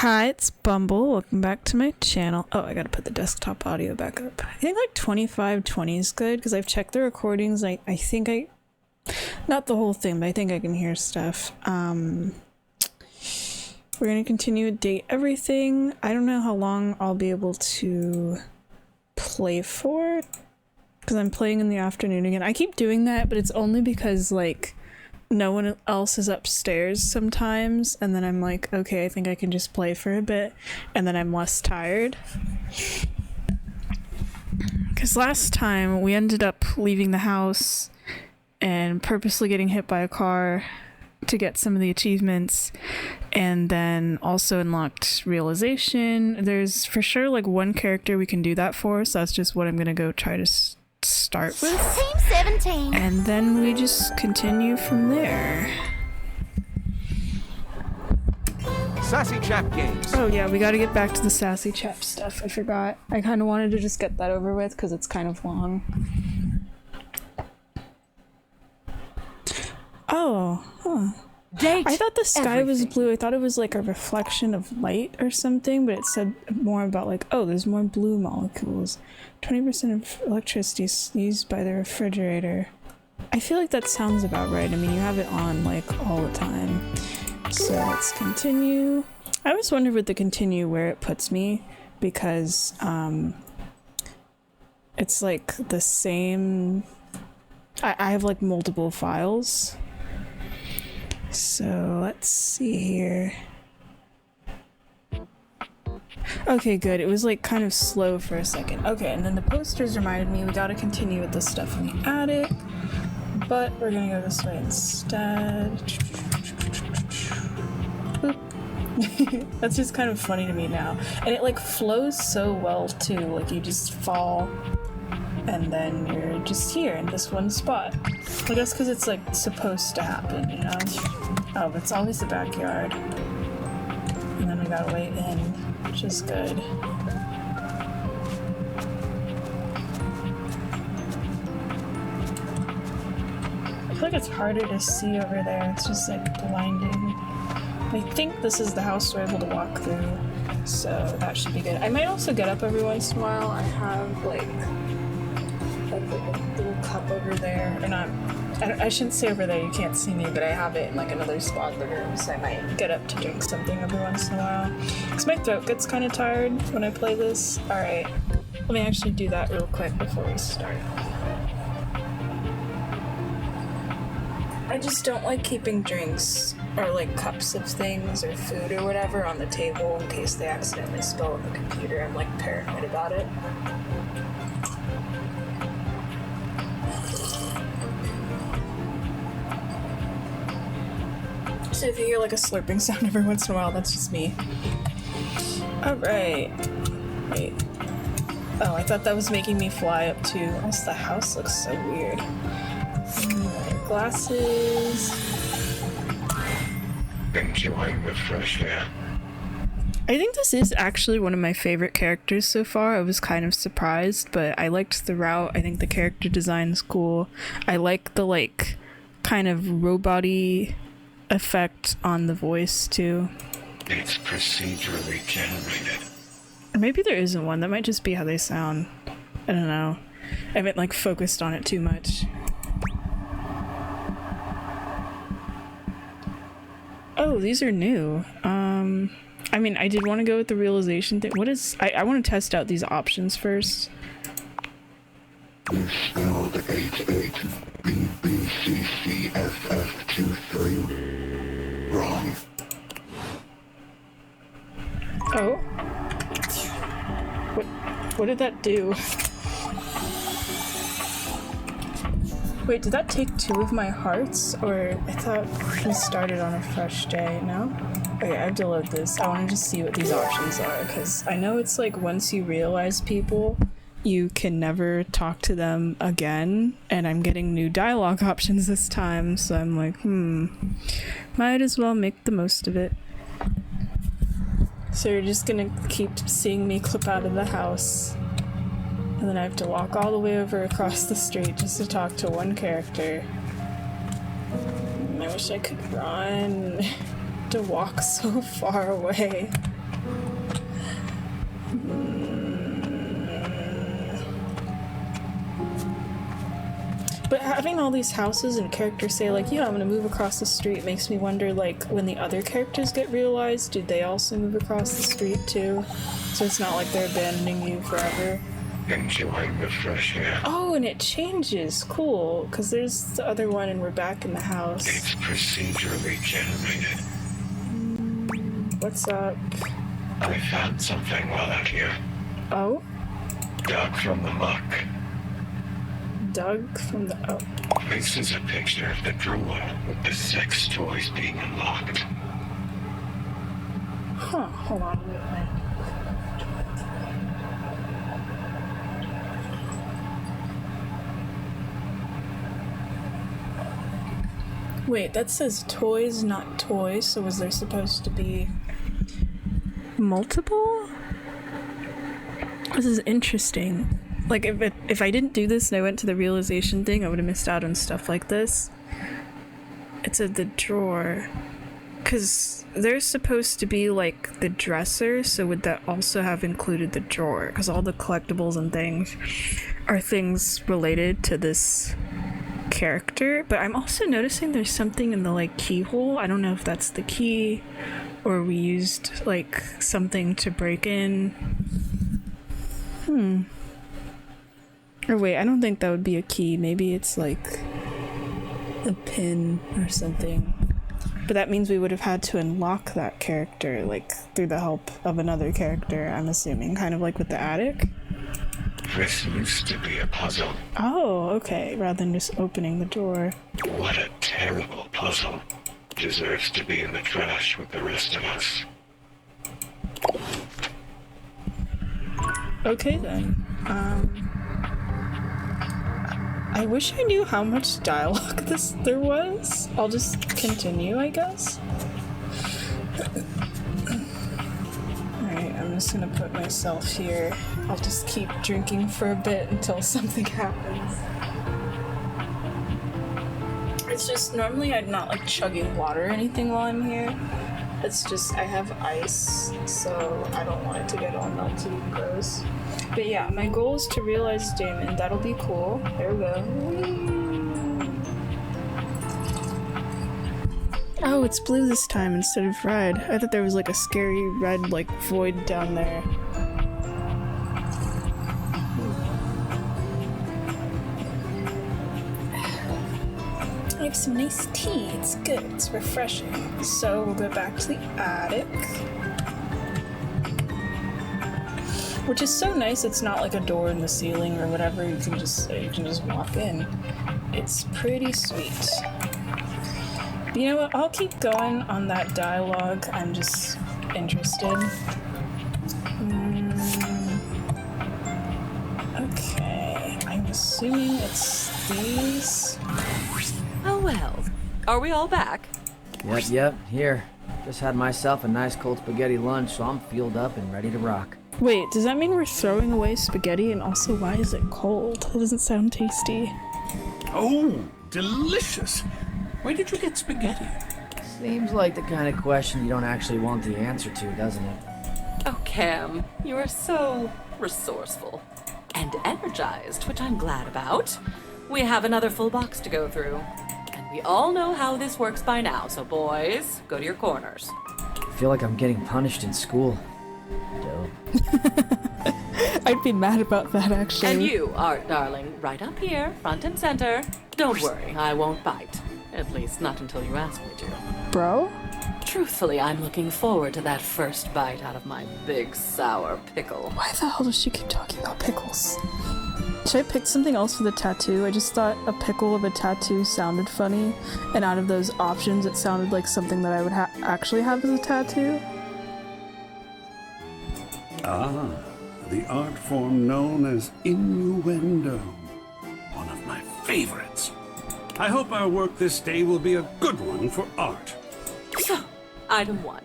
Hi, it's Bumble. Welcome back to my channel. Oh, I gotta put the desktop audio back up. I think like 2520 is good because I've checked the recordings. I think not the whole thing, but I think I can hear stuff. We're gonna continue with date everything. I don't know how long I'll be able to play for because I'm playing in the afternoon again. I keep doing that, but it's only because like no one else is upstairs sometimes, and then I'm like, okay, I think I can just play for a bit, and then I'm less tired. Because last time we ended up leaving the house and purposely getting hit by a car to get some of the achievements, and then also unlocked realization. There's for sure like one character we can do that for, so that's just what I'm gonna go try to start with. Team 17. And then we just continue from there. Sassy Chap Games. Oh yeah, we gotta get back to the Sassy Chap stuff. I forgot. I kind of wanted to just get that over with because it's kind of long. Oh, huh. Date I thought the sky was everything. blue. I thought it was like a reflection of light or something, but it said more about like, oh, there's more blue molecules. 20% of electricity is used by the refrigerator. I feel like that sounds about right. I mean, you have it on like all the time. So let's continue. I always wonder with the continue where it puts me because it's like the same. I have like multiple files. So let's see here. Okay, good. It was like kind of slow for a second. Okay, and then the posters reminded me we gotta continue with the stuff in the attic, but we're gonna go this way instead. Boop. That's just kind of funny to me now. And it like flows so well too, like you just fall and then you're just here in this one spot. I guess because it's like supposed to happen, you know? Oh, but it's always the backyard. And then we gotta wait in, which is good. I feel like it's harder to see over there. It's just like blinding. I think this is the house we're able to walk through, so that should be good. I might also get up every once in a while. I have like a little cup over there, or not. I shouldn't say over there, you can't see me, but I have it in like another spot in the room, so I might get up to drink something every once in a while. Because my throat gets kind of tired when I play this. Alright, let me actually do that real quick before we start. I just don't like keeping drinks or like cups of things or food or whatever on the table in case they accidentally spill on the computer. I'm like paranoid about it. So if you hear like a slurping sound every once in a while, that's just me. Alright. Wait. Oh, I thought that was making me fly up too. Also, the house looks so weird. Glasses. Enjoying the fresh air. I think this is actually one of my favorite characters so far. I was kind of surprised, but I liked the route. I think the character design's cool. I like the like kind of robot-y effect on the voice too. It's procedurally generated. Or maybe there isn't one. That might just be how they sound. I don't know. I haven't like focused on it too much. Oh, these are new. I mean, I did want to go with the realization thing. What is... I want to test out these options first. You spelled 88 BBCCFF23 wrong. Oh. What did that do? Wait, did that take 2 of my hearts? Or I thought we started on a fresh day, no? Okay, I have to load this. I want to just see what these options are, because I know it's like once you realize people, you can never talk to them again, and I'm getting new dialogue options this time, so I'm like, might as well make the most of it. So you're just gonna keep seeing me clip out of the house. And then I have to walk all the way over across the street just to talk to one character. I wish I could run. To walk so far away. But having all these houses and characters say like, yeah, I'm gonna move across the street makes me wonder like when the other characters get realized, do they also move across the street too? So it's not like they're abandoning you forever. Enjoying the fresh air. Oh, and it changes. Cool. Because there's the other one and we're back in the house. It's procedurally generated. What's up? I found something while out here. Oh? Dug from the muck. Doug from the... Oh. This is a picture of the drawer with the sex toys being unlocked. Huh. Hold on. Wait, that says toys, not toys, so was there supposed to be multiple? This is interesting. Like, if I didn't do this and I went to the realization thing, I would have missed out on stuff like this. It said the drawer. Because there's supposed to be, like, the dresser, so would that also have included the drawer? Because all the collectibles and things are things related to this character. But I'm also noticing there's something in the, like, keyhole. I don't know if that's the key, or we used, like, something to break in. Or wait, I don't think that would be a key. Maybe it's like a pin or something. But that means we would have had to unlock that character, like, through the help of another character, I'm assuming. Kind of like with the attic? This used to be a puzzle. Oh, okay. Rather than just opening the door. What a terrible puzzle. Deserves to be in the trash with the rest of us. Okay, then. I wish I knew how much dialogue there was. I'll just continue, I guess. Alright, I'm just gonna put myself here. I'll just keep drinking for a bit until something happens. It's just, normally I'm not like chugging water or anything while I'm here. It's just, I have ice, so I don't want it to get all melty and gross. But yeah, my goal is to realize Damon. That'll be cool. There we go. Oh, it's blue this time instead of red. I thought there was like a scary red like void down there. I have some nice tea. It's good. It's refreshing. So we'll go back to the attic. Which is so nice, it's not like a door in the ceiling or whatever, you can just walk in. It's pretty sweet. But you know what, I'll keep going on that dialogue, I'm just interested. Okay, I'm assuming it's these. Oh well, are we all back? Yep, here. Just had myself a nice cold spaghetti lunch, so I'm fueled up and ready to rock. Wait, does that mean we're throwing away spaghetti? And also, why is it cold? That doesn't sound tasty. Oh, delicious. Where did you get spaghetti? Seems like the kind of question you don't actually want the answer to, doesn't it? Oh, Cam, you are so resourceful and energized, which I'm glad about. We have another full box to go through, and we all know how this works by now, so boys, go to your corners. I feel like I'm getting punished in school. Dope. I'd be mad about that, actually. And you, Art darling, right up here, front and center. Don't worry, I won't bite. At least not until you ask me to. Bro? Truthfully, I'm looking forward to that first bite out of my big sour pickle. Why the hell does she keep talking about pickles? Should I pick something else for the tattoo? I just thought a pickle of a tattoo sounded funny, and out of those options, it sounded like something that I would actually have as a tattoo. Ah, the art form known as innuendo. One of my favorites. I hope our work this day will be a good one for art. So, item 1.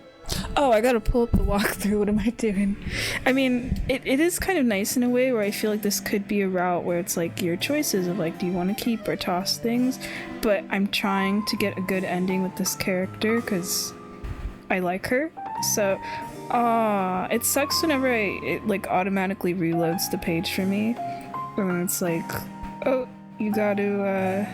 Oh, I gotta pull up the walkthrough. What am I doing? I mean, it is kind of nice in a way where I feel like this could be a route where it's like your choices of like, do you want to keep or toss things? But I'm trying to get a good ending with this character because I like her. So, it sucks whenever it like automatically reloads the page for me. And it's like, oh, you gotta,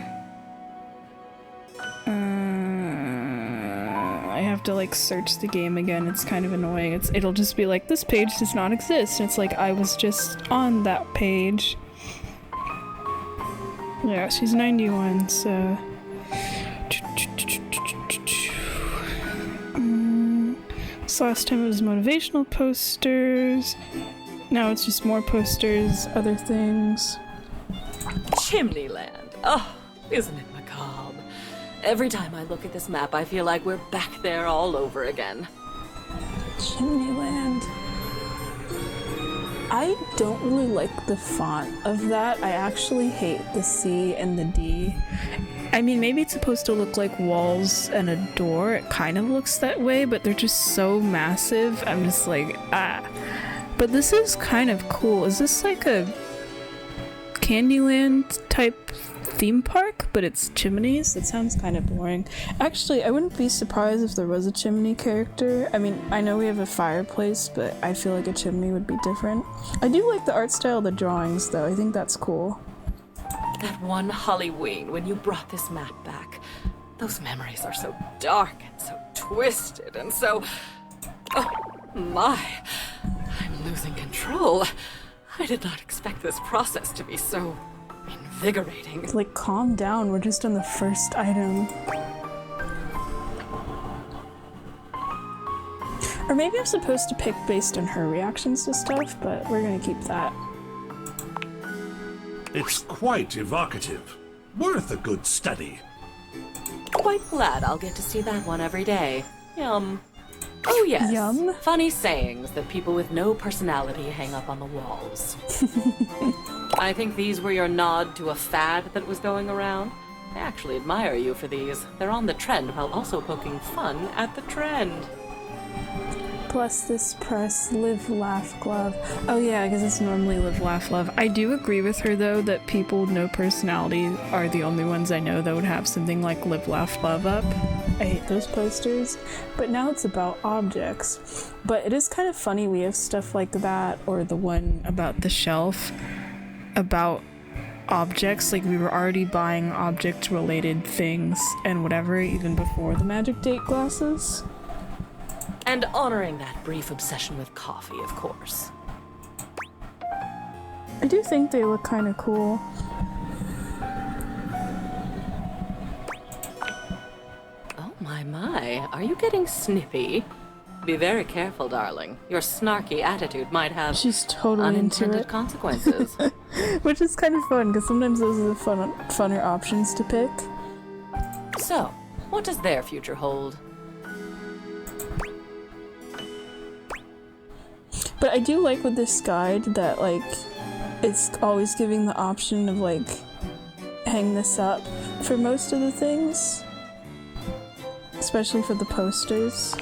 I have to like search the game again. It's kind of annoying. It'll just be like, this page does not exist. And it's like, I was just on that page. Yeah, she's 91, so... So last time it was motivational posters. Now it's just more posters, other things. Chimneyland. Oh, isn't it macabre? Every time I look at this map, I feel like we're back there all over again. Chimneyland. I don't really like the font of that. I actually hate the C and the D. I mean, maybe it's supposed to look like walls and a door. It kind of looks that way, but they're just so massive. I'm just like, ah. But this is kind of cool. Is this like a Candyland type theme park, but it's chimneys? That sounds kind of boring. Actually, I wouldn't be surprised if there was a chimney character. I mean, I know we have a fireplace, but I feel like a chimney would be different. I do like the art style of the drawings, though. I think that's cool. That one Halloween when you brought this map back. Those memories are so dark and so twisted and so... Oh, my. I'm losing control. I did not expect this process to be so invigorating. Like, calm down. We're just on the first item. Or maybe I'm supposed to pick based on her reactions to stuff, but we're gonna keep that. It's quite evocative. Worth a good study. Quite glad I'll get to see that one every day. Yum. Oh yes. Yum? Funny sayings that people with no personality hang up on the walls. I think these were your nod to a fad that was going around. I actually admire you for these. They're on the trend while also poking fun at the trend. Plus this press, live, laugh, glove. Oh yeah, because it's normally live, laugh, love. I do agree with her though that people with no personality are the only ones I know that would have something like live, laugh, love up. I hate those posters. But now it's about objects. But it is kind of funny we have stuff like that, or the one about the shelf, about objects. Like, we were already buying object related things and whatever even before the magic date glasses. And honoring that brief obsession with coffee, of course. I do think they look kind of cool. Oh my, are you getting snippy? Be very careful, darling. Your snarky attitude might have She's totally into unintended it. consequences. Which is kind of fun, because sometimes those are the funner options to pick. So, what does their future hold? But I do like with this guide that, like, it's always giving the option of, like, hang this up for most of the things. Especially for the posters.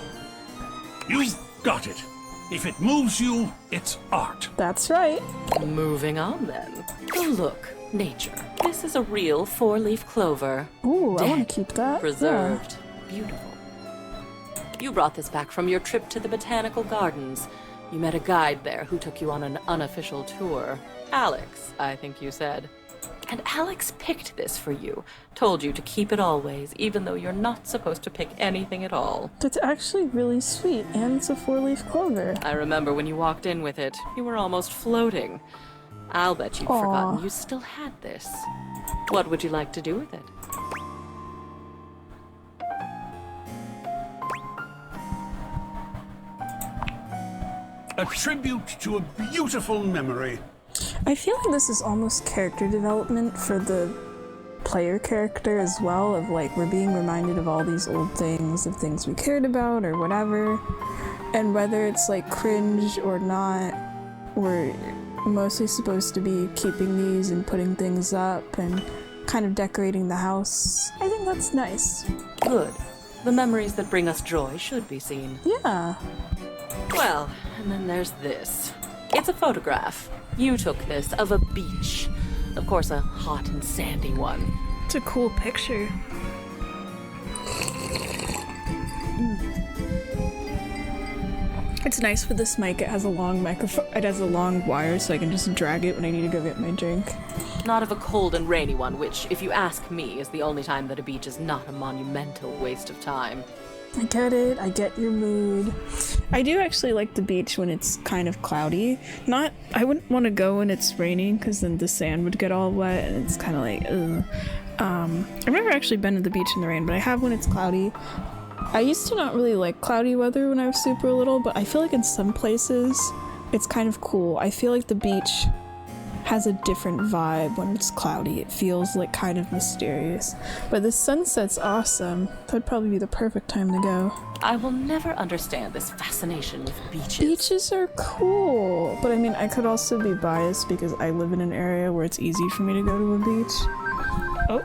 You've got it. If it moves you, it's art. That's right. Moving on then. Oh look, nature. This is a real 4-leaf clover. Ooh, I Dead, want to keep that. Preserved. Beautiful. You brought this back from your trip to the botanical gardens. You met a guide there who took you on an unofficial tour. Alex, I think you said. And Alex picked this for you. Told you to keep it always, even though you're not supposed to pick anything at all. That's actually really sweet, and it's a 4-leaf clover. I remember when you walked in with it, you were almost floating. I'll bet you'd Aw. forgotten you still had this. What would you like to do with it? A tribute to a beautiful memory. I feel like this is almost character development for the player character as well, of like, we're being reminded of all these old things, of things we cared about or whatever. And whether it's like cringe or not, we're mostly supposed to be keeping these and putting things up and kind of decorating the house. I think that's nice. Good. The memories that bring us joy should be seen. Yeah. Well, and then there's this. It's a photograph. You took this of a beach. Of course, a hot and sandy one. It's a cool picture. It's nice with this mic. It has a long microphone. It has a long wire, so I can just drag it when I need to go get my drink. Not of a cold and rainy one, which, if you ask me, is the only time that a beach is not a monumental waste of time. I get it. I get your mood. I do actually like the beach when it's kind of cloudy. I wouldn't want to go when it's raining because then the sand would get all wet and it's kind of like, ugh. I've never actually been to the beach in the rain, but I have when it's cloudy. I used to not really like cloudy weather when I was super little, but I feel like in some places it's kind of cool. I feel like the beach has a different vibe when it's cloudy. It feels like kind of mysterious. But the sunset's awesome. That'd probably be the perfect time to go. I will never understand this fascination with beaches. Beaches are cool, but I mean, I could also be biased because I live in an area where it's easy for me to go to a beach. Oh.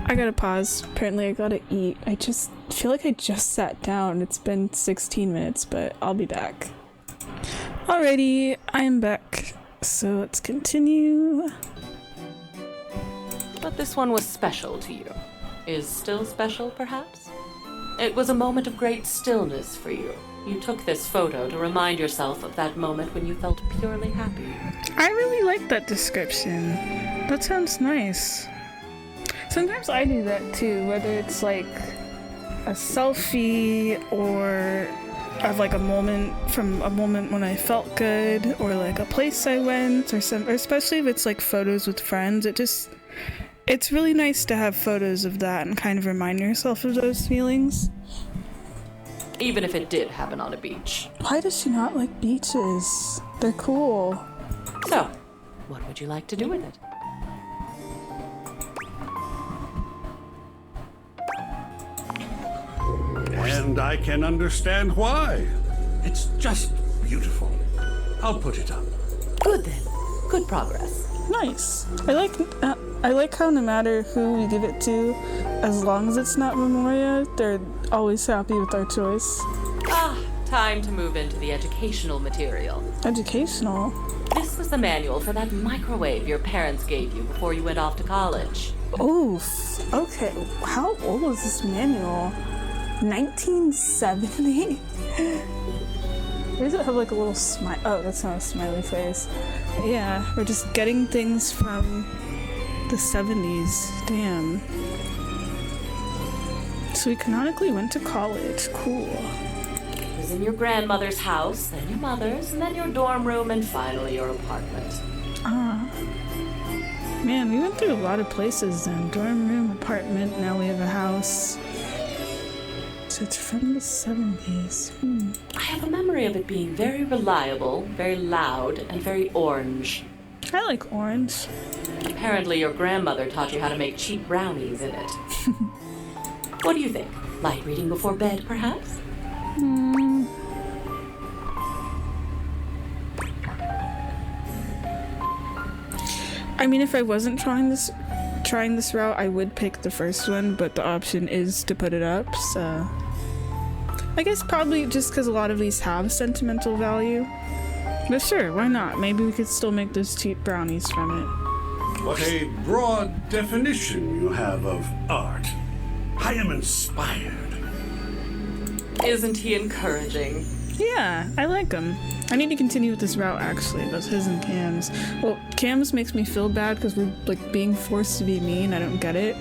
I gotta pause. Apparently I gotta eat. I just feel like I just sat down. It's been 16 minutes, but I'll be back. Alrighty, I am back. So let's continue. But this one was special to you. Is still special, perhaps? It was a moment of great stillness for you. You took this photo to remind yourself of that moment when you felt purely happy. I really like that description. That sounds nice. Sometimes I do that too, whether it's like a selfie or of like a moment when I felt good, or like a place I went, or especially if it's like photos with friends. It's really nice to have photos of that and kind of remind yourself of those feelings. Even if it did happen on a beach. Why does she not like beaches? They're cool. So, what would you like to do with it? And I can understand why. It's just beautiful. I'll put it up. Good then. Good progress. Nice. I like how no matter who we give it to, as long as it's not Memoria, they're always happy with our choice. Time to move into the educational material. Educational? This was the manual for that microwave your parents gave you before you went off to college. Oof. Okay. How old was this manual? 1970? Why does it have like a little smile? Oh, that's not a smiley face. Yeah, we're just getting things from the 70s. Damn. So we canonically went to college. Cool. It was in your grandmother's house, then your mother's, and then your dorm room, and finally your apartment. Man, we went through a lot of places then. Dorm room, apartment, now we have a house. So it's from the 70s. I have a memory of it being very reliable, very loud, and very orange. I like orange. Apparently your grandmother taught you how to make cheap brownies in it. What do you think? Light reading before bed, perhaps? I mean, if I wasn't trying this route, I would pick the first one, but the option is to put it up, so... I guess probably just because a lot of these have sentimental value. But sure, why not? Maybe we could still make those cheap brownies from it. What a broad definition you have of art. I am inspired. Isn't he encouraging? Yeah, I like them. I need to continue with this route, actually. That's his and Cam's. Well, Cam's makes me feel bad because we're like being forced to be mean. I don't get it.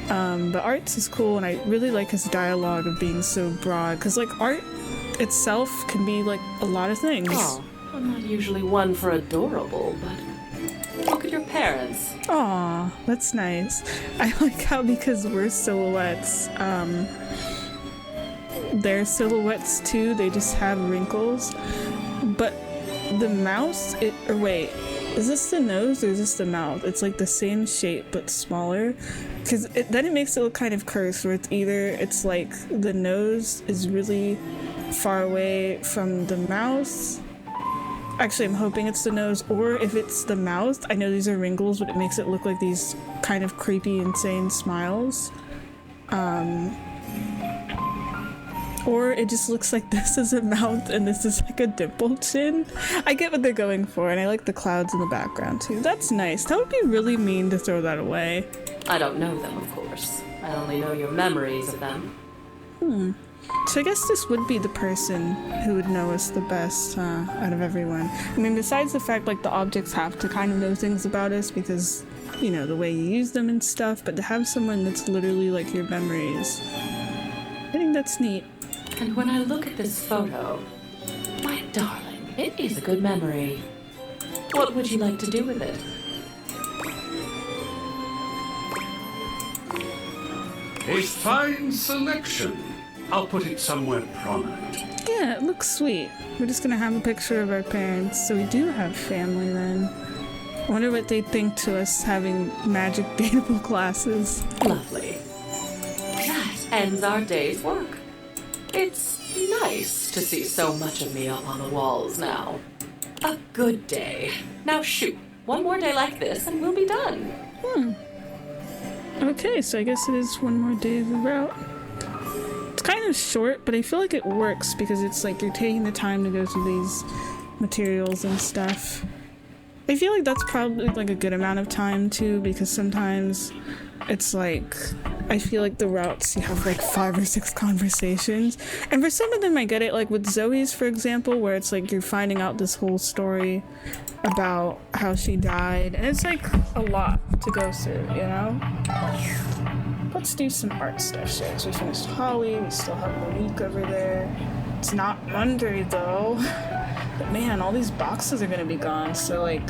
But Art's is cool, and I really like his dialogue of being so broad. Because like art itself can be like a lot of things. Oh, I'm not usually one for adorable, but look at your parents. Aw, that's nice. I like how because we're silhouettes, their silhouettes too, they just have wrinkles. But the mouse, is this the nose or is this the mouth? It's like the same shape but smaller. Because then it makes it look kind of cursed, where it's like the nose is really far away from the mouth. Actually, I'm hoping it's the nose, or if it's the mouth, I know these are wrinkles, but it makes it look like these kind of creepy, insane smiles. Or it just looks like this is a mouth and this is like a dimpled chin. I get what they're going for, and I like the clouds in the background too. That's nice. That would be really mean to throw that away. I don't know them, of course. I only know your memories of them. So I guess this would be the person who would know us the best out of everyone. I mean, besides the fact like the objects have to kind of know things about us because, you know, the way you use them and stuff, but to have someone that's literally like your memories, I think that's neat. And when I look at this photo, my darling, it is a good memory. What would you like to do with it? A fine selection. I'll put it somewhere prominent. Yeah, it looks sweet. We're just gonna have a picture of our parents, so we do have family then. I wonder what they'd think to us having magic dateable glasses. Lovely. That ends our day's work. It's nice to see so much of me up on the walls now. A good day. Now shoot, one more day like this and we'll be done. Okay, so I guess it is one more day of the route. It's kind of short, but I feel like it works because it's like you're taking the time to go through these materials and stuff. I feel like that's probably like a good amount of time too, because sometimes it's like, I feel like the routes you have like 5 or 6 conversations, and for some of them I get it, like with Zoe's for example, where it's like you're finding out this whole story about how she died, and it's like a lot to go through, you know? Let's do some art stuff. So we finished Holly, we still have Monique over there. It's not Monday though. But man, all these boxes are gonna be gone, so like,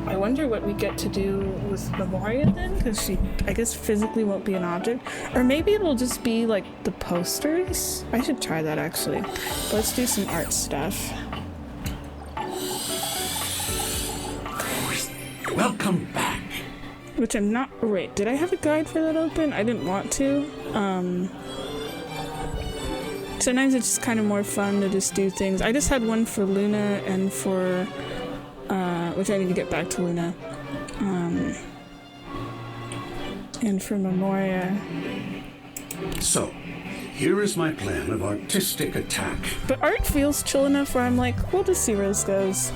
I wonder what we get to do with Memoria then, because she, I guess, physically won't be an object. Or maybe it'll just be like the posters. I should try that actually. But let's do some art stuff. Welcome back. Which I'm not, wait, did I have a guide for that open? I didn't want to. Sometimes it's just kind of more fun to just do things. I just had one for Luna and for, which I need to get back to Luna. And for Memoria. So, here is my plan of artistic attack. But art feels chill enough where I'm like, we'll just see where this goes.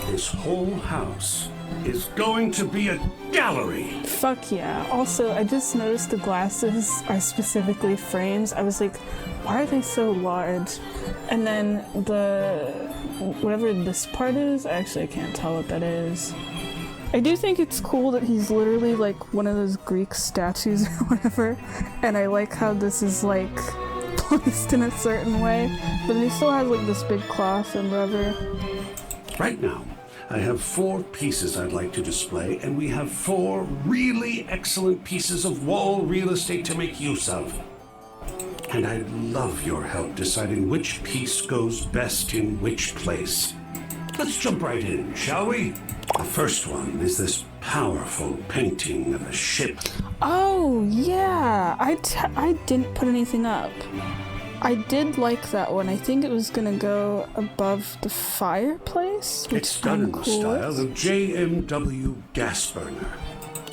This whole house is going to be a gallery. Fuck yeah. Also, I just noticed the glasses are specifically frames. I was like, why are they so large? And then whatever this part is, actually I can't tell what that is. I do think it's cool that he's literally like one of those Greek statues or whatever, and I like how this is like placed in a certain way, but he still has like this big cloth and whatever. Right now, I have 4 pieces I'd like to display, and we have 4 really excellent pieces of wall real estate to make use of. And I'd love your help deciding which piece goes best in which place. Let's jump right in, shall we? The first one is this powerful painting of a ship. Oh, yeah. I didn't put anything up. I did like that one. I think it was gonna go above the fireplace. It's done in the style of JMW Gasburner.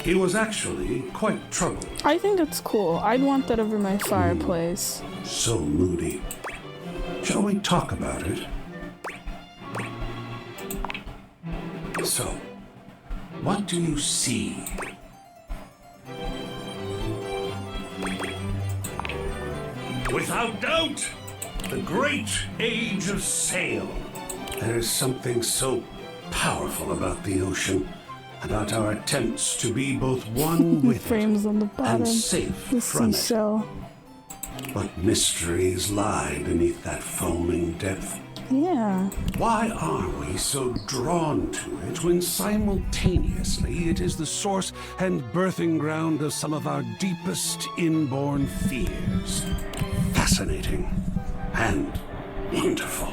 He was actually quite troubled. I think it's cool. I'd want that over my fireplace. So moody. Shall we talk about it? So, what do you see? Without doubt, the great age of sail. There is something so powerful about the ocean, about our attempts to be both one with Frames on the it bottom. and safe The from it. seashell. What mysteries lie beneath that foaming depth? Yeah. Why are we so drawn to it when simultaneously it is the source and birthing ground of some of our deepest inborn fears? Fascinating and wonderful.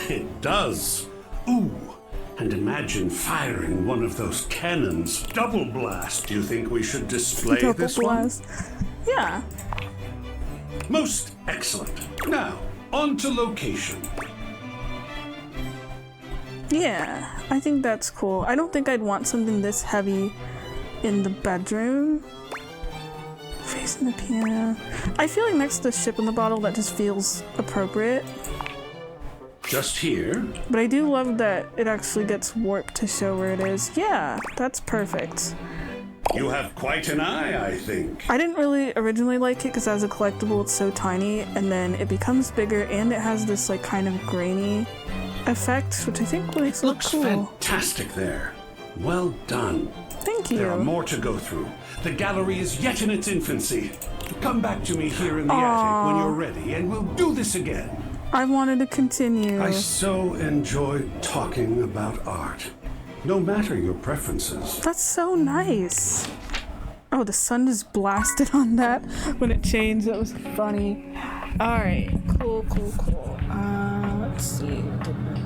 It does. Ooh. And imagine firing one of those cannons. Double blast. Do you think we should display Double this blast. Yeah. one? Most excellent. Now, on to location. Yeah, I think that's cool. I don't think I'd want something this heavy in the bedroom. Facing the piano. I feel like next to the ship in the bottle, that just feels appropriate. Just here? But I do love that it actually gets warped to show where it is. Yeah, that's perfect. You have quite an eye, I think. I didn't really originally like it because as a collectible it's so tiny, and then it becomes bigger and it has this like kind of grainy effect, which I think makes it look Looks cool. fantastic there. Well done. Thank you. There are more to go through. The gallery is yet in its infancy. Come back to me here in the attic when you're ready, and we'll do this again. I wanted to continue. I so enjoy talking about art, no matter your preferences. That's so nice. Oh, the sun just blasted on that when it changed. That was funny. Alright, cool. Let's see.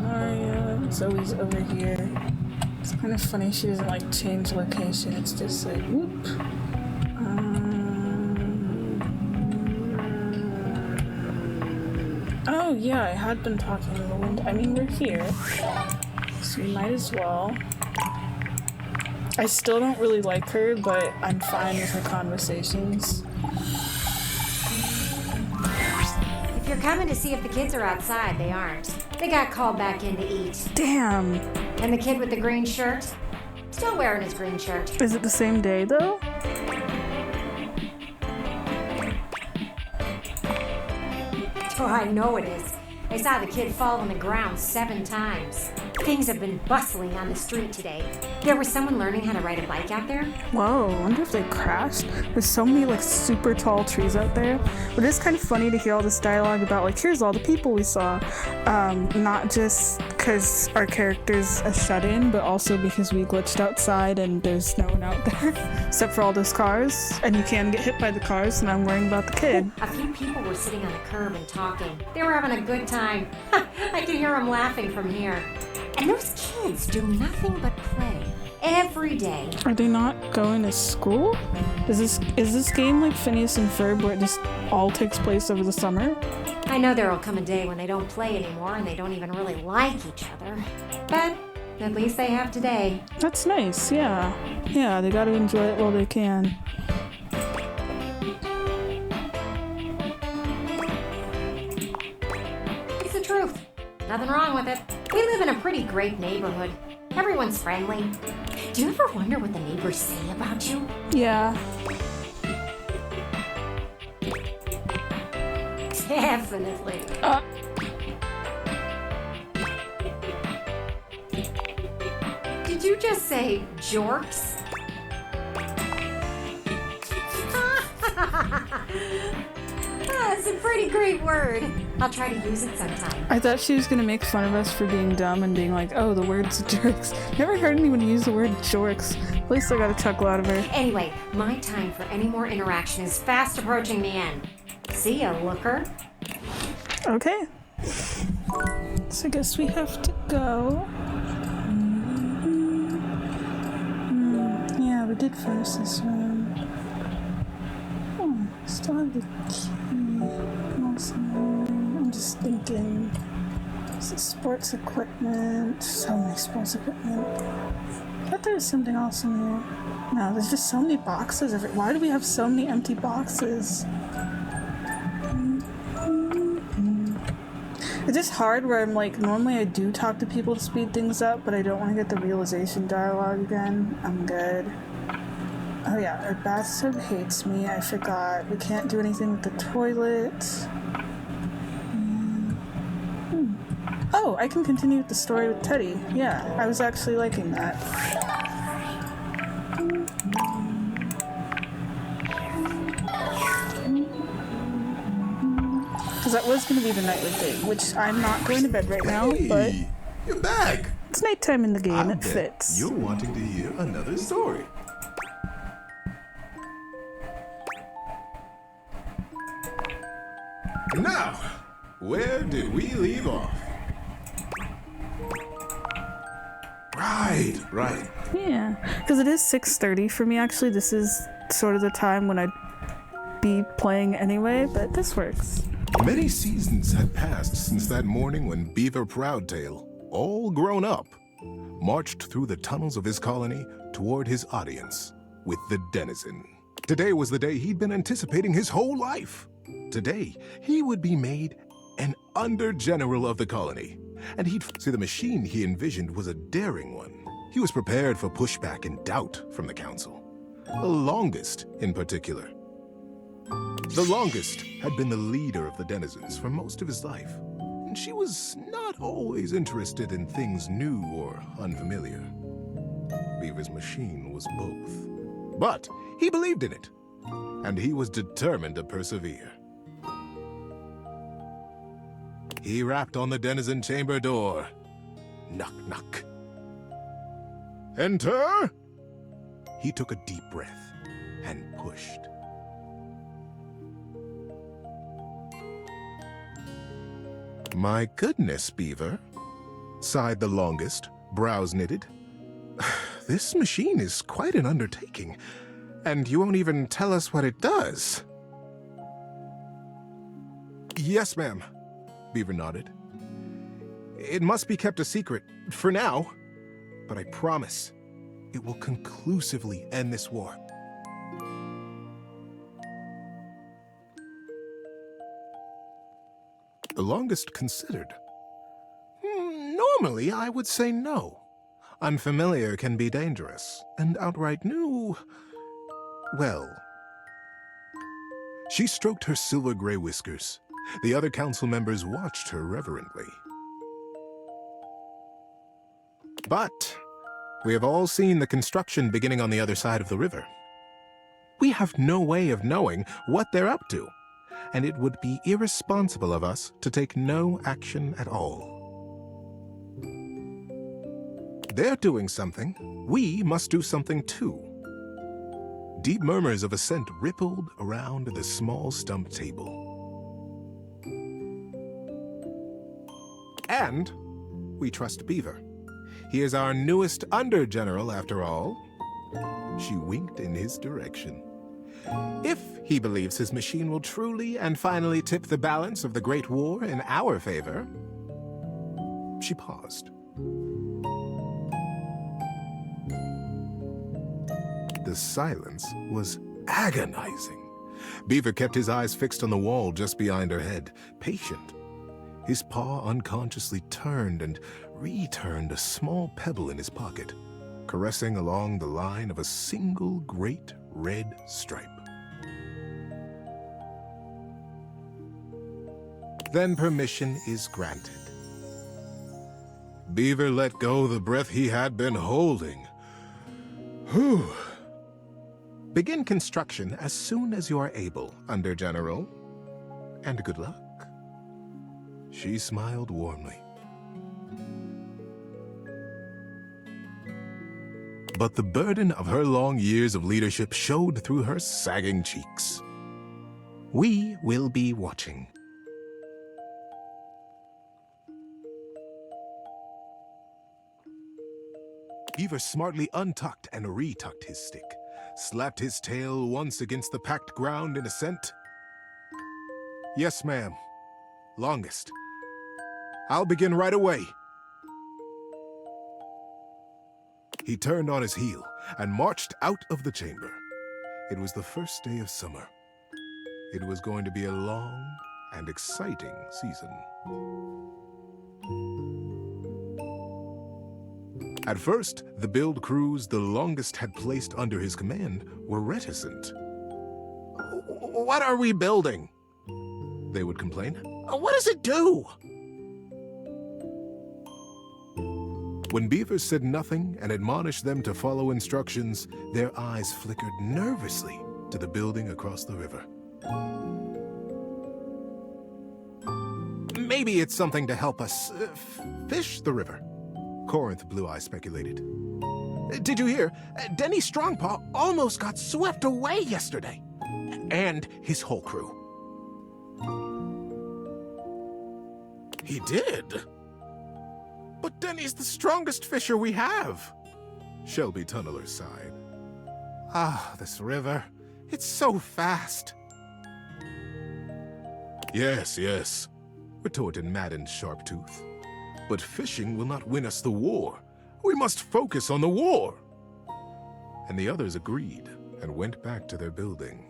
Maria. Zoe's over here. It's kind of funny she doesn't like change location. It's just like, whoop. Oh yeah, I had been talking in the wind. I mean, we're here, so we might as well. I still don't really like her, but I'm fine with her conversations. If you're coming to see if the kids are outside, they aren't. They got called back in to eat. Damn. And the kid with the green shirt? Still wearing his green shirt. Is it the same day, though? Oh, I know it is. I saw the kid fall on the ground 7 times. Things have been bustling on the street today. There was someone learning how to ride a bike out there. Whoa, I wonder if they crashed. There's so many like super tall trees out there. But it's kind of funny to hear all this dialogue about like, here's all the people we saw. Not just because our character's a shut-in, but also because we glitched outside and there's no one out there. Except for all those cars. And you can get hit by the cars, and I'm worrying about the kid. A few people were sitting on the curb and talking. They were having a good time. I can hear them laughing from here. And those kids do nothing but play every day. Are they not going to school? Is this game like Phineas and Ferb where it just all takes place over the summer? I know there'll come a day when they don't play anymore and they don't even really like each other. But at least they have today. That's nice, yeah. Yeah, they gotta enjoy it while they can. It's the truth. Nothing wrong with it. We live in a pretty great neighborhood. Everyone's friendly. Do you ever wonder what the neighbors say about you? Yeah. Definitely. Did you just say jorks? That's a pretty great word. I'll try to use it sometime. I thought she was gonna make fun of us for being dumb and being like, oh, the word's jerks. Never heard anyone use the word jorks. At least I got a chuckle out of her. Anyway, my time for any more interaction is fast approaching the end. See ya, looker. Okay. So I guess we have to go. Yeah, we did finish this one. Still have the key. I'm just thinking. Is it sports equipment? So many sports equipment. I thought there was something else in here. No, there's just so many boxes. Why do we have so many empty boxes? It's just hard where I'm like, normally I do talk to people to speed things up, but I don't want to get the realization dialogue again. I'm good. Oh yeah, our bathtub hates me. I forgot. We can't do anything with the toilet. Oh, I can continue with the story with Teddy. Yeah, I was actually liking that. Because that was going to be the nightly thing, which I'm not going to bed right now, but You're back. it's nighttime in the game. I It bet fits. You're wanting to hear another story. Now, where did we leave off? Right. Yeah, because it is 6:30 for me. Actually, this is sort of the time when I'd be playing anyway, but this works. Many seasons had passed since that morning when Beaver Proudtail all grown up, marched through the tunnels of his colony toward his audience with the denizen. Today was the day he'd been anticipating his whole life. Today, he would be made an under-general of the colony, and he'd see the machine he envisioned was a daring one. He was prepared for pushback and doubt from the council. The Longest, in particular. The Longest had been the leader of the denizens for most of his life, and she was not always interested in things new or unfamiliar. Beaver's machine was both. But he believed in it, and he was determined to persevere. He rapped on the denizen chamber door. Knock, knock. Enter! He took a deep breath and pushed. My goodness, Beaver, sighed the Longest, brows knitted. This machine is quite an undertaking, and you won't even tell us what it does. Yes, ma'am, Beaver nodded. It must be kept a secret, for now, but I promise it will conclusively end this war. The Longest considered. Normally, I would say no. Unfamiliar can be dangerous, and outright new, well. She stroked her silver-gray whiskers. The other council members watched her reverently. But we have all seen the construction beginning on the other side of the river. We have no way of knowing what they're up to, and it would be irresponsible of us to take no action at all. They're doing something. We must do something too. Deep murmurs of assent rippled around the small stump table. And we trust Beaver. He is our newest under-general, after all. She winked in his direction. If he believes his machine will truly and finally tip the balance of the Great War in our favor. She paused. The silence was agonizing. Beaver kept his eyes fixed on the wall just behind her head, patient. His paw unconsciously turned and returned a small pebble in his pocket, caressing along the line of a single great red stripe. Then permission is granted. Beaver let go the breath he had been holding. Whew. Begin construction as soon as you are able, Under-General. And good luck. She smiled warmly. But the burden of her long years of leadership showed through her sagging cheeks. We will be watching. Beaver smartly untucked and retucked his stick, slapped his tail once against the packed ground in assent. Yes, ma'am. Longest. I'll begin right away. He turned on his heel and marched out of the chamber. It was the first day of summer. It was going to be a long and exciting season. At first, the build crews the Longest had placed under his command were reticent. What are we building? They would complain. What does it do? When Beaver said nothing and admonished them to follow instructions, their eyes flickered nervously to the building across the river. Maybe it's something to help us fish the river, Corinth Blue Eye speculated. Did you hear? Denny Strongpaw almost got swept away yesterday. And his whole crew. He did? But Denny's the strongest fisher we have. Shelby Tunneler sighed. Ah, this river. It's so fast. Yes, retorted Madden Sharptooth. But fishing will not win us the war. We must focus on the war. And the others agreed and went back to their building.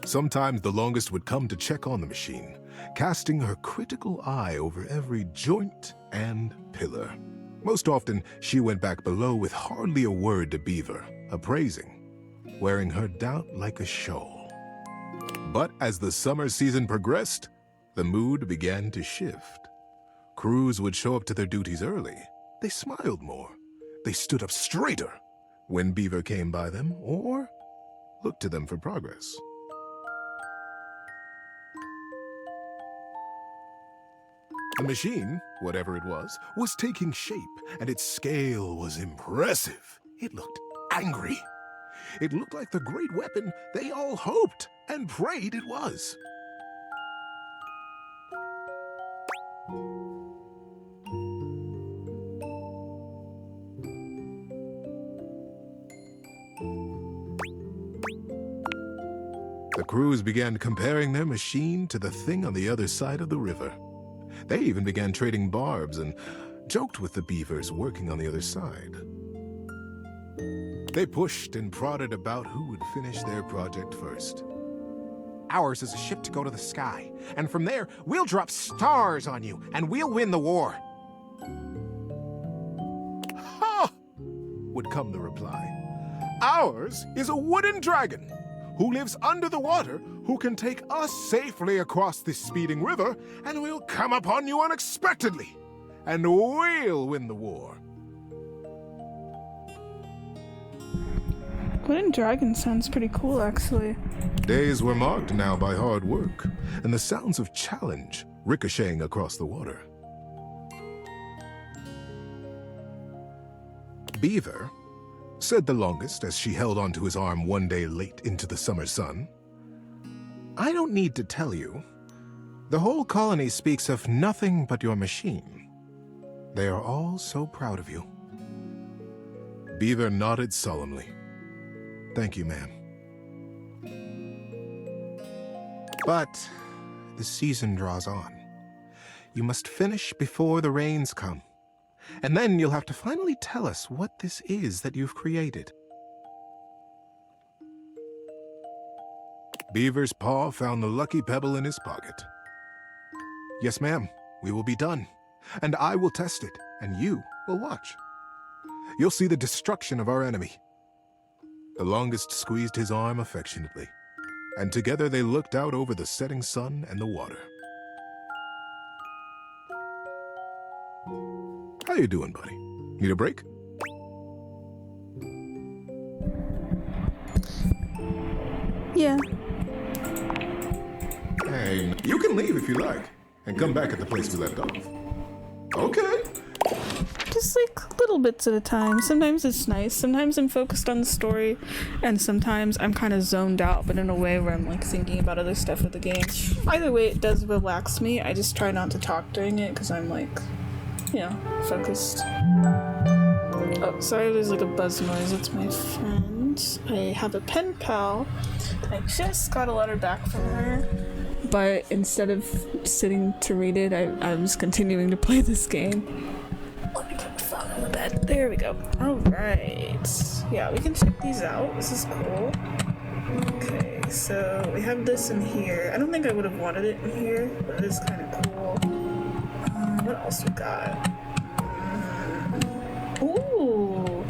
Sometimes the longest would come to check on the machine, casting her critical eye over every joint and pillar. Most often, she went back below with hardly a word to Beaver, appraising, wearing her doubt like a shawl. But as the summer season progressed, the mood began to shift. Crews would show up to their duties early. They smiled more. They stood up straighter when Beaver came by them or looked to them for progress. The machine, whatever it was taking shape, and its scale was impressive. It looked angry. It looked like the great weapon they all hoped and prayed it was. The crews began comparing their machine to the thing on the other side of the river. They even began trading barbs and joked with the beavers working on the other side. They pushed and prodded about who would finish their project first. Ours is a ship to go to the sky, and from there, we'll drop stars on you, and we'll win the war. Ha! Would come the reply. Ours is a wooden dragon who lives under the water, who can take us safely across this speeding river, and we'll come upon you unexpectedly, and we'll win the war. Wooden dragon sounds pretty cool, actually. Days were marked now by hard work, and the sounds of challenge ricocheting across the water. Beaver, said the longest as she held onto his arm one day late into the summer sun, I don't need to tell you. The whole colony speaks of nothing but your machine. They are all so proud of you. Beaver nodded solemnly. Thank you, ma'am. But the season draws on. You must finish before the rains come. And then you'll have to finally tell us what this is that you've created. Beaver's paw found the lucky pebble in his pocket. Yes, ma'am, we will be done. And I will test it, and you will watch. You'll see the destruction of our enemy. The longest squeezed his arm affectionately, and together they looked out over the setting sun and the water. How you doing, buddy? Need a break? Yeah. Hey, you can leave if you like, and come back at the place we left off. Okay. Just like little bits at a time. Sometimes it's nice. Sometimes I'm focused on the story, and sometimes I'm kind of zoned out, but in a way where I'm like thinking about other stuff with the game. Either way, it does relax me. I just try not to talk during it because I'm like, you know, focused. Oh, sorry, there's like a buzz noise. It's my friend. I have a pen pal. I just got a letter back from her, but instead of sitting to read it, I'm just continuing to play this game. Let me put the phone on the bed. There we go. Alright. Yeah, we can check these out. This is cool. Okay, so we have this in here. I don't think I would have wanted it in here, but it is kind of cool. What else we got? Ooh.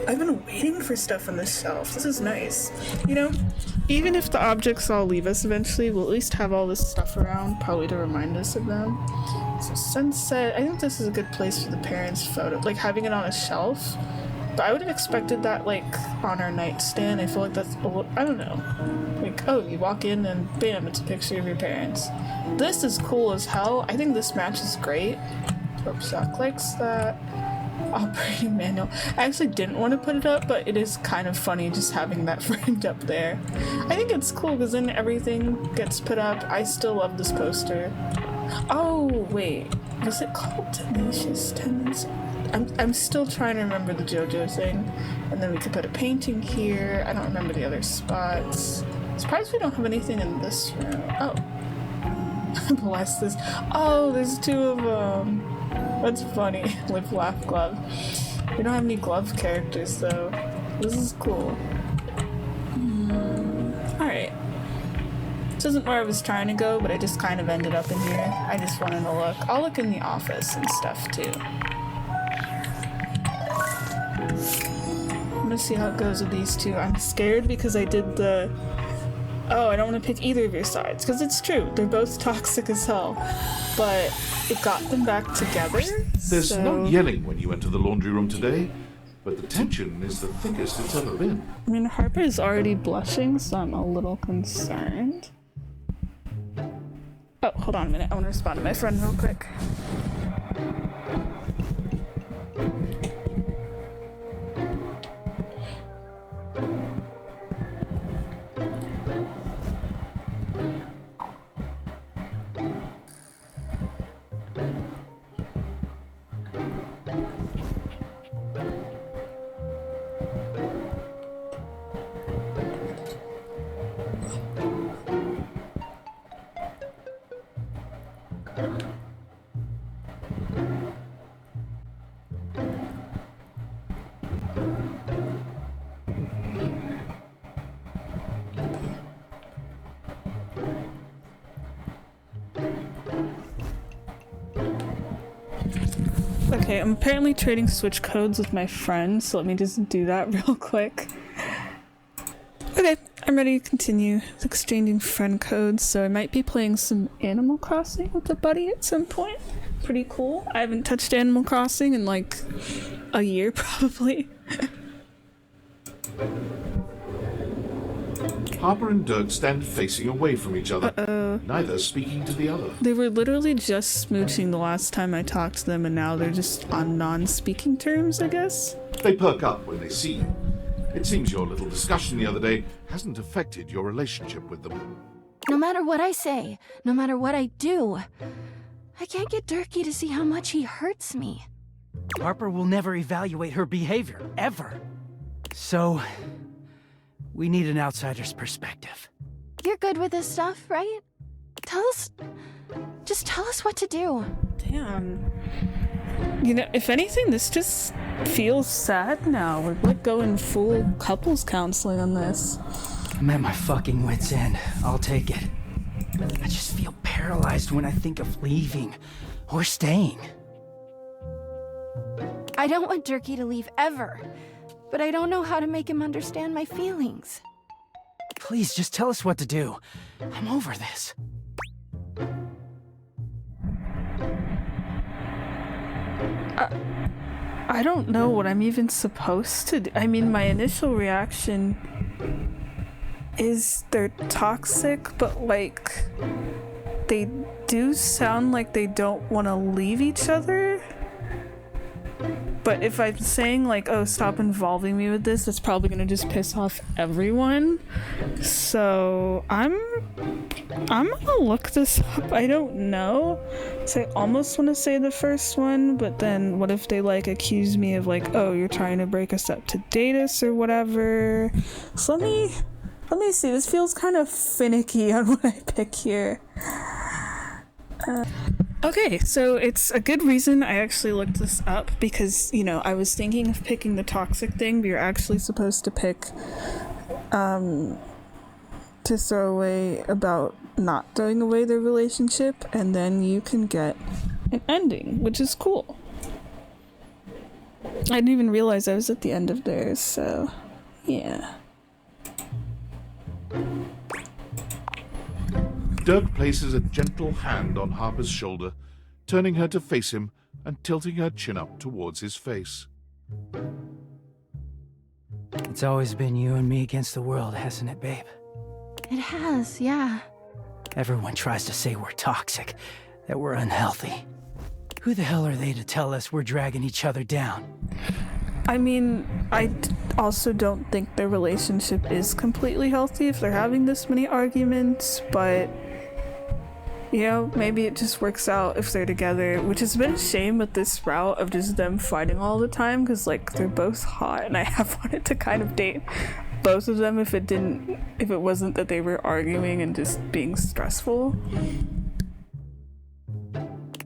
I've been waiting for stuff on this shelf. This is nice. You know, even if the objects all leave us eventually, we'll at least have all this stuff around, probably to remind us of them. So sunset, I think this is a good place for the parents' photo, like having it on a shelf. But I would have expected that like on our nightstand. I feel like that's, I don't know. Like, oh, you walk in and bam, it's a picture of your parents. This is cool as hell. I think this match is great. Hope Zach likes that. Operating manual. I actually didn't want to put it up, but it is kind of funny just having that framed up there. I think it's cool because then everything gets put up. I still love this poster. Oh, wait. Was it called Tenacious Tenants? I'm still trying to remember the JoJo thing. And then we could put a painting here. I don't remember the other spots. Surprised we don't have anything in this room. Oh. Bless this. Oh, there's two of them. That's funny. Live, laugh, glove. We don't have any glove characters though. This is cool. Alright. This isn't where I was trying to go, but I just kind of ended up in here. I just wanted to look. I'll look in the office and stuff too. I'm gonna see how it goes with these two. I'm scared because I did the... Oh, I don't want to pick either of your sides, because it's true. They're both toxic as hell. But it got them back together. There's so... no yelling when you enter the laundry room today, but the tension is the thickest it's ever been. I mean, Harper is already blushing, so I'm a little concerned. Oh, hold on a minute. I want to respond to my friend real quick. Okay, I'm apparently trading switch codes with my friend, so let me just do that real quick. Okay, I'm ready to continue exchanging friend codes, so I might be playing some Animal Crossing with a buddy at some point. Pretty cool. I haven't touched Animal Crossing in like a year, probably. Harper and Dirk stand facing away from each other, neither speaking to the other. They were literally just smooching the last time I talked to them, and now they're just on non-speaking terms, I guess? They perk up when they see you. It seems your little discussion the other day hasn't affected your relationship with them. No matter what I say, no matter what I do, I can't get Durkee to see how much he hurts me. Harper will never evaluate her behavior, ever. So, we need an outsider's perspective. You're good with this stuff, right? Just tell us what to do. Damn. You know, if anything, this just feels sad now. We're like going full couples counseling on this. I'm at my fucking wit's end. I'll take it. I just feel paralyzed when I think of leaving or staying. I don't want Durkee to leave ever, but I don't know how to make him understand my feelings. Please, just tell us what to do. I'm over this. I don't know what I'm even supposed to do. I mean, my initial reaction is they're toxic, but like, they do sound like they don't want to leave each other. But if I'm saying like, oh, stop involving me with this, that's probably gonna just piss off everyone. So I'm gonna look this up. I don't know. So I almost want to say the first one, but then what if they like accuse me of like, oh, you're trying to break us up to date us or whatever. So let me see. This feels kind of finicky on what I pick here. Okay, so it's a good reason I actually looked this up because, you know, I was thinking of picking the toxic thing, but you're actually supposed to pick to throw away about not throwing away their relationship, and then you can get an ending, which is cool. I didn't even realize I was at the end of theirs, so yeah. Dirk places a gentle hand on Harper's shoulder, turning her to face him and tilting her chin up towards his face. It's always been you and me against the world, hasn't it, babe? It has, yeah. Everyone tries to say we're toxic, that we're unhealthy. Who the hell are they to tell us we're dragging each other down? I mean, I also don't think their relationship is completely healthy if they're having this many arguments, but you know, maybe it just works out if they're together, which has been a shame with this route of just them fighting all the time, because like they're both hot and I have wanted to kind of date both of them if it wasn't that they were arguing and just being stressful.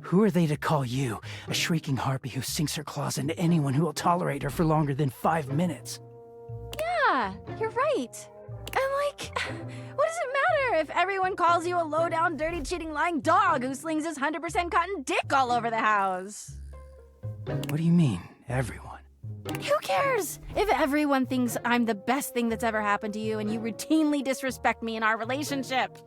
Who are they to call you a shrieking harpy who sinks her claws into anyone who will tolerate her for longer than 5 minutes? Yeah, you're right. And like, what does it matter if everyone calls you a low-down, dirty, cheating, lying dog who slings his 100% cotton dick all over the house? What do you mean, everyone? Who cares if everyone thinks I'm the best thing that's ever happened to you and you routinely disrespect me in our relationship?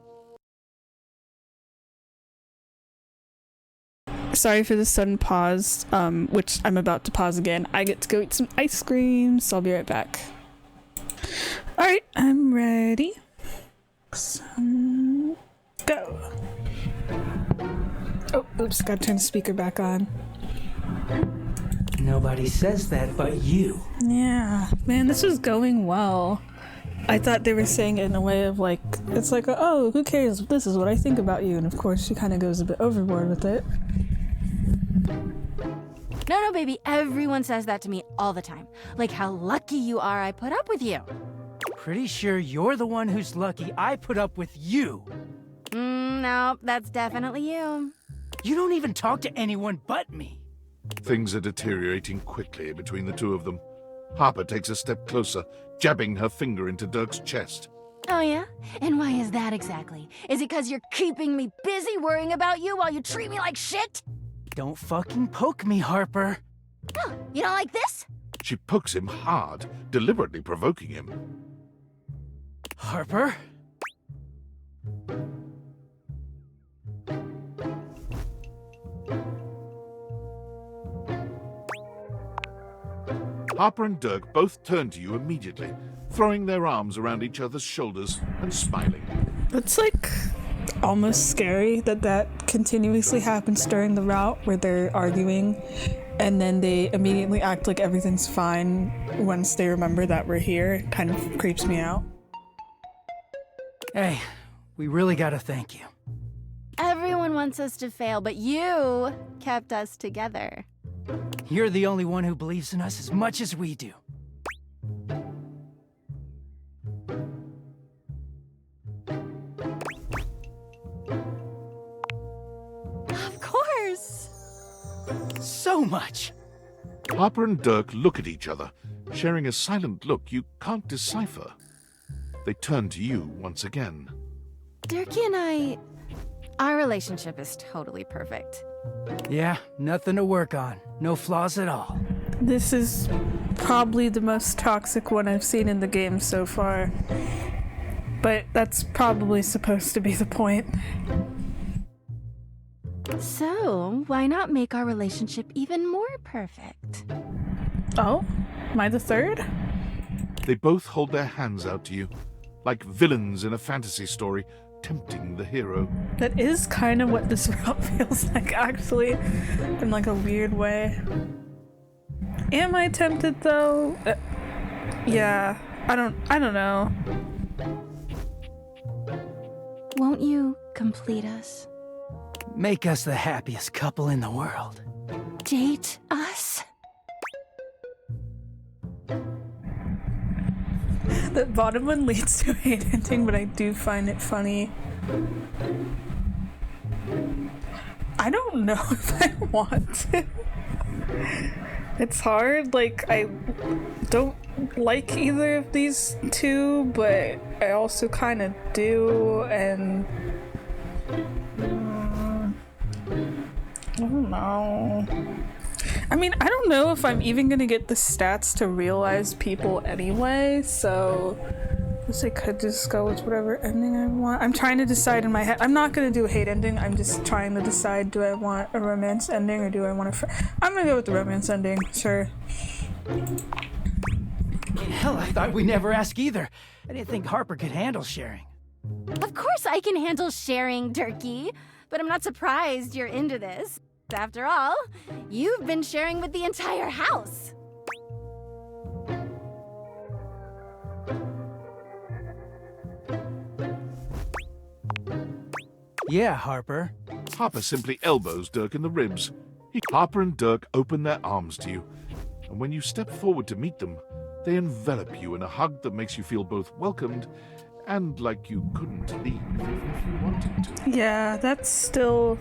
Sorry for the sudden pause, which I'm about to pause again. I get to go eat some ice cream, so I'll be right back. Alright, I'm ready. Go. Oh, oops, gotta turn the speaker back on. Nobody says that but you. Yeah, man, this is going well. I thought they were saying it in a way of like, it's like, oh, who cares? This is what I think about you. And of course, she kind of goes a bit overboard with it. No, baby, everyone says that to me all the time. Like how lucky you are I put up with you. Pretty sure you're the one who's lucky I put up with you. No, that's definitely you. You don't even talk to anyone but me. Things are deteriorating quickly between the two of them. Harper takes a step closer, jabbing her finger into Dirk's chest. Oh yeah? And why is that exactly? Is it because you're keeping me busy worrying about you while you treat me like shit? Don't fucking poke me, Harper. Oh, you don't like this? She pokes him hard, deliberately provoking him. Harper? Harper and Dirk both turn to you immediately, throwing their arms around each other's shoulders and smiling. It's like almost scary that continuously happens during the route where they're arguing and then they immediately act like everything's fine once they remember that we're here. It kind of creeps me out. Hey, we really gotta thank you. Everyone wants us to fail, but you kept us together. You're the only one who believes in us as much as we do. Of course! So much! Harper and Dirk look at each other, sharing a silent look you can't decipher. They turn to you once again. Dirkie and our relationship is totally perfect. Yeah, nothing to work on. No flaws at all. This is probably the most toxic one I've seen in the game so far. But that's probably supposed to be the point. So, why not make our relationship even more perfect? Oh? Am I the third? They both hold their hands out to you, like villains in a fantasy story, tempting the hero. That is kind of what this route feels like, actually, in like a weird way. Am I tempted though? Yeah, I don't know. Won't you complete us? Make us the happiest couple in the world. Date us? The bottom one leads to a hate ending, but I do find it funny. I don't know if I want to. It's hard, like, I don't like either of these two, but I also kind of do, and I don't know. I mean, I don't know if I'm even gonna get the stats to realize people anyway, so I guess I could just go with whatever ending I want. I'm trying to decide in my head. I'm not gonna do a hate ending. I'm just trying to decide, do I want a romance ending or do I want I'm gonna go with the romance ending, sure. Hell, I thought we never asked either. I didn't think Harper could handle sharing. Of course I can handle sharing, Dirkie, but I'm not surprised you're into this. After all, you've been sharing with the entire house. Yeah, Harper. Harper simply elbows Dirk in the ribs. Harper and Dirk open their arms to you, and when you step forward to meet them, they envelop you in a hug that makes you feel both welcomed and like you couldn't leave even if you wanted to. Yeah, that's still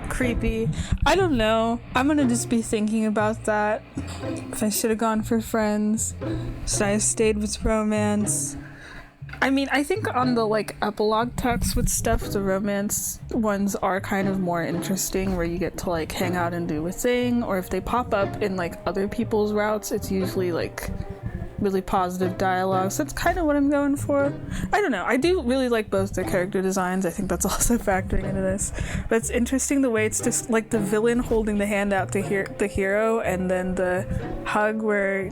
creepy. I don't know. I'm gonna just be thinking about that. If I should have gone for friends. Should I have stayed with romance? I mean, I think on the like epilogue text with stuff, the romance ones are kind of more interesting, where you get to like hang out and do a thing, or if they pop up in like other people's routes, it's usually like really positive dialogue. So that's kind of what I'm going for. I don't know. I do really like both their character designs. I think that's also factoring into this. But it's interesting the way it's just like the villain holding the hand out to the hero, and then the hug where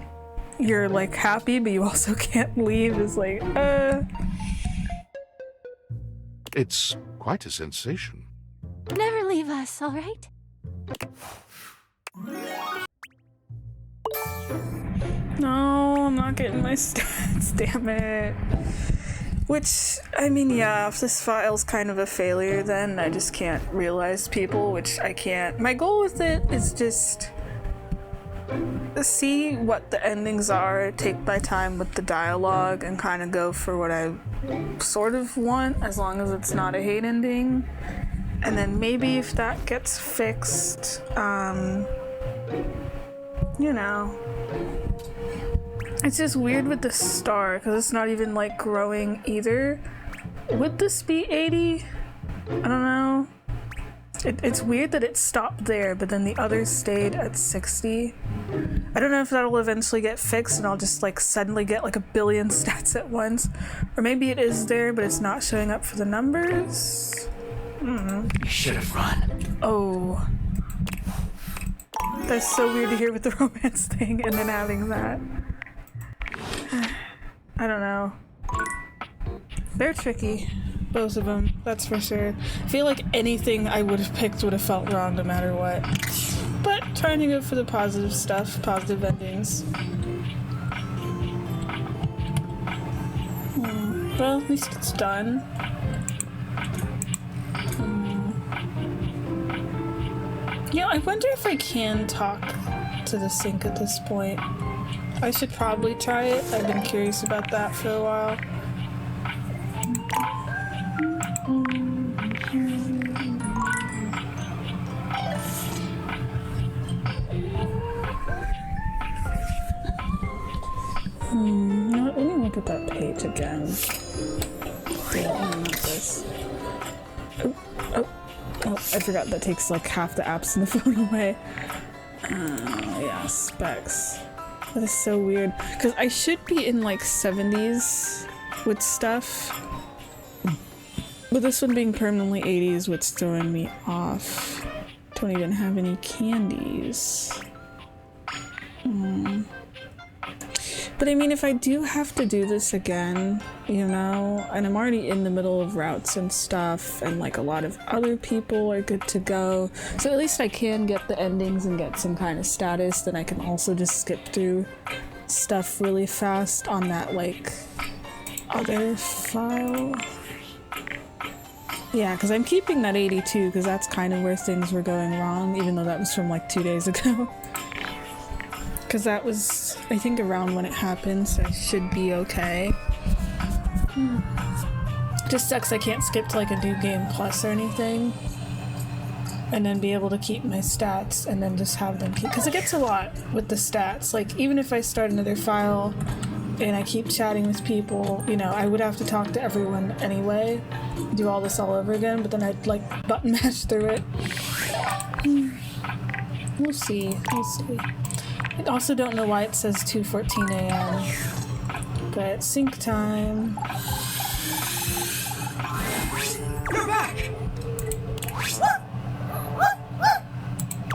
you're like happy but you also can't leave is like It's quite a sensation. Never leave us, all right? No, I'm not getting my stats, damn it. Which, I mean, yeah, if this file's kind of a failure, then I just can't realize people, which I can't. My goal with it is just see what the endings are, take my time with the dialogue, and kind of go for what I sort of want, as long as it's not a hate ending. And then maybe if that gets fixed, you know. It's just weird with the star, because it's not even like growing either. Would this be 80? I don't know. It's weird that it stopped there, but then the others stayed at 60. I don't know if that'll eventually get fixed and I'll just like suddenly get like a billion stats at once. Or maybe it is there, but it's not showing up for the numbers. You should have run. Oh. That's so weird to hear with the romance thing and then having that. I don't know. They're tricky. Both of them, that's for sure. I feel like anything I would have picked would have felt wrong no matter what. But trying to go for the positive stuff, positive endings. Well, at least it's done. Yeah, I wonder if I can talk to the sink at this point. I should probably try it. I've been curious about that for a while. You know what? Let me look at that page again. Yeah, not this. Oh, I forgot that takes like half the apps in the phone away. Yeah, specs. That is so weird. Because I should be in like 70s with stuff. But this one being permanently 80s, what's throwing me off. Don't even have any candies. But I mean, if I do have to do this again, you know, and I'm already in the middle of routes and stuff, and like a lot of other people are good to go, so at least I can get the endings and get some kind of status, then I can also just skip through stuff really fast on that like other file. Yeah, because I'm keeping that 82 because that's kind of where things were going wrong, even though that was from like 2 days ago. Because that was, I think, around when it happened, so I should be okay. Just sucks I can't skip to like a new game plus or anything. And then be able to keep my stats and then just have them keep, because it gets a lot with the stats. Like, even if I start another file and I keep chatting with people, you know, I would have to talk to everyone anyway, do all this all over again, but then I'd like button mash through it. We'll see, we'll see. I also don't know why it says 2:14 a.m. But sync time. You're back!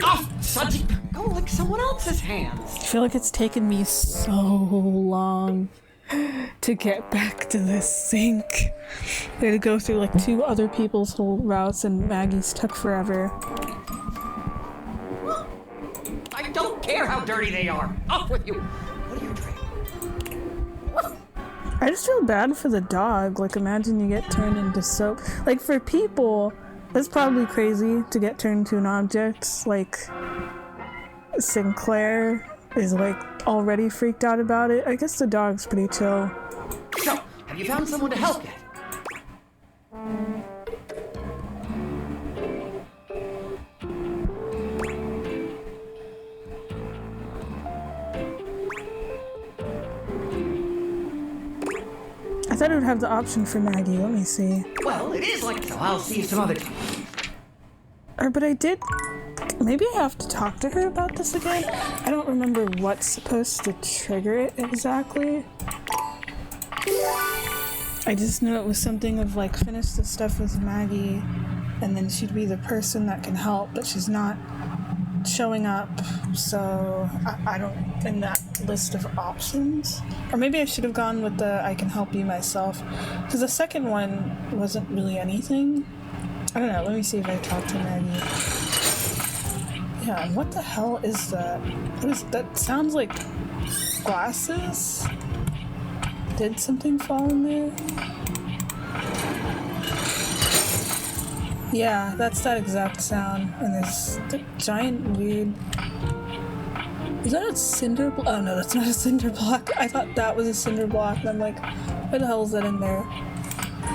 Oh, such go lick someone else's hands. I feel like it's taken me so long to get back to this sink. I had to go through like 2 other people's whole routes, and Maggie's took forever. I don't care how dirty they are. Off with you. What are you drinking? I just feel bad for the dog. Like, imagine you get turned into soap. Like, for people, that's probably crazy to get turned into an object. Like, Sinclair is like already freaked out about it. I guess the dog's pretty chill. So, have you found someone to help yet? I thought it would have the option for Maggie. Let me see. Well, it is like, so I'll see you some other time. But I did... Maybe I have to talk to her about this again? I don't remember what's supposed to trigger it exactly. I just know it was something of like, finish the stuff with Maggie, and then she'd be the person that can help, but she's not showing up, so I don't... in that list of options. Or maybe I should have gone with the I can help you myself, because the second one wasn't really anything. I don't know, let me see if I talk to Maggie. Yeah, and what the hell is that? What is that? Sounds like glasses? Did something fall in there? Yeah, that's that exact sound. And there's the giant weird... Is that a cinder block? Oh no, that's not a cinder block. I thought that was a cinder block, and I'm like, where the hell is that in there?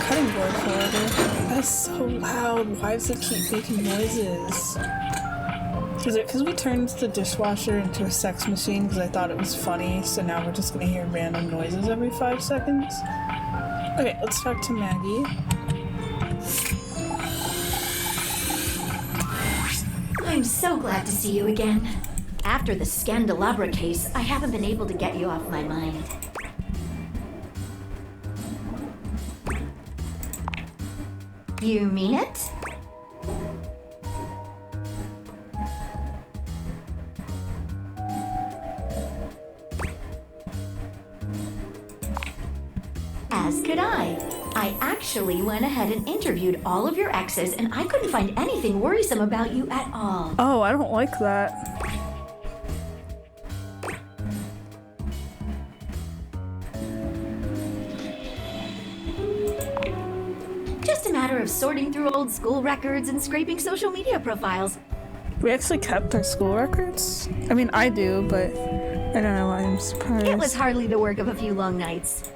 Cutting board however. That is so loud. Why does it keep making noises? Is it because we turned the dishwasher into a sex machine because I thought it was funny, so now we're just gonna hear random noises every 5 seconds? Okay, let's talk to Maggie. I'm so glad to see you again. After the Scandelabra case, I haven't been able to get you off my mind. You mean it? As could I. I actually went ahead and interviewed all of your exes, and I couldn't find anything worrisome about you at all. Oh, I don't like that. Just a matter of sorting through old school records and scraping social media profiles. We actually kept our school records? I mean, I do, but I don't know why I'm surprised. It was hardly the work of a few long nights.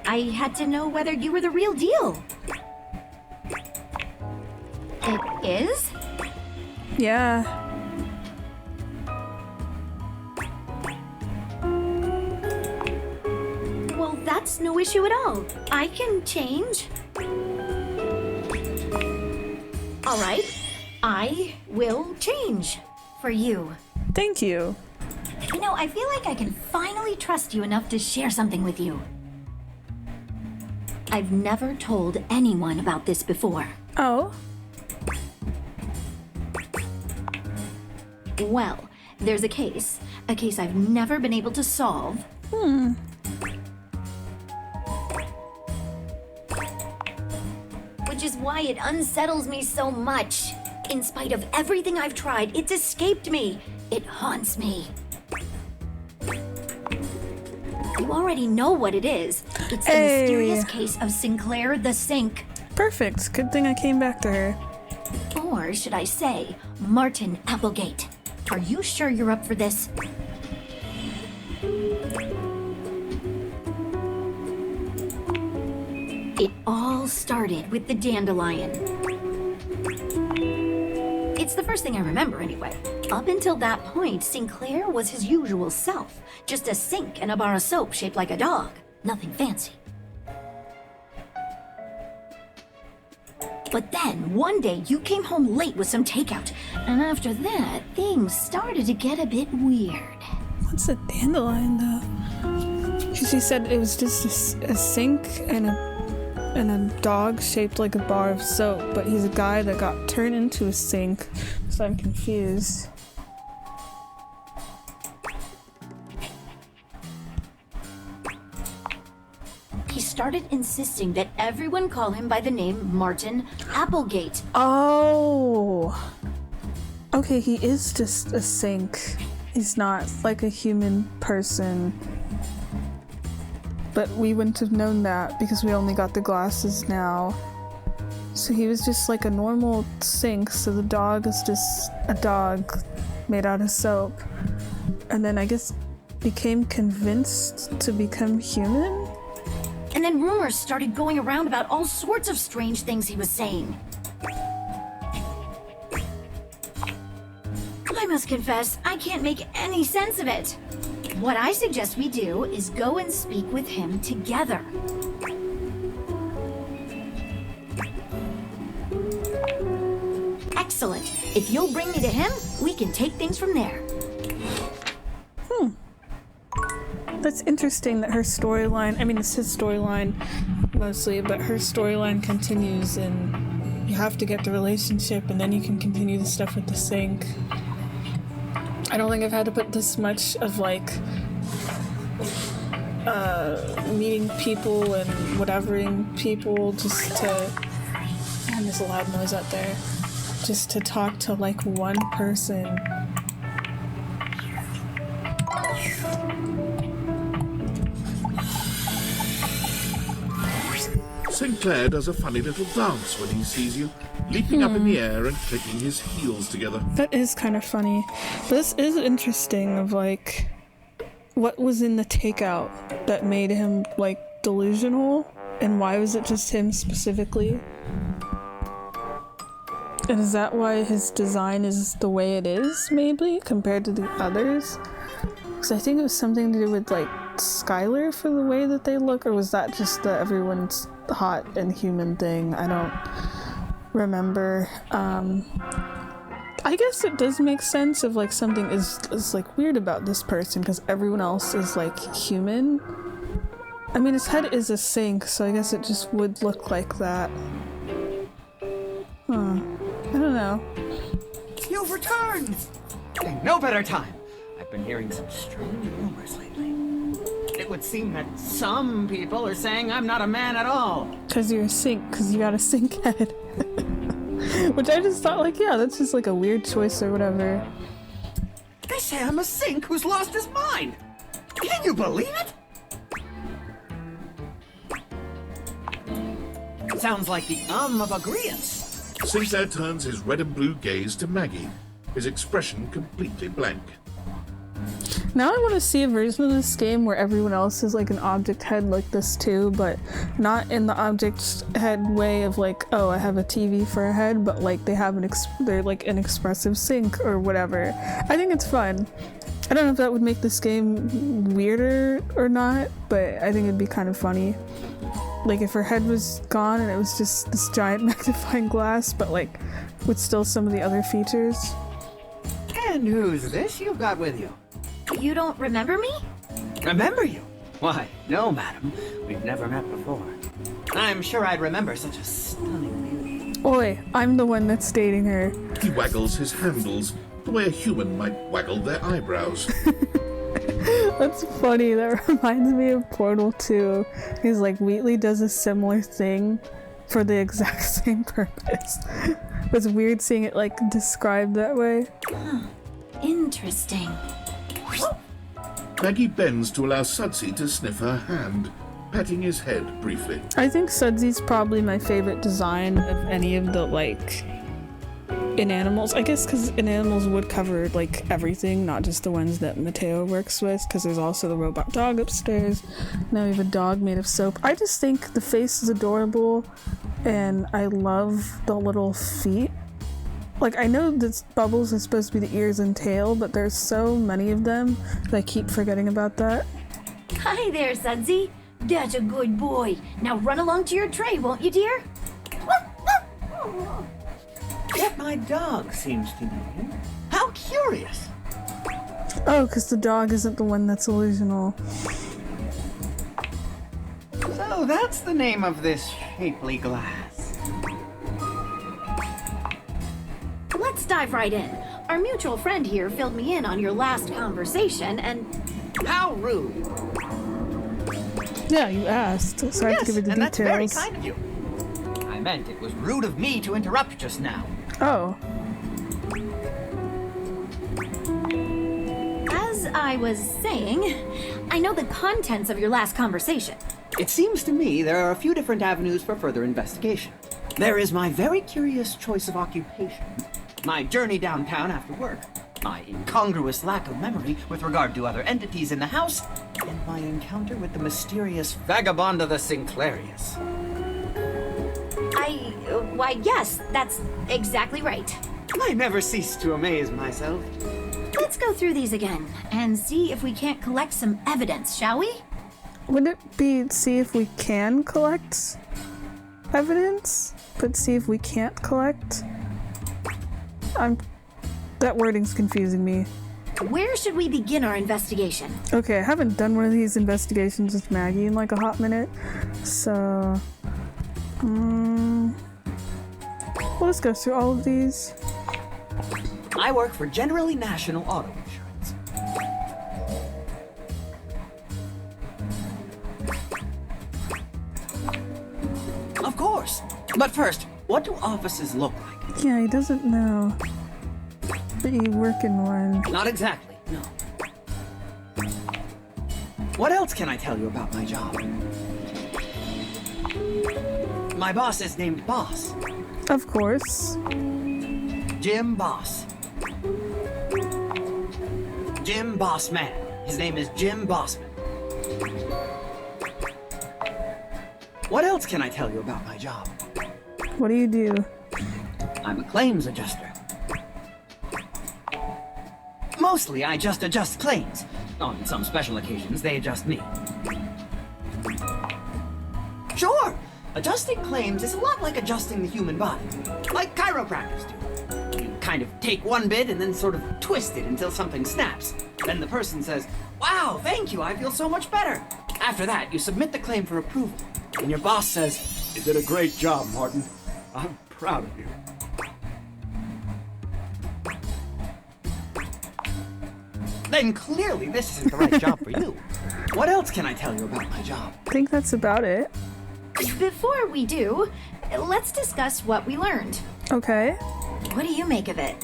I had to know whether you were the real deal. It is? Yeah. Well, that's no issue at all. I can change. All right. I will change for you. Thank you. You know, I feel like I can finally trust you enough to share something with you. I've never told anyone about this before. Oh? Well, there's a case I've never been able to solve. Which is why it unsettles me so much. In spite of everything I've tried, it's escaped me. It haunts me. You already know what it is. It's the mysterious case of Sinclair the Sink. Perfect. Good thing I came back to her. Or should I say, Martin Applegate. Are you sure you're up for this? It all started with the dandelion. It's the first thing I remember anyway. Up until that point, Sinclair was his usual self. Just a sink and a bar of soap shaped like a dog. Nothing fancy. But then, one day, you came home late with some takeout. And after that, things started to get a bit weird. What's a dandelion, though? She said it was just a sink and a dog shaped like a bar of soap, but he's a guy that got turned into a sink, so I'm confused. He started insisting that everyone call him by the name Martin Applegate. Oh! Okay, he is just a sink. He's not like a human person. But we wouldn't have known that because we only got the glasses now. So he was just like a normal sink, so the dog is just a dog made out of soap. And then I guess became convinced to become human? And then rumors started going around about all sorts of strange things he was saying. must confess, I can't make any sense of it. What I suggest we do is go and speak with him together. Excellent. If you'll bring me to him, we can take things from there. That's interesting that her storyline, I mean, it's his storyline mostly, but her storyline continues and you have to get the relationship and then you can continue the stuff with the sink. I don't think I've had to put this much of like meeting people and whatevering people just to, man, there's a loud noise out there, just to talk to like one person. Sinclair does a funny little dance when he sees you, leaping up in the air and clicking his heels together. That is kind of funny. But this is interesting of like what was in the takeout that made him like delusional and why was it just him specifically? And is that why his design is the way it is maybe compared to the others? Because I think it was something to do with like Skylar for the way that they look, or was that just the everyone's hot and human thing? I don't remember. I guess it does make sense if like something is like weird about this person because everyone else is like human. I mean, his head is a sink, so I guess it just would look like that. I don't know. You've returned! No better time. I've been hearing some strange rumors lately. It would seem that some people are saying I'm not a man at all. Because you're a sink, because you got a sink head. Which I just thought, like, yeah, that's just like a weird choice or whatever. They say I'm a sink who's lost his mind. Can you believe it? Sounds like the of agreement. Sinclair turns his red and blue gaze to Maggie, his expression completely blank. Now I want to see a version of this game where everyone else is like an object head like this too, but not in the object head way of like, oh, I have a TV for a head, but like they have they're like an expressive sink or whatever. I think it's fun. I don't know if that would make this game weirder or not, but I think it'd be kind of funny. Like if her head was gone and it was just this giant magnifying glass, but like with still some of the other features. And who's this you've got with you? You don't remember me? Remember you? Why, no, madam. We've never met before. I'm sure I'd remember such a stunning beauty. Oi, I'm the one that's dating her. He waggles his handles the way a human might waggle their eyebrows. That's funny. That reminds me of Portal 2. He's like, Wheatley does a similar thing for the exact same purpose. It's weird seeing it like described that way. Interesting. Maggie bends to allow Sudsy to sniff her hand, patting his head briefly. I think Sudsy's probably my favorite design of any of the like Inanimals. I guess because Inanimals would cover like everything, not just the ones that Mateo works with, because there's also the robot dog upstairs. Now we have a dog made of soap. I just think the face is adorable and I love the little feet. Like, I know that Bubbles is supposed to be the ears and tail, but there's so many of them that I keep forgetting about that. Hi there, Sudsy. That's a good boy. Now run along to your tray, won't you, dear? Yet my dog seems to know him. How curious. Oh, because the dog isn't the one that's illusional. So that's the name of this shapely glass. Let's dive right in. Our mutual friend here filled me in on your last conversation, and... How rude. Yeah, you asked, so I have to give you the and details. That's very kind of you. I meant it was rude of me to interrupt just now. Oh. As I was saying, I know the contents of your last conversation. It seems to me there are a few different avenues for further investigation. There is my very curious choice of occupation, my journey downtown after work, my incongruous lack of memory with regard to other entities in the house, and my encounter with the mysterious vagabond of the Sinclairius. Why, yes, that's exactly right. I never cease to amaze myself. Let's go through these again and see if we can't collect some evidence, shall we? Would it be see if we can collect evidence, but see if we can't collect? That wording's confusing me. Where should we begin our investigation? Okay, I haven't done one of these investigations with Maggie in like a hot minute, so let's go through all of these. I work for Generali National Auto Insurance. Of course. But first, what do offices look like? Yeah, he doesn't know. But you work in one. Not exactly, no. What else can I tell you about my job? My boss is named Boss. Of course. Jim Boss. Jim Bossman. His name is Jim Bossman. What else can I tell you about my job? What do you do? I'm a claims adjuster. Mostly, I just adjust claims. On some special occasions, they adjust me. Sure! Adjusting claims is a lot like adjusting the human body. Like chiropractors do. You kind of take one bit and then sort of twist it until something snaps. Then the person says, "Wow, thank you, I feel so much better." After that, you submit the claim for approval. And your boss says, "You did a great job, Martin. I'm proud of you." Then clearly this isn't the right job for you. What else can I tell you about my job? I think that's about it. Before we do, let's discuss what we learned. Okay. What do you make of it?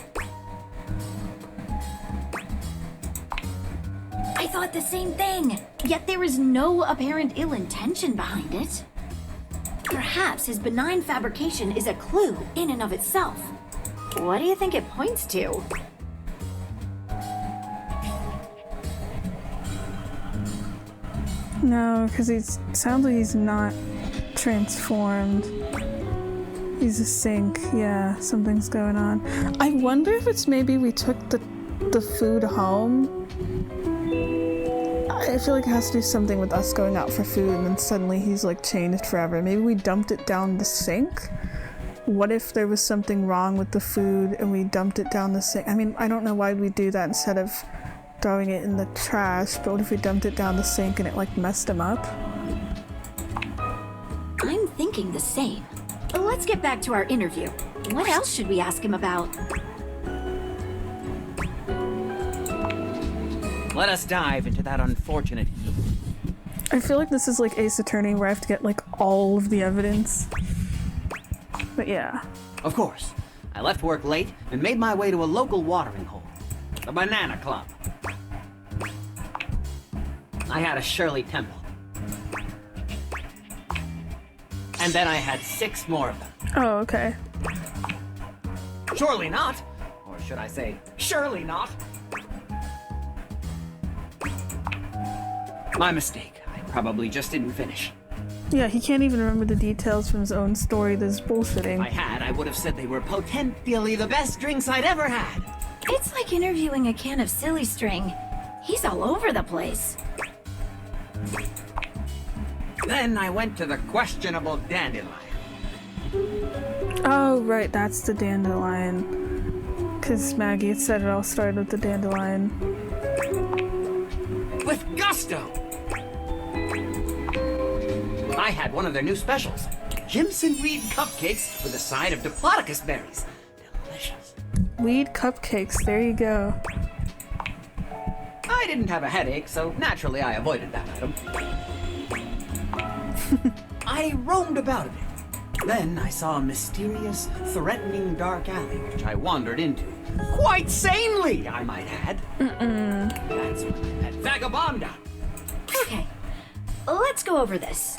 I thought the same thing, yet there is no apparent ill intention behind it. Perhaps his benign fabrication is a clue in and of itself. What do you think it points to? No, because it sounds like he's not transformed. He's a sink. Yeah, something's going on. I wonder if it's maybe we took the food home. I feel like it has to do something with us going out for food and then suddenly he's like changed forever. Maybe we dumped it down the sink? What if there was something wrong with the food and we dumped it down the sink? I mean, I don't know why we'd do that instead of throwing it in the trash, but what if we dumped it down the sink and it like messed him up? I'm thinking the same. Let's get back to our interview. What else should we ask him about? Let us dive into that unfortunate heap. I feel like this is like Ace Attorney where I have to get like all of the evidence. But yeah. Of course. I left work late and made my way to a local watering hole. The Banana Club. I had a Shirley Temple. And then I had 6 more of them. Oh, okay. Surely not. Or should I say, surely not. My mistake. I probably just didn't finish. Yeah, he can't even remember the details from his own story. This is bullshitting. If I had, I would have said they were potentially the best drinks I'd ever had. It's like interviewing a can of silly string. He's all over the place. Then I went to the questionable dandelion. Oh, right, that's the dandelion. Because Maggie had said it all started with the dandelion. With gusto! I had one of their new specials. Jimson Weed cupcakes with a side of Diplodocus berries. Delicious. Weed cupcakes, there you go. I didn't have a headache, so naturally I avoided that item. I roamed about a bit. Then I saw a mysterious, threatening dark alley, which I wandered into. Quite sanely, I might add. That's when I met Vagabonda. Okay, let's go over this.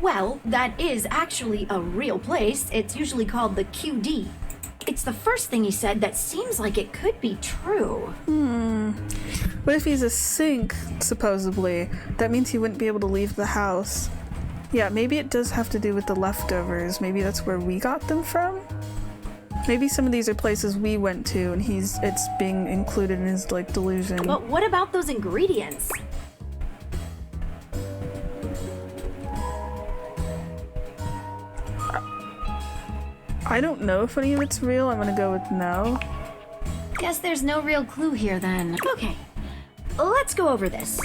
Well, that is actually a real place. It's usually called the QD. It's the first thing he said that seems like it could be true. But if he's a sink, supposedly, that means he wouldn't be able to leave the house. Yeah, maybe it does have to do with the leftovers. Maybe that's where we got them from. Maybe some of these are places we went to and it's being included in his like delusion. But what about those ingredients? I don't know if any of it's real. I'm gonna go with no. Guess there's no real clue here then. Okay, let's go over this.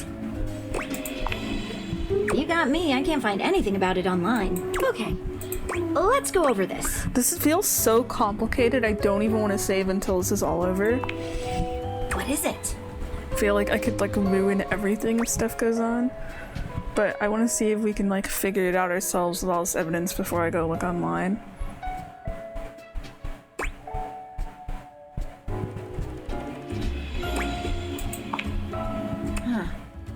You got me, I can't find anything about it online. Okay, let's go over this. This feels so complicated, I don't even want to save until this is all over. What is it? I feel like I could like ruin everything if stuff goes on. But I want to see if we can like figure it out ourselves with all this evidence before I go look online.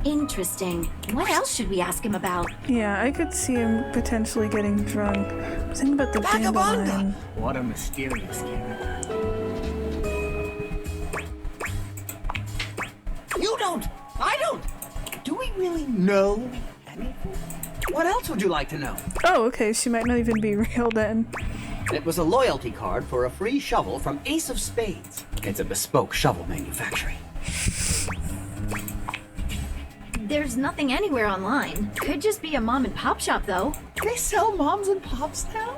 Interesting. What else should we ask him about? Yeah, I could see him potentially getting drunk. Think about the dandelion. What a mysterious character. You don't! I don't! Do we really know anything? What else would you like to know? Oh, okay, she might not even be real then. It was a loyalty card for a free shovel from Ace of Spades. It's a bespoke shovel manufacturing. There's nothing anywhere online. Could just be a mom and pop shop though. They sell moms and pops now?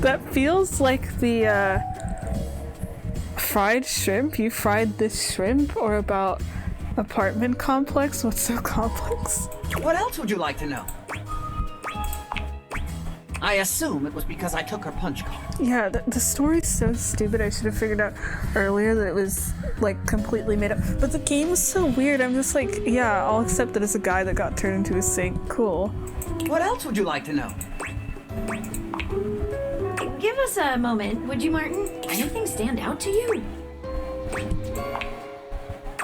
That feels like the fried shrimp. You fried this shrimp, or about apartment complex? What's so complex? What else would you like to know? I assume it was because I took her punch card. Yeah, the story's so stupid. I should have figured out earlier that it was like completely made up. But the game is so weird. I'm just like, yeah, I'll accept that it's a guy that got turned into a sink. Cool. What else would you like to know? Give us a moment, would you, Martin? Anything stand out to you?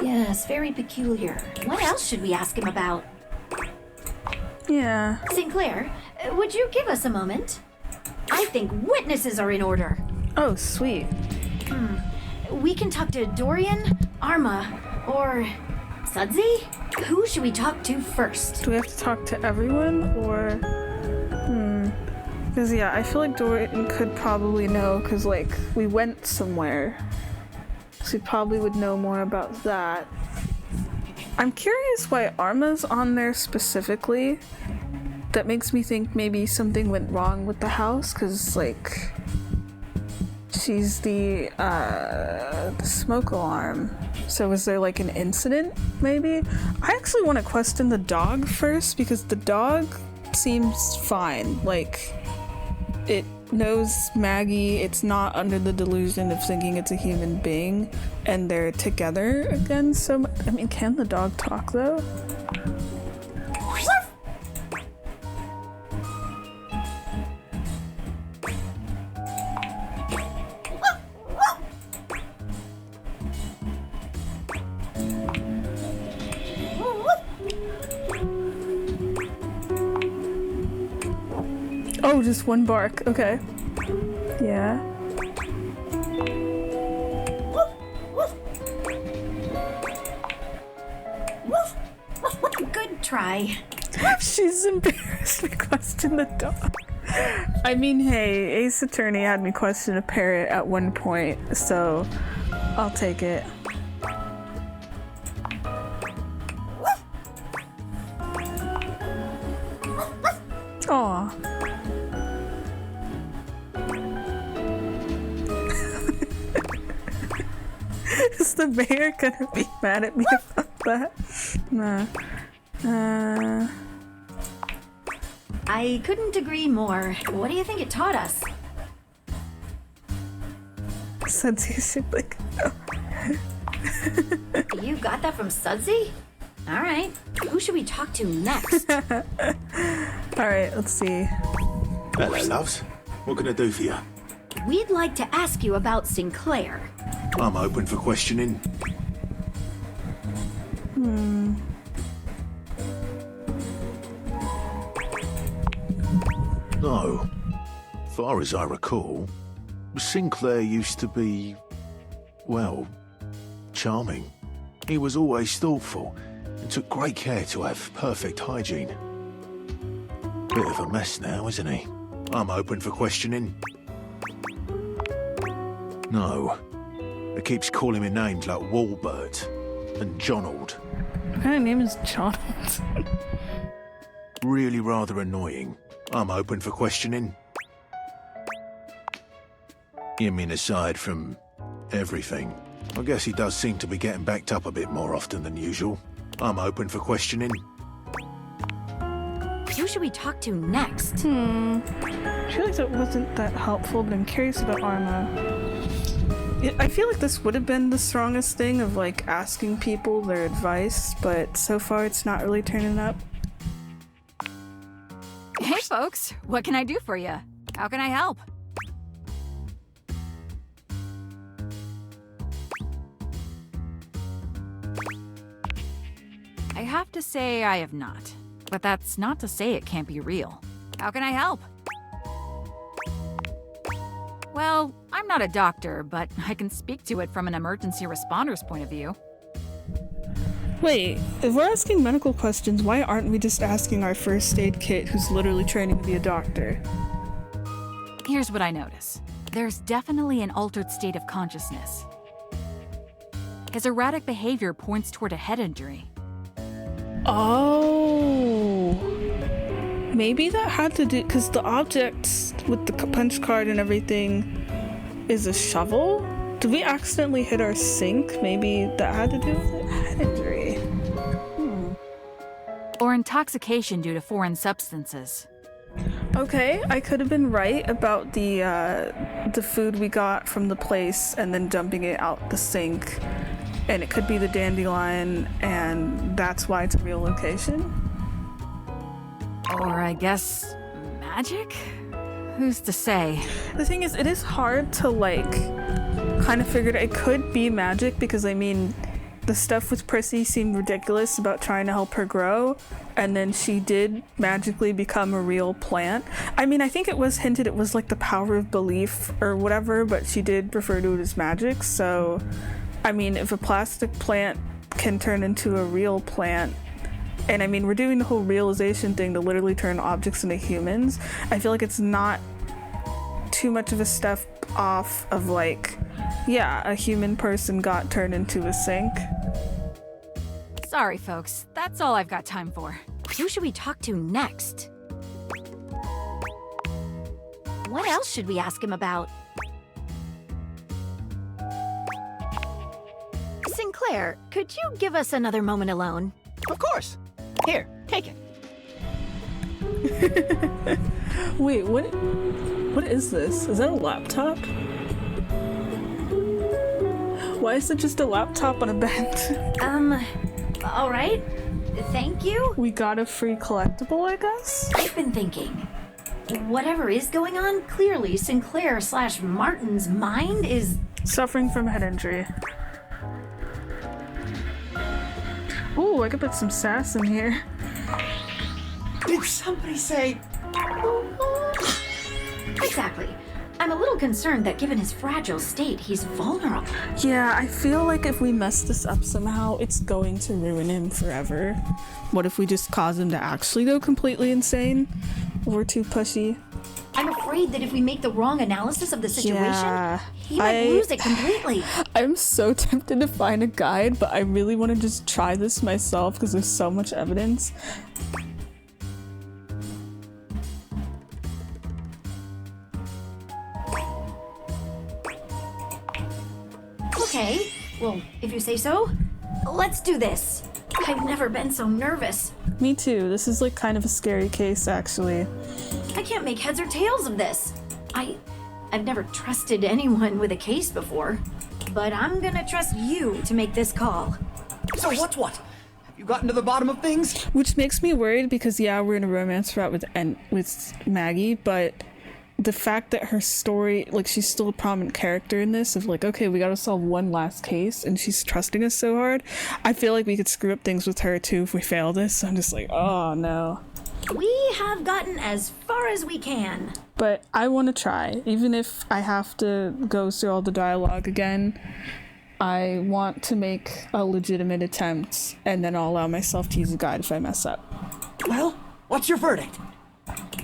Yes, very peculiar. What else should we ask him about? Yeah. Sinclair, would you give us a moment? I think witnesses are in order. Oh, sweet. We can talk to Dorian, Arma, or Sudsy? Who should we talk to first? Do we have to talk to everyone, or... Because, yeah, I feel like Dorian could probably know, because, like, we went somewhere. So he probably would know more about that. I'm curious why Arma's on there specifically. That makes me think maybe something went wrong with the house, because, like, she's the smoke alarm. So was there, like, an incident, maybe? I actually want to question the dog first, because the dog seems fine. Like, it knows Maggie, it's not under the delusion of thinking it's a human being, and they're together again. So, I mean, can the dog talk, though? Oh, just one bark. Okay. Yeah. Good try. She's embarrassed to question the dog. I mean, hey, Ace Attorney had me question a parrot at one point, so I'll take it. Aw. Is the mayor gonna be mad at me about that? Nah. I couldn't agree more. What do you think it taught us? Sudsy should like You got that from Sudsy? Alright. Who should we talk to next? Alright, let's see. Hello, loves. What can I do for you? We'd like to ask you about Sinclair. I'm open for questioning. No. Far as I recall, Sinclair used to be, well, charming. He was always thoughtful. and took great care to have perfect hygiene. Bit of a mess now, isn't he? I'm open for questioning. No. It keeps calling me names like Walbert and Jonald. What kind of name is Jonald? Really rather annoying. I'm open for questioning. You mean aside from everything? I guess he does seem to be getting backed up a bit more often than usual. I'm open for questioning. Who should we talk to next? I feel like that wasn't that helpful, but I'm curious about Arma. I feel like this would have been the strongest thing of like asking people their advice, but so far it's not really turning up. Hey folks, what can I do for you? How can I help? I have to say I have not, but that's not to say it can't be real. How can I help? Well, I'm not a doctor, but I can speak to it from an emergency responder's point of view. Wait, if we're asking medical questions, why aren't we just asking our first aid kit who's literally training to be a doctor? Here's what I notice. There's definitely an altered state of consciousness. His erratic behavior points toward a head injury. Oh, maybe that had to do because the object with the punch card and everything is a shovel. Did we accidentally hit our sink? Maybe that had to do with it. Head injury. Or intoxication due to foreign substances. Okay, I could have been right about the food we got from the place and then dumping it out the sink. And it could be the dandelion, and that's why it's a real location? Or I guess magic? Who's to say? The thing is, it is hard to like kind of figure it could be magic because I mean the stuff with Prissy seemed ridiculous about trying to help her grow, and then she did magically become a real plant. I mean, I think it was hinted it was like the power of belief or whatever, but she did refer to it as magic, so I mean, if a plastic plant can turn into a real plant, and I mean, we're doing the whole realization thing to literally turn objects into humans, I feel like it's not too much of a step off of like, yeah, a human person got turned into a sink. Sorry, folks. That's all I've got time for. Who should we talk to next? What else should we ask him about? Sinclair, could you give us another moment alone? Of course. Here, take it. Wait, what is this? Is that a laptop? Why is it just a laptop on a bench? All right. Thank you. We got a free collectible, I guess? I've been thinking. Whatever is going on, clearly Sinclair/Martin's mind is suffering from head injury. Ooh, I could put some sass in here. Did somebody say? Exactly. I'm a little concerned that given his fragile state, he's vulnerable. Yeah, I feel like if we mess this up somehow, it's going to ruin him forever. What if we just cause him to actually go completely insane? We're too pushy. I'm afraid that if we make the wrong analysis of the situation, yeah, he might lose it completely. I'm so tempted to find a guide, but I really want to just try this myself because there's so much evidence. Okay, well, if you say so, let's do this. I've never been so nervous. Me too. This is like kind of a scary case, actually. I can't make heads or tails of this. I've never trusted anyone with a case before, but I'm gonna trust you to make this call. So what's what? Have you gotten to the bottom of things? Which makes me worried because yeah, we're in a romance route with Maggie, but the fact that her story, like she's still a prominent character in this of like, okay, we gotta solve one last case and she's trusting us so hard. I feel like we could screw up things with her too if we fail this. So I'm just like, oh no. We have gotten as far as we can. But I want to try, even if I have to go through all the dialogue again. I want to make a legitimate attempt, and then I'll allow myself to use a guide if I mess up. Well, what's your verdict?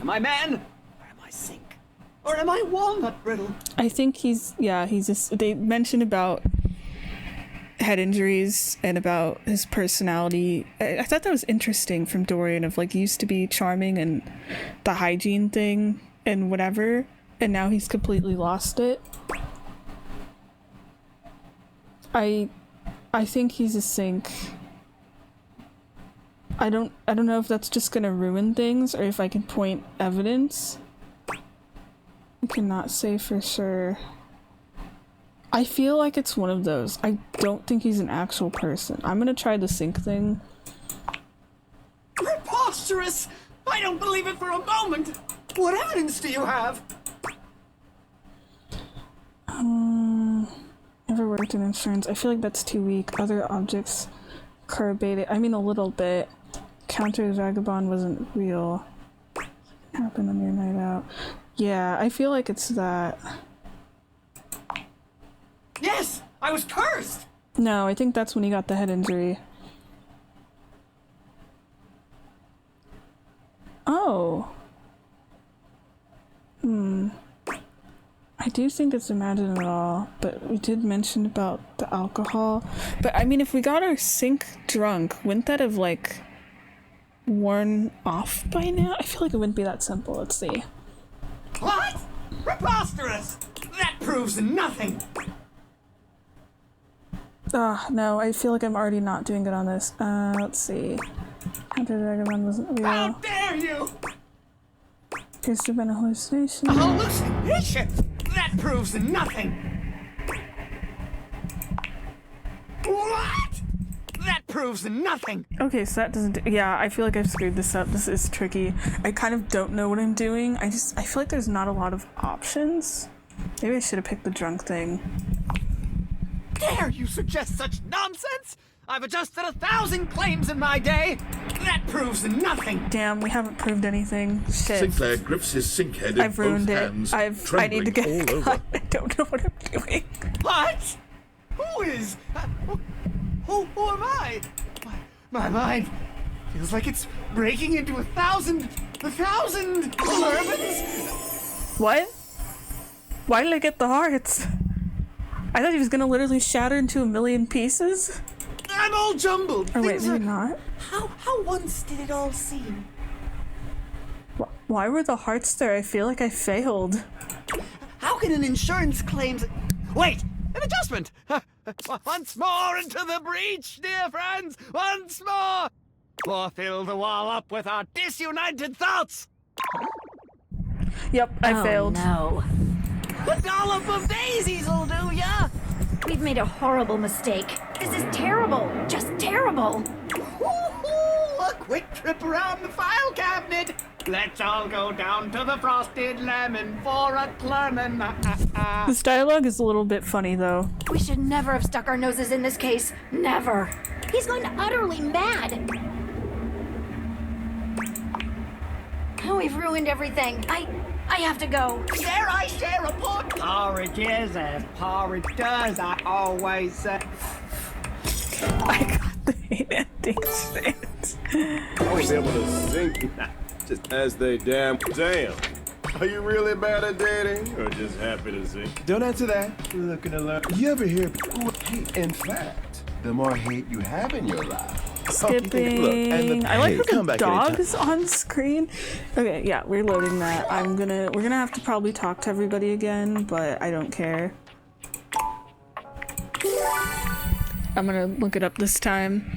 Am I man? Or am I sink? Or am I walnut brittle? I think they mentioned about head injuries and about his personality. I thought that was interesting from Dorian, of like, he used to be charming and the hygiene thing and whatever, and now he's completely lost it. I think he's a sink. I don't know if that's just gonna ruin things or if I can point evidence. I cannot say for sure. I feel like it's one of those. I don't think he's an actual person. I'm gonna try the sink thing. Preposterous! I don't believe it for a moment! What evidence do you have? Never worked in insurance. I feel like that's too weak. Other objects corroborated. I mean, a little bit. Counter Vagabond wasn't real. Happened on your night out. Yeah, I feel like it's that. Yes! I was cursed! No, I think that's when he got the head injury. Oh. I do think it's Imagine It All, but we did mention about the alcohol. But I mean, if we got our sink drunk, wouldn't that have, like, worn off by now? I feel like it wouldn't be that simple. Let's see. What? Preposterous! That proves nothing! No, I feel like I'm already not doing good on this. Let's see. Hunter Vagabond wasn't real. How dare you! Appears to have been a hallucination. A hallucination? That proves nothing! What? That proves nothing! Okay, so that doesn't... Yeah, I feel like I've screwed this up. This is tricky. I kind of don't know what I'm doing. I feel like there's not a lot of options. Maybe I should have picked the drunk thing. Dare you suggest such nonsense? I've adjusted 1,000 claims in my day. That proves nothing. Damn, we haven't proved anything. Shit. Sinclair grips his sink head in I've ruined both it. hands, I need to get trembling all over. I don't know what I'm doing. What? Who is? Who am I? My mind feels like it's breaking into 1,000 bourbons. What? Why did I get the hearts? I thought he was gonna literally shatter into a million pieces. I'm all jumbled. Or wait, maybe not. How once did it all seem? Why were the hearts there? I feel like I failed. How can an insurance claims... Wait! An adjustment! Once more into the breach, dear friends! Once more! Or fill the wall up with our disunited thoughts! Yep, I failed. No. A dollop of daisies will do ya! We've made a horrible mistake. This is terrible. Just terrible. A quick trip around the file cabinet. Let's all go down to the Frosted Lemon for a Clerman. This dialogue is a little bit funny, though. We should never have stuck our noses in this case. Never. He's gone utterly mad. We've ruined everything. I have to go. Dare I share a pot? Porridge is as porridge does, I always say. I got the ending shit. I was able to sink just as they damn. Are you really bad at dating or just happy to sink? Don't answer that. We're looking to learn. You ever hear people hate? In fact, the more hate you have in your life. Skipping. I like the dogs on screen. Okay, yeah, we're loading that. We're gonna have to probably talk to everybody again, but I don't care. I'm gonna look it up this time.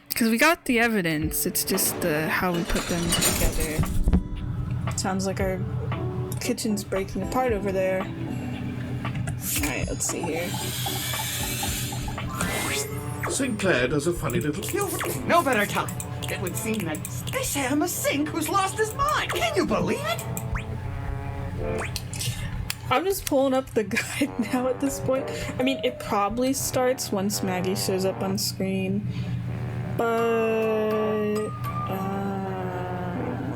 Because we got the evidence, it's just how we put them together. Sounds like our kitchen's breaking apart over there. Alright, let's see here. Sinclair does a funny little... No better time. It would seem that they say I'm a sink who's lost his mind. Can you believe it? I'm just pulling up the guide now at this point. I mean, it probably starts once Maggie shows up on screen. But...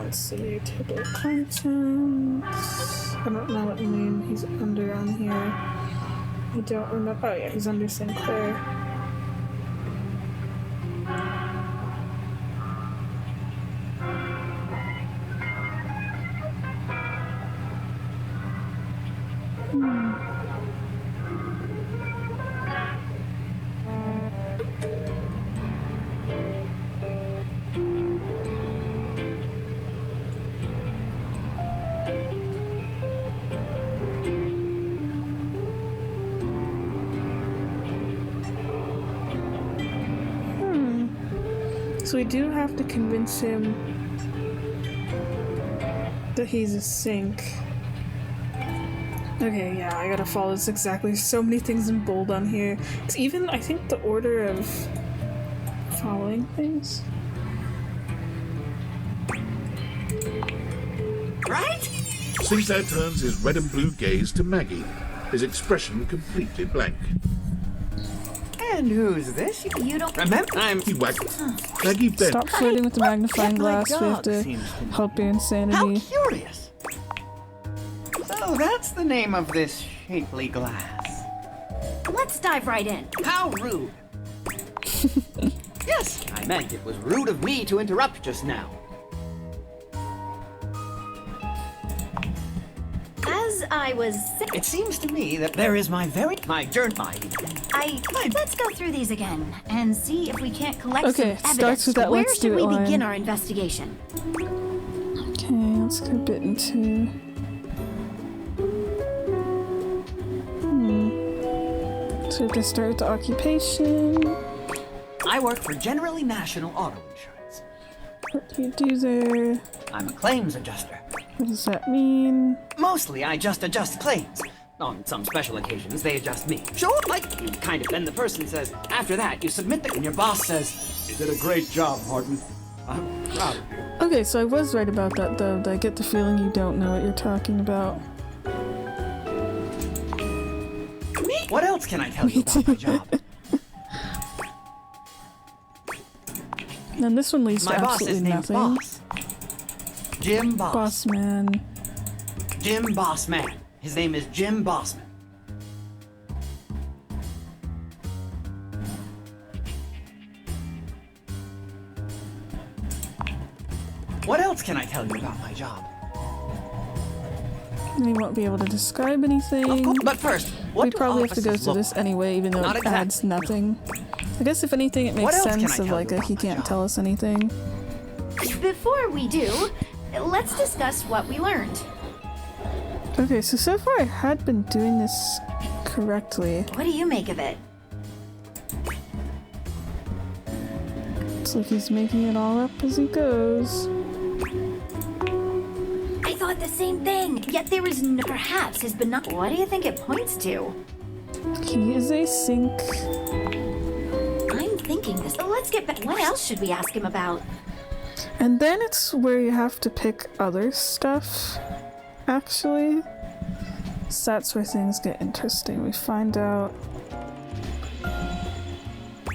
let's see, table of contents. I don't know what name he's under on here. I don't remember. Oh yeah, he's under Sinclair. So we do have to convince him that he's a sync. Okay, yeah, I gotta follow this exactly. So many things in bold on here. It's even, I think, the order of following things. Right? Sinclair turns his red and blue gaze to Maggie, his expression completely blank. And who's this? You don't remember? He wagged. Maggie bent. Stop flirting with the magnifying glass. We have to help your insanity. How curious! So that's the name of this shapely glass. Let's dive right in. How rude! Yes, I meant it was rude of me to interrupt just now. As I was It seems to me that there is my journal. Let's go through these again and see if we can't collect Okay, some starts evidence. with that Where let's should do we it line. begin our investigation? Okay, let's go a bit into... So we have to start with the occupation. I work for Generally National Auto Insurance. What do you do there? I'm a claims adjuster. What does that mean? Mostly, I just adjust claims. On some special occasions, they adjust me. Sure, like you kind of. Then the person says, after that, you submit and your boss says, "You did a great job, Horton. I'm proud of you." Okay, so I was right about that, though. I get the feeling you don't know what you're talking about. Me? What else can I tell you about my job? Then this one leads to My boss is absolutely named nothing. Boss. Jim Boss. Bossman. Jim Bossman. His name is Jim Bossman. What else can I tell you about my job? We won't be able to describe anything. Of course, but first, what we do probably have to go offices through look this like? anyway, even though Not it adds nothing. I guess if anything, it What makes else can sense I of tell like you a about he my can't job? tell us anything. Before we do, let's discuss what we learned. Okay, so far I had been doing this correctly. What do you make of it? It's like he's making it all up as he goes. I thought the same thing, yet there is no... Perhaps his benign... What do you think it points to? He is a sync. I'm thinking this... Let's get back... What else should we ask him about? And then it's where you have to pick other stuff, actually. So that's where things get interesting. We find out...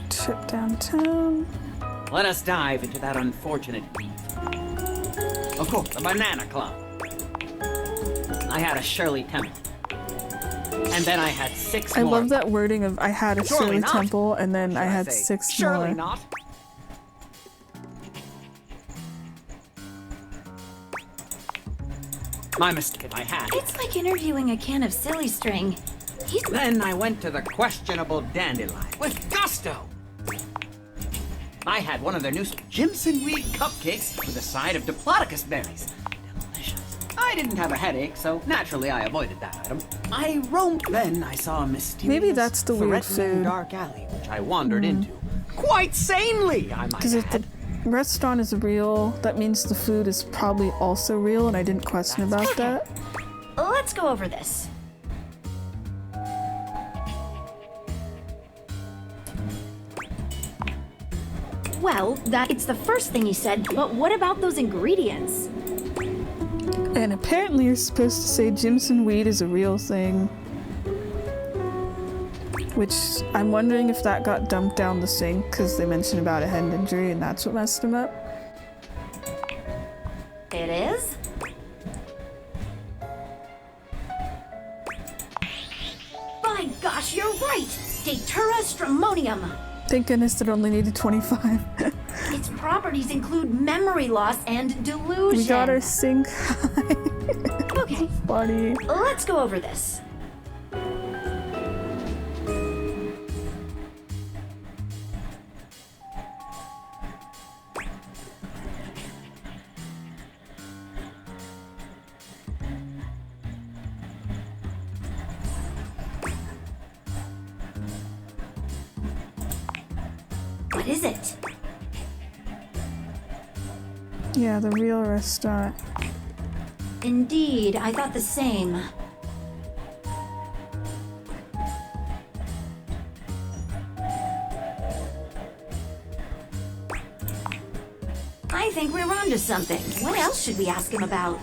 Trip downtown. Let us dive into that unfortunate beat. Of course, the Banana Club. I had a Shirley Temple. And then I had 6 I more. love that wording of I had a Surely Shirley not. Temple and then I had say, 6 Surely more. not. My mistake if I had. It's like interviewing a can of silly string. Then I went to the questionable dandelion with gusto. I had one of their new Jimson Reed cupcakes with a side of Diplodocus berries. Delicious. I didn't have a headache, so naturally I avoided that item. I roamed. Then I saw a mysterious, Maybe that's the weird threatening food. dark alley, which I wandered into. Quite sanely, I might Because if the add. restaurant is real, that means the food is probably also real, and I didn't question about that. Let's go over this. Well, it's the first thing he said, but what about those ingredients? And apparently you're supposed to say Jimson weed is a real thing. Which, I'm wondering if that got dumped down the sink because they mentioned about a head injury and that's what messed him up. It is. By gosh, you're right! Datura stramonium! Thank goodness it only needed 25. Its properties include memory loss and delusion. We got our sync. Okay. Funny. Let's go over this. What is it? Yeah, the real restaurant. Indeed, I thought the same. I think we're onto something. What else should we ask him about?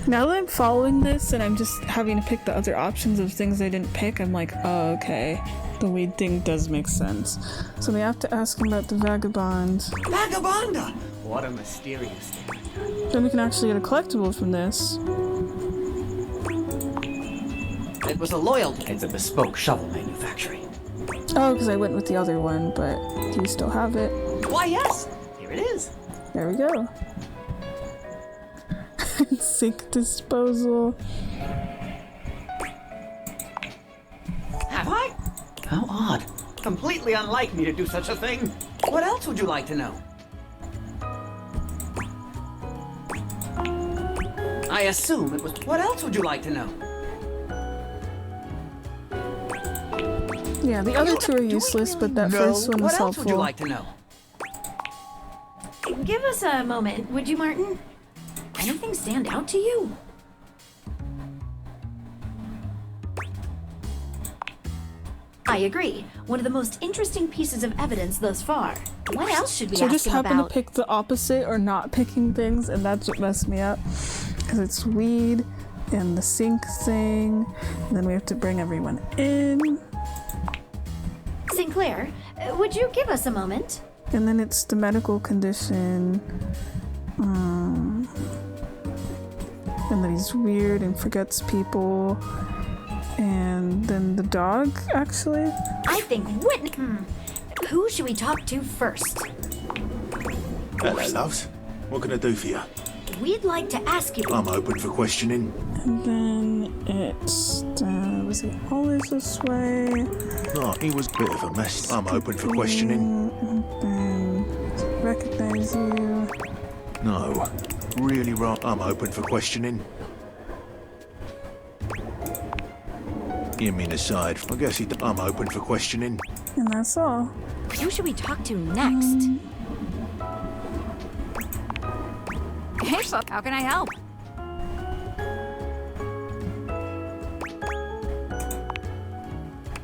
Now that I'm following this and I'm just having to pick the other options of things I didn't pick, I'm like, oh, okay. The weed thing does make sense. So we have to ask him about the vagabond. Vagabonda! What a mysterious thing. Then we can actually get a collectible from this. It was a loyalty. It's a bespoke shovel manufacturing. Oh, because I went with the other one, but do you still have it? Why, yes! Here it is. There we go. Sink disposal. Have I? How odd. Completely unlike me to do such a thing. What else would you like to know? I assume it was... What else would you like to know? Yeah, the other two are useless, but that first one was helpful. What else would you like to know? Give us a moment, would you, Martin? Anything stand out to you? I agree. One of the most interesting pieces of evidence thus far. What else should we So I ask just him happen about? to pick the opposite or not picking things, and that's what messed me up. Because it's weed and the sink thing, and then we have to bring everyone in. Sinclair, would you give us a moment? And then it's the medical condition. And then he's weird and forgets people. And then the dog, actually. I think Whitney. Who should we talk to first? Hello, loves. What can I do for you? We'd like to ask you. I'm open for questioning. And then it's was it always this way? No, he was a bit of a mess. I'm open for questioning. And then recognize you. No, really wrong. I'm open for questioning. You mean aside? I guess I'm open for questioning. And that's all. Who should we talk to next? Hey, folks, how can I help?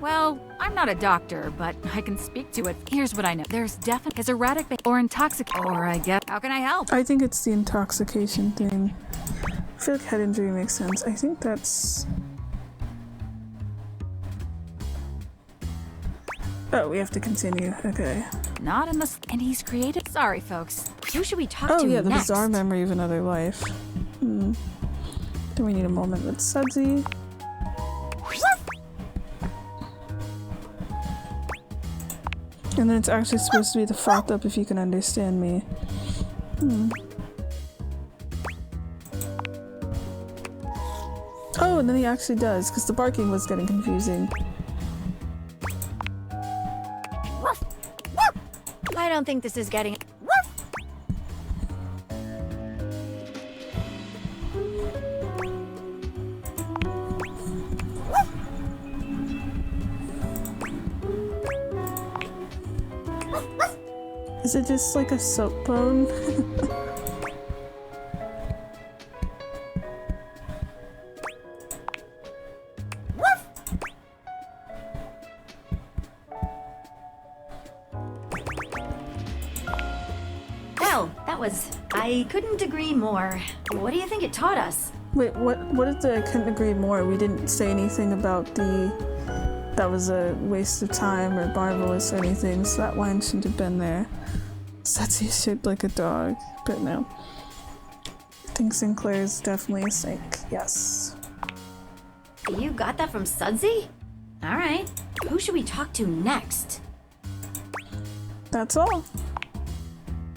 Well, I'm not a doctor, but I can speak to it. Here's what I know. There's definitely is erratic or intoxicated, or I guess. How can I help? I think it's the intoxication thing. I feel like head injury makes sense. I think that's... Oh, we have to continue. Okay. Not unless... And he's created... Sorry, folks. Who should we talk Oh, to yeah, the next? bizarre memory of another life. Then we need a moment with Sudsy. And then it's actually supposed to be the fucked up if you can understand me. Oh, and then he actually does, because the barking was getting confusing. I don't think this is getting... Is it just like a soap bone? Well, that was... I couldn't agree more. What do you think it taught us? Wait, what is the I couldn't agree more? We didn't say anything about the... That was a waste of time or marvelous or anything, so that line shouldn't have been there. Sudsy is shaped like a dog, but no. think Sinclair is definitely a sink. Yes. You got that from Sudsy? Alright. Who should we talk to next? That's all.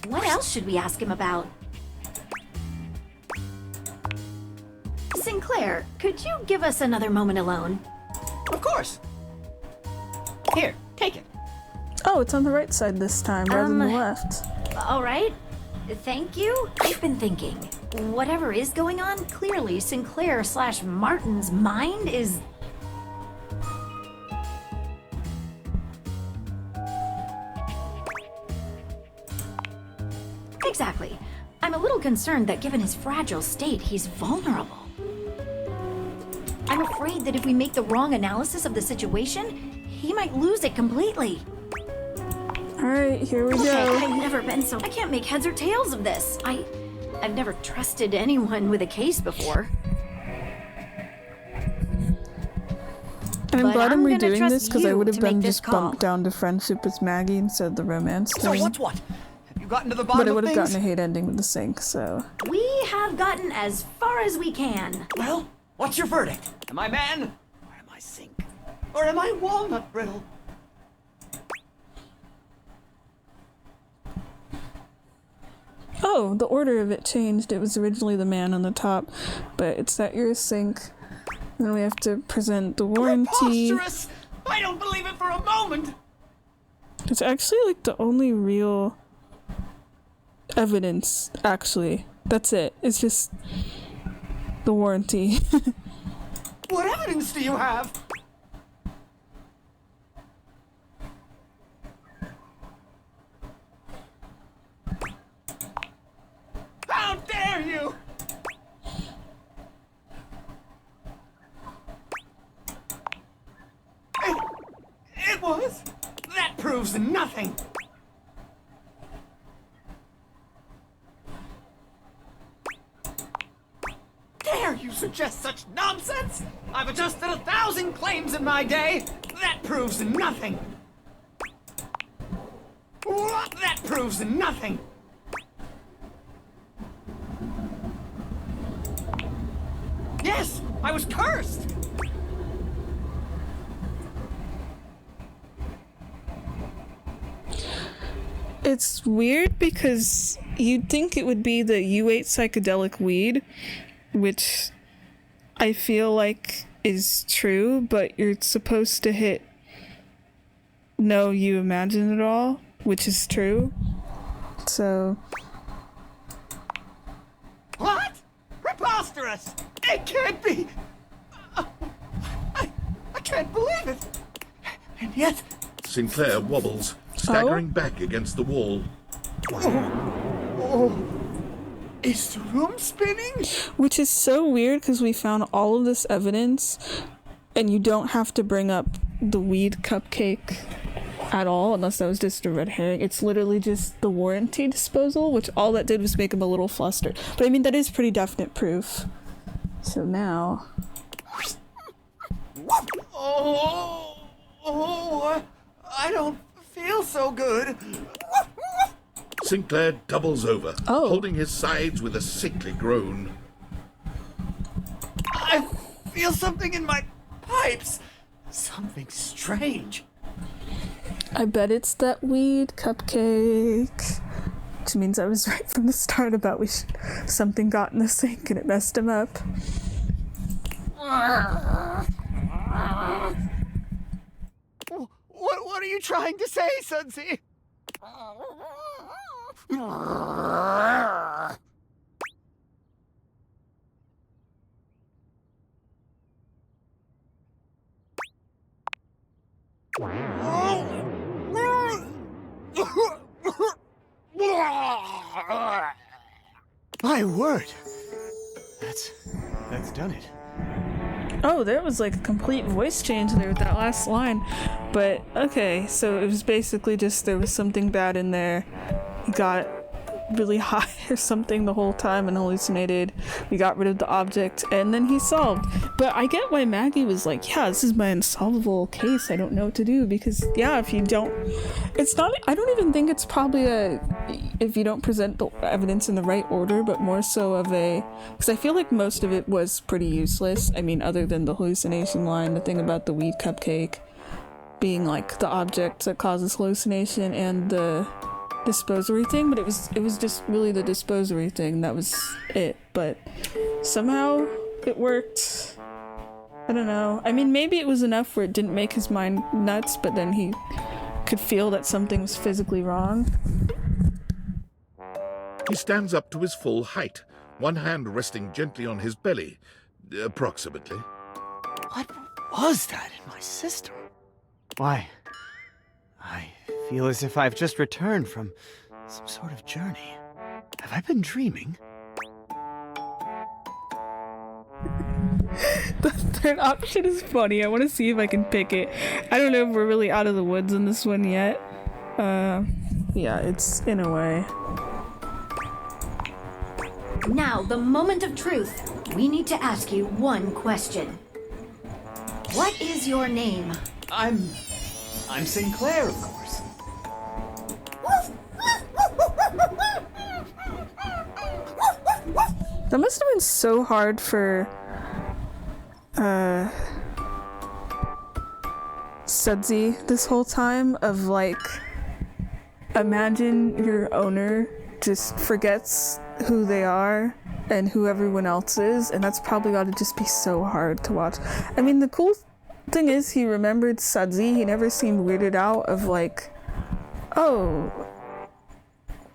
What else should we ask him about? Sinclair, could you give us another moment alone? Of course. Here, take it. Oh, it's on the right side this time rather than the left. Alright. Thank you. I've been thinking. Whatever is going on, clearly Sinclair/Martin's mind is... Exactly. I'm a little concerned that given his fragile state, he's vulnerable. I'm afraid that if we make the wrong analysis of the situation, he might lose it completely. Alright, here we Okay, go. I've never been so... I can't make heads or tails of this. I've never trusted anyone with a case before. And I'm But glad I'm I'm gonna redoing trust this because I you would have to make been this just call. bumped down to friendship with Maggie instead of the romance So thing. what's what? Have you gotten to the But bottom I of would have things? gotten a hate ending with the sink, so. We have gotten as far as we can. Well, what's your verdict? Am I man? Or am I sink? Or am I walnut brittle? Oh, the order of it changed. It was originally the man on the top, but it's that you're a sink. Then we have to present the warranty. Preposterous! I don't believe it for a moment! It's actually like the only real evidence, actually. That's it. It's just the warranty. What evidence do you have? How dare you! It was? That proves nothing! Dare you suggest such nonsense? I've adjusted 1,000 claims in my day! That proves nothing! What? That proves nothing! Yes! I was cursed! It's weird because you'd think it would be that you ate psychedelic weed, which I feel like is true, but you're supposed to hit no, you imagine it all, which is true. So... What? Preposterous! It can't be! I can't believe it! And yet... Sinclair wobbles, staggering back against the wall. Oh, is the room spinning? Which is so weird because we found all of this evidence and you don't have to bring up the weed cupcake at all unless that was just a red herring. It's literally just the warranty disposal, which all that did was make him a little flustered. But I mean, that is pretty definite proof. So now... Oh, I don't feel so good. Sinclair doubles over, holding his sides with a sickly groan. I feel something in my pipes. Something strange. I bet it's that weed cupcake. Which means I was right from the start about something got in the sink and it messed him up. What are you trying to say, Sudsy? My word. That's done it. Oh, there was like a complete voice change there with that last line. But okay, so it was basically just there was something bad in there. He got really high or something the whole time and hallucinated. We got rid of the object and then he solved. But I get why Maggie was like, yeah, this is my unsolvable case. I don't know what to do because, yeah, if you don't, it's not, I don't even think it's probably if you don't present the evidence in the right order, but more so of because I feel like most of it was pretty useless. I mean, other than the hallucination line, the thing about the weed cupcake being like the object that causes hallucination and the disposory thing, but it was just really the disposory thing that was it. But somehow it worked. I don't know. I mean, maybe it was enough where it didn't make his mind nuts, but then he could feel that something was physically wrong. He stands up to his full height, one hand resting gently on his belly, approximately. What was that in my system? Why, I feel as if I've just returned from some sort of journey. Have I been dreaming? The third option is funny. I want to see if I can pick it. I don't know if we're really out of the woods on this one yet. Yeah, it's in a way. Now, the moment of truth. We need to ask you one question. What is your name? I'm Sinclair, of course. That must have been so hard for Sudsy this whole time of like, imagine your owner just forgets who they are and who everyone else is, and that's probably got to just be so hard to watch. I mean, the cool thing is he remembered Sudsy. He never seemed weirded out of like, oh,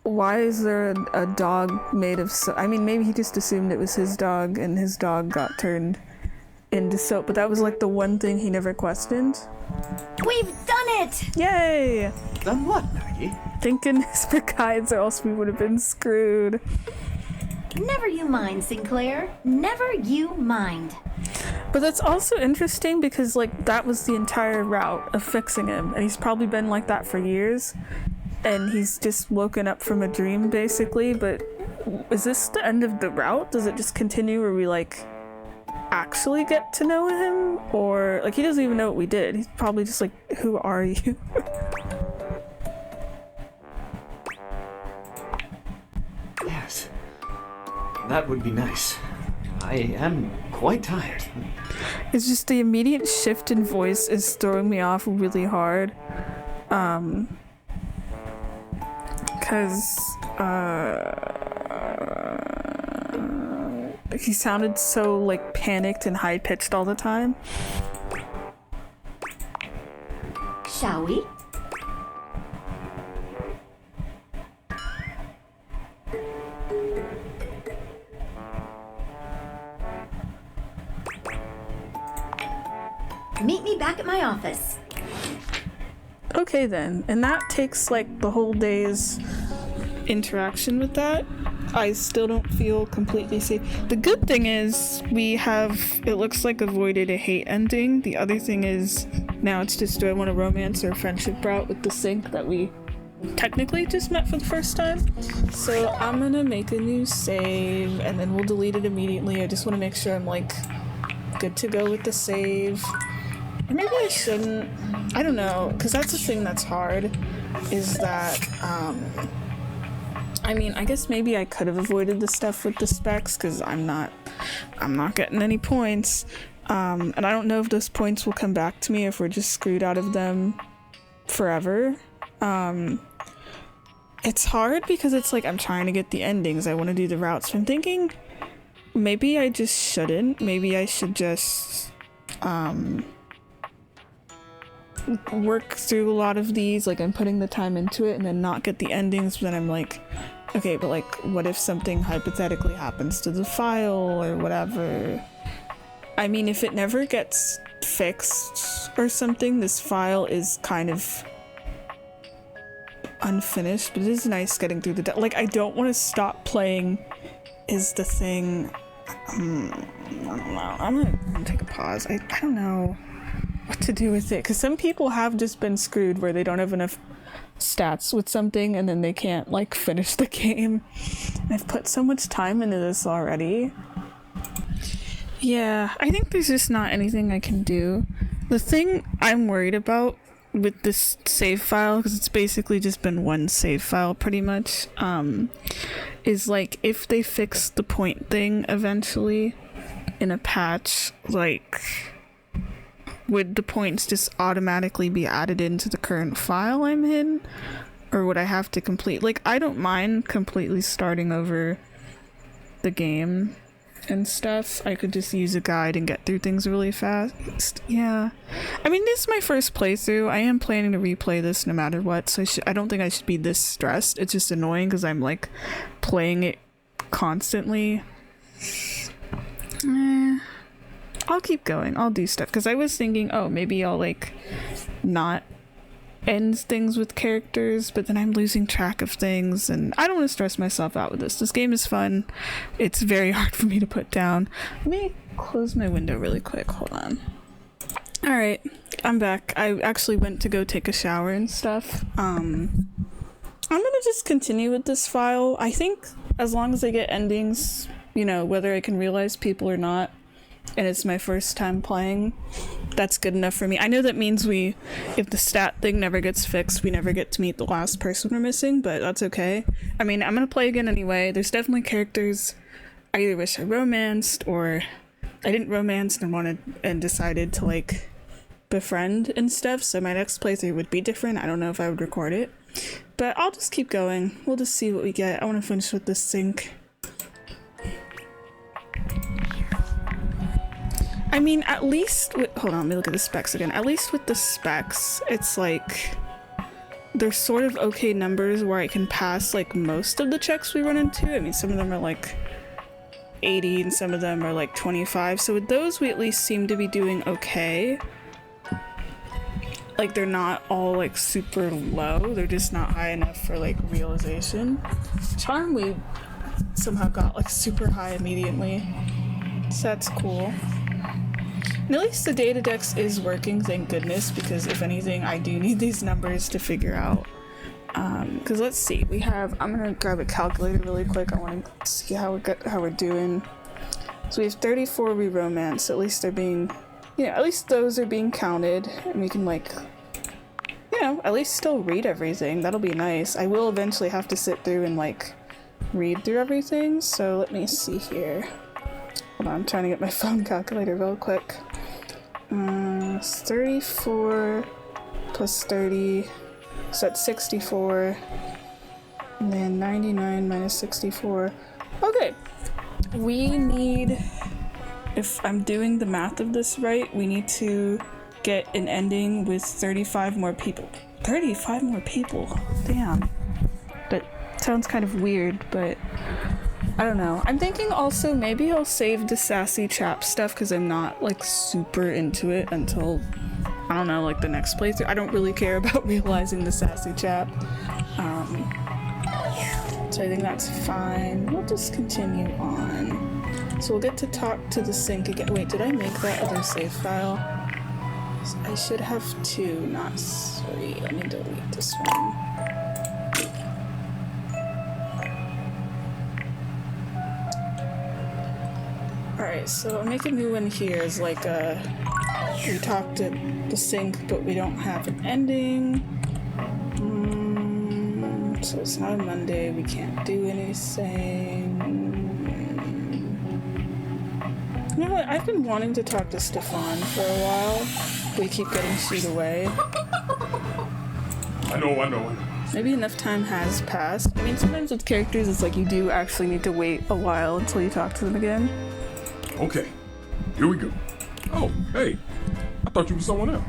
why is there a dog made of soap? I mean, maybe he just assumed it was his dog and his dog got turned into soap, but that was like the one thing he never questioned. We've done it! Yay! Done what, Maggie? Thank goodness for guides, or else we would have been screwed. Never you mind, Sinclair. Never you mind. But that's also interesting because, like, that was the entire route of fixing him. And he's probably been like that for years. And he's just woken up from a dream, basically. But is this the end of the route? Does it just continue where we, like, actually get to know him? Or, like, he doesn't even know what we did. He's probably just like, who are you? Yes. That would be nice. I am quite tired. It's just the immediate shift in voice is throwing me off really hard. Because he sounded so like panicked and high-pitched all the time. Shall we? Meet me back at my office. Okay then, and that takes like the whole day's interaction with that. I still don't feel completely safe. The good thing is we have, it looks like, avoided a hate ending. The other thing is now it's just, do I want a romance or a friendship route with the sync that we technically just met for the first time. So I'm gonna make a new save and then we'll delete it immediately. I just want to make sure I'm like good to go with the save. Or maybe I shouldn't. I don't know, because that's the thing that's hard, is that, I mean, I guess maybe I could have avoided the stuff with the specs, because I'm not getting any points. And I don't know if those points will come back to me if we're just screwed out of them forever. It's hard because it's like I'm trying to get the endings. I want to do the routes. So I'm thinking maybe I just shouldn't. Maybe I should just, work through a lot of these, like I'm putting the time into it and then not get the endings, but then I'm like, okay, but like what if something hypothetically happens to the file or whatever? I mean, if it never gets fixed or something, this file is kind of unfinished, but it is nice getting through the like I don't want to stop playing is the thing. I don't know. I'm gonna take a pause. I don't know what to do with it, because some people have just been screwed where they don't have enough stats with something and then they can't like finish the game. I've put so much time into this already. Yeah, I think there's just not anything I can do. The thing I'm worried about with this save file, because it's basically just been one save file pretty much, is like if they fix the point thing eventually in a patch, like would the points just automatically be added into the current file I'm in? Or would I have to complete, like, I don't mind completely starting over the game and stuff. I could just use a guide and get through things really fast. Yeah. I mean, this is my first playthrough. I am planning to replay this no matter what, so I don't think I should be this stressed. It's just annoying because I'm, like, playing it constantly. I'll keep going. I'll do stuff. Because I was thinking, oh, maybe I'll, like, not end things with characters, but then I'm losing track of things, and I don't want to stress myself out with this. This game is fun. It's very hard for me to put down. Let me close my window really quick. Hold on. Alright, I'm back. I actually went to go take a shower and stuff. I'm gonna just continue with this file. I think as long as I get endings, you know, whether I can realize people or not, and it's my first time playing, that's good enough for me. I know that means if the stat thing never gets fixed, we never get to meet the last person we're missing, but that's okay. I mean, I'm gonna play again anyway. There's definitely characters I either wish I romanced or I didn't romance and decided to like befriend and stuff, so my next playthrough would be different. I don't know if I would record it, but I'll just keep going. We'll just see what we get. I want to finish with this sync. I mean, at least hold on, let me look at the specs again. At least with the specs, it's like they're sort of okay numbers where I can pass like most of the checks we run into. I mean, some of them are like 80 and some of them are like 25. So with those, we at least seem to be doing okay. Like they're not all like super low. They're just not high enough for like realization. Charm, we somehow got like super high immediately. So that's cool. And at least the data dex is working, thank goodness, because if anything, I do need these numbers to figure out. Because let's see, I'm gonna grab a calculator really quick. I want to see how we're doing. So we have 34 re-romance. At least they're being, you know, at least those are being counted, and we can like, you know, at least still read everything. That'll be nice. I will eventually have to sit through and like read through everything. So let me see here. Hold on, I'm trying to get my phone calculator real quick. 34 plus 30, so that's 64, and then 99 minus 64. Okay, we need, if I'm doing the math of this right, we need to get an ending with 35 more people. 35 more people, damn. That sounds kind of weird, but I don't know. I'm thinking also maybe I'll save the sassy chap stuff because I'm not like super into it until, I don't know, like the next playthrough. I don't really care about realizing the sassy chap. So I think that's fine. We'll just continue on. So we'll get to talk to the sink again. Wait, did I make that other save file? I should have 2, not 3. Let me delete this one. Alright, so I'll make a new one here as like we talked at the sink, but we don't have an ending. So it's not a Monday, we can't do anything. You know what, I've been wanting to talk to Stefan for a while. We keep getting shooed away. I know. Maybe enough time has passed. I mean, sometimes with characters, it's like you do actually need to wait a while until you talk to them again. Okay, here we go. Oh, hey, I thought you were someone else.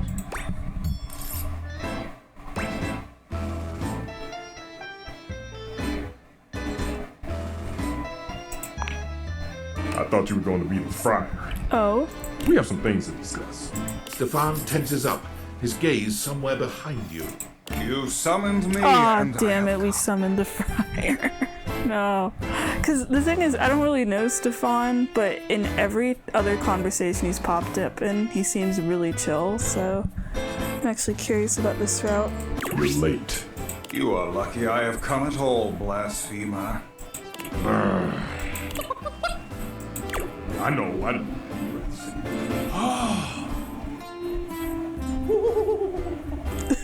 I thought you were going to be the friar. Oh? We have some things to discuss. Stefan tenses up, his gaze somewhere behind you. You summoned me, and damn it, we summoned the friar. No. Because the thing is, I don't really know Stefan, but in every other conversation he's popped up in, he seems really chill, so I'm actually curious about this route. You're late. You are lucky I have come at all, blasphemer. I know.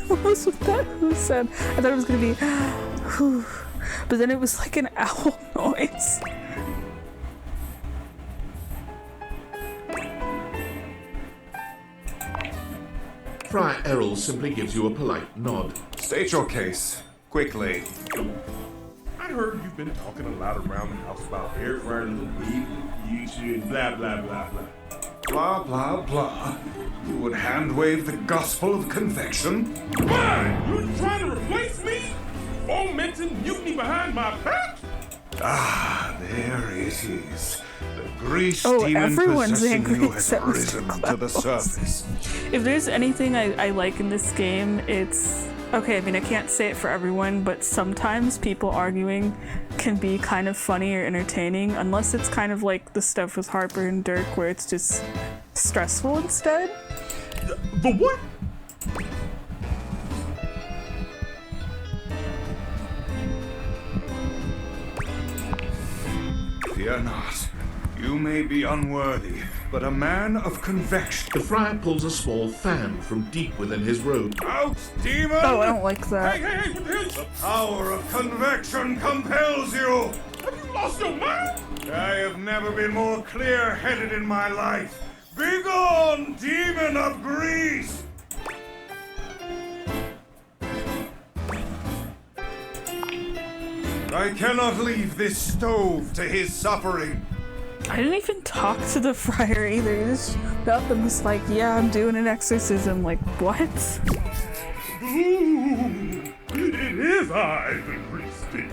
What was with that? Who said? I thought it was gonna be, whew. But then it was like an owl noise. Friar Errol simply gives you a polite nod. State your case, quickly. I heard you've been talking a lot around the house about air fryer little baby, Yeezy, and blah, blah, blah, blah. Blah, blah, blah. You would hand wave the gospel of convection? Why? You're trying to replace me? Fomenting mutiny behind my back? Ah, there it is. The grease Oh, demon everyone's possessing angry you has except Mr. risen to the Klaus. surface. If there's anything I like in this game, it's... Okay, I mean, I can't say it for everyone, but sometimes people arguing can be kind of funny or entertaining, unless it's kind of like the stuff with Harper and Dirk where it's just stressful instead. The what? Fear not. You may be unworthy, but a man of convection. The friar pulls a small fan from deep within his robe. Out, demon! Oh, I don't like that. Hey, what the hell? The power of convection compels you! Have you lost your mind? I have never been more clear-headed in my life. Begone, demon of grease! I cannot leave this stove to his suffering. I didn't even talk to the friar either. He just got them just like, yeah, I'm doing an exorcism. Like, what? Ooh, it is I, the grease demon.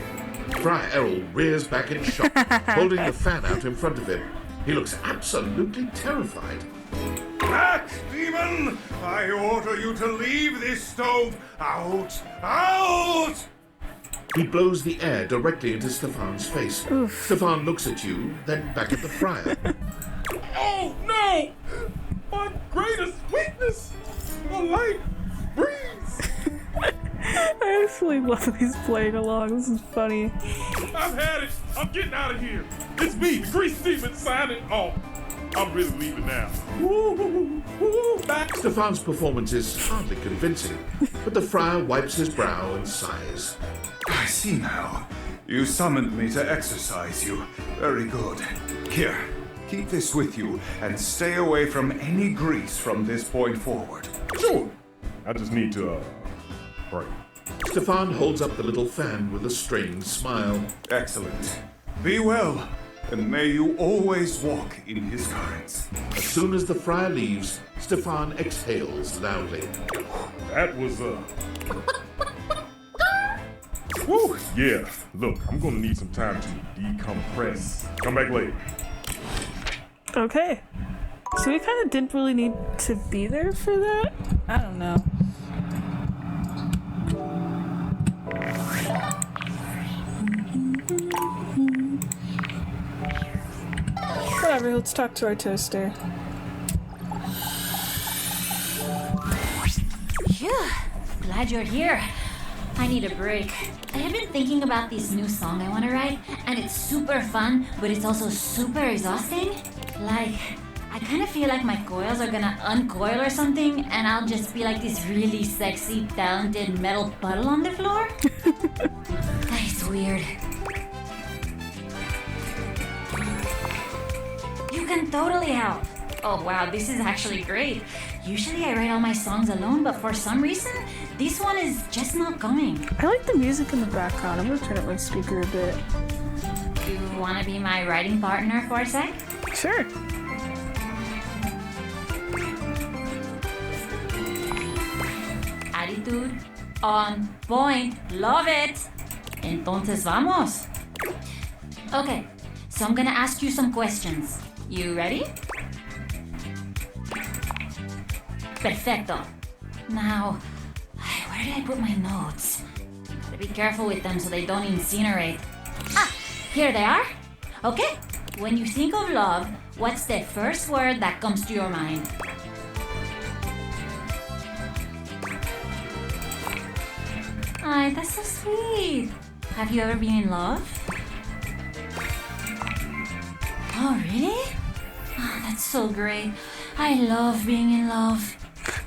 Friar Errol rears back in shock, holding the fan out in front of him. He looks absolutely terrified. Back, demon! I order you to leave this stove. Out! Out! He blows the air directly into Stefan's face. Stefan looks at you, then back at the friar. Oh, no! My greatest weakness! A light breeze! I actually love that he's playing along. This is funny. I've had it. I'm getting out of here. It's me, the grease demon, signing off. I'm really leaving now. Woo, back. Stefan's performance is hardly convincing, but the friar wipes his brow and sighs. I see now. You summoned me to exorcise you. Very good. Here, keep this with you and stay away from any grease from this point forward. Sure. I just need to, pray. Stefan holds up the little fan with a strained smile. Excellent. Be well, and may you always walk in his currents. As soon as the friar leaves, Stefan exhales loudly. That was, Woo! Yeah, look, I'm gonna need some time to decompress. Come back later. Okay. So we kind of didn't really need to be there for that? I don't know. Whatever, let's talk to our toaster. Phew, glad you're here. I need a break. I have been thinking about this new song I want to write, and it's super fun, but it's also super exhausting. Like, I kind of feel like my coils are gonna uncoil or something, and I'll just be like this really sexy, talented metal puddle on the floor. It's weird. You can totally help. Oh wow, this is actually great. Usually I write all my songs alone, but for some reason, this one is just not coming. I like the music in the background. I'm gonna turn up my speaker a bit. You wanna be my writing partner for a sec? Sure. Attitude on point. Love it. Entonces vamos. Okay, so I'm gonna ask you some questions. You ready? Perfecto. Now, where did I put my notes? Gotta be careful with them so they don't incinerate. Ah, here they are. Okay, when you think of love, what's the first word that comes to your mind? Hi, that's so sweet. Have you ever been in love? Oh, really? Oh, that's so great. I love being in love.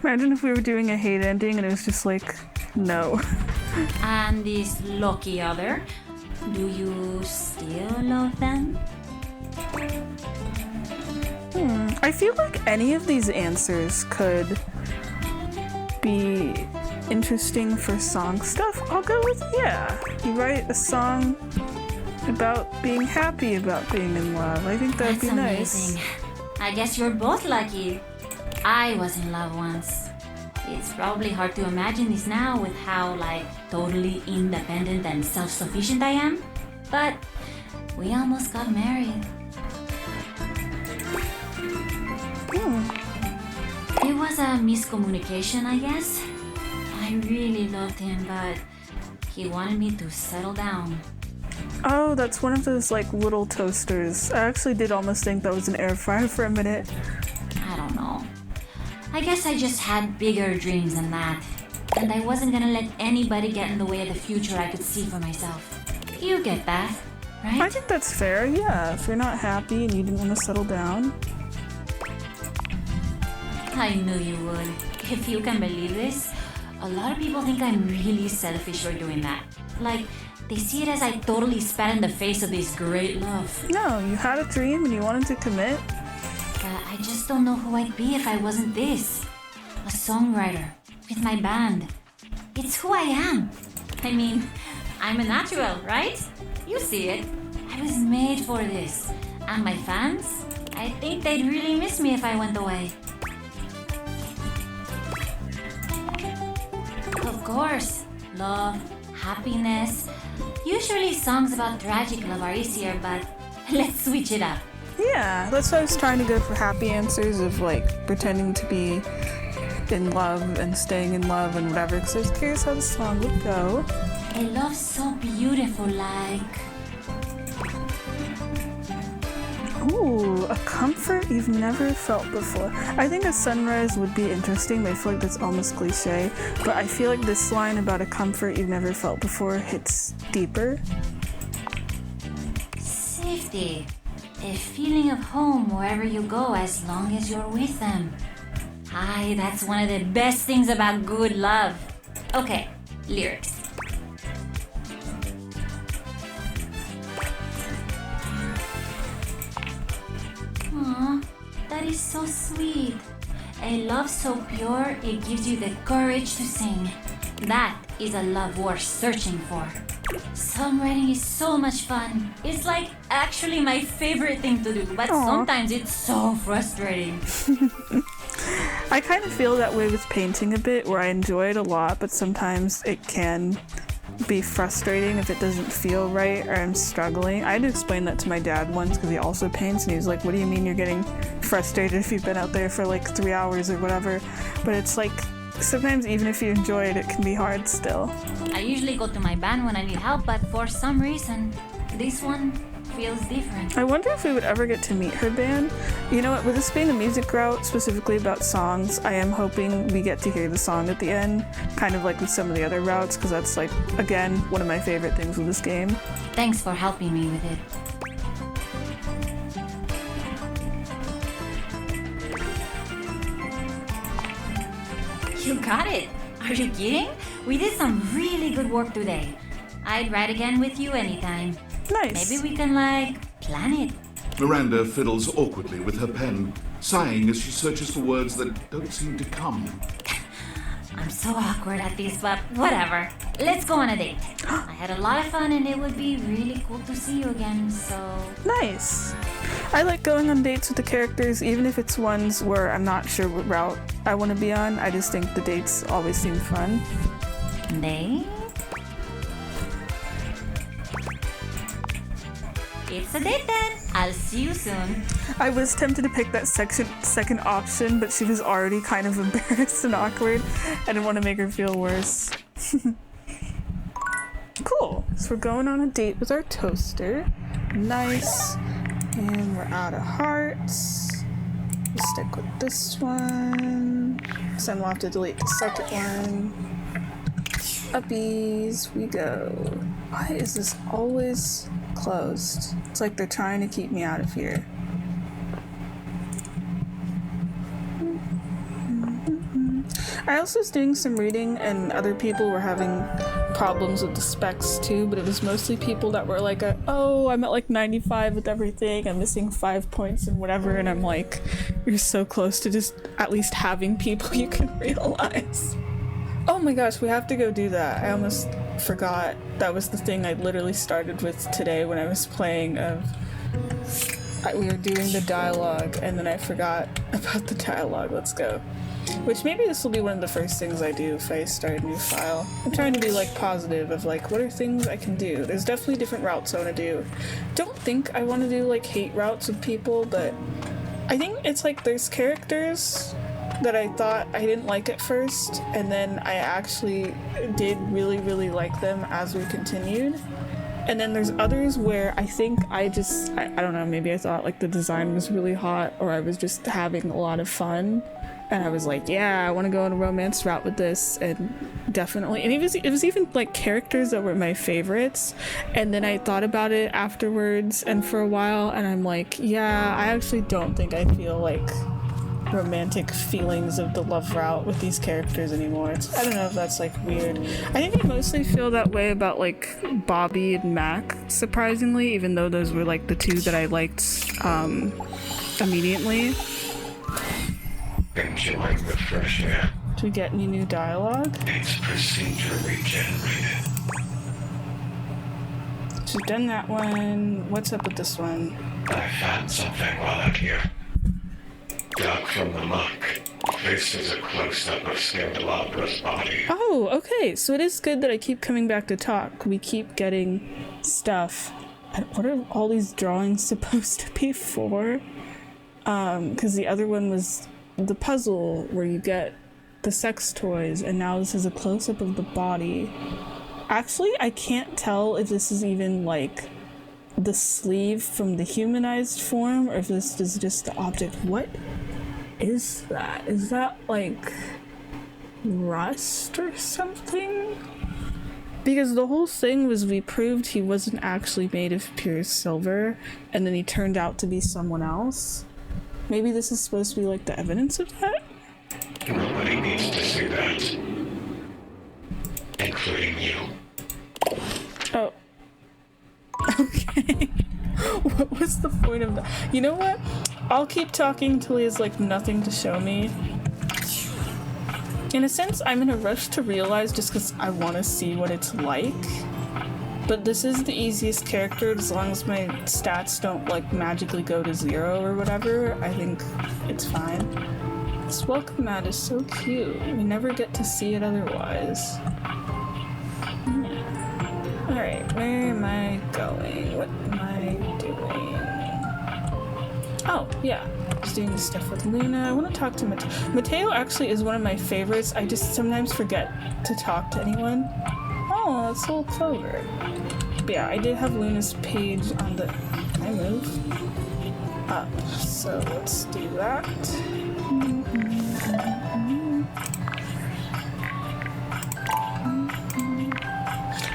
Imagine if we were doing a hate ending and it was just like, no. And this lucky other, do you still love them? I feel like any of these answers could be interesting for song stuff. I'll go with yeah. You write a song about being happy about being in love. I think that'd be nice. Amazing. I guess you're both lucky. I was in love once. It's probably hard to imagine this now with how like totally independent and self-sufficient I am. But we almost got married. It was a miscommunication, I guess. I really loved him, but he wanted me to settle down. Oh, that's one of those like little toasters. I actually did almost think that was an air fryer for a minute. I don't know. I guess I just had bigger dreams than that. And I wasn't gonna let anybody get in the way of the future I could see for myself. You get that, right? I think that's fair, yeah. If you're not happy and you didn't want to settle down. I knew you would. If you can believe this, a lot of people think I'm really selfish for doing that. Like, they see it as I totally spat in the face of this great love. No, you had a dream and you wanted to commit. But I just don't know who I'd be if I wasn't this. A songwriter, with my band. It's who I am. I mean, I'm a natural, right? You see it. I was made for this. And my fans, I think they'd really miss me if I went away. Of course, love, happiness. Usually songs about tragic love are easier, but let's switch it up. Yeah, that's why I was trying to go for happy answers of like pretending to be in love and staying in love and whatever, because I was curious how the song would go. A love so beautiful, like... Ooh, a comfort you've never felt before. I think a sunrise would be interesting, but I feel like that's almost cliche. But I feel like this line about a comfort you've never felt before hits deeper. Safety. A feeling of home wherever you go as long as you're with them. Aye, that's one of the best things about good love. Okay, lyrics. Aw, that is so sweet. A love so pure, it gives you the courage to sing. That is a love worth searching for. Songwriting is so much fun. It's like actually my favorite thing to do, but sometimes it's so frustrating. I kind of feel that way with painting a bit, where I enjoy it a lot, but sometimes it can be frustrating if it doesn't feel right or I'm struggling. I had to explain that to my dad once because he also paints, and he was like, what do you mean you're getting frustrated if you've been out there for like 3 hours or whatever? But it's like, sometimes even if you enjoy it, it can be hard still. I usually go to my band when I need help, but for some reason, this one feels different. I wonder if we would ever get to meet her band. You know what, with this being a music route specifically about songs, I am hoping we get to hear the song at the end, kind of like with some of the other routes, because that's like, again, one of my favorite things with this game. Thanks for helping me with it. You got it! Are you kidding? We did some really good work today. I'd write again with you anytime. Nice. Maybe we can, like, plan it. Miranda fiddles awkwardly with her pen, sighing as she searches for words that don't seem to come. I'm so awkward at this, but whatever. Let's go on a date. I had a lot of fun and it would be really cool to see you again, so... Nice! I like going on dates with the characters, even if it's ones where I'm not sure what route I want to be on. I just think the dates always seem fun. Date? It's a date then! I'll see you soon. I was tempted to pick that second option, but she was already kind of embarrassed and awkward. I didn't want to make her feel worse. Cool. So we're going on a date with our toaster. Nice. And we're out of hearts. We'll stick with this one. So then we'll have to delete the second one. Uppies, we go. Why is this always closed? It's like they're trying to keep me out of here. I also was doing some reading, and other people were having problems with the specs too, but it was mostly people that were like, oh, I'm at like 95 with everything, I'm missing 5 points and whatever, and I'm like, you're so close to just at least having people you can realize. Oh my gosh, we have to go do that. I almost forgot. That was the thing I literally started with today when I was playing. We were doing the dialogue, and then I forgot about the dialogue. Let's go. Which maybe this will be one of the first things I do if I start a new file. I'm trying to be like positive of like, what are things I can do? There's definitely different routes I want to do. Don't think I want to do like hate routes with people, but I think it's like there's characters that I thought I didn't like at first, and then I actually did really, really like them as we continued. And then there's others where I think I don't know, maybe I thought like the design was really hot, or I was just having a lot of fun. And I was like, yeah, I want to go on a romance route with this, and definitely. And it was even like characters that were my favorites. And then I thought about it afterwards and for a while, and I'm like, yeah, I actually don't think I feel like romantic feelings of the love route with these characters anymore. I don't know if that's like weird. I think I mostly feel that way about like Bobby and Mac, surprisingly, even though those were like the two that I liked immediately. Enjoying the fresh air. Do we get any new dialogue? It's procedure regenerated. She's done that one. What's up with this one? I found something while out here. Dug from the muck. This is a close-up of Scandalabra's body. Oh, okay. So it is good that I keep coming back to talk. We keep getting stuff. What are all these drawings supposed to be for? Because the other one was the puzzle where you get the sex toys, and now this is a close-up of the body. Actually, I can't tell if this is even like the sleeve from the humanized form, or if this is just the object. What is that? Is that like rust or something? Because the whole thing was we proved he wasn't actually made of pure silver, and then he turned out to be someone else. Maybe this is supposed to be like the evidence of that? Nobody needs to see that. Including you. Oh. Okay. What was the point of that? You know what? I'll keep talking till he has like nothing to show me. In a sense, I'm in a rush to realize just because I want to see what it's like. But this is the easiest character as long as my stats don't like magically go to 0 or whatever. I think it's fine. This welcome mat is so cute. We never get to see it otherwise. Alright, where am I going? What am I doing? Oh, yeah. Just doing stuff with Luna. I want to talk to Mateo. Mateo actually is one of my favorites. I just sometimes forget to talk to anyone. Oh, it's a little clover. But yeah, I did have Luna's page on the... Can I move? Up. So let's do that.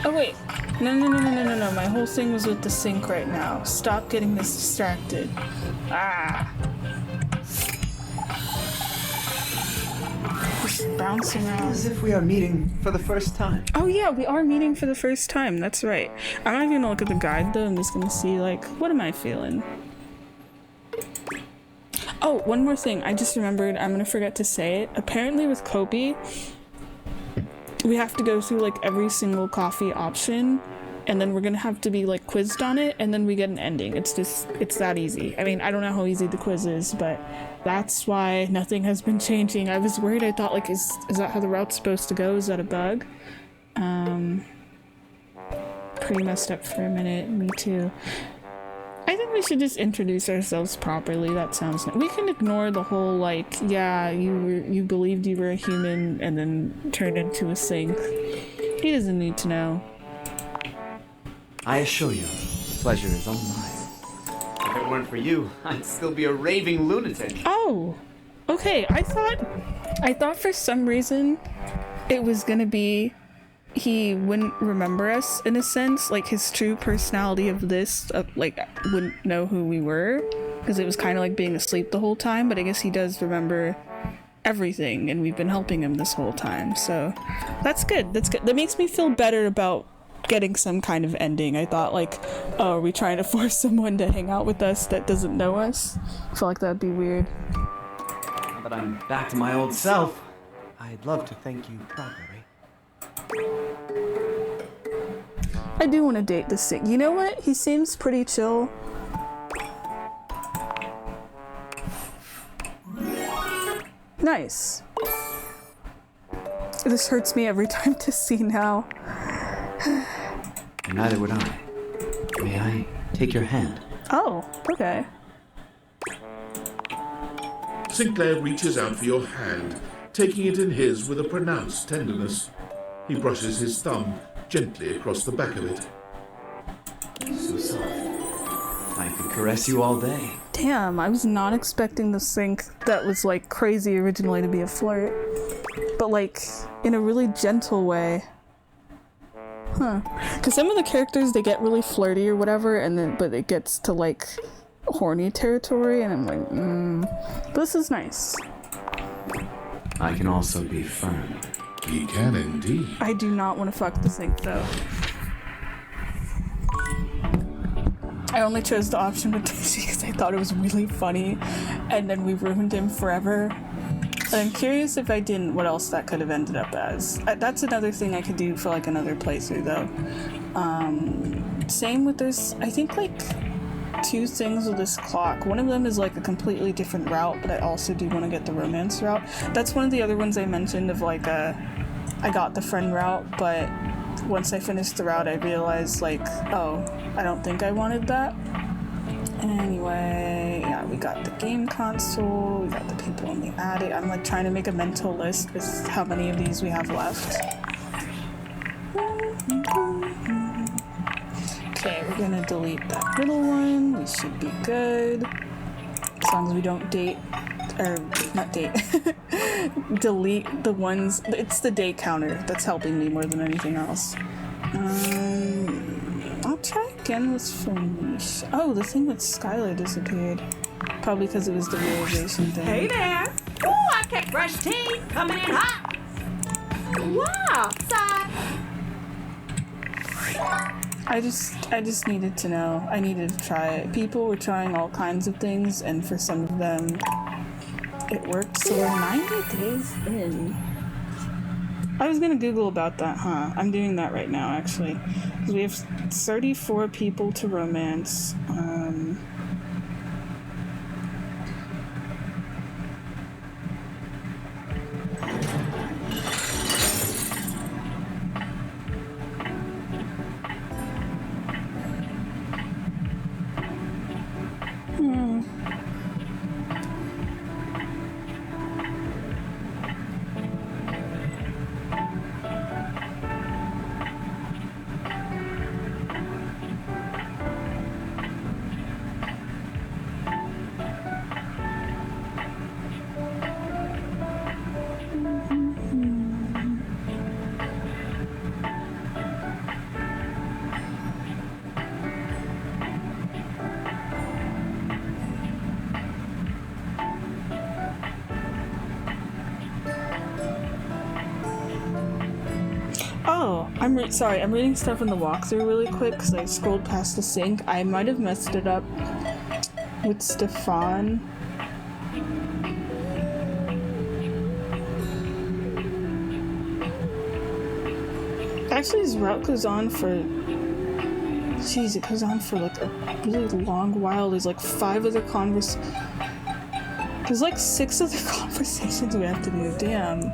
Oh wait. No. My whole thing was with the sink right now. Stop getting this distracted. Ah. Bouncing around. As if we are meeting for the first time. Oh yeah, we are meeting for the first time. That's right. I'm not even gonna look at the guide though. I'm just gonna see like, what am I feeling? Oh, one more thing. I just remembered. I'm gonna forget to say it. Apparently with Kopi, we have to go through like every single coffee option, and then we're gonna have to be like quizzed on it, and then we get an ending. It's that easy. I mean, I don't know how easy the quiz is, but that's why nothing has been changing. I was worried. I thought like, is that how the route's supposed to go? Is that a bug? Pretty messed up for a minute. Me too. I think we should just introduce ourselves properly. That sounds nice. We can ignore the whole like, yeah, you believed you were a human and then turned into a sink. He doesn't need to know. I assure you, pleasure is all mine. If it weren't for you, I'd still be a raving lunatic. Oh, okay. I thought for some reason it was gonna be he wouldn't remember us in a sense, like his true personality of this, like wouldn't know who we were, because it was kind of like being asleep the whole time, but I guess he does remember everything, and we've been helping him this whole time, so that's good. That makes me feel better about getting some kind of ending. I thought like, oh, are we trying to force someone to hang out with us that doesn't know us? I feel like that'd be weird. Now that I'm back to my old self, I'd love to thank you properly. I do want to date this thing. You know what? He seems pretty chill. Nice. This hurts me every time to see now. Neither would I. May I take your hand? Oh, okay. Sinclair reaches out for your hand, taking it in his with a pronounced tenderness. He brushes his thumb gently across the back of it. So soft. I could caress you all day. Damn, I was not expecting the sync that was like crazy originally to be a flirt. But like, in a really gentle way. Huh. Because some of the characters, they get really flirty or whatever, and then, but it gets to like horny territory, and I'm like, this is nice. I can also be firm. He can indeed. I do not want to fuck the sync though. I only chose the option with Daisy because I thought it was really funny, and then we ruined him forever. And I'm curious if I didn't, what else that could have ended up as. That's another thing I could do for like another playthrough though. Same with this, I think like 2 things with this clock. One of them is like a completely different route, but I also do want to get the romance route. That's one of the other ones I mentioned of like I got the friend route, but once I finished the route I realized like, oh, I don't think I wanted that. Anyway, yeah, we got the game console, we got the people in the attic. I'm like trying to make a mental list with how many of these we have left. Okay, we're gonna delete that little one. We should be good. As long as we don't date, or not date, delete the ones. It's the day counter that's helping me more than anything else. I'll try again with Felicia. Oh, the thing with Skylar disappeared. Probably because it was the realization thing. Hey there! Ooh, I kept fresh tea coming in hot. Wow, side. I just needed to know. I needed to try it. People were trying all kinds of things, and for some of them, it worked. So we're 90 days in. I was gonna Google about that, huh? I'm doing that right now, actually. Because we have 34 people to romance. Oh, sorry, I'm reading stuff in the walkthrough really quick because I scrolled past the sync. I might have messed it up with Stefan. Actually, his route goes on for... Jeez, it goes on for like a really long while. There's like 5 other There's like 6 other conversations we have to do. Damn.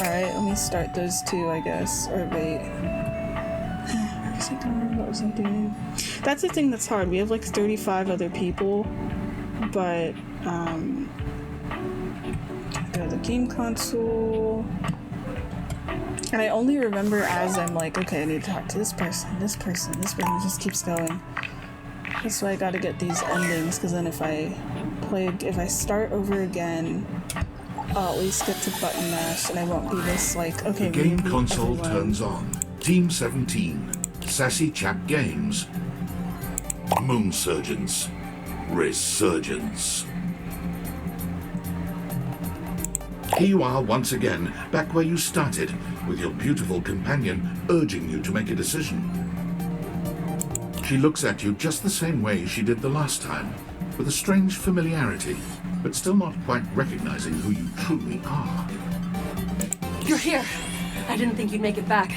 Alright, let me start those 2, I guess. Or wait. Where was I going? What was I doing? That's the thing that's hard. We have like 35 other people, but go to the game console. And I only remember as I'm like, okay, I need to talk to this person, this person, this person. It just keeps going. That's why I gotta get these endings, because then if I start over again, I'll at least get to button mash and I won't be this like, okay, The game we need console everyone. turns on. Team 17. Sassy Chap Games. Moon Surgeons. Resurgence. Here you are once again, back where you started, with your beautiful companion urging you to make a decision. She looks at you just the same way she did the last time, with a strange familiarity, but still not quite recognizing who you truly are. You're here. I didn't think you'd make it back.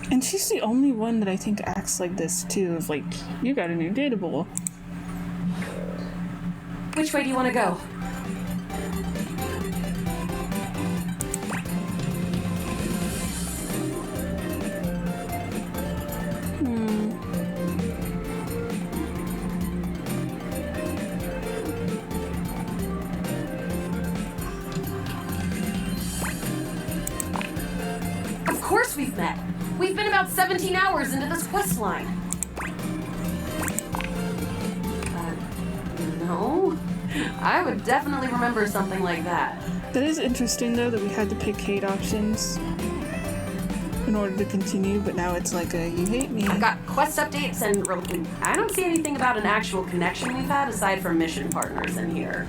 And she's the only one that I think acts like this too, of like, you got a new dateable. Which way do you want to go? Of course we've met. We've been about 17 hours into this quest line. No. I would definitely remember something like that. That is interesting though that we had to pick hate options in order to continue, but now it's like a you hate me. I've got quest updates and I don't see anything about an actual connection we've had aside from mission partners in here.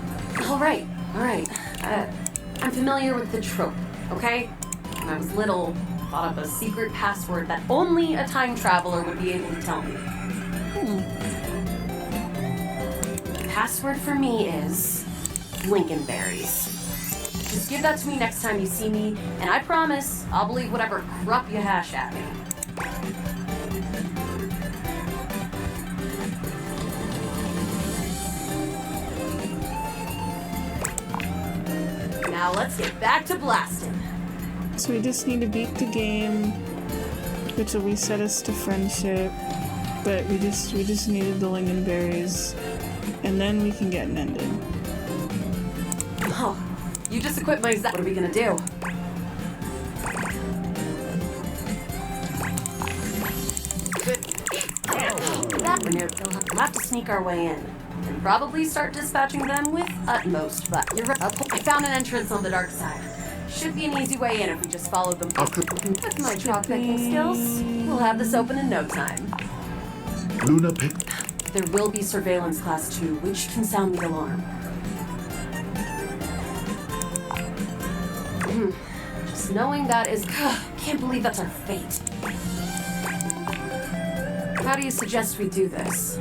All right. I'm familiar with the trope, okay? When I was little, thought up a secret password that only a time traveler would be able to tell me. Password for me is Lincolnberries. Just give that to me next time you see me, and I promise I'll believe whatever crap you hash at me. Now let's get back to blasting. So we just need to beat the game, which will reset us to friendship. But we just needed the lingonberries, and then we can get an ending. Oh, you just equipped my What are we gonna do? We'll have to sneak our way in. And probably start dispatching them with utmost but you're right. I found an entrance on the dark side. Should be an easy way in if we just follow them. With my chalk picking skills, we'll have this open in no time. Luna picked. There will be surveillance class 2, which can sound the alarm. Just knowing that is... can't believe that's our fate. How do you suggest we do this?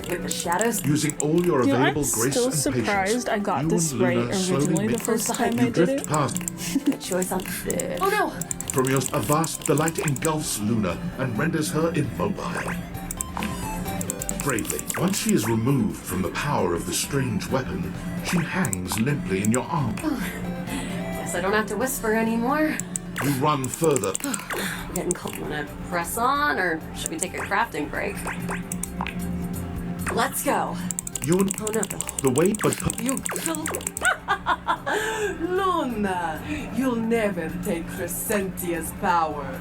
With the shadows? Using all your available I'm grace still and surprised patience, I got you this and right Luna slowly originally the make- first time you I did drift it. past. Good choice on this. Oh no! From your a vast delight engulfs Luna and renders her immobile. Bravely, once she is removed from the power of the strange weapon, she hangs limply in your arm. Guess I don't have to whisper anymore. You run further. We're getting cold. Wanna press on, or should we take a crafting break? Let's go. You and Oh no. the weight, but You Luna, you'll never take Crescentia's power.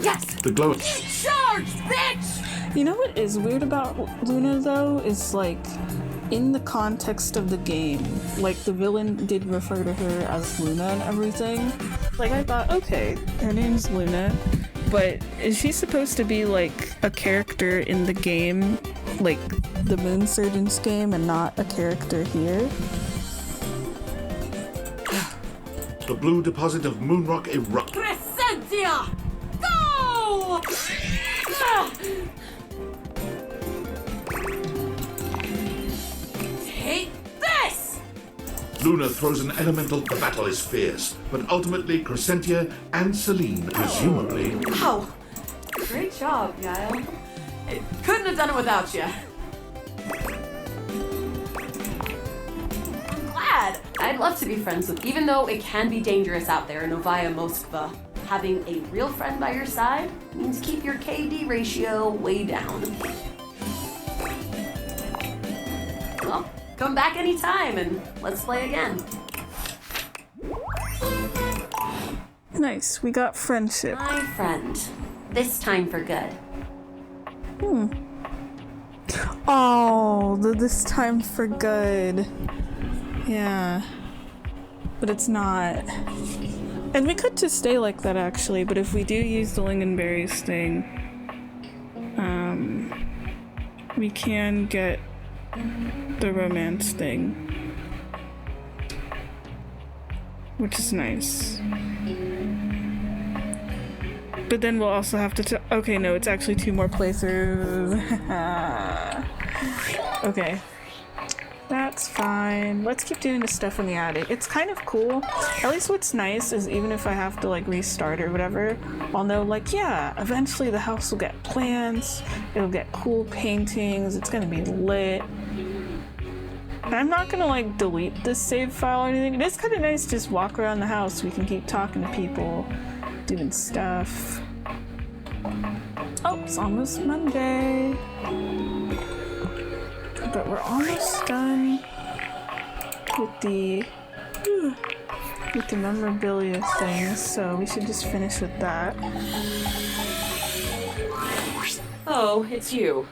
Yes! the glow. Charge, bitch! You know what is weird about Luna though is like in the context of the game, like the villain did refer to her as Luna and everything. Like I thought, okay, her name's Luna, but is she supposed to be like a character in the game, like the Moon Surgeons game, and not a character here? The blue deposit of Moonrock erupts. Crescentia! Go! Take this! Luna throws an elemental. The battle is fierce, but ultimately Crescentia and Celine, presumably, Wow! Great job, Guile. I couldn't have done it without you. I'm glad. I'd love to be friends with, even though it can be dangerous out there in Novaya Moskva. Having a real friend by your side means keep your KD ratio way down. Well, come back anytime and let's play again. Nice, we got friendship. My friend. This time for good. Oh, this time for good. Yeah. But it's not. And we could just stay like that actually, but if we do use the lingonberries thing, we can get the romance thing, which is nice. But then we'll also have to okay, no, it's actually 2 more playthroughs. Okay. That's fine. Let's keep doing the stuff in the attic. It's kind of cool. At least what's nice is even if I have to like restart or whatever, I'll know like, yeah, eventually the house will get plants, it'll get cool paintings, it's gonna be lit. And I'm not gonna like delete this save file or anything. It is kind of nice to just walk around the house. We can keep talking to people, doing stuff. Oh, it's almost Monday. But we're almost done with the memorabilia things, so we should just finish with that. Oh, it's you.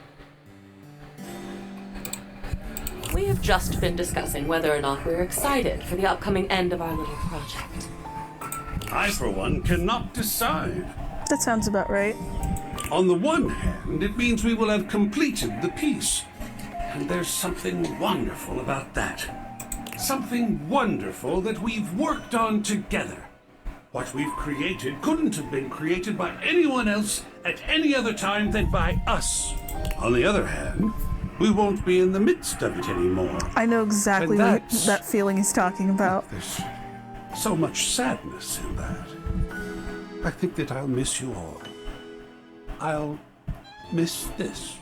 We have just been discussing whether or not we're excited for the upcoming end of our little project. I, for one, cannot decide. That sounds about right. On the one hand, it means we will have completed the piece. And there's something wonderful about that. Something wonderful that we've worked on together. What we've created couldn't have been created by anyone else at any other time than by us. On the other hand, we won't be in the midst of it anymore. I know exactly what that feeling he's talking about. There's so much sadness in that. I think that I'll miss you all. I'll miss this.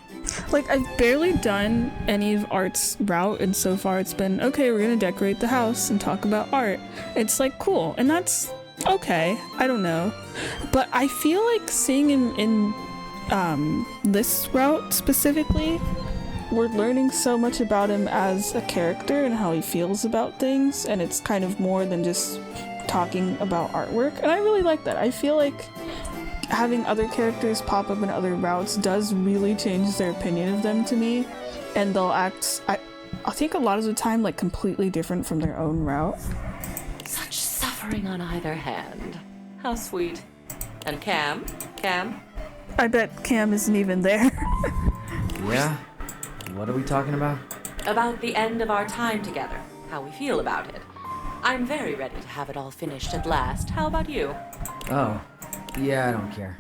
Like, I've barely done any of Art's route, and so far it's been, okay, we're gonna decorate the house and talk about art. It's like, cool, and that's okay, I don't know. But I feel like seeing him in this route specifically, we're learning so much about him as a character and how he feels about things, and it's kind of more than just talking about artwork, and I really like that. I feel like having other characters pop up in other routes does really change their opinion of them to me, and they'll act, I think a lot of the time, like completely different from their own route. Such suffering on either hand. How sweet. And Cam? I bet Cam isn't even there. Yeah? What are we talking about? About the end of our time together. How we feel about it. I'm very ready to have it all finished at last. How about you? Oh. Yeah, I don't care.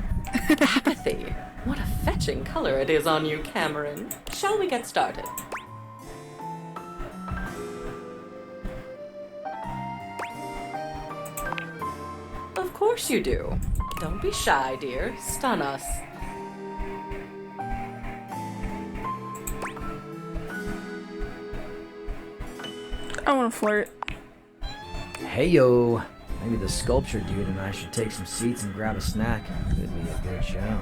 Apathy. What a fetching color it is on you, Cameron. Shall we get started? Of course you do. Don't be shy, dear. Stun us. I want to flirt. Hey yo. Maybe the sculpture dude and I should take some seats and grab a snack. Could be a good show.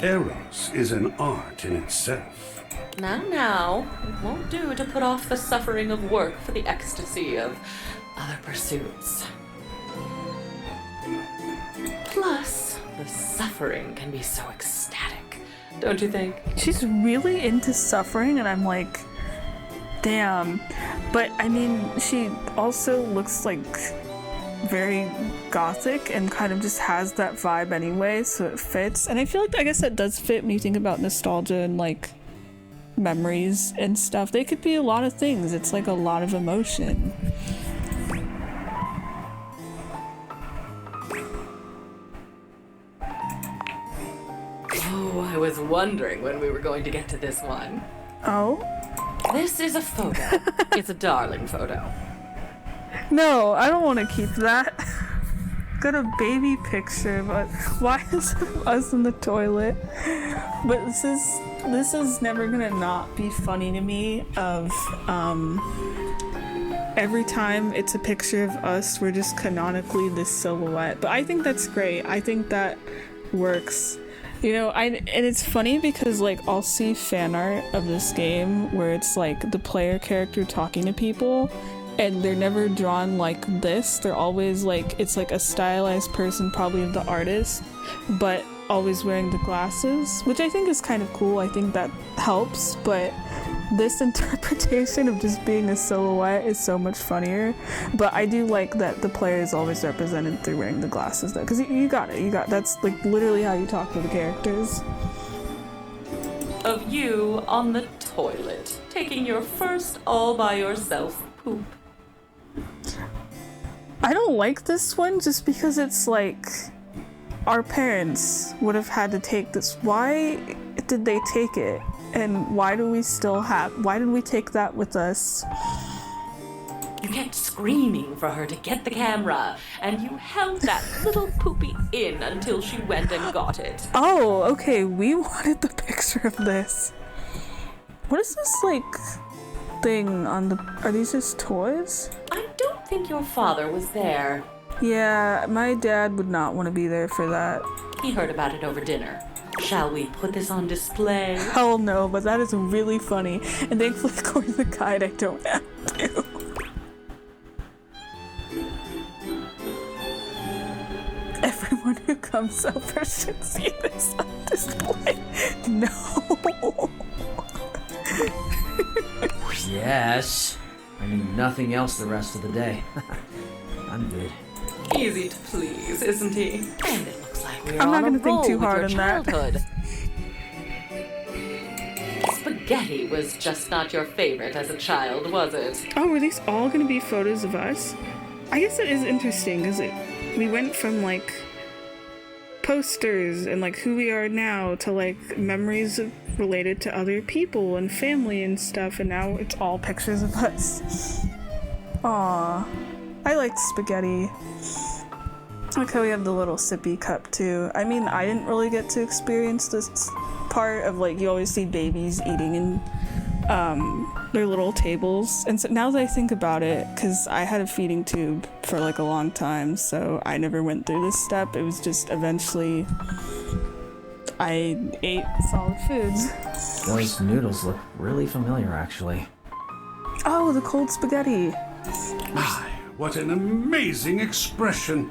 Eros is an art in itself. Now, it won't do to put off the suffering of work for the ecstasy of other pursuits. Plus, the suffering can be so ecstatic, don't you think? She's really into suffering, and I'm like, damn. But I mean, she also looks like very gothic and kind of just has that vibe anyway, so it fits. And I feel like, I guess that does fit when you think about nostalgia and like memories and stuff. They could be a lot of things. It's like a lot of emotion. Oh, I was wondering when we were going to get to this one. Oh? This is a photo. It's a darling photo. No, I don't want to keep that. Got a baby picture, but why is it us in the toilet? But this is never gonna not be funny to me. Of every time it's a picture of us, we're just canonically this silhouette. But I think that's great. I think that works. You know, and it's funny because like I'll see fan art of this game where it's like the player character talking to people, and they're never drawn like this. They're always like, it's like a stylized person, probably of the artist, but always wearing the glasses, which I think is kind of cool. I think that helps, but this interpretation of just being a silhouette is so much funnier, but I do like that the player is always represented through wearing the glasses though, because you got it, that's like literally how you talk to the characters. Of you on the toilet, taking your first all-by-yourself poop. I don't like this one just because it's like our parents would have had to take this. Why did they take it? And why did we take that with us? You kept screaming for her to get the camera, and you held that little poopy in until she went and got it. Oh, okay, we wanted the picture of this. What is this, like, thing on the... Are these just toys? I don't think your father was there. Yeah, my dad would not want to be there for that. He heard about it over dinner. Shall we put this on display? Hell no, but that is really funny. And thankfully, according to the guide, I don't have to. Everyone who comes over should see this on display. No. Yes. I mean, nothing else the rest of the day. I'm good. Easy to please, isn't he? And it looks like we're I'm not on gonna a roll think too with hard your on that. childhood. Spaghetti was just not your favorite as a child, was it? Oh, were these all gonna be photos of us? I guess it is interesting because we went from like posters and like who we are now to like memories related to other people and family and stuff, and now it's all pictures of us. Aww. I liked spaghetti. Look how we have the little sippy cup too. I mean, I didn't really get to experience this part of like you always see babies eating in their little tables, and so now that I think about it, because I had a feeding tube for like a long time, so I never went through this step. It was just eventually I ate solid foods. Those noodles look really familiar, actually. Oh, the cold spaghetti. My, what an amazing expression.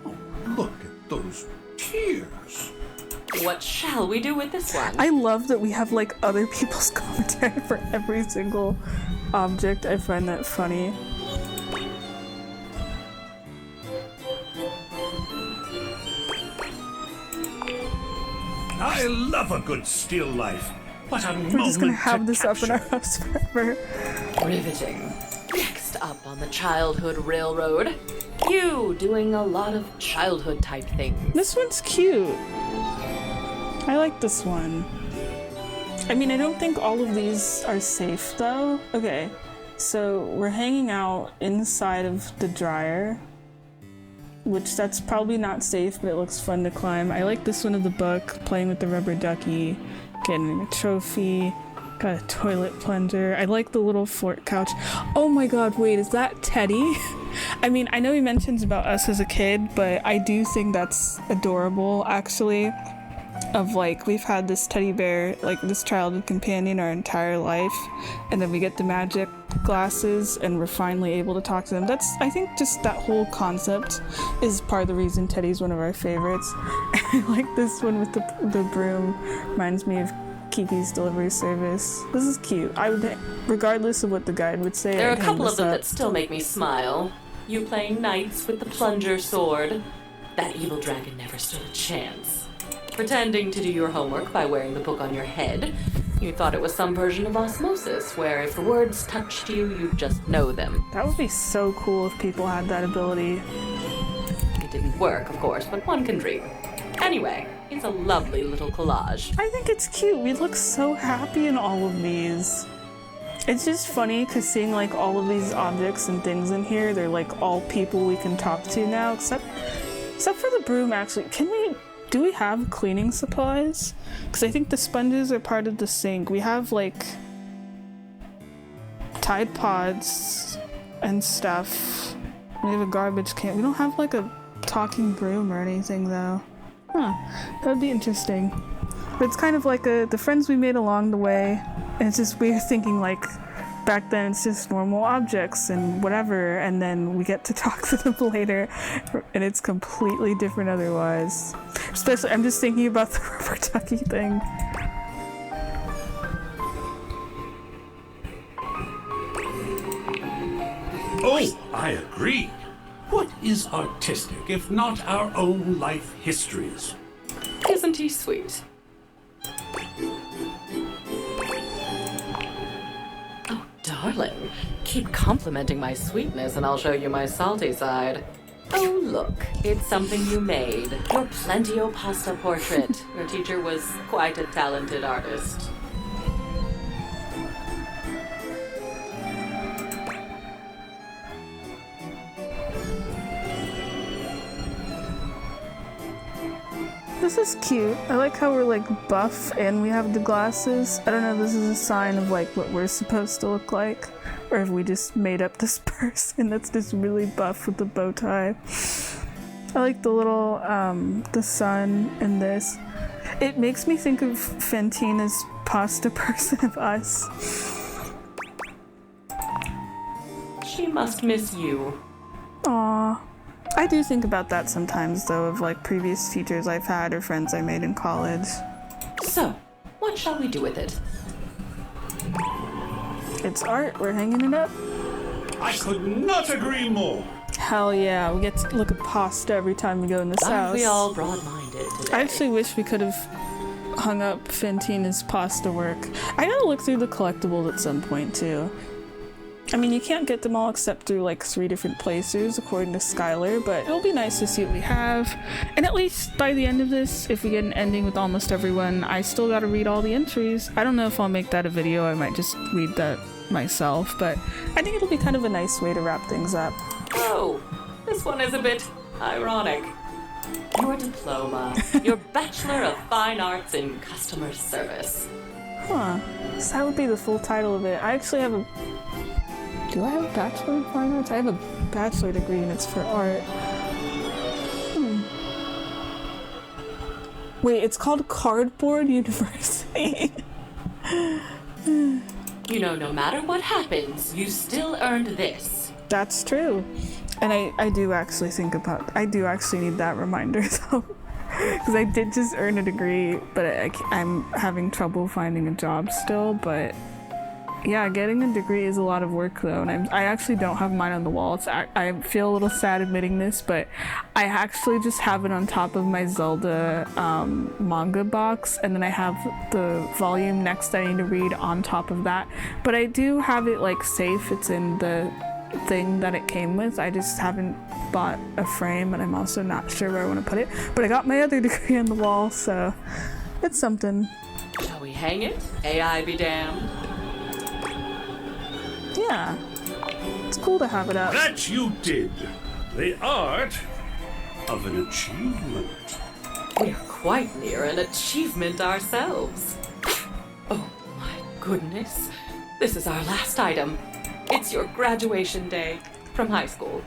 Oh, look at those tears. What shall we do with this one? I love that we have like other people's commentary for every single object. I find that funny. I love a good still life. What a moment. We're just gonna have to this up in our capture. house forever. Riveting. Next up on the childhood railroad, you doing a lot of childhood type things. This one's cute. I like this one. I mean, I don't think all of these are safe though. Okay, so we're hanging out inside of the dryer, which that's probably not safe, but it looks fun to climb. I like this one of the book, playing with the rubber ducky, getting a trophy, got a toilet plunger. I like the little fort couch. Oh my god, wait, is that Teddy? I mean, I know he mentions about us as a kid, but I do think that's adorable, actually. Of like, we've had this teddy bear, like this childhood companion our entire life, and then we get the magic glasses and we're finally able to talk to them. That's, I think just that whole concept is part of the reason Teddy's one of our favorites. I like this one with the broom, reminds me of Kiki's delivery service. This is cute. I would, regardless of what the guide would say, There are I'd a hang couple of this them up. that still make me smile. You playing knights with the plunger sword. That evil dragon never stood a chance. Pretending to do your homework by wearing the book on your head. You thought it was some version of osmosis, where if the words touched you, you'd just know them. That would be so cool if people had that ability. It didn't work, of course, but one can dream. Anyway, it's a lovely little collage. I think it's cute. We look so happy in all of these. It's just funny because seeing like all of these objects and things in here, they're like all people we can talk to now, except for the broom actually. Do we have cleaning supplies? Because I think the sponges are part of the sink. We have like Tide Pods and stuff. We have a garbage can. We don't have like a talking broom or anything though. Huh, that would be interesting. But it's kind of like the friends we made along the way. And it's just weird thinking like back then it's just normal objects and whatever, and then we get to talk to them later and it's completely different otherwise. Especially, I'm just thinking about the rubber ducky thing. Oh, I agree. What is artistic if not our own life histories? Isn't he sweet? Oh, darling, keep complimenting my sweetness and I'll show you my salty side. Oh, look, it's something you made. Your Plentio pasta portrait. Your teacher was quite a talented artist. This is cute. I like how we're like buff and we have the glasses. I don't know if this is a sign of like what we're supposed to look like, or if we just made up this person that's just really buff with the bow tie. I like the little the sun in this. It makes me think of Fantina's pasta person of us. She must miss you. Aww. I do think about that sometimes, though, of like previous teachers I've had or friends I made in college. So, what shall we do with it? It's art. We're hanging it up. I could not agree more. Hell yeah. We get to look at pasta every time we go in this house. Aren't we all broad-minded today? I actually wish we could have hung up Fantina's pasta work. I gotta look through the collectibles at some point, too. I mean, you can't get them all except through like 3 different places, according to Skylar, but it'll be nice to see what we have. And at least by the end of this, if we get an ending with almost everyone, I still gotta read all the entries. I don't know if I'll make that a video, I might just read that myself, but I think it'll be kind of a nice way to wrap things up. Oh, this one is a bit ironic. Your diploma, your Bachelor of Fine Arts in Customer Service. Huh, so that would be the full title of it. I actually have a... Do I have a Bachelor in Fine Arts? I have a bachelor degree and it's for art. Wait, it's called Cardboard University. You know, no matter what happens, you still earned this. That's true. And I do actually think about... I do actually need that reminder, though. Because I did just earn a degree, but I'm having trouble finding a job still, but... Yeah, getting a degree is a lot of work though, and I actually don't have mine on the wall. I feel a little sad admitting this, but I actually just have it on top of my Zelda manga box, and then I have the volume next that I need to read on top of that. But I do have it like safe. It's in the thing that it came with. I just haven't bought a frame, and I'm also not sure where I want to put it. But I got my other degree on the wall, so it's something. Shall we hang it? AI be damned. Yeah, it's cool to have it up. That you did. The art of an achievement. We are quite near an achievement ourselves. Oh my goodness. This is our last item. It's your graduation day from high school.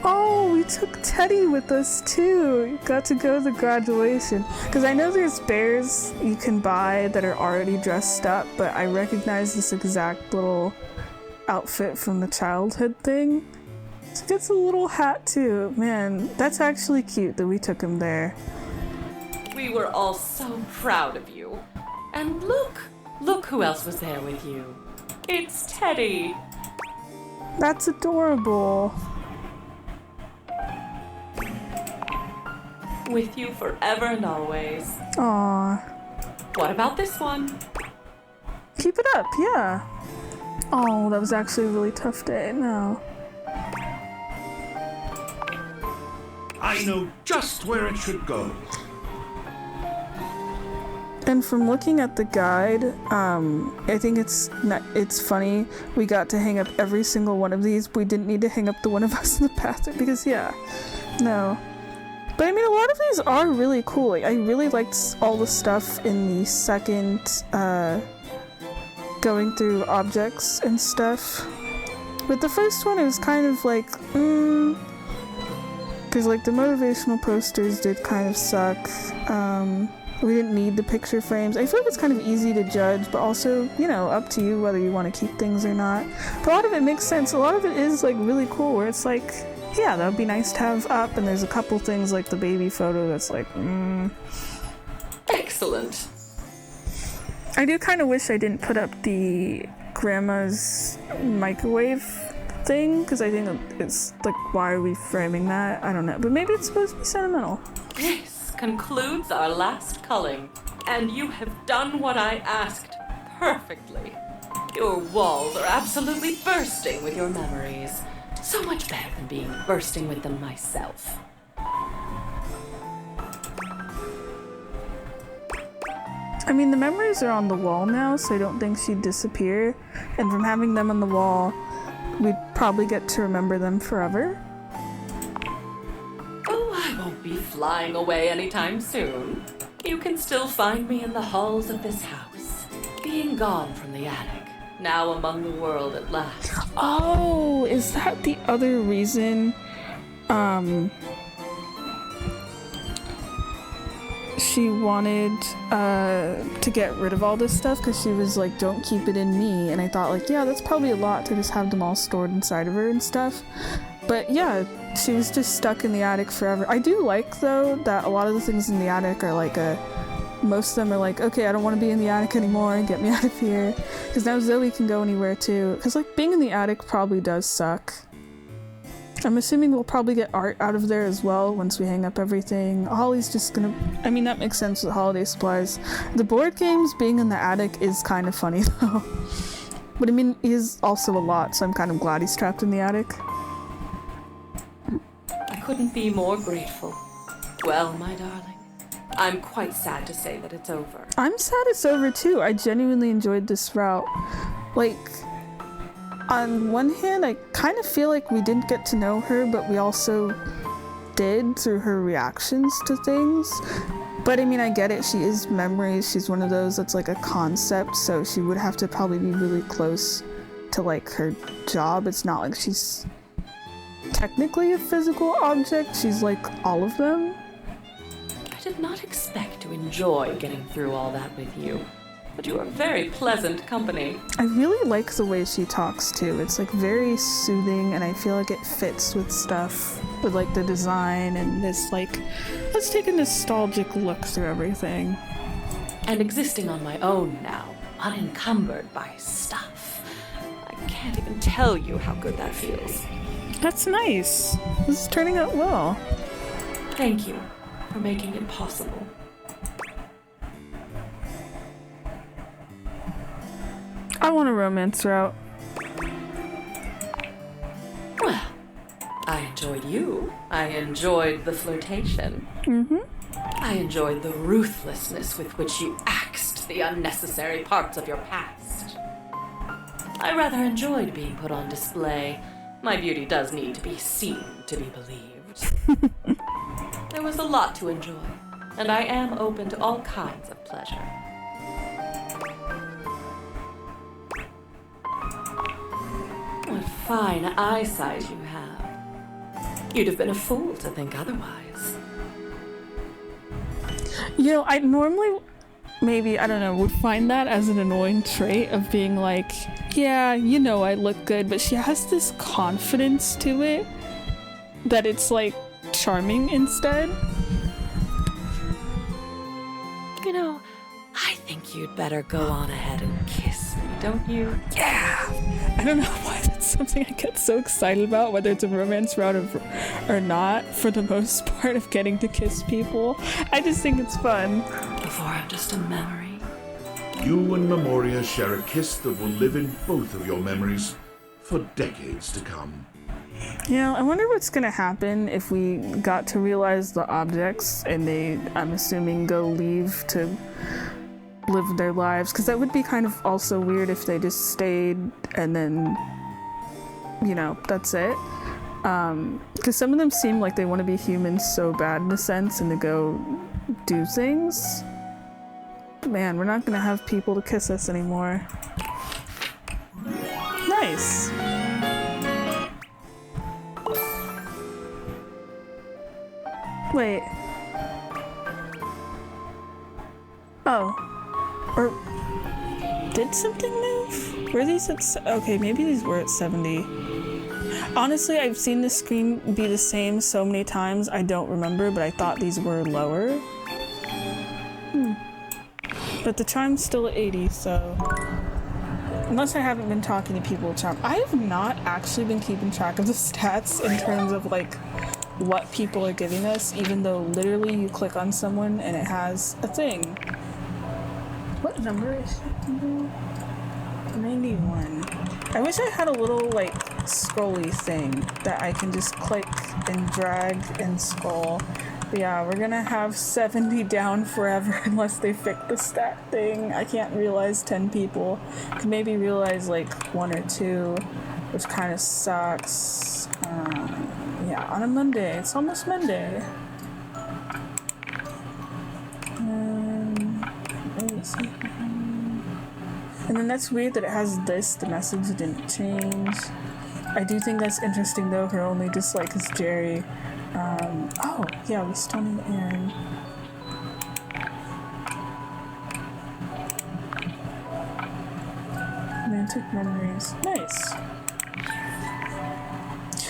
Oh, we took Teddy with us too. You got to go to the graduation. Because I know there's bears you can buy that are already dressed up, but I recognize this exact little outfit from the childhood thing. So he gets a little hat too. Man, that's actually cute that we took him there. We were all so proud of you. And look who else was there with you. It's Teddy. That's adorable. With you forever and always. Aww. What about this one? Keep it up, yeah. Oh, that was actually a really tough day. No. I know just where it should go. And from looking at the guide, I think it's funny. We got to hang up every single one of these. We didn't need to hang up the one of us in the bathroom because, yeah, no. But I mean, a lot of these are really cool. Like, I really liked all the stuff in the second, going through objects and stuff. With the first one, it was kind of like, because like the motivational posters did kind of suck. We didn't need the picture frames. I feel like it's kind of easy to judge, but also, you know, up to you whether you want to keep things or not. But a lot of it makes sense. A lot of it is like really cool, where it's like, yeah, that would be nice to have up. And there's a couple things like the baby photo that's like, Excellent. I do kind of wish I didn't put up the grandma's microwave thing, because I think it's like, why are we framing that? I don't know, but maybe it's supposed to be sentimental. This concludes our last culling, and you have done what I asked perfectly. Your walls are absolutely bursting with your memories. So much better than being bursting with them myself. I mean, the memories are on the wall now, so I don't think she'd disappear. And from having them on the wall, we'd probably get to remember them forever. Oh, I won't be flying away anytime soon. You can still find me in the halls of this house, being gone from the attic, now among the world at last. Oh, is that the other reason, she wanted to get rid of all this stuff? Because she was like, don't keep it in me. And I thought like, yeah, that's probably a lot to just have them all stored inside of her and stuff. But yeah, she was just stuck in the attic forever. I do like, though, that a lot of the things in the attic are like most of them are like, okay, I don't want to be in the attic anymore, get me out of here. Because now Zoe can go anywhere too. Because like being in the attic probably does suck. I'm assuming we'll probably get art out of there as well once we hang up everything. Holly's just gonna, I mean, that makes sense with holiday supplies. The board games being in the attic is kind of funny though. But I mean, he is also a lot, so I'm kind of glad he's trapped in the attic. I couldn't be more grateful. Well, my darling, I'm quite sad to say that it's over. I'm sad it's over too. I genuinely enjoyed this route. Like, on one hand, I kind of feel like we didn't get to know her, but we also did through her reactions to things. But I mean, I get it. She is memories. She's one of those that's like a concept, so she would have to probably be really close to like her job. It's not like she's technically a physical object. She's like all of them. I did not expect to enjoy getting through all that with you, but you are very pleasant company. I really like the way she talks too. It's like very soothing, and I feel like it fits with stuff, with like the design and this like, let's take a nostalgic look through everything. And existing on my own now, unencumbered by stuff. I can't even tell you how good that feels. That's nice. This is turning out well. Thank you for making it possible. I want a romance route. Well, I enjoyed you. I enjoyed the flirtation. Mm-hmm. I enjoyed the ruthlessness with which you axed the unnecessary parts of your past. I rather enjoyed being put on display. My beauty does need to be seen to be believed. There was a lot to enjoy, and I am open to all kinds of pleasure. What fine eyesight you have. You'd have been a fool to think otherwise. You know, I normally, maybe, I don't know, would find that as an annoying trait of being like, yeah, you know I look good, but she has this confidence to it that it's like charming instead. You know, I think you'd better go on ahead and kiss me, don't you? Yeah! I don't know why that's something I get so excited about, whether it's a romance route or not, for the most part of getting to kiss people. I just think it's fun. Before I'm just a memory. You and Memoria share a kiss that will live in both of your memories for decades to come. You know, I wonder what's gonna happen if we got to realize the objects and they, I'm assuming, go leave to live their lives, because that would be kind of also weird if they just stayed and then, you know, that's it. Because some of them seem like they want to be humans so bad in a sense and to go do things. Man, we're not gonna have people to kiss us anymore. Nice. Wait. Oh. Or did something move? Were these at okay, maybe these were at 70. Honestly, I've seen the screen be the same so many times, I don't remember, but I thought these were lower. But the chime's still at 80, so Unless I haven't been talking to people with charm. I have not actually been keeping track of the stats in terms of like what people are giving us, even though literally you click on someone and it has a thing. What number is it? 91. I wish I had a little like scrolly thing that I can just click and drag and scroll. But yeah, we're gonna have 70 down forever unless they fix the stat thing. I can't realize 10 people. I can maybe realize like 1 or 2, which kind of sucks. Yeah, on a Monday. It's almost Monday. And then that's weird that it has this. The message didn't change. I do think that's interesting though. Her only dislike is Jerry. Oh, yeah, we still need Aaron. Romantic memories. Nice.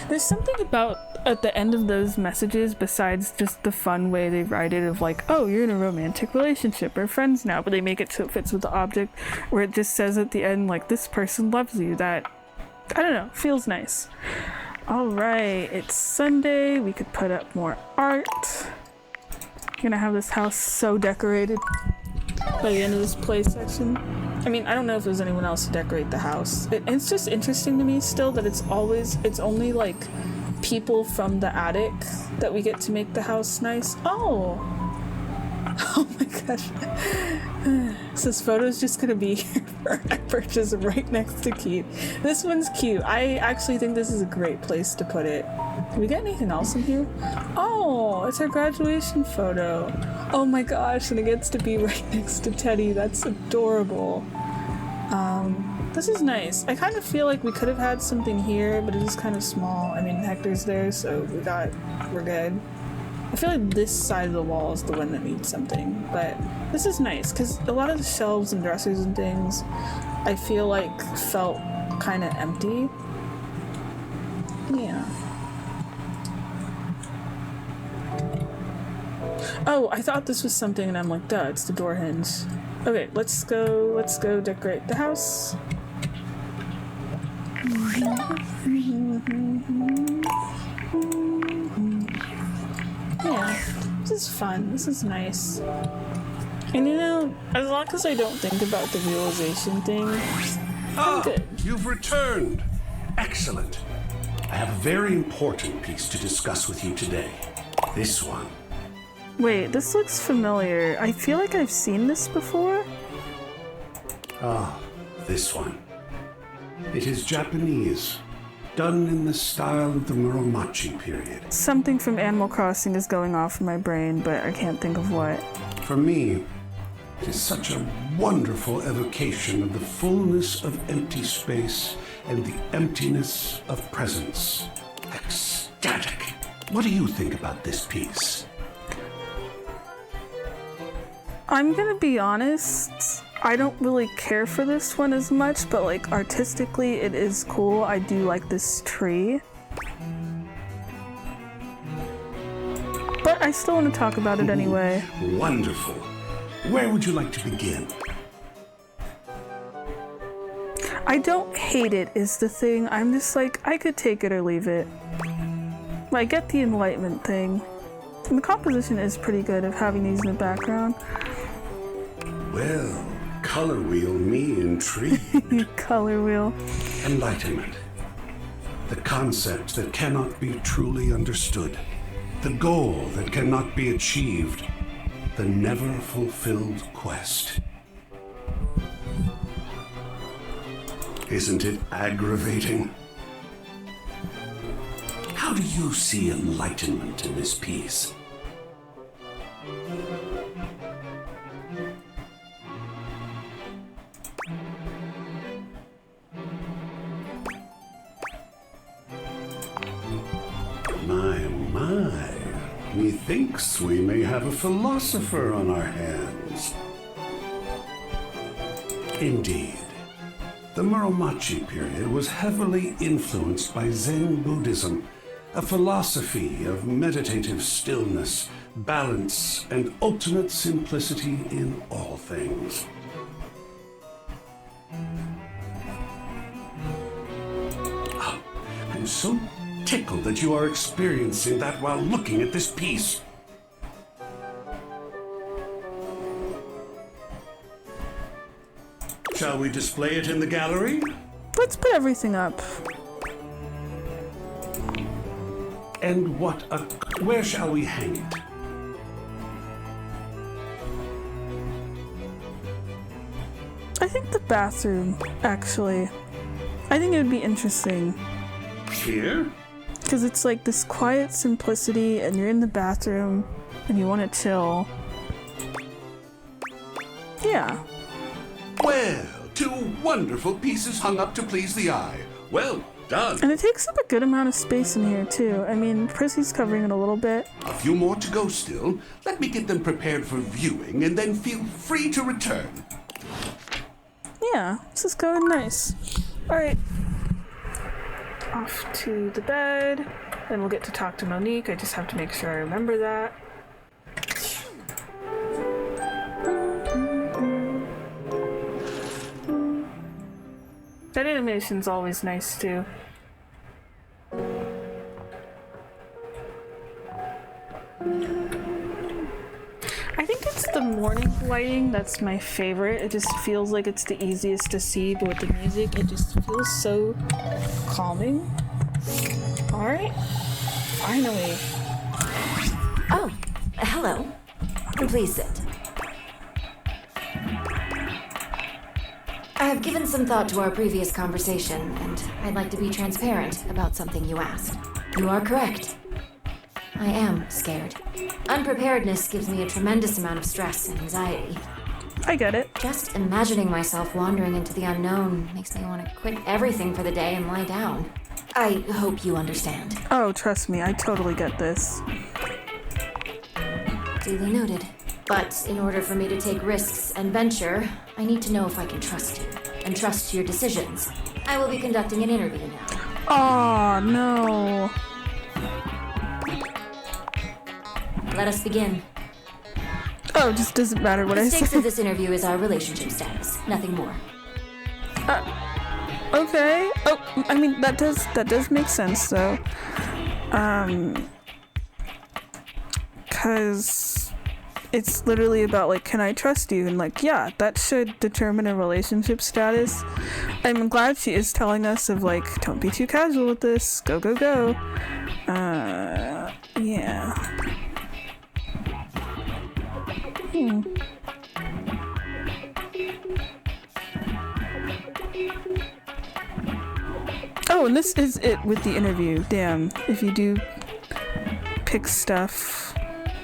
There's something about at the end of those messages besides just the fun way they write it of like, oh, you're in a romantic relationship, we're friends now, but they make it so it fits with the object, where it just says at the end like, this person loves you. That, I don't know, feels nice. Alright, it's Sunday. We could put up more art. Gonna have this house so decorated by the end of this play section. I mean, I don't know if there's anyone else to decorate the house. It's just interesting to me still that it's only like people from the attic that we get to make the house nice. Oh my gosh. So this photo's just gonna be here for I purchased right next to Keith. This one's cute. I actually think this is a great place to put it. Did we get anything else in here? Oh, it's our graduation photo. Oh my gosh, and it gets to be right next to Teddy. That's adorable. This is nice. I kind of feel like we could have had something here, but it is kind of small. I mean, Hector's there, so we're good. I feel like this side of the wall is the one that needs something, but this is nice because a lot of the shelves and dressers and things I feel like felt kind of empty. Yeah. Oh, I thought this was something and I'm like, duh, it's the door hinge. Okay, let's go decorate the house. Yeah, this is fun. This is nice. And you know, as long as I don't think about the realization thing, I'm good. You've returned. Excellent. I have a very important piece to discuss with you today. This one. Wait, this looks familiar. I feel like I've seen this before. Ah, this one. It is Japanese, done in the style of the Muromachi period. Something from Animal Crossing is going off in my brain, but I can't think of what. For me, it is such a wonderful evocation of the fullness of empty space and the emptiness of presence. Ecstatic. What do you think about this piece? I'm gonna be honest, I don't really care for this one as much, but like artistically it is cool. I do like this tree. But I still want to talk about it anyway. Wonderful. Where would you like to begin? I don't hate it is the thing. I'm just like, I could take it or leave it. I get the enlightenment thing. And the composition is pretty good of having these in the background. Well, color wheel me intrigued. Color wheel. Enlightenment. The concept that cannot be truly understood. The goal that cannot be achieved. The never fulfilled quest. Isn't it aggravating? How do you see enlightenment in this piece? My. Methinks we may have a philosopher on our hands. Indeed. The Muromachi period was heavily influenced by Zen Buddhism, a philosophy of meditative stillness, balance, and ultimate simplicity in all things. so tickled that you are experiencing that while looking at this piece. Shall we display it in the gallery? Let's put everything up. And where shall we hang it? I think the bathroom, actually. I think it would be interesting. Here? Because it's like this quiet simplicity, and you're in the bathroom, and you want to chill. Yeah. Well, 2 wonderful pieces hung up to please the eye. Well done. And it takes up a good amount of space in here, too. I mean, Prissy's covering it a little bit. A few more to go still. Let me get them prepared for viewing, and then feel free to return. Yeah, this is going nice. Alright. Off to the bed. Then we'll get to talk to Monique. I just have to make sure I remember that. That animation's always nice too. I think it's the morning lighting that's my favorite. It just feels like it's the easiest to see, but with the music, it just feels so calming. Alright. Finally. Oh, hello. Please sit. I have given some thought to our previous conversation, and I'd like to be transparent about something you asked. You are correct. I am scared. Unpreparedness gives me a tremendous amount of stress and anxiety. I get it. Just imagining myself wandering into the unknown makes me want to quit everything for the day and lie down. I hope you understand. Oh, trust me, I totally get this. Duly noted. But in order for me to take risks and venture, I need to know if I can trust you, and trust your decisions. I will be conducting an interview now. Oh no. Let us begin. Oh, it just doesn't matter what I The stakes say. of this interview is our relationship status, nothing more. Okay. Oh, I mean that does make sense though. 'Cause it's literally about like, can I trust you? And like, yeah, that should determine a relationship status. I'm glad she is telling us of like, don't be too casual with this. Go, go, go. Yeah. Oh, and this is it with the interview. Damn, if you do pick stuff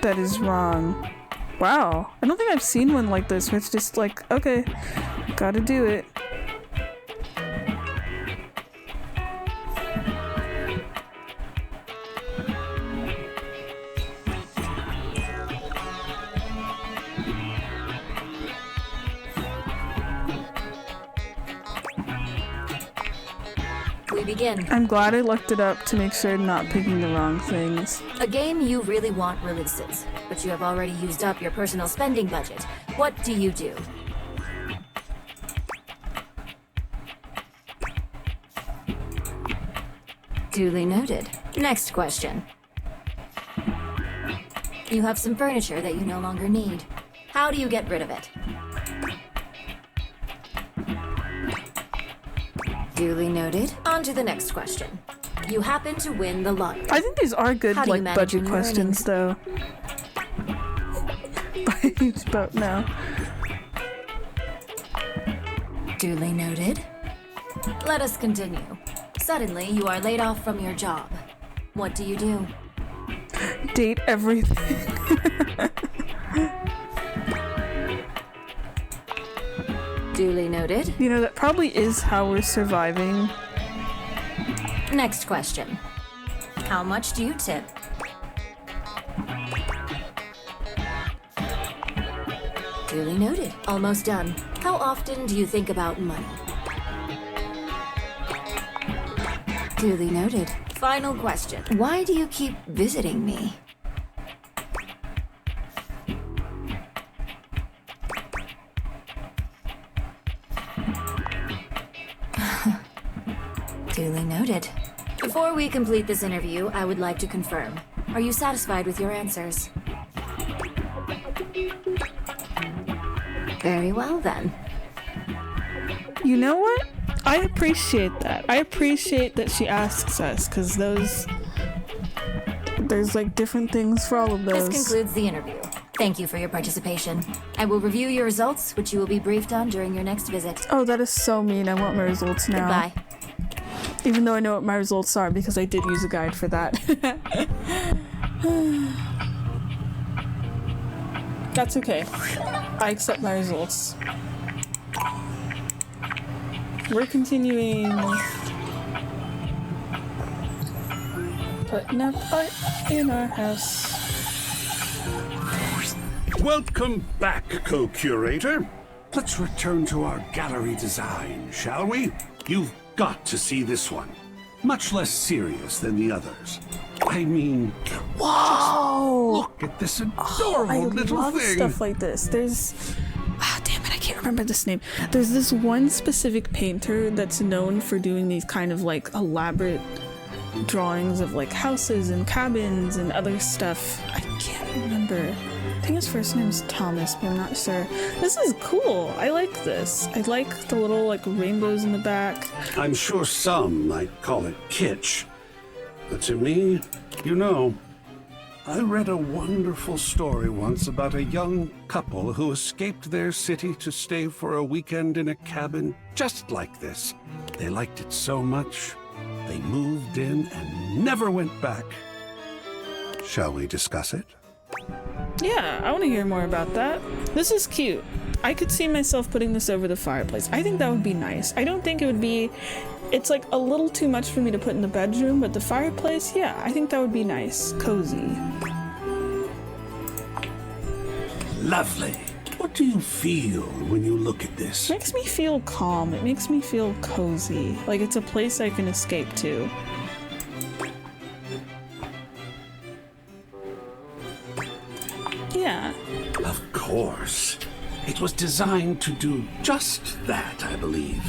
that is wrong. Wow, I don't think I've seen one like this where it's just like, okay, gotta do it. We begin. I'm glad I looked it up to make sure I'm not picking the wrong things. A game you really want releases, but you have already used up your personal spending budget. What do you do? Duly noted. Next question. You have some furniture that you no longer need. How do you get rid of it? Duly noted. On to the next question. You happen to win the lottery. I think these are good, How do you like, manage budget your questions, though. Buy a huge boat now. Duly noted. Let us continue. Suddenly, you are laid off from your job. What do you do? Date everything. Duly noted. You know, that probably is how we're surviving. Next question. How much do you tip? Duly noted. Almost done. How often do you think about money? Duly noted. Final question. Why do you keep visiting me? Duly noted. Before we complete this interview, I would like to confirm. Are you satisfied with your answers? Very well, then. You know what? I appreciate that. I appreciate that she asks us, because there's like different things for all of those. This concludes the interview. Thank you for your participation. I will review your results, which you will be briefed on during your next visit. Oh, that is so mean. I want my results now. Goodbye. Even though I know what my results are because I did use a guide for that. That's okay. I accept my results. We're continuing putting up art in our house. Welcome back, co-curator. Let's return to our gallery design, shall we? You've got to see this one. Much less serious than the others. I mean, whoa! Look at this adorable little I love thing. stuff like this. There's, damn it, I can't remember this name. There's this one specific painter that's known for doing these kind of like elaborate drawings of like houses and cabins and other stuff. I can't remember. I think his first name is Thomas, but I'm not sure. This is cool. I like this. I like the little like rainbows in the back. I'm sure some might call it kitsch, but to me, you know, I read a wonderful story once about a young couple who escaped their city to stay for a weekend in a cabin just like this. They liked it so much, they moved in and never went back. Shall we discuss it? Yeah, I want to hear more about that. This is cute. I could see myself putting this over the fireplace. I think that would be nice. I don't think it would be... It's like a little too much for me to put in the bedroom, but the fireplace, yeah, I think that would be nice. Cozy. Lovely. What do you feel when you look at this? It makes me feel calm. It makes me feel cozy. Like it's a place I can escape to. Yeah. Of course. It was designed to do just that, I believe.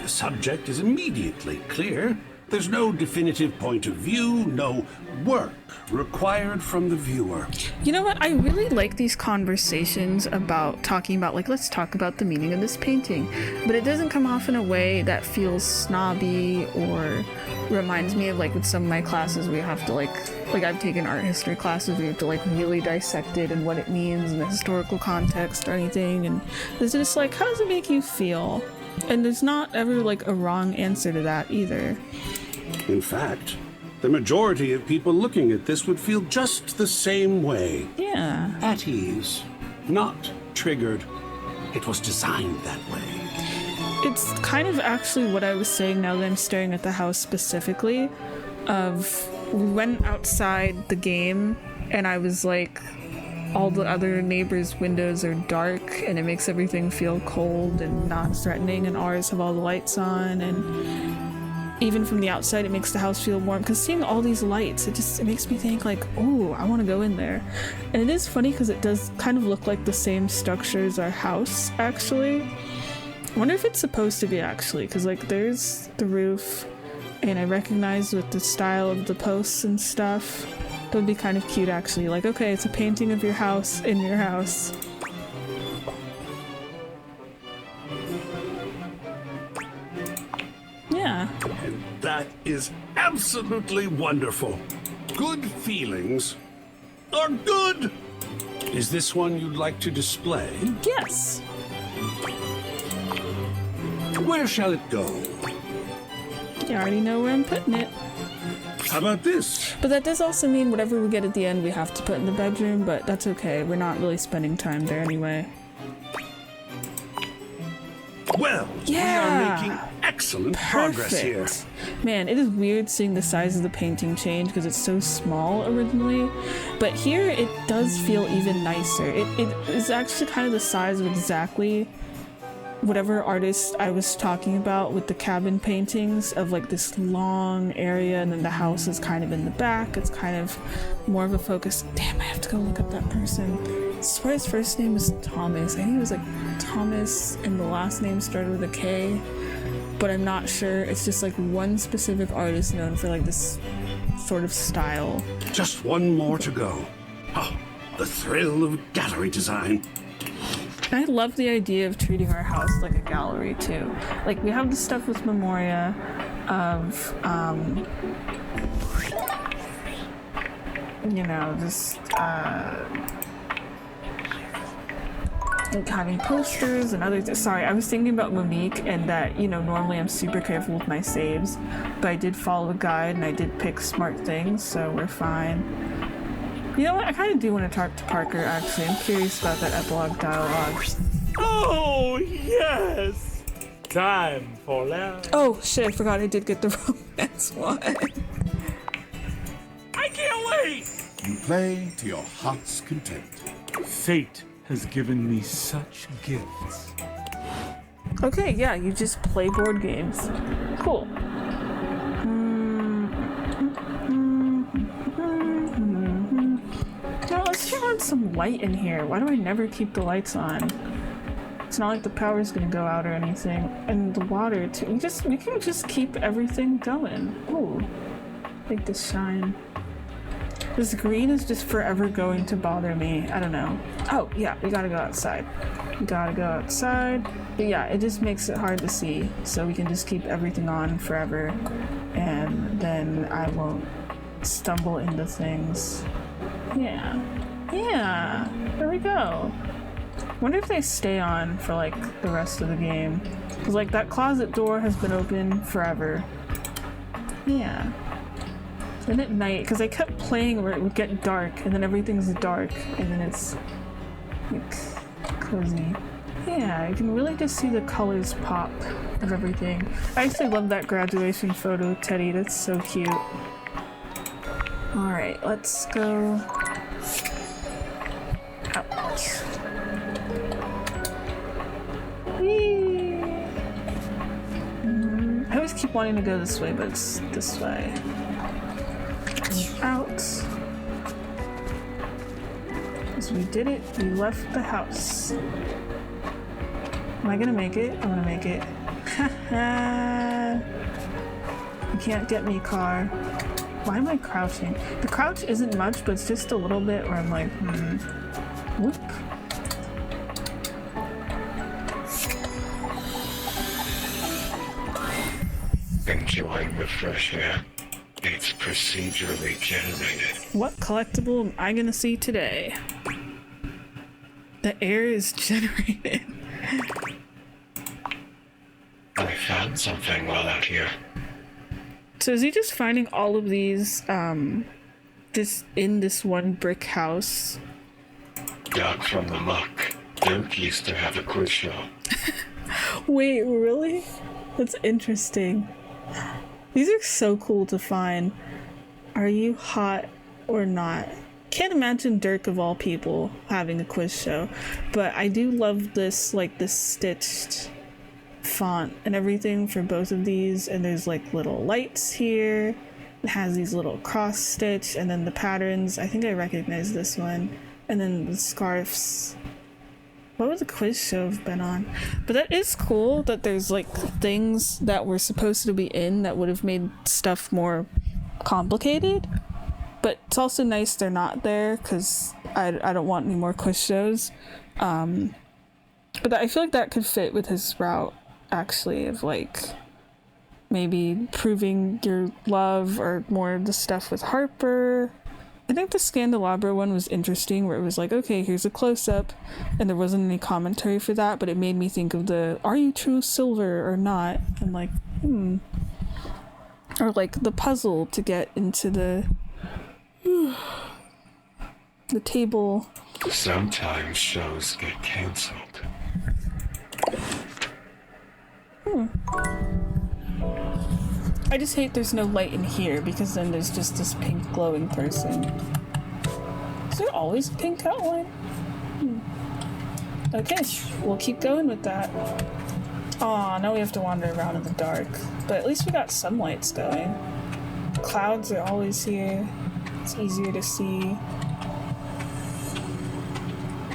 The subject is immediately clear. There's no definitive point of view, no work required from the viewer. You know what? I really like these conversations about talking about, like, let's talk about the meaning of this painting. But it doesn't come off in a way that feels snobby or reminds me of, like, with some of my classes we have to, like I've taken art history classes, we have to, like, really dissect it and what it means in the historical context or anything. And it's just like, how does it make you feel? And there's not ever, like, a wrong answer to that either. In fact, the majority of people looking at this would feel just the same way. Yeah. At ease, not triggered. It was designed that way. It's kind of actually what I was saying now that I'm staring at the house specifically, of we went outside the game and I was like, all the other neighbors' windows are dark and it makes everything feel cold and not threatening, and ours have all the lights on, and even from the outside it makes the house feel warm, because seeing all these lights, it makes me think like, oh, I want to go in there. And it is funny because it does kind of look like the same structure as our house, actually. I wonder if it's supposed to be, actually, because like there's the roof and I recognize with the style of the posts and stuff. That would be kind of cute, actually. Like, okay, it's a painting of your house in your house. Yeah. And that is absolutely wonderful. Good feelings are good. Is this one you'd like to display? Yes. Where shall it go? You already know where I'm putting it. How about this? But that does also mean whatever we get at the end we have to put in the bedroom, but that's okay. We're not really spending time there anyway. Well, yeah. We are making excellent progress here. Man, it is weird seeing the size of the painting change because it's so small originally, but here it does feel even nicer. It is actually kind of the size of exactly whatever artist I was talking about with the cabin paintings, of like this long area and then the house is kind of in the back. It's kind of more of a focus. Damn, I have to go look up that person. I swear his first name was Thomas. I think it was like Thomas and the last name started with a K. but I'm not sure. It's just like one specific artist known for like this sort of style. Just one more to go. Oh, the thrill of gallery design. I love the idea of treating our house like a gallery too. Like we have the stuff with Memoria of, you know, just like having posters and other sorry, I was thinking about Monique and that, you know, normally I'm super careful with my saves, but I did follow a guide and I did pick smart things, so we're fine. You know what? I kind of do want to talk to Parker, actually. I'm curious about that epilogue dialogue. Oh, yes! Time for that. Oh, shit, I forgot I did get the romance one. I can't wait! You play to your heart's content. Fate has given me such gifts. Okay, yeah, you just play board games. Cool. Now let's turn on some light in here. Why do I never keep the lights on? It's not like the power's gonna go out or anything. And the water too. We can just keep everything going. Ooh. Make this shine. This green is just forever going to bother me. I don't know. Oh, yeah, we gotta go outside. We gotta go outside. But yeah, it just makes it hard to see. So we can just keep everything on forever. And then I won't stumble into things. Yeah. Yeah. There we go. Wonder if they stay on for like the rest of the game. Because like that closet door has been open forever. Yeah. And at night, because I kept playing where it would get dark and then everything's dark and then it's like cozy. Yeah, you can really just see the colors pop of everything. I actually love that graduation photo, Teddy. That's so cute. Alright, let's go out. Whee! I always keep wanting to go this way, but it's this way. Out. Because we did it, we left the house. Am I gonna make it? I'm gonna make it. Haha. You can't get me, car. Why am I crouching? The crouch isn't much, but it's just a little bit where I'm like, Whoop. Enjoying the fresh air. It's procedurally generated. What collectible am I gonna see today? The air is generated. I found something while out here. So is he just finding all of these, just in this one brick house? Dug from the muck. Dirk used to have a quiz show. Wait, really? That's interesting. These are so cool to find. Are you hot or not? Can't imagine Dirk of all people having a quiz show, but I do love this, like this stitched font and everything for both of these. And there's like little lights here. It has these little cross stitch and then the patterns. I think I recognize this one. And then the scarves. What would the quiz show have been on? But that is cool that there's like things that were supposed to be in that would have made stuff more complicated. But it's also nice they're not there because I don't want any more quiz shows. But I feel like that could fit with his route actually of like maybe proving your love or more of the stuff with Harper. I think the Scandelabra one was interesting where it was like, okay, here's a close-up, and there wasn't any commentary for that, but it made me think of the, are you true silver or not? I'm like, Or like the puzzle to get into the table. Sometimes shows get cancelled. I just hate there's no light in here because then there's just this pink glowing person. Is there always a pink outline? Okay, we'll keep going with that. Aw, now we have to wander around in the dark. But at least we got some lights going. Clouds are always here. It's easier to see.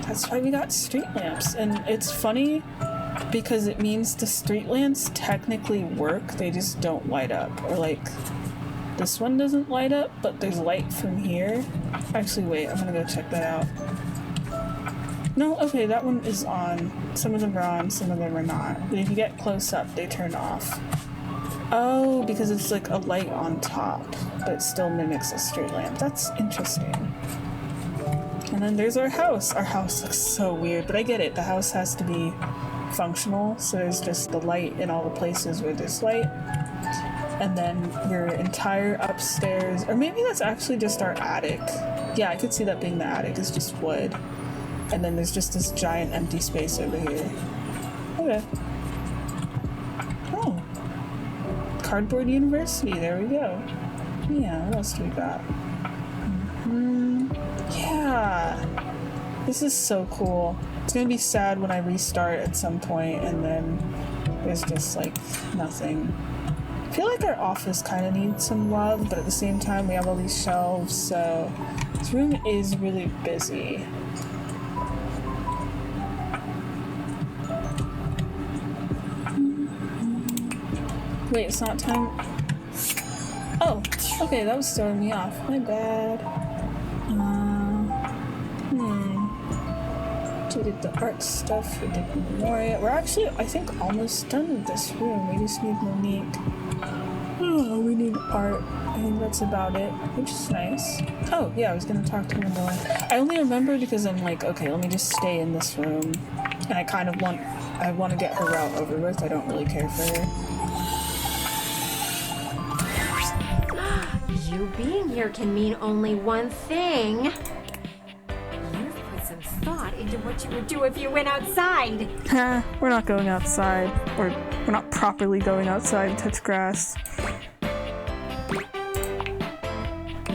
That's why we got street lamps. And it's funny because it means the street lamps technically work, they just don't light up. Or like, this one doesn't light up, but there's light from here. Actually, wait, I'm gonna go check that out. No, okay, that one is on. Some of them are on, some of them are not. But if you get close up, they turn off. Oh, because it's like a light on top, but it still mimics a street lamp. That's interesting. And then there's our house. Our house looks so weird, but I get it. The house has to be functional, so there's just the light in all the places where there's light. And then your entire upstairs, or maybe that's actually just our attic. Yeah, I could see that being the attic. It's just wood. And then there's just this giant empty space over here. Okay. Oh. Cardboard University, there we go. Yeah, what else do we got? Yeah. This is so cool. It's gonna be sad when I restart at some point and then there's just like nothing. I feel like our office kind of needs some love, but at the same time we have all these shelves, so this room is really busy. Wait, it's not time. Oh, okay, that was throwing me off. My bad. So we did the art stuff, we did Memoria. We're actually, I think, almost done with this room. We just need Monique. Oh, we need art. I think that's about it, which is nice. Oh, yeah, I was gonna talk to Linda. I only remember because I'm like, okay, let me just stay in this room. And I kind of want to get her route over with. I don't really care for her. You being here can mean only one thing. You've put some thought into what you would do if you went outside. We're not going outside. Or we're not properly going outside to touch grass.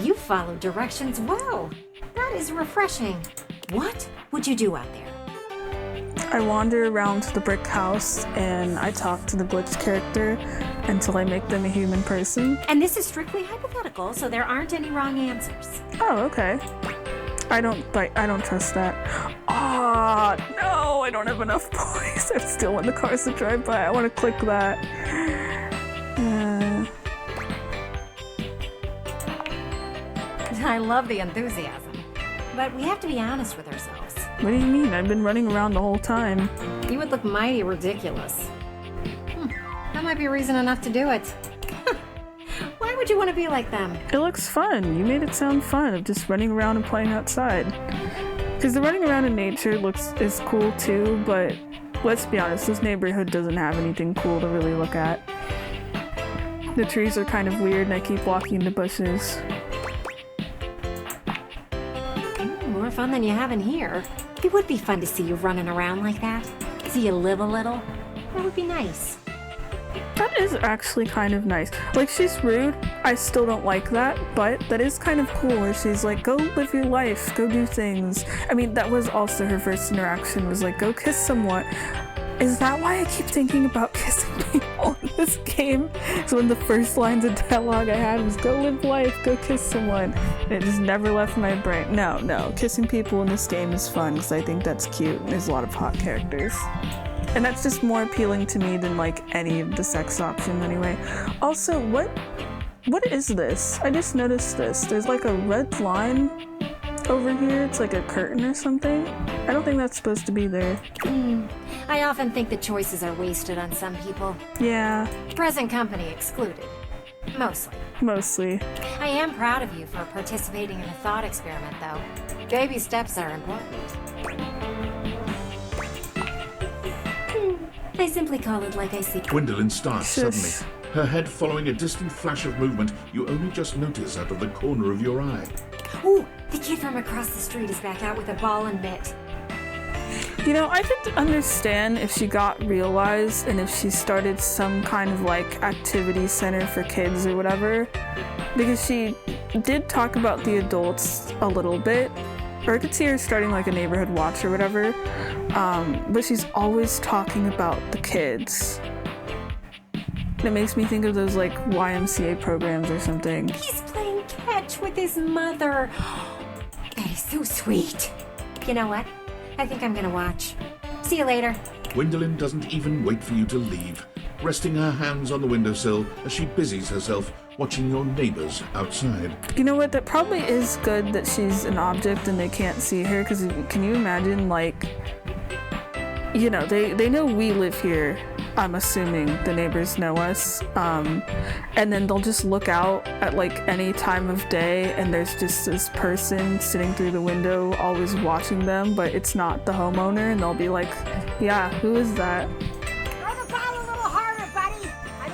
You follow directions well. That is refreshing. What would you do out there? I wander around the brick house and I talk to the glitch character until I make them a human person. And this is strictly hypothetical, so there aren't any wrong answers. Oh, okay. I don't trust that. Ah, no, I don't have enough points. I still want the cars to drive by. I want to click that. I love the enthusiasm, but we have to be honest with ourselves. What do you mean? I've been running around the whole time. You would look mighty ridiculous. That might be reason enough to do it. Why would you want to be like them? It looks fun. You made it sound fun of just running around and playing outside. Because the running around in nature is cool too, but let's be honest, this neighborhood doesn't have anything cool to really look at. The trees are kind of weird and I keep walking into bushes. More fun than you have in here. It would be fun to see you running around like that. See you live a little. That would be nice. That is actually kind of nice. Like, she's rude. I still don't like that, but that is kind of cool where she's like, go live your life, go do things. I mean, that was also her first interaction, was like, go kiss someone. Is that why I keep thinking about kissing people in this game? So one of the first lines of dialogue I had was, go live life, go kiss someone. And it just never left my brain. No, kissing people in this game is fun because I think that's cute. There's a lot of hot characters. And that's just more appealing to me than like any of the sex options anyway. Also, what is this? I just noticed this. There's like a red line over here. It's like a curtain or something. I don't think that's supposed to be there. I often think the choices are wasted on some people. Yeah. Present company excluded. Mostly. I am proud of you for participating in a thought experiment, though. Baby steps are important. I simply call it like I see. Gwendolyn starts suddenly, her head following a distant flash of movement you only just notice out of the corner of your eye. Ooh, the kid from across the street is back out with a ball and mitt. You know, I could understand if she got realized and if she started some kind of like activity center for kids or whatever, because she did talk about the adults a little bit, or I could see her starting like a neighborhood watch or whatever, but she's always talking about the kids. And it makes me think of those like YMCA programs or something. He's playing catch with his mother. That is so sweet. You know what? I think I'm gonna watch. See you later. Gwendolyn doesn't even wait for you to leave, resting her hands on the windowsill as she busies herself watching your neighbors outside. You know what? That probably is good that she's an object and they can't see her, because can you imagine, like, you know, they know we live here. I'm assuming the neighbors know us. And then they'll just look out at like any time of day and there's just this person sitting through the window always watching them, but it's not the homeowner, and they'll be like, yeah, who is that? Throw the ball a little harder, buddy. I'm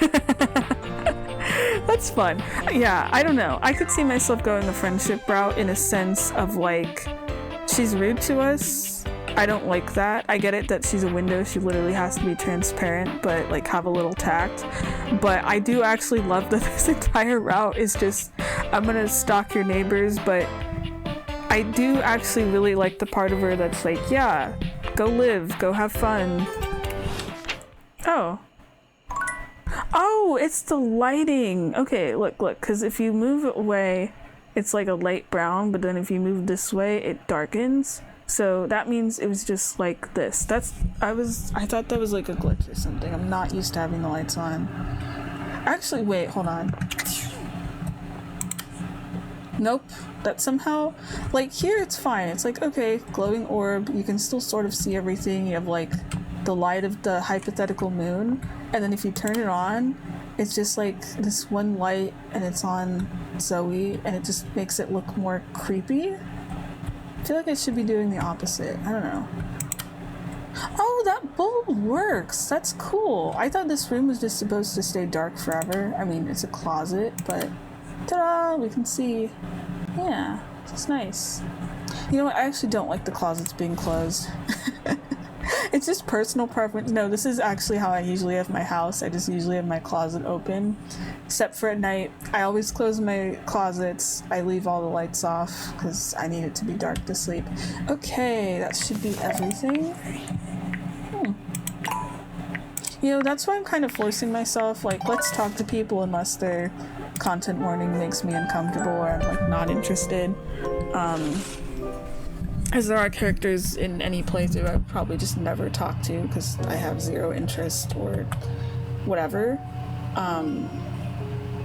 invested. That's fun. Yeah, I don't know. I could see myself going the friendship route in a sense of like, she's rude to us. I don't like that. I get it that she's a window. She literally has to be transparent, but like have a little tact. But I do actually love that this entire route is just, I'm gonna stalk your neighbors, but I do actually really like the part of her that's like, yeah, go live, go have fun. Oh. Oh, it's the lighting. Okay, look, because if you move it away, it's like a light brown, but then if you move this way, it darkens. So that means it was just like this. I thought that was like a glitch or something. I'm not used to having the lights on. Actually, wait, hold on. Nope. That somehow, like here it's fine. It's like, okay, glowing orb. You can still sort of see everything. You have like the light of the hypothetical moon. And then if you turn it on, it's just like this one light and it's on Zoe and it just makes it look more creepy. I feel like I should be doing the opposite. I don't know. Oh, that bulb works. That's cool. I thought this room was just supposed to stay dark forever. I mean, it's a closet, but ta-da, we can see. Yeah, it's nice. You know what? I actually don't like the closets being closed. It's just personal preference. No, this is actually how I usually have my house. I just usually have my closet open. Except for at night, I always close my closets. I leave all the lights off because I need it to be dark to sleep. Okay, that should be everything. You know, that's why I'm kind of forcing myself, like, let's talk to people unless their content warning makes me uncomfortable or I'm, like, not interested. As there are characters in any playthrough I would probably just never talk to because I have zero interest or whatever.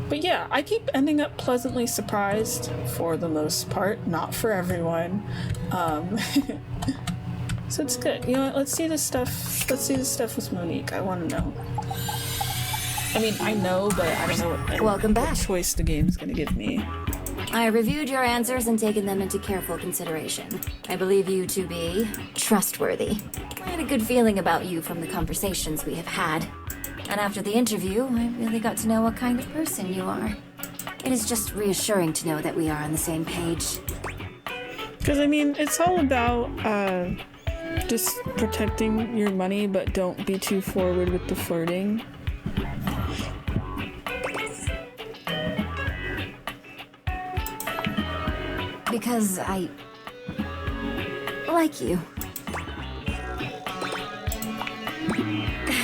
But yeah, I keep ending up pleasantly surprised for the most part, not for everyone. So it's good. You know what, let's see this stuff with Monique. I want to know. I mean, I know, but I don't know what choice the game's gonna give me. I reviewed your answers and taken them into careful consideration. I believe you to be trustworthy. I had a good feeling about you from the conversations we have had. And after the interview, I really got to know what kind of person you are. It is just reassuring to know that we are on the same page. Because, I mean, it's all about just protecting your money, but don't be too forward with the flirting. Because I like you.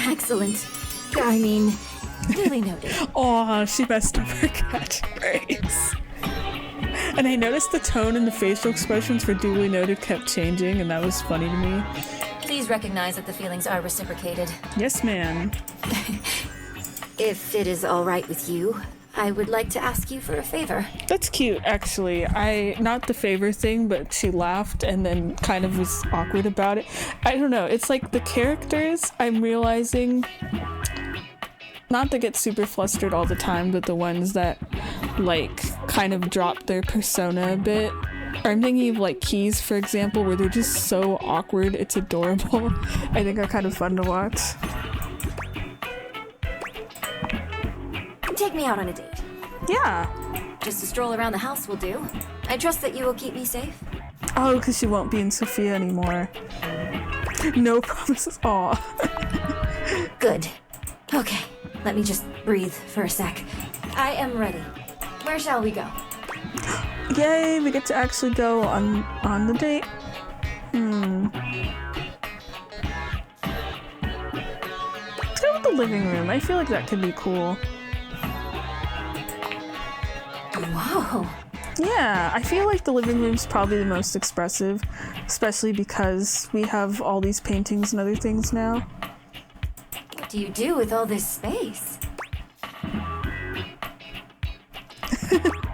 Excellent. I mean, duly noted. Aw, she messed up her catchphrase. And I noticed the tone and the facial expressions for duly noted kept changing, and that was funny to me. Please recognize that the feelings are reciprocated. Yes, ma'am. If it is all right with you, I would like to ask you for a favor. That's cute, actually. Not the favor thing, but she laughed and then kind of was awkward about it. I don't know, it's like the characters, I'm realizing, not to get super flustered all the time, but the ones that, like, kind of drop their persona a bit. I'm thinking of, like, Keys, for example, where they're just so awkward, it's adorable. I think are kind of fun to watch. Take me out on a date. Yeah. Just a stroll around the house will do. I trust that you will keep me safe. Oh, because she won't be in Sophia anymore. No promises. Aw. Good. Okay, let me just breathe for a sec. I am ready. Where shall we go? Yay, we get to actually go on the date. Let's go with the living room. I feel like that could be cool. Whoa. Yeah, I feel like the living room's probably the most expressive, especially because we have all these paintings and other things now. What do you do with all this space?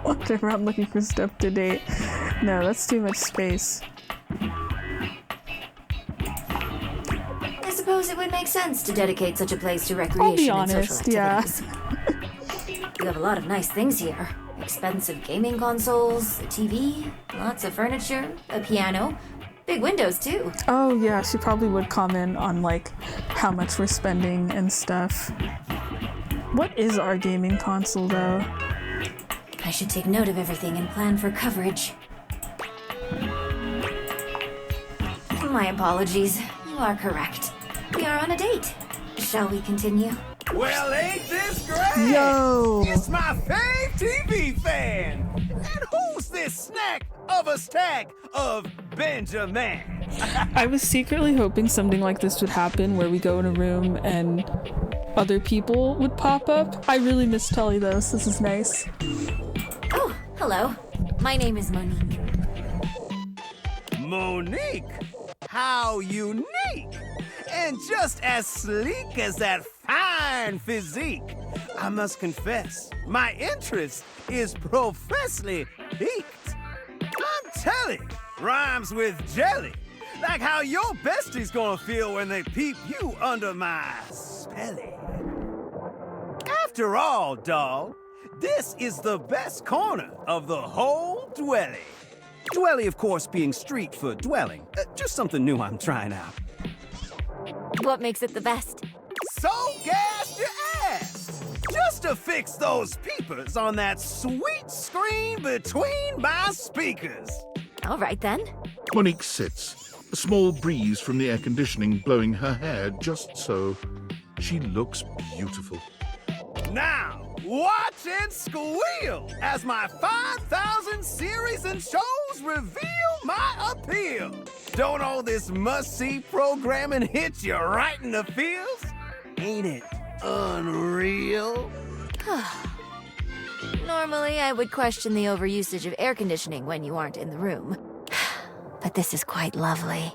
Walk around looking for stuff to date. No, that's too much space. I suppose it would make sense to dedicate such a place to recreation I'll be and social honest, yeah. activities. You have a lot of nice things here. Expensive gaming consoles, a TV, lots of furniture, a piano, big windows too. Oh yeah, she probably would comment on like how much we're spending and stuff. What is our gaming console though? I should take note of everything and plan for coverage. My apologies. You are correct. We are on a date. Shall we continue? Well, ain't this great? Yo! It's my fave TV fan! And who's this snack of a stack of Benjamin? I was secretly hoping something like this would happen where we go in a room and other people would pop up. I really miss Tully though, so this is nice. Oh, hello. My name is Monique. Monique? How unique! And just as sleek as that fine physique. I must confess, my interest is professionally piqued. I'm telling, rhymes with jelly. Like how your bestie's gonna feel when they peep you under my spelly. After all, dawg, this is the best corner of the whole dwelly. Dwelly, of course, being street for dwelling. Just something new I'm trying out. What makes it the best? So gassed you asked! Just to fix those peepers on that sweet screen between my speakers. All right then. Monique sits, a small breeze from the air conditioning blowing her hair just so. She looks beautiful. Now, watch and squeal as my 5,000 series and shows reveal my appeal. Don't all this must-see programming hit you right in the feels? Ain't it unreal? Normally, I would question the overusage of air conditioning when you aren't in the room. But this is quite lovely.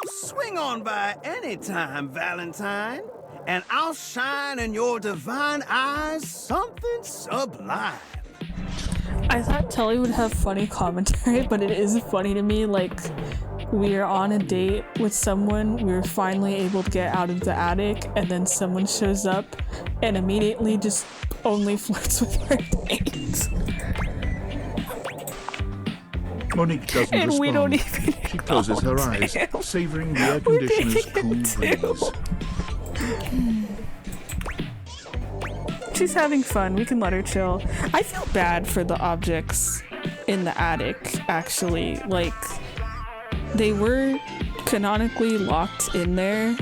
Swing on by anytime, Valentine, and I'll shine in your divine eyes something sublime. I thought Tully would have funny commentary, but it is funny to me, like, we are on a date with someone, we're finally able to get out of the attic, and then someone shows up and immediately just only flirts with her date. Monique doesn't And respond. we don't even She closes her eyes, savoring the air conditioner's cool breeze. She's having fun. We can let her chill. I feel bad for the objects in the attic, actually. Like, they were canonically locked in there.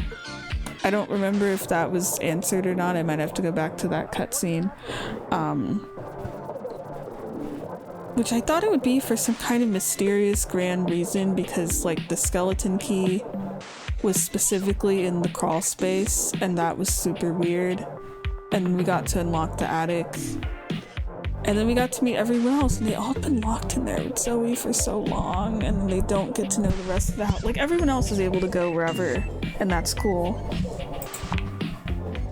I don't remember if that was answered or not. I might have to go back to that cutscene. Which I thought it would be for some kind of mysterious grand reason, because, like, the skeleton key was specifically in the crawl space, and that was super weird. And we got to unlock the attic. And then we got to meet everyone else, and they all been locked in there with Zoe for so long, and they don't get to know the rest of the house. Like, everyone else is able to go wherever, and that's cool.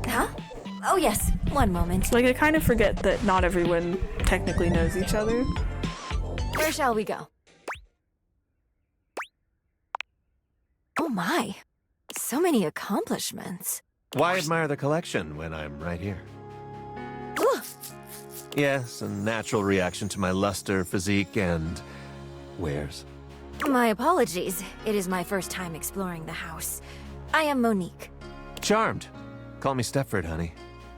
Huh? Oh yes, one moment. Like, I kind of forget that not everyone technically knows each other. Where shall we go? Oh my, so many accomplishments. Why admire the collection when I'm right here? Ugh. Yes, a natural reaction to my luster, physique, and wares. My apologies. It is my first time exploring the house. I am Monique. Charmed. Call me Stepford, honey.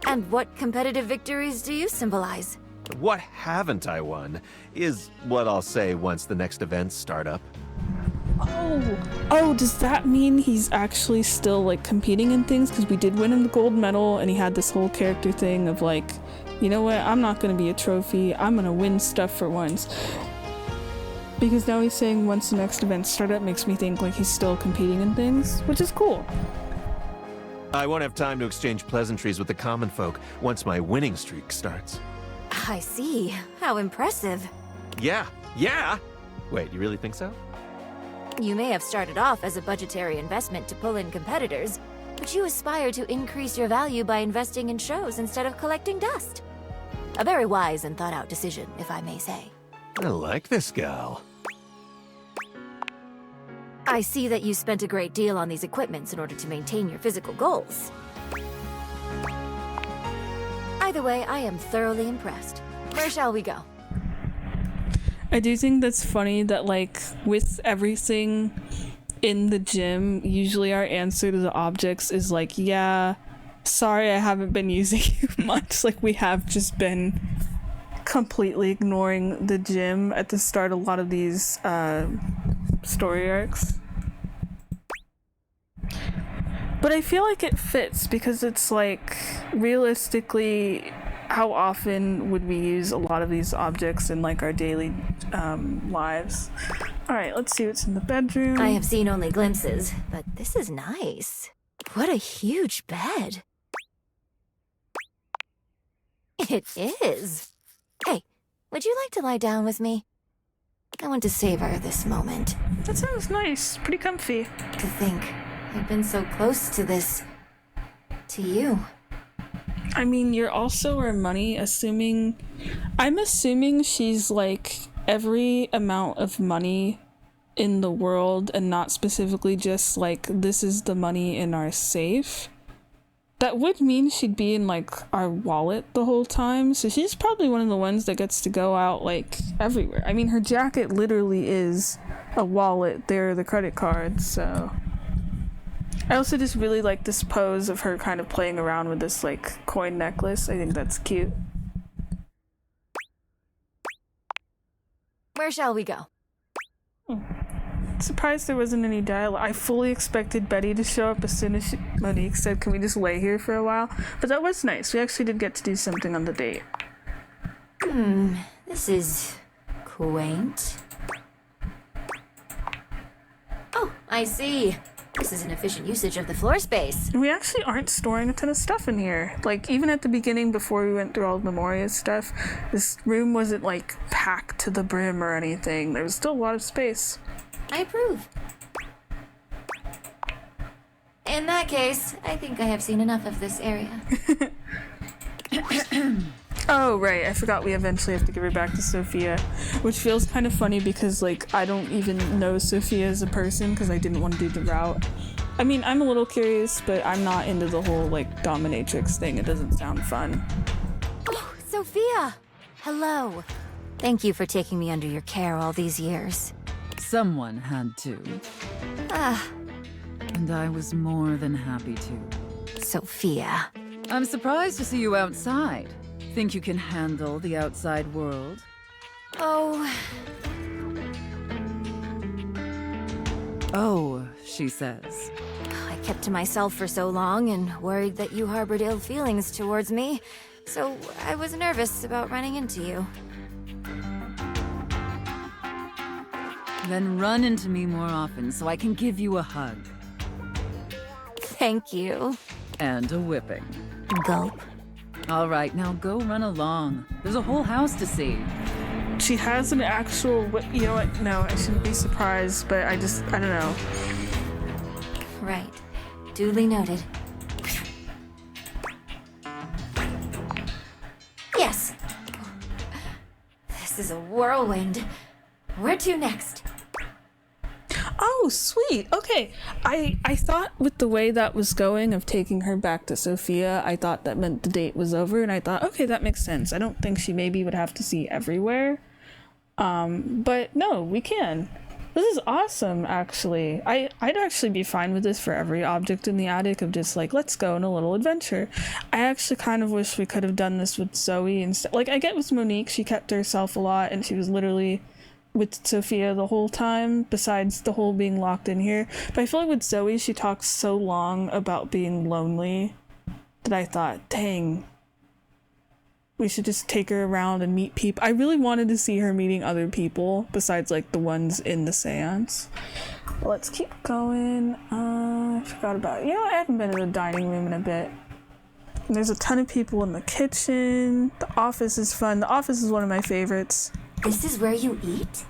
And what competitive victories do you symbolize? What haven't I won is what I'll say once the next events start up. Oh, does that mean he's actually still, like, competing in things? Because we did win him the gold medal, and he had this whole character thing of, like, you know what, I'm not gonna be a trophy, I'm gonna win stuff for once. Because now he's saying once the next event start up makes me think, like, he's still competing in things, which is cool. I won't have time to exchange pleasantries with the common folk once my winning streak starts. I see. How impressive. Yeah, Yeah? Wait, you really think so? You may have started off as a budgetary investment to pull in competitors, but you aspire to increase your value by investing in shows instead of collecting dust. A very wise and thought-out decision, if I may say. I like this gal. I see that you spent a great deal on these equipments in order to maintain your physical goals. Either way, I am thoroughly impressed. Where shall we go? I do think that's funny that, like, with everything in the gym, usually our answer to the objects is like, yeah, sorry I haven't been using you much. Like, we have just been completely ignoring the gym at the start of a lot of these story arcs. But I feel like it fits because it's like, realistically, how often would we use a lot of these objects in like our daily lives? Alright, let's see what's in the bedroom. I have seen only glimpses, but this is nice. What a huge bed. It is. Hey, would you like to lie down with me? I want to savor this moment. That sounds nice. Pretty comfy. To think, I've been so close to this. To you. I mean, you're also our money, I'm assuming she's like every amount of money in the world and not specifically just like this is the money in our safe. That would mean she'd be in like our wallet the whole time, so she's probably one of the ones that gets to go out like everywhere. I mean, her jacket literally is a wallet. There are the credit cards, so... I also just really like this pose of her kind of playing around with this like coin necklace. I think that's cute. Where shall we go? Surprised there wasn't any dialogue. I fully expected Betty to show up as soon as Monique said, can we just lay here for a while? But that was nice. We actually did get to do something on the date. This is quaint. Oh, I see. This is an efficient usage of the floor space. We actually aren't storing a ton of stuff in here. Like, even at the beginning, before we went through all the Memoria stuff, this room wasn't, like, packed to the brim or anything. There was still a lot of space. I approve. In that case, I think I have seen enough of this area. Oh, right. I forgot we eventually have to give her back to Sophia, which feels kind of funny because, like, I don't even know Sophia as a person because I didn't want to do the route. I mean, I'm a little curious, but I'm not into the whole, like, dominatrix thing. It doesn't sound fun. Oh, Sophia! Hello. Thank you for taking me under your care all these years. Someone had to. And I was more than happy to. Sophia. I'm surprised to see you outside. Think you can handle the outside world? Oh, she says. I kept to myself for so long and worried that you harbored ill feelings towards me, so I was nervous about running into you. Then run into me more often so I can give you a hug. Thank you. And a whipping. Gulp. All right, now go run along. There's a whole house to see. She has an actual you know what? No, I shouldn't be surprised, but I don't know. Right. Duly noted. Yes. This is a whirlwind. Where to next? Oh, sweet. Okay. I thought with the way that was going of taking her back to Sophia, I thought that meant the date was over, and I thought, okay, that makes sense. I don't think she maybe would have to see everywhere. But no, we can. This is awesome, actually. I'd actually be fine with this for every object in the attic of just like, let's go on a little adventure. I actually kind of wish we could have done this with Zoe instead. Like, I get with Monique, she kept to herself a lot, and she was literally with Sophia the whole time, besides the whole being locked in here. But I feel like with Zoe, she talks so long about being lonely that I thought, dang, we should just take her around and meet people. I really wanted to see her meeting other people besides like the ones in the seance. But let's keep going. I forgot about, I haven't been in the dining room in a bit. And there's a ton of people in the kitchen. The office is fun. The office is one of my favorites. This is where you eat?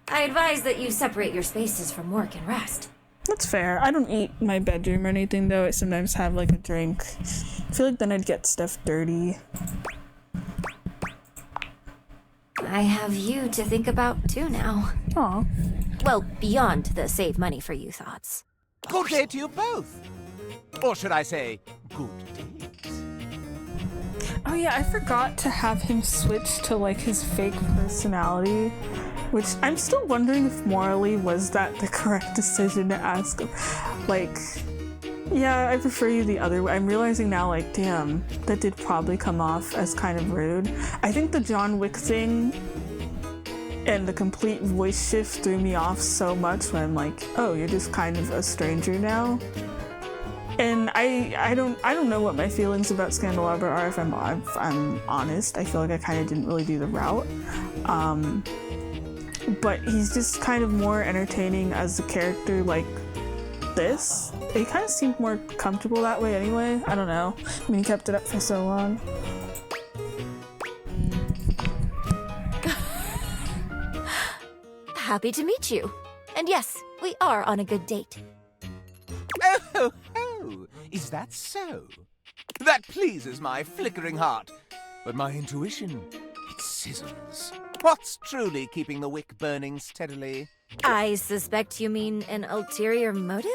I advise that you separate your spaces from work and rest. That's fair. I don't eat in my bedroom or anything, though. I sometimes have, like, a drink. I feel like then I'd get stuff dirty. I have you to think about, too, now. Aw. Well, beyond the save money for you thoughts. Good day to you both. Or should I say, good day. Oh yeah, I forgot to have him switch to, like, his fake personality, which I'm still wondering if morally was that the correct decision to ask him. Like, yeah, I prefer you the other way. I'm realizing now, like, damn, that did probably come off as kind of rude. I think the John Wick thing and the complete voice shift threw me off so much when I'm like, oh, you're just kind of a stranger now. And I don't know what my feelings about Scandalabra are if I'm honest. I feel like I kind of didn't really do the route. But he's just kind of more entertaining as a character like this. He kind of seemed more comfortable that way anyway. I don't know. I mean, he kept it up for so long. Happy to meet you. And yes, we are on a good date. Oh, is that so? That pleases my flickering heart. But my intuition, it sizzles. What's truly keeping the wick burning steadily? I suspect you mean an ulterior motive?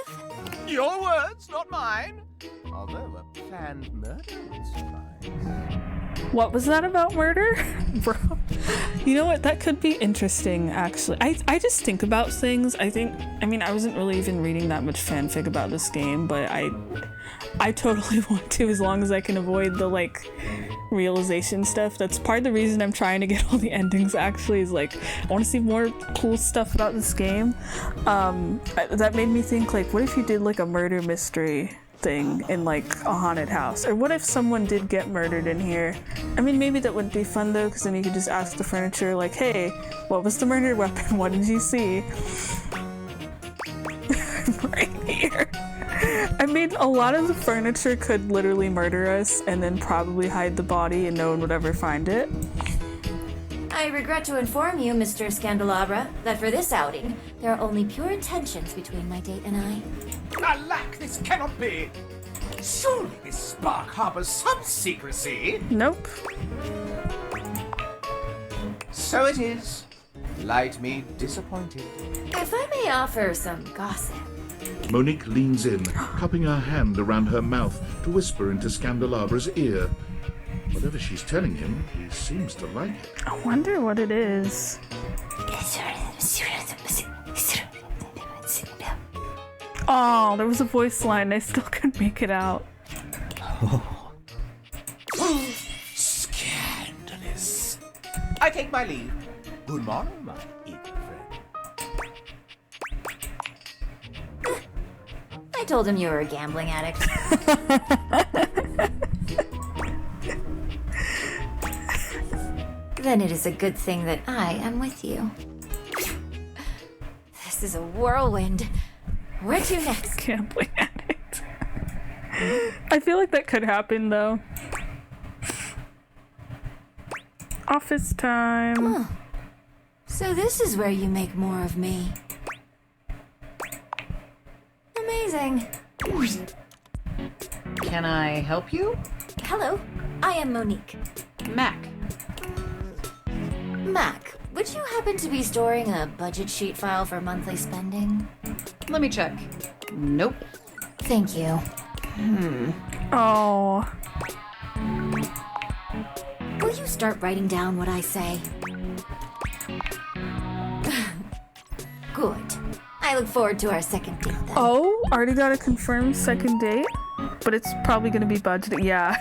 Your words, not mine. Although a planned murder would suffice. What was that about murder? Bro. You know what? That could be interesting, actually. I just think about things. I wasn't really even reading that much fanfic about this game, but I totally want to, as long as I can avoid the, like, realization stuff. That's part of the reason I'm trying to get all the endings, actually, is, like, I want to see more cool stuff about this game. That made me think, like, what if you did, like, a murder mystery thing in, like, a haunted house? Or what if someone did get murdered in here? I mean, maybe that wouldn't be fun, though, because then you could just ask the furniture, like, hey, what was the murder weapon? What did you see? Right here. I mean, a lot of the furniture could literally murder us and then probably hide the body and no one would ever find it. I regret to inform you, Mr. Scandalabra, that for this outing, there are only pure intentions between my date and I. Alack, this cannot be! Surely this spark harbors some secrecy! Nope. So it is. Light me disappointed. If I may offer some gossip. Monique leans in, cupping her hand around her mouth to whisper into Scandalabra's ear. Whatever she's telling him, he seems to like it. I wonder what it is. Oh, there was a voice line. I still couldn't make it out. Scandalous. I take my leave. Good morrow, my eager friend. I told him you were a gambling addict. Then it is a good thing that I am with you. This is a whirlwind. Where to next? Gambling addict. I feel like that could happen, though. Office time. Oh. So this is where you make more of me. Amazing. Can I help you? Hello, I am Monique. Mac. Mac, would you happen to be storing a budget sheet file for monthly spending? Let me check. Nope. Thank you. Oh. Will you start writing down what I say? Good. I look forward to our second date then. Oh, already got a confirmed second date? But it's probably gonna be budgeted. Yeah.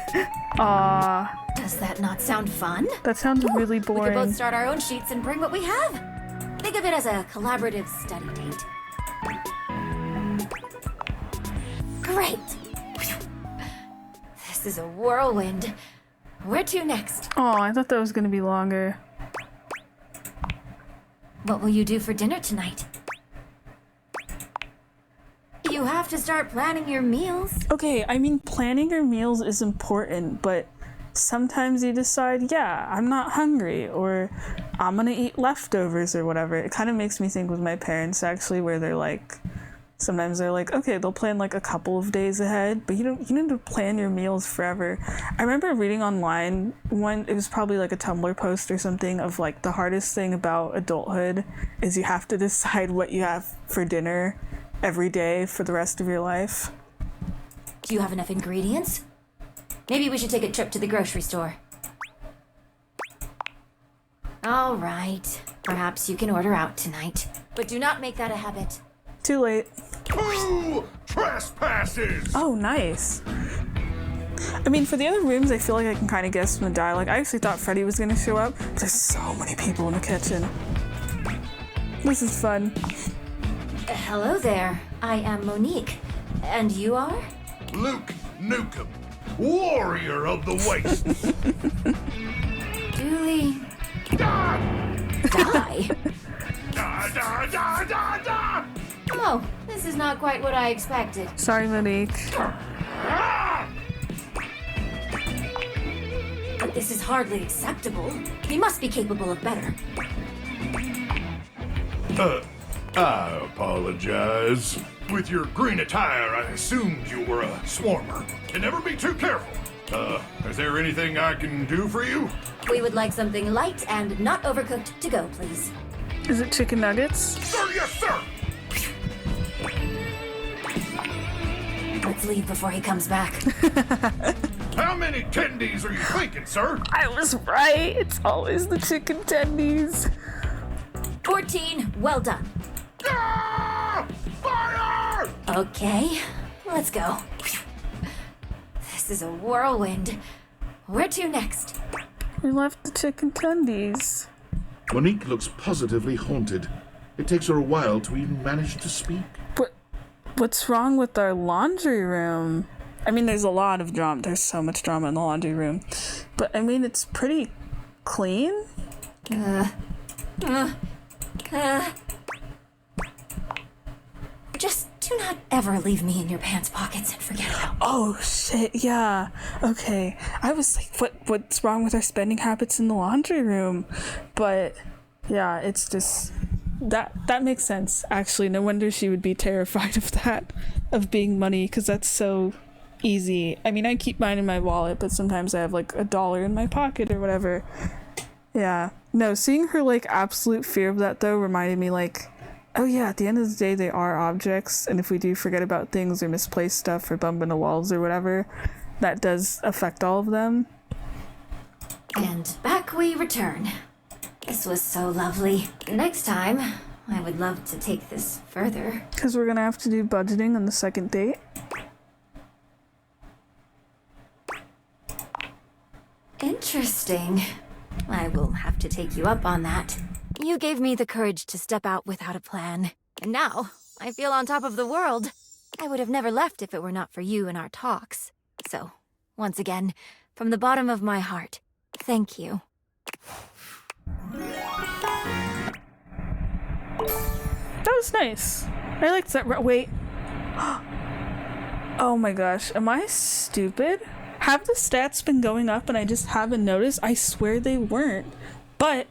Does that not sound fun? That sounds really boring. We could both start our own sheets and bring what we have. Think of it as a collaborative study date. Great. This is a whirlwind. Where to next? Oh, I thought that was gonna be longer. What will you do for dinner tonight? You have to start planning your meals. Okay, I mean, planning your meals is important, but sometimes you decide, yeah, I'm not hungry, or I'm gonna eat leftovers or whatever. It kind of makes me think with my parents, actually, where they're like, sometimes they're like, okay, they'll plan like a couple of days ahead, but you need to plan your meals forever. I remember reading online it was probably like a Tumblr post or something, of like the hardest thing about adulthood is you have to decide what you have for dinner every day for the rest of your life. Do you have enough ingredients? Maybe we should take a trip to the grocery store. All right. Perhaps you can order out tonight. But do not make that a habit. Too late. 2 trespasses! Oh, nice. I mean, for the other rooms, I feel like I can kind of guess from the dialogue. I actually thought Freddy was going to show up, but there's so many people in the kitchen. This is fun. Hello there. I am Monique. And you are? Luke Nukem, warrior of the wastes. Julie. Die? Oh, this is not quite what I expected. Sorry, Monique. But this is hardly acceptable. He must be capable of better. I apologize. With your green attire, I assumed you were a swarmer. Can never be too careful. Is there anything I can do for you? We would like something light and not overcooked to go, please. Is it chicken nuggets? Sir, yes, sir! Let's leave before he comes back. How many tendies are you thinking, sir? I was right. It's always the chicken tendies. 14. Well done. Fire! Okay, let's go. This is a whirlwind. Where to next? We left the chicken tendies. Monique looks positively haunted. It takes her a while to even manage to speak. But what's wrong with our laundry room? I mean, there's a lot of drama. There's so much drama in the laundry room. But, I mean, it's pretty clean. Just do not ever leave me in your pants pockets and forget about me. Oh, shit, yeah. Okay. I was like, what's wrong with our spending habits in the laundry room? But, yeah, it's just... That makes sense, actually. No wonder she would be terrified of that, of being money, because that's so easy. I mean, I keep mine in my wallet, but sometimes I have, like, $1 in my pocket or whatever. Yeah. No, seeing her, like, absolute fear of that, though, reminded me, like... Oh yeah, at the end of the day, they are objects, and if we do forget about things or misplace stuff or bump into walls or whatever, that does affect all of them. And back we return. This was so lovely. Next time, I would love to take this further. Because we're gonna have to do budgeting on the second date. Interesting. I will have to take you up on that. You gave me the courage to step out without a plan. And now, I feel on top of the world. I would have never left if it were not for you and our talks. So, once again, from the bottom of my heart, thank you. That was nice. I liked that. Wait. Oh my gosh, am I stupid? Have the stats been going up and I just haven't noticed? I swear they weren't. But...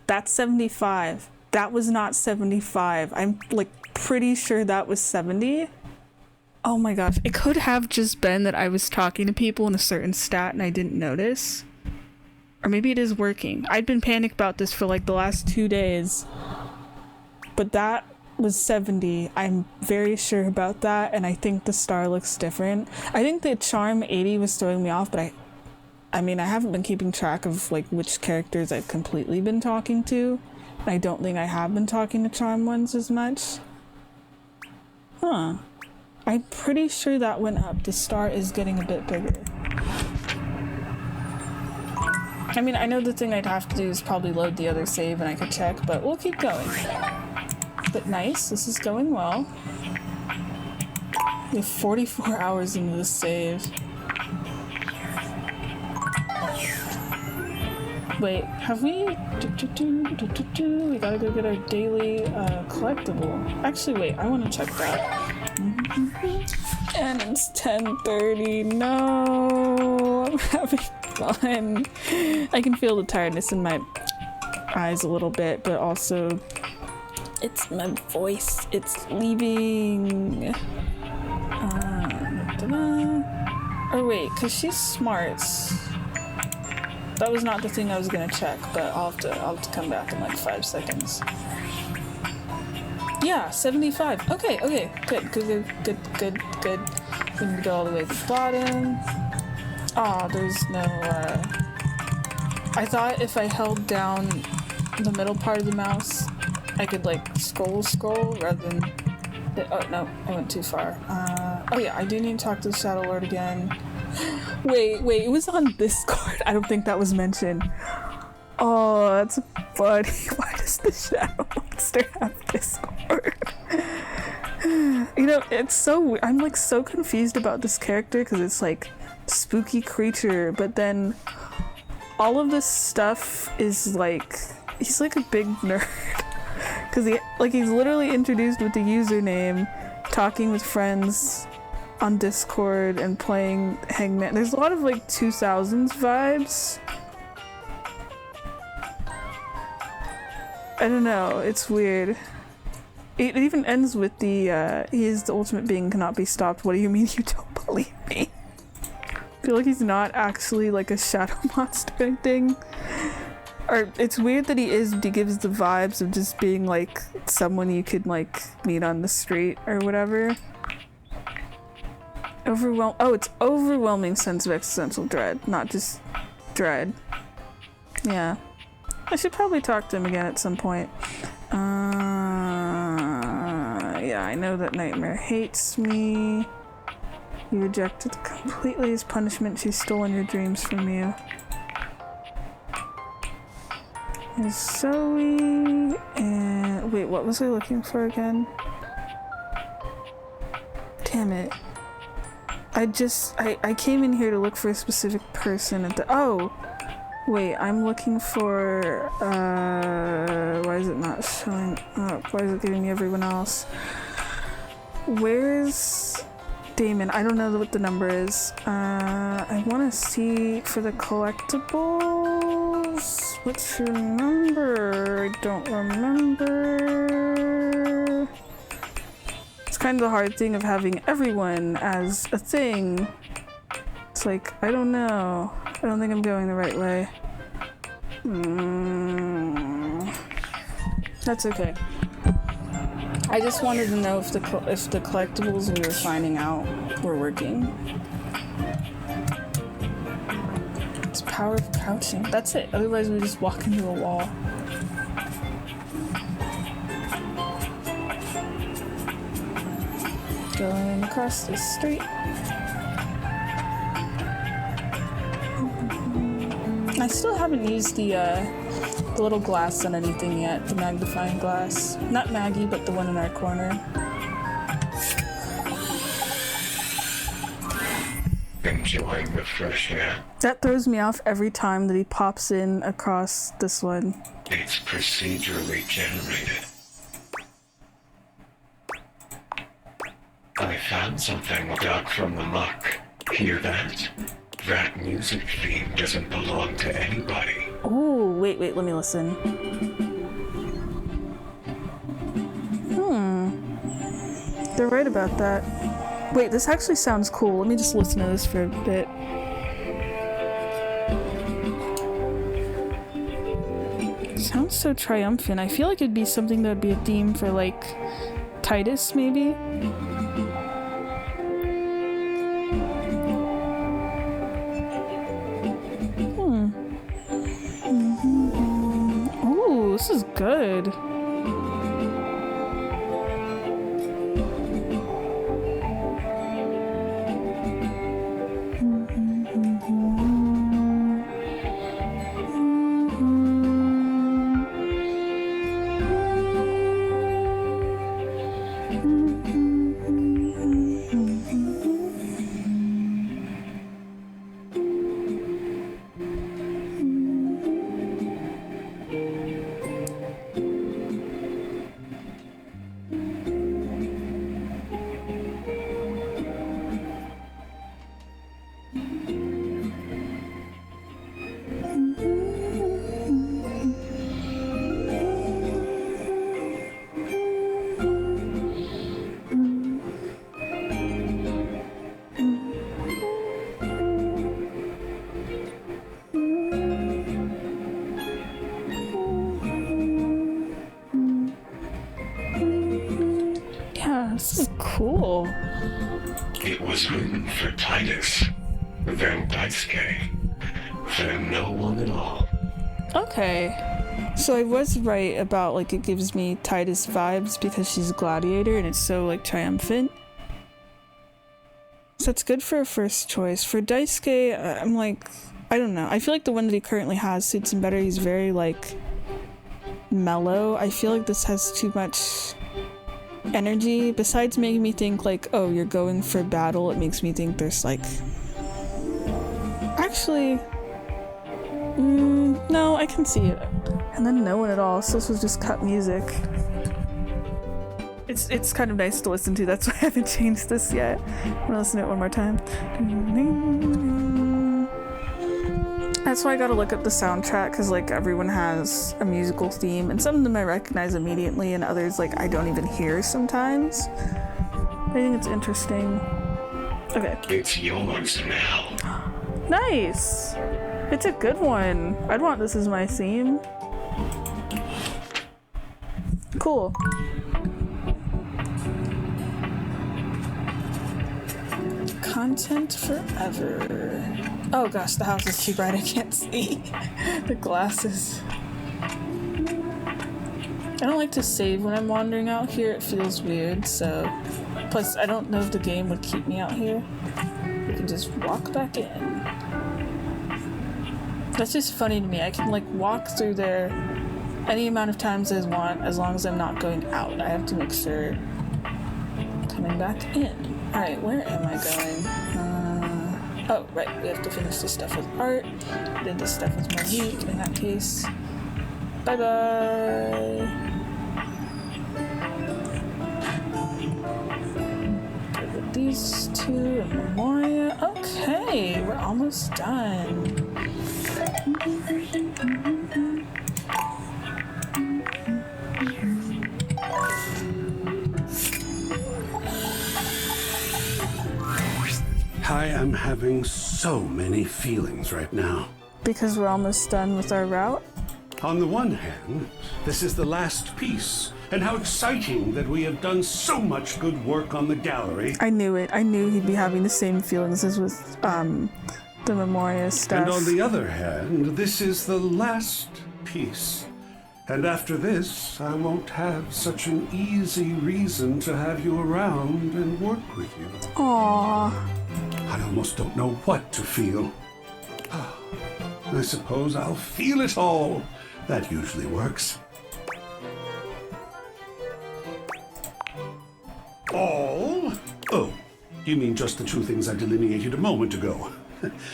that's 75. That was not 75. I'm like pretty sure that was 70. Oh my gosh. It could have just been that I was talking to people in a certain stat and I didn't notice. Or maybe it is working. I'd been panicked about this for like the last 2 days. But that was 70. I'm very sure about that, and I think the star looks different. I think the charm 80 was throwing me off, but I mean, I haven't been keeping track of, like, which characters I've completely been talking to. And I don't think I have been talking to charm ones as much. Huh. I'm pretty sure that went up. The star is getting a bit bigger. I mean, I know the thing I'd have to do is probably load the other save and I could check, but we'll keep going. But nice, this is going well. We have 44 hours into this save. Wait, have we? We gotta go get our daily collectible. Actually, wait, I want to check that. And it's 10:30. No, I'm having fun. I can feel the tiredness in my eyes a little bit, but also it's my voice. It's leaving. Oh wait, cause she's smart. That was not the thing I was gonna check, but I'll have to come back in like 5 seconds. Yeah, 75. Okay, good. We need to go all the way to the bottom. Oh, there's no, I thought if I held down the middle part of the mouse, I could like scroll rather than, oh no, I went too far. Oh yeah, I do need to talk to the Shadow Lord again. Wait, it was on Discord. I don't think that was mentioned. Oh, that's funny. Why does the Shadow Monster have Discord? You know, it's so, I'm like so confused about this character because it's like spooky creature, but then all of this stuff is like, he's like a big nerd. Because he's literally introduced with the username, talking with friends on Discord and playing Hangman. There's a lot of like 2000s vibes. I don't know, it's weird. It even ends with the, he is the ultimate being, cannot be stopped. What do you mean you don't believe me? I feel like he's not actually like a shadow monster thing. Or it's weird that he gives the vibes of just being like someone you could like meet on the street or whatever. It's overwhelming sense of existential dread, not just dread. Yeah. I should probably talk to him again at some point. Yeah, I know that Nightmare hates me. You rejected completely his punishment. She's stolen your dreams from you. There's Zoe, and wait, what was I looking for again? Damn it. I came in here to look for a specific person at the, oh! Wait, I'm looking for, why is it not showing up? Why is it giving me everyone else? Where's Damon? I don't know what the number is. I want to see for the collectibles. What's your number? I don't remember. It's kind of the hard thing of having everyone as a thing. It's like, I don't know. I don't think I'm going the right way. That's okay. I just wanted to know if the collectibles we were finding out were working. It's power of crouching. That's it. Otherwise we just walk into a wall. Going across the street. I still haven't used the little glass on anything yet, the magnifying glass. Not Maggie, but the one in our corner. Enjoying the fresh air. That throws me off every time that he pops in across this one. It's procedurally generated. I found something dug from the muck. Hear that? That music theme doesn't belong to anybody. Oh, wait, let me listen. They're right about that. Wait, this actually sounds cool. Let me just listen to this for a bit. It sounds so triumphant. I feel like it'd be something that would be a theme for, like, Titus, maybe? Ooh, this is good. This is cool. It was written for Titus, then Daisuke, then no one at all. Okay. So I was right about, like, it gives me Titus vibes because she's a gladiator and it's so, like, triumphant. So it's good for a first choice. For Daisuke, I'm like, I don't know. I feel like the one that he currently has suits him better. He's very, like, mellow. I feel like this has too much energy. Besides making me think, like, oh, you're going for battle, it makes me think there's, like... Actually... no, I can see it. And then no one at all, so this was just cut music. It's kind of nice to listen to, that's why I haven't changed this yet. I'm gonna listen to it one more time. That's why I gotta look up the soundtrack, because like everyone has a musical theme, and some of them I recognize immediately, and others like I don't even hear sometimes. I think it's interesting. Okay. It's yours now. Nice! It's a good one. I'd want this as my theme. Cool. Content forever. Oh gosh, the house is too bright, I can't see. The glasses. I don't like to save when I'm wandering out here, it feels weird, so... Plus, I don't know if the game would keep me out here. I can just walk back in. That's just funny to me. I can like walk through there any amount of times as I want, as long as I'm not going out. I have to make sure I'm coming back in. Alright, where am I going? Oh, right, we have to finish this stuff with art. Then this stuff with Monique, in that case. Bye-bye! With these two and Memoria. Okay, we're almost done. I am having so many feelings right now. Because we're almost done with our route? On the one hand, this is the last piece, and how exciting that we have done so much good work on the gallery. I knew it. I knew he'd be having the same feelings as with the Memoria stuff. And on the other hand, this is the last piece. And after this, I won't have such an easy reason to have you around and work with you. Aww. I almost don't know what to feel. I suppose I'll feel it all. That usually works. All? Oh, you mean just the two things I delineated a moment ago?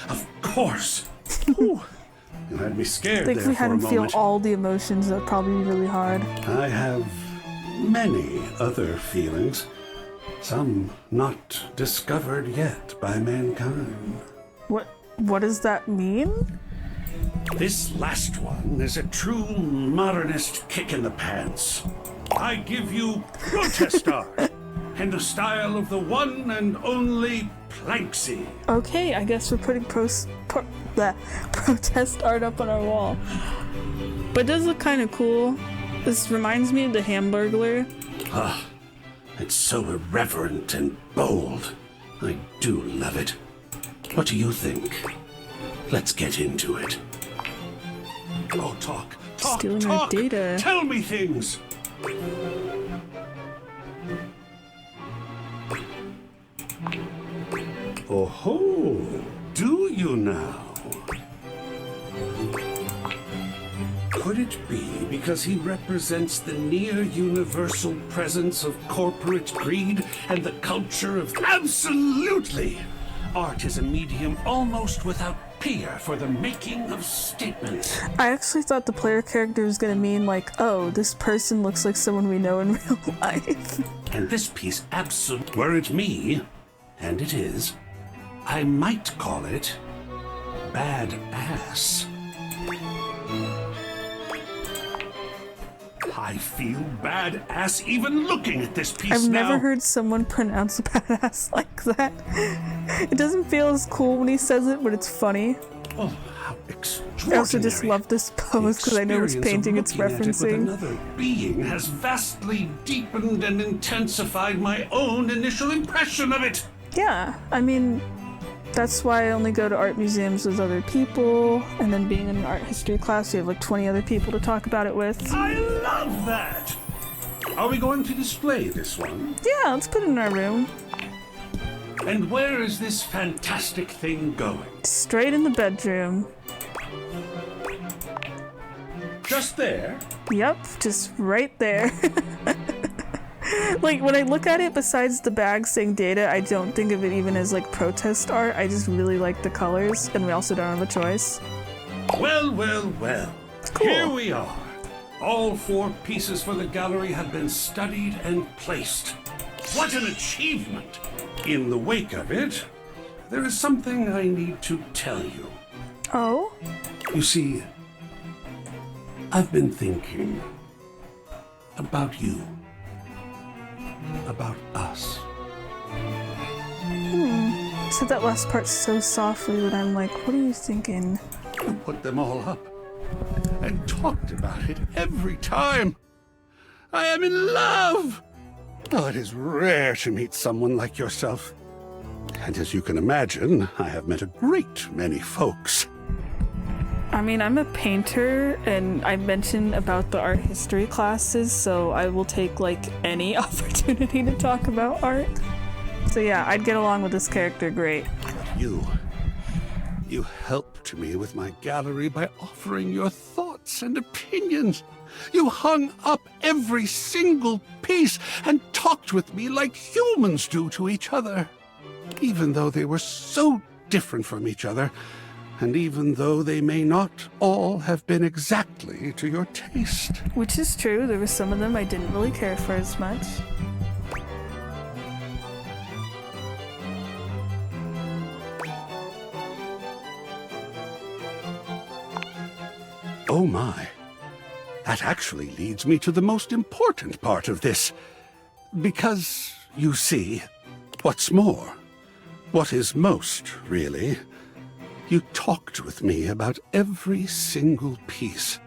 Of course. You had me scared I think there if we for a hadn't feel moment. all the emotions, that would probably be really hard. I have many other feelings, some not discovered yet by mankind. What does that mean? This last one is a true modernist kick in the pants. I give you protest art in the style of the one and only Planksy. Okay, I guess we're putting protest art up on our wall. But it does look kind of cool. This reminds me of the Hamburglar. Ah, it's so irreverent and bold. I do love it. What do you think? Let's get into it. Oh, talk. Stealing our data. Tell me things. Oh-ho, do you now? Could it be because he represents the near-universal presence of corporate greed and the culture of... Absolutely! Art is a medium almost without peer for the making of statements. I actually thought the player character was gonna mean like, oh, this person looks like someone we know in real life. And this piece absolutely... Were it me, and it is, I might call it badass. I feel badass even looking at this piece I've now. never heard someone pronounce badass like that. It doesn't feel as cool when he says it, but it's funny. Oh, how I extraordinary. also just love this pose because I know which painting it's referencing. Another being has vastly deepened and intensified my own initial impression of it. Yeah, I mean, that's why I only go to art museums with other people, and then being in an art history class, you have like 20 other people to talk about it with. I love that! Are we going to display this one? Yeah, let's put it in our room. And where is this fantastic thing going? Straight in the bedroom. Just there? Yep, just right there. Like, when I look at it, besides the bag saying data, I don't think of it even as like protest art. I just really like the colors, and we also don't have a choice. Well, well, well. Cool. Here we are. All 4 pieces for the gallery have been studied and placed. What an achievement! In the wake of it, there is something I need to tell you. Oh? You see, I've been thinking about you. About us. You said that last part so softly that I'm like, what are you thinking? You put them all up and talked about it every time. I am in love! Oh, it is rare to meet someone like yourself. And as you can imagine, I have met a great many folks. I mean, I'm a painter, and I mentioned about the art history classes, so I will take like any opportunity to talk about art. So yeah, I'd get along with this character great. You helped me with my gallery by offering your thoughts and opinions. You hung up every single piece and talked with me like humans do to each other. Even though they were so different from each other, and even though they may not all have been exactly to your taste. Which is true, there were some of them I didn't really care for as much. Oh my. That actually leads me to the most important part of this. Because, you see, what's more, what is most, really, you talked with me about every single piece.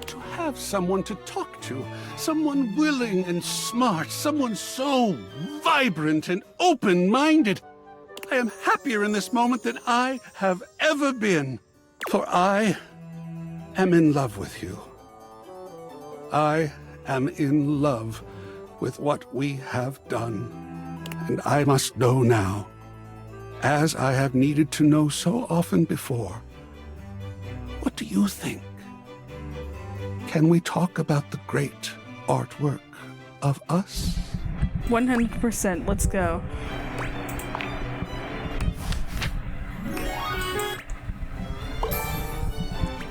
To have someone to talk to, someone willing and smart, someone so vibrant and open-minded. I am happier in this moment than I have ever been, for I am in love with you. I am in love with what we have done, and I must know now, as I have needed to know so often before. What do you think? Can we talk about the great artwork of us? 100%, let's go.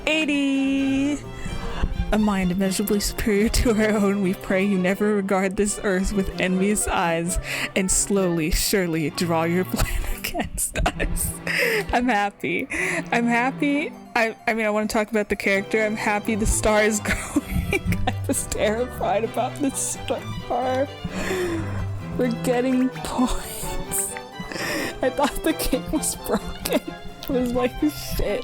$80! A mind immeasurably superior to our own, we pray you never regard this earth with envious eyes, and slowly, surely draw your plan against us. I'm happy. I'm happy. I mean, I want to talk about the character. I'm happy the star is growing. I was terrified about the star. We're getting points. I thought the game was broken. I was like, shit,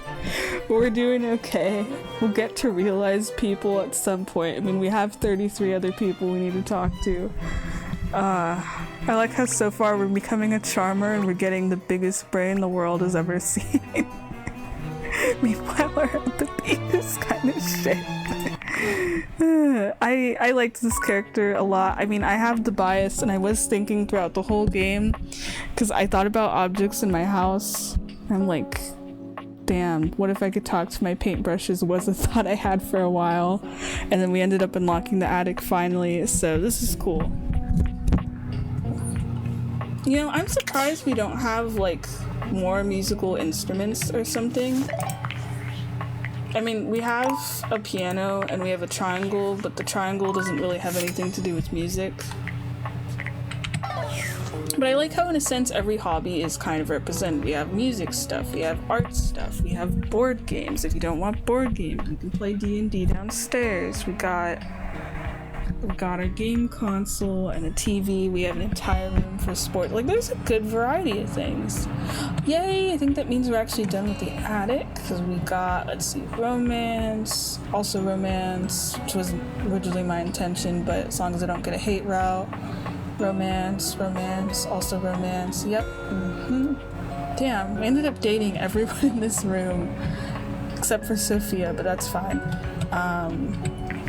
we're doing okay. We'll get to realize people at some point. I mean, we have 33 other people we need to talk to. I like how so far we're becoming a charmer and we're getting the biggest brain the world has ever seen. Meanwhile, our empathy is kind of shit. I liked this character a lot. I mean, I have the bias, and I was thinking throughout the whole game, because I thought about objects in my house. I'm like, damn, what if I could talk to my paintbrushes was a thought I had for a while. And then we ended up unlocking the attic finally, so this is cool. You know, I'm surprised we don't have, like, more musical instruments or something. I mean, we have a piano and we have a triangle, but the triangle doesn't really have anything to do with music. But I like how, in a sense, every hobby is kind of represented. We have music stuff, we have art stuff, we have board games. If you don't want board games, you can play D&D downstairs. We got We got a game console and a TV. We have an entire room for sport. Like, there's a good variety of things. Yay! I think that means we're actually done with the attic because we got, let's see, romance, also romance, which wasn't originally my intention, but as long as I don't get a hate route. Romance, also romance. Yep. Damn, I ended up dating everyone in this room except for Sophia, but that's fine.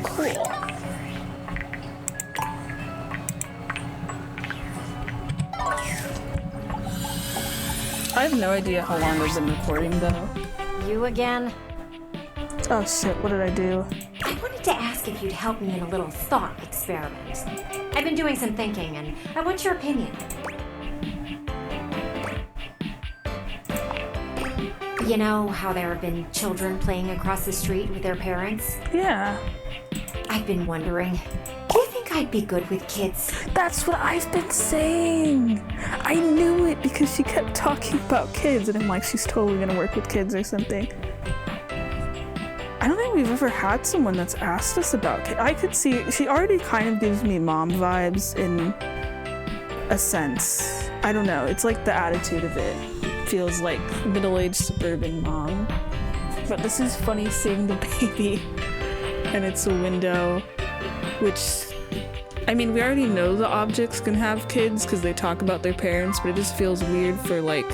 Cool. I have no idea how long I've been recording though. You again? Oh shit, what did I do? I wanted to ask if you'd help me in a little thought experiment. I've been doing some thinking and I want your opinion. You know how there have been children playing across the street with their parents? Yeah. I've been wondering, do you think I'd be good with kids? That's what I've been saying. I knew it because she kept talking about kids and I'm like, she's totally gonna work with kids or something. I don't think we've ever had someone that's asked us about kids. I could see, she already kind of gives me mom vibes in a sense. I don't know, it's like the attitude of it. Feels like middle-aged suburban mom. But this is funny seeing the baby and it's a window, which, I mean, we already know the objects can have kids because they talk about their parents, but it just feels weird for, like,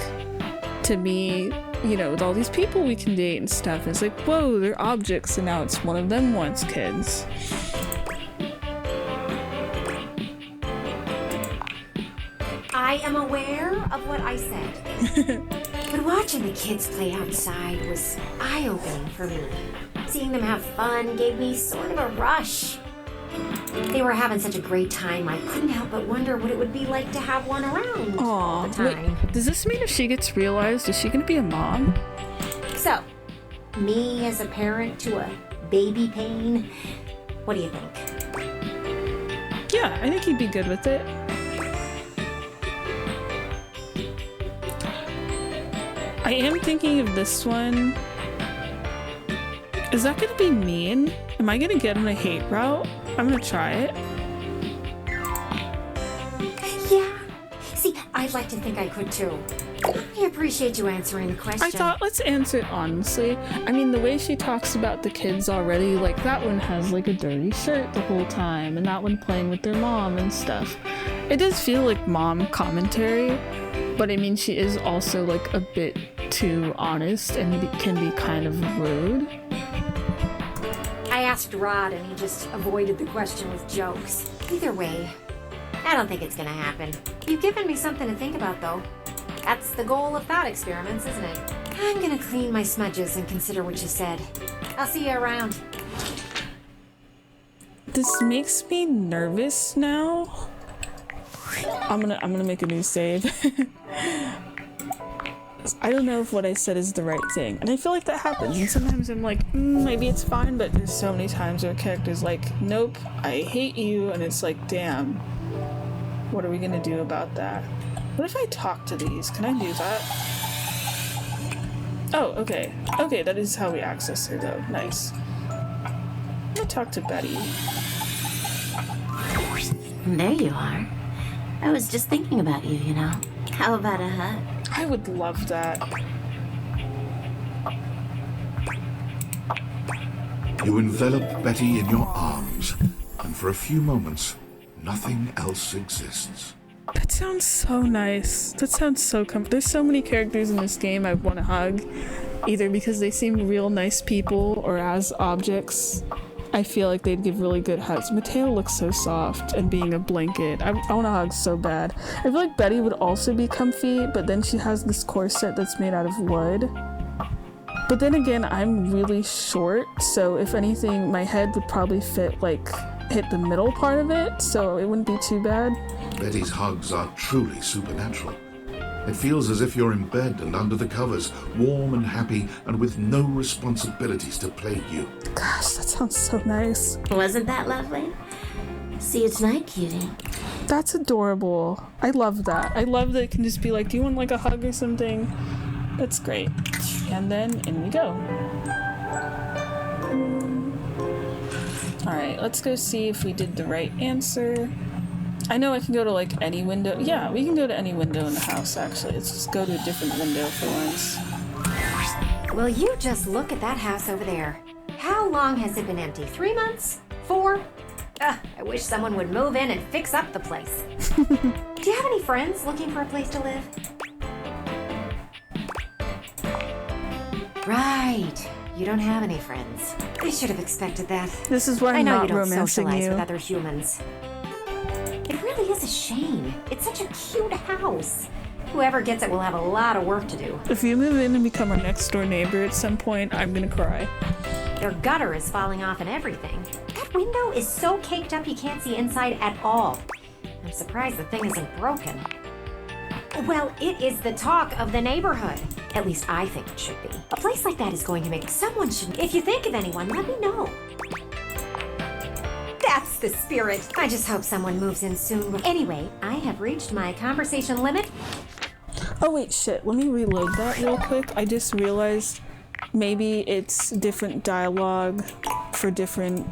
to me, you know, with all these people we can date and stuff, and it's like, whoa, they're objects, and now it's one of them wants kids. I am aware of what I said. But watching the kids play outside was eye-opening for me. Seeing them have fun gave me sort of a rush. They were having such a great time, I couldn't help but wonder what it would be like to have one around all the time. Wait, does this mean if she gets realized, is she gonna be a mom? So, me as a parent to a baby pain, what do you think? Yeah, I think he'd be good with it. I am thinking of this one. Is that gonna be mean? Am I gonna get on a hate route? I'm gonna try it. Yeah. See, I'd like to think I could too. I appreciate you answering the question. I thought, let's answer it honestly. I mean, the way she talks about the kids already, like that one has like a dirty shirt the whole time, and that one playing with their mom and stuff. It does feel like mom commentary, but I mean, she is also like a bit too honest and can be kind of rude. I asked Rod and he just avoided the question with jokes. Either way, I don't think it's gonna happen. You've given me something to think about though. That's the goal of thought experiments, isn't it? I'm gonna clean my smudges and consider what you said. I'll see you around. This makes me nervous now. I'm gonna make a new save. I don't know if what I said is the right thing, and I feel like that happens, and sometimes I'm like, maybe it's fine, but there's so many times where a character's like, nope, I hate you, and it's like, damn, what are we gonna do about that? What if I talk to these? Can I do that? Oh, okay. Okay, that is how we access her, though. Nice. I'm gonna talk to Betty. There you are. I was just thinking about you, you know. How about a hug? I would love that. You envelop Betty in your arms, and for a few moments, nothing else exists. That sounds so nice. That sounds so There's so many characters in this game I want to hug, either because they seem real nice people or as objects. I feel like they'd give really good hugs. Mateo looks so soft and being a blanket. I want to hug so bad. I feel like Betty would also be comfy, but then she has this corset that's made out of wood. But then again, I'm really short, so if anything, my head would probably fit, like, hit the middle part of it, so it wouldn't be too bad. Betty's hugs are truly supernatural. It feels as if you're in bed and under the covers, warm and happy, and with no responsibilities to plague you. Gosh, that sounds so nice. Wasn't that lovely? See you tonight, cutie. That's adorable. I love that. I love that it can just be like, do you want like a hug or something? That's great. And then in we go. Alright, let's go see if we did the right answer. I know I can go to like any window. Yeah, we can go to any window in the house actually. Let's just go to a different window for once. Will you just look at that house over there? How long has it been empty? 3 months? 4? Ugh, I wish someone would move in and fix up the place. Do you have any friends looking for a place to live? Right. You don't have any friends. I should have expected that. This is why I'm I know not you don't romancing socialize you. with other humans. It really is a shame. It's such a cute house. Whoever gets it will have a lot of work to do. If you move in and become our next door neighbor at some point, I'm gonna cry. Their gutter is falling off and everything. That window is so caked up you can't see inside at all. I'm surprised the thing isn't broken. Well, it is the talk of the neighborhood. At least I think it should be. A place like that is going to make someone should. If you think of anyone, let me know. That's the spirit. I just hope someone moves in soon. Anyway, I have reached my conversation limit. Oh wait, shit. Let me reload that real quick. I just realized maybe it's different dialogue for different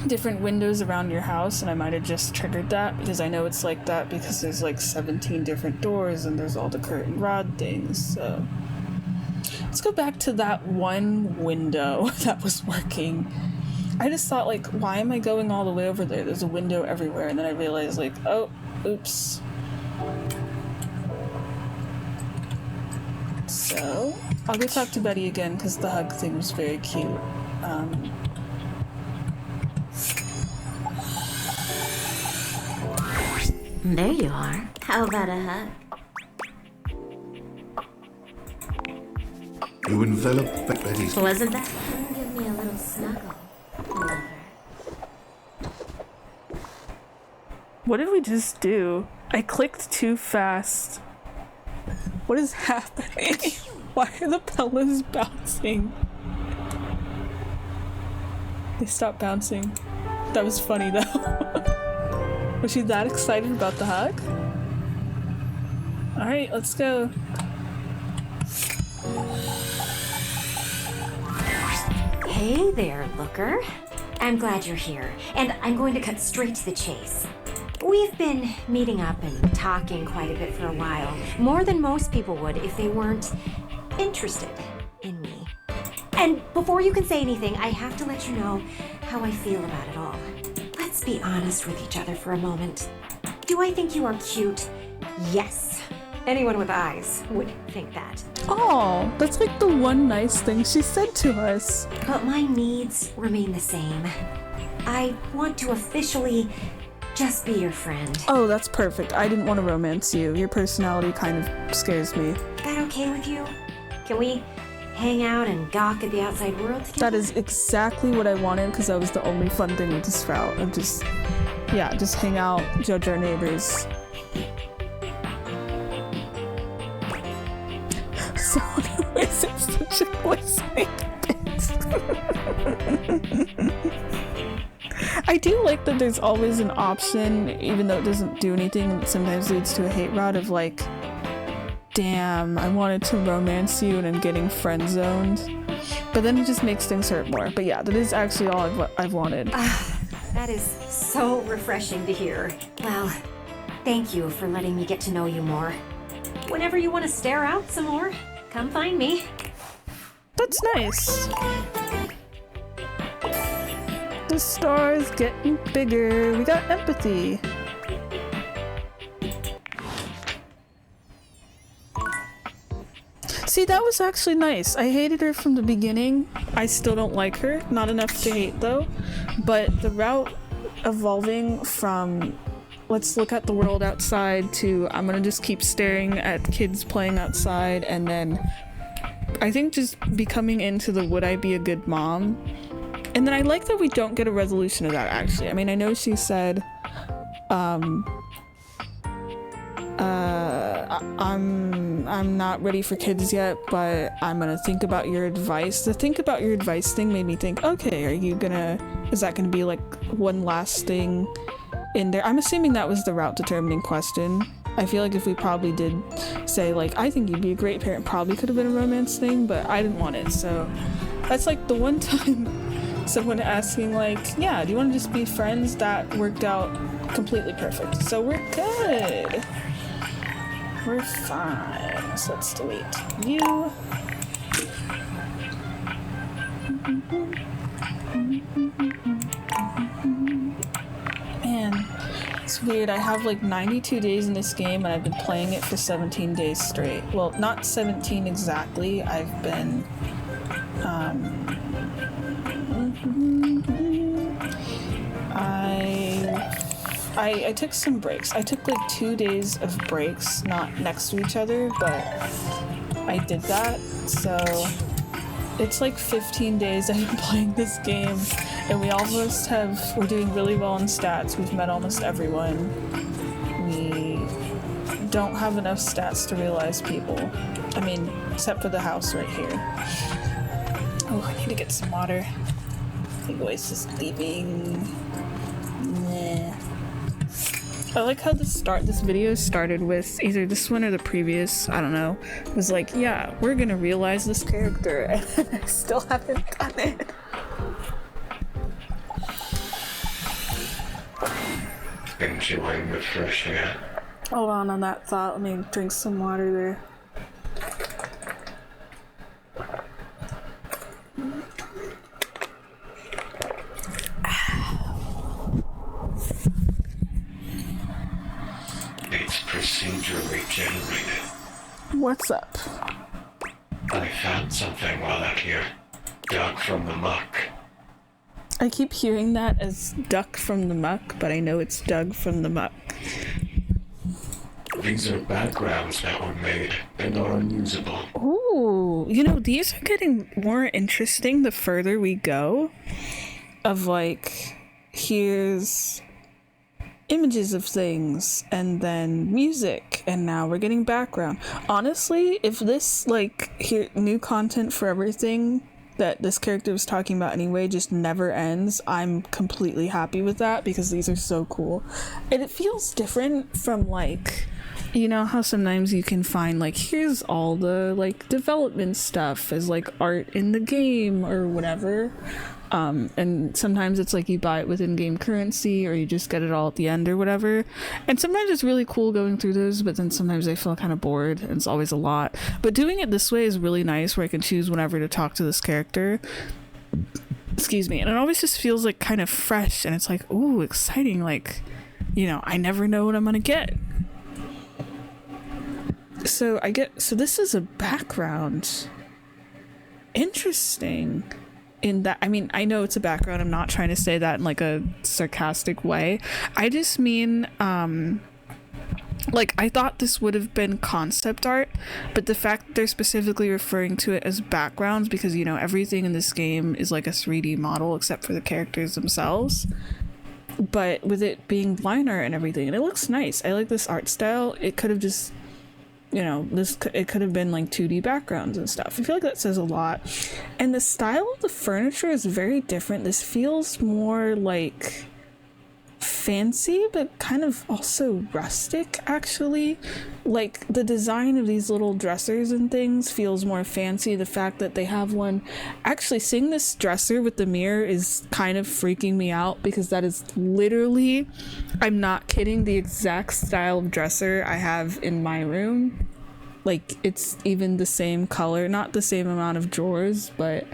different windows around your house, and I might have just triggered that because I know it's like that because there's like 17 different doors and there's all the curtain rod things. So let's go back to that one window that was working. I just thought like, why am I going all the way over there? There's a window everywhere, and then I realized like, oh, oops. So I'll go talk to Betty again because the hug thing was very cute. There you are. How about a hug? You envelop Betty's. Wasn't that? Give me a little snuggle. Lover. What did we just do? I clicked too fast. What is happening? Why are the pillows bouncing? They stopped bouncing. That was funny though. Was she that excited about the hug? Alright, let's go. Hey there, Looker. I'm glad you're here, and I'm going to cut straight to the chase. We've been meeting up and talking quite a bit for a while, more than most people would if they weren't interested in me. And before you can say anything, I have to let you know how I feel about it all. Let's be honest with each other for a moment. Do I think you are cute? Yes. Anyone with eyes would think that. Oh, that's like the one nice thing she said to us. But my needs remain the same. I want to officially just be your friend. Oh, that's perfect. I didn't want to romance you. Your personality kind of scares me. That okay with you? Can we hang out and gawk at the outside world together? That is exactly what I wanted because that was the only fun thing with this route. Of just hang out, judge our neighbors. So is it such a listening bit? I do like that there's always an option, even though it doesn't do anything, and it sometimes leads to a hate route of like, damn, I wanted to romance you and I'm getting friend zoned. But then it just makes things hurt more. But yeah, that is actually all I've wanted. That is so refreshing to hear. Well, thank you for letting me get to know you more. Whenever you want to stare out some more, come find me. That's nice. The star's getting bigger. We got empathy. See, that was actually nice. I hated her from the beginning. I still don't like her. Not enough to hate though. But the route evolving from let's look at the world outside to I'm gonna just keep staring at kids playing outside, and then I think just becoming into the would I be a good mom. And then I like that we don't get a resolution of that actually. I mean, I know she said I'm not ready for kids yet, but I'm gonna think about your advice. The think about your advice thing made me think, okay, is that gonna be like one last thing in there? I'm assuming that was the route determining question. I feel like if we probably did say like, I think you'd be a great parent, probably could have been a romance thing, but I didn't want it. So that's like the one time someone asking like, yeah, do you want to just be friends? That worked out completely perfect. So we're good. We're fine. So let's delete you. Man, it's weird. I have like 92 days in this game and I've been playing it for 17 days straight. Well, not 17 exactly. I've been I took some breaks. I took like 2 days of breaks, not next to each other, but I did that. So it's like 15 days I've been playing this game, and we're doing really well in stats. We've met almost everyone. We don't have enough stats to realize people. I mean, except for the house right here. Oh, I need to get some water. My voice is leaving. Nah. I like how this video started with either this one or the previous, I don't know, was like, yeah, we're gonna realize this character, and I still haven't done it. Enjoying the fresh air. Hold on that thought, let me drink some water there. It's procedurally generated. What's up? I found something while out here. Dug from the muck. I keep hearing that as duck from the muck, but I know it's dug from the muck. These are backgrounds that were made and are unusable. Ooh, you know, these are getting more interesting the further we go. Of like, here's images of things, and then music, and now we're getting background. Honestly, if this, like, here, new content for everything that this character was talking about anyway just never ends, I'm completely happy with that, because these are so cool. And it feels different from, like, you know how sometimes you can find, like, here's all the, like, development stuff as, like, art in the game or whatever. And sometimes it's like you buy it with in-game currency, or you just get it all at the end or whatever. And sometimes it's really cool going through those, but then sometimes I feel kind of bored, and it's always a lot. But doing it this way is really nice, where I can choose whenever to talk to this character. Excuse me. And it always just feels like kind of fresh, and it's like, ooh, exciting. Like, you know, I never know what I'm gonna get. So this is a background. Interesting. In that, I mean, I know it's a background. I'm not trying to say that in like a sarcastic way. I just mean, like, I thought this would have been concept art, but the fact that they're specifically referring to it as backgrounds, because, you know, everything in this game is like a 3D model except for the characters themselves. But with it being line art and everything, and it looks nice. I like this art style. It could have just, you know, it could have been like 2D backgrounds and stuff. I feel like that says a lot. And the style of the furniture is very different. This feels more like fancy, but kind of also rustic, actually. Like, the design of these little dressers and things feels more fancy. The fact that they have one, actually seeing this dresser with the mirror is kind of freaking me out, because that is literally, I'm not kidding, the exact style of dresser I have in my room. Like, it's even the same color, not the same amount of drawers, but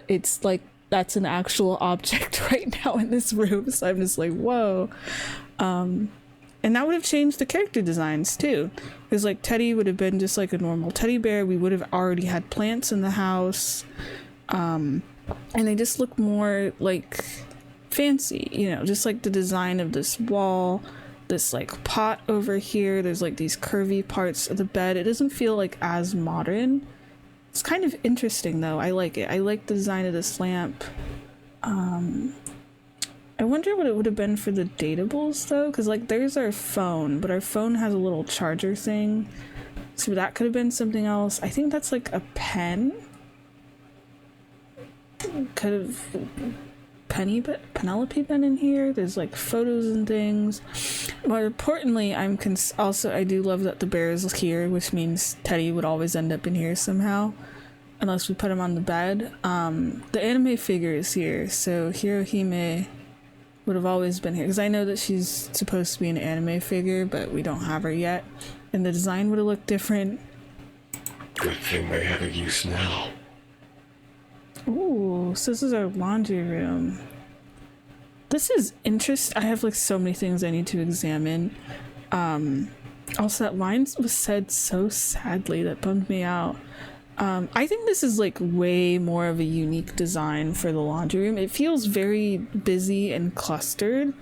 it's like, that's an actual object right now in this room. So I'm just like, whoa. And that would have changed the character designs too, because like Teddy would have been just like a normal teddy bear. We would have already had plants in the house, and they just look more like fancy, you know, just like the design of this wall, this like pot over here. There's like these curvy parts of the bed. It doesn't feel like as modern. It's kind of interesting though. I like it. I like the design of this lamp. I wonder what it would have been for the datables though, because like there's our phone, but our phone has a little charger thing, so that could have been something else. I think that's like a pen. Could have Penelope been in here? There's like photos and things. More importantly, I do love that the bear is here, which means Teddy would always end up in here somehow. unless we put him on the bed. The anime figure is here, so Hirohime would have always been here, because I know that she's supposed to be an anime figure, but we don't have her yet, and the design would have looked different. Good thing they have a use now. Ooh, so this is our laundry room. This is interesting. I have like so many things I need to examine. Also, that line was said so sadly, that bummed me out. I think this is like way more of a unique design for the laundry room. It feels very busy and clustered,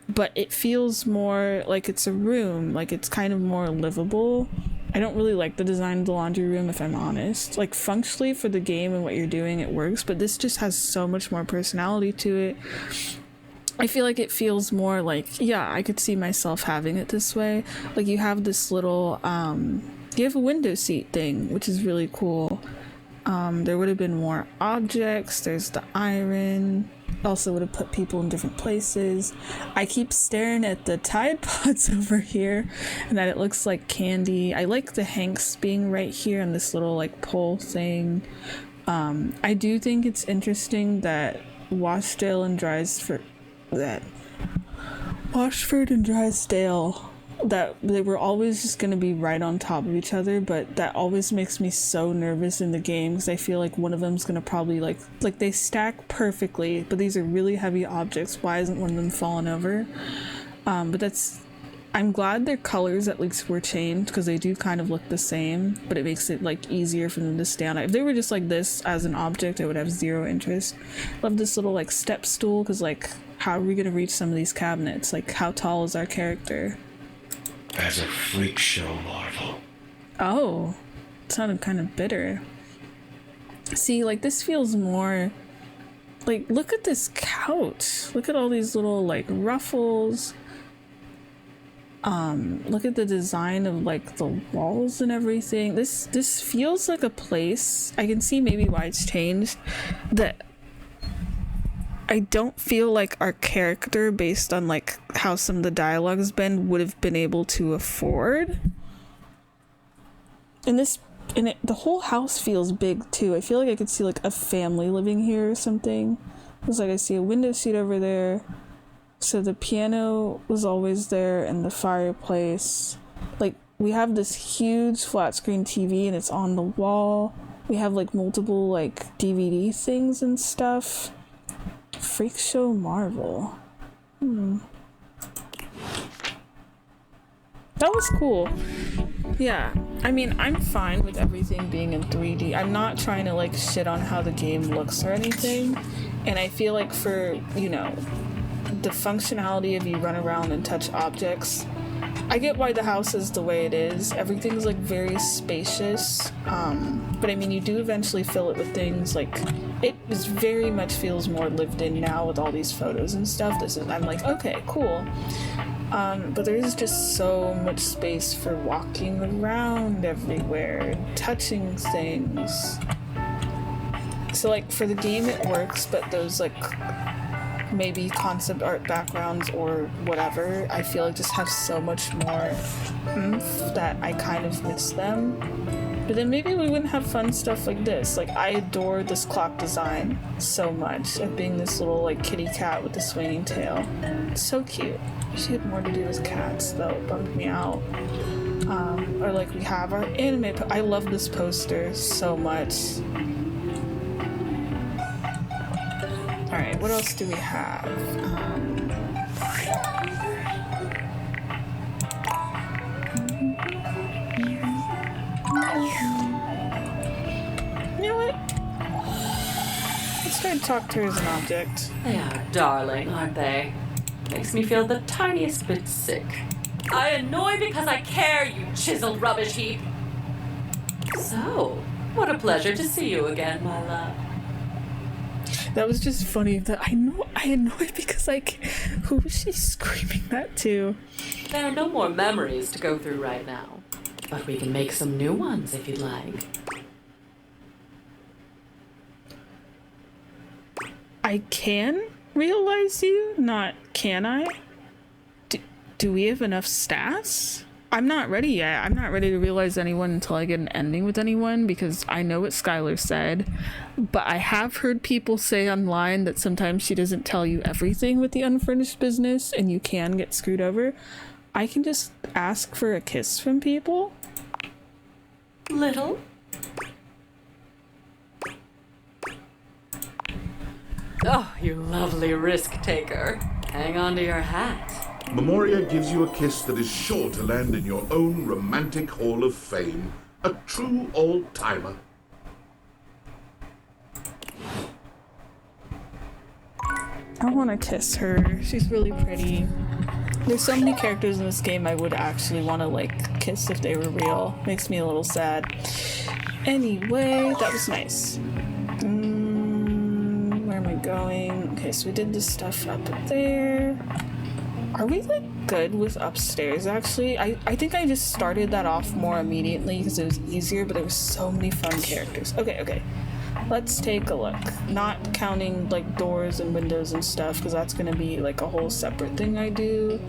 but it feels more like it's a room, like it's kind of more livable. I don't really like the design of the laundry room, if I'm honest. Like, functionally for the game and what you're doing, it works, but this just has so much more personality to it. I feel like it feels more like, yeah, I could see myself having it this way. Like, you have this little, you have a window seat thing, which is really cool. There would have been more objects. There's the iron. Also would have put people in different places. I keep staring at the Tide Pods over here, and that it looks like candy. I like the Hanks being right here on this little like pole thing. I do think it's interesting that Washford and Drysdale, that they were always just going to be right on top of each other, but that always makes me so nervous in the game, because I feel like one of them's going to probably like they stack perfectly, but these are really heavy objects. Why isn't one of them falling over? But I'm glad their colors at least were changed, because they do kind of look the same, but it makes it like easier for them to stay on. If they were just like this as an object, I would have zero interest. Love this little like step stool, because like, how are we going to reach some of these cabinets? Like, how tall is our character? As a freak show marvel. Oh, it sounded kind of bitter. See, like, this feels more like, look at this couch. Look at all these little like ruffles. Look at the design of like the walls and everything. This feels like a place. I can see maybe why it's changed. That I don't feel like our character, based on like how some of the dialogue has been, would have been able to afford. And the whole house feels big too. I feel like I could see like a family living here or something. It's like I see a window seat over there. So the piano was always there, and the fireplace. Like, we have this huge flat screen TV, and it's on the wall. We have like multiple like DVD things and stuff. Freak Show Marvel. That was cool. Yeah, I mean, I'm fine with everything being in 3D. I'm not trying to like shit on how the game looks or anything. And I feel like for, you know, the functionality of you run around and touch objects, I get why the house is the way it is. Everything's like very spacious, but I mean, you do eventually fill it with things. Like, it is very much feels more lived in now with all these photos and stuff. I'm like, okay, cool. But there is just so much space for walking around everywhere, touching things. So like, for the game it works, but those like maybe concept art backgrounds or whatever, I feel like just have so much more oomph that I kind of miss them. But then maybe we wouldn't have fun stuff like this. Like, I adore this clock design so much, of being this little like kitty cat with the swinging tail. It's so cute. She had more to do with cats though, it bummed me out. Or like, we have our anime I love this poster so much. Alright, what else do we have? You know what? Let's try to talk to her as an object. They are darling, aren't they? Makes me feel the tiniest bit sick. I annoy because I care, you chiseled rubbish heap. So, what a pleasure to see you again, my love. That was just funny that I annoy because who was she screaming that to? There are no more memories to go through right now, but we can make some new ones if you'd like. I can realize you? Not can I? Do we have enough stats? I'm not ready yet. I'm not ready to realize anyone until I get an ending with anyone, because I know what Skylar said, but I have heard people say online that sometimes she doesn't tell you everything with the unfinished business and you can get screwed over. I can just ask for a kiss from people. Little? Oh, you lovely risk taker. Hang on to your hat. Memoria gives you a kiss that is sure to land in your own romantic hall of fame. A true all-timer. I want to kiss her. She's really pretty. There's so many characters in this game I would actually want to, like, kiss if they were real. Makes me a little sad. Anyway, that was nice. Where am I going? Okay, so we did this stuff up there. Are we, like, good with upstairs, actually? I think I just started that off more immediately because it was easier, but there were so many fun characters. Okay. Let's take a look. Not counting, like, doors and windows and stuff, because that's going to be, like, a whole separate thing I do.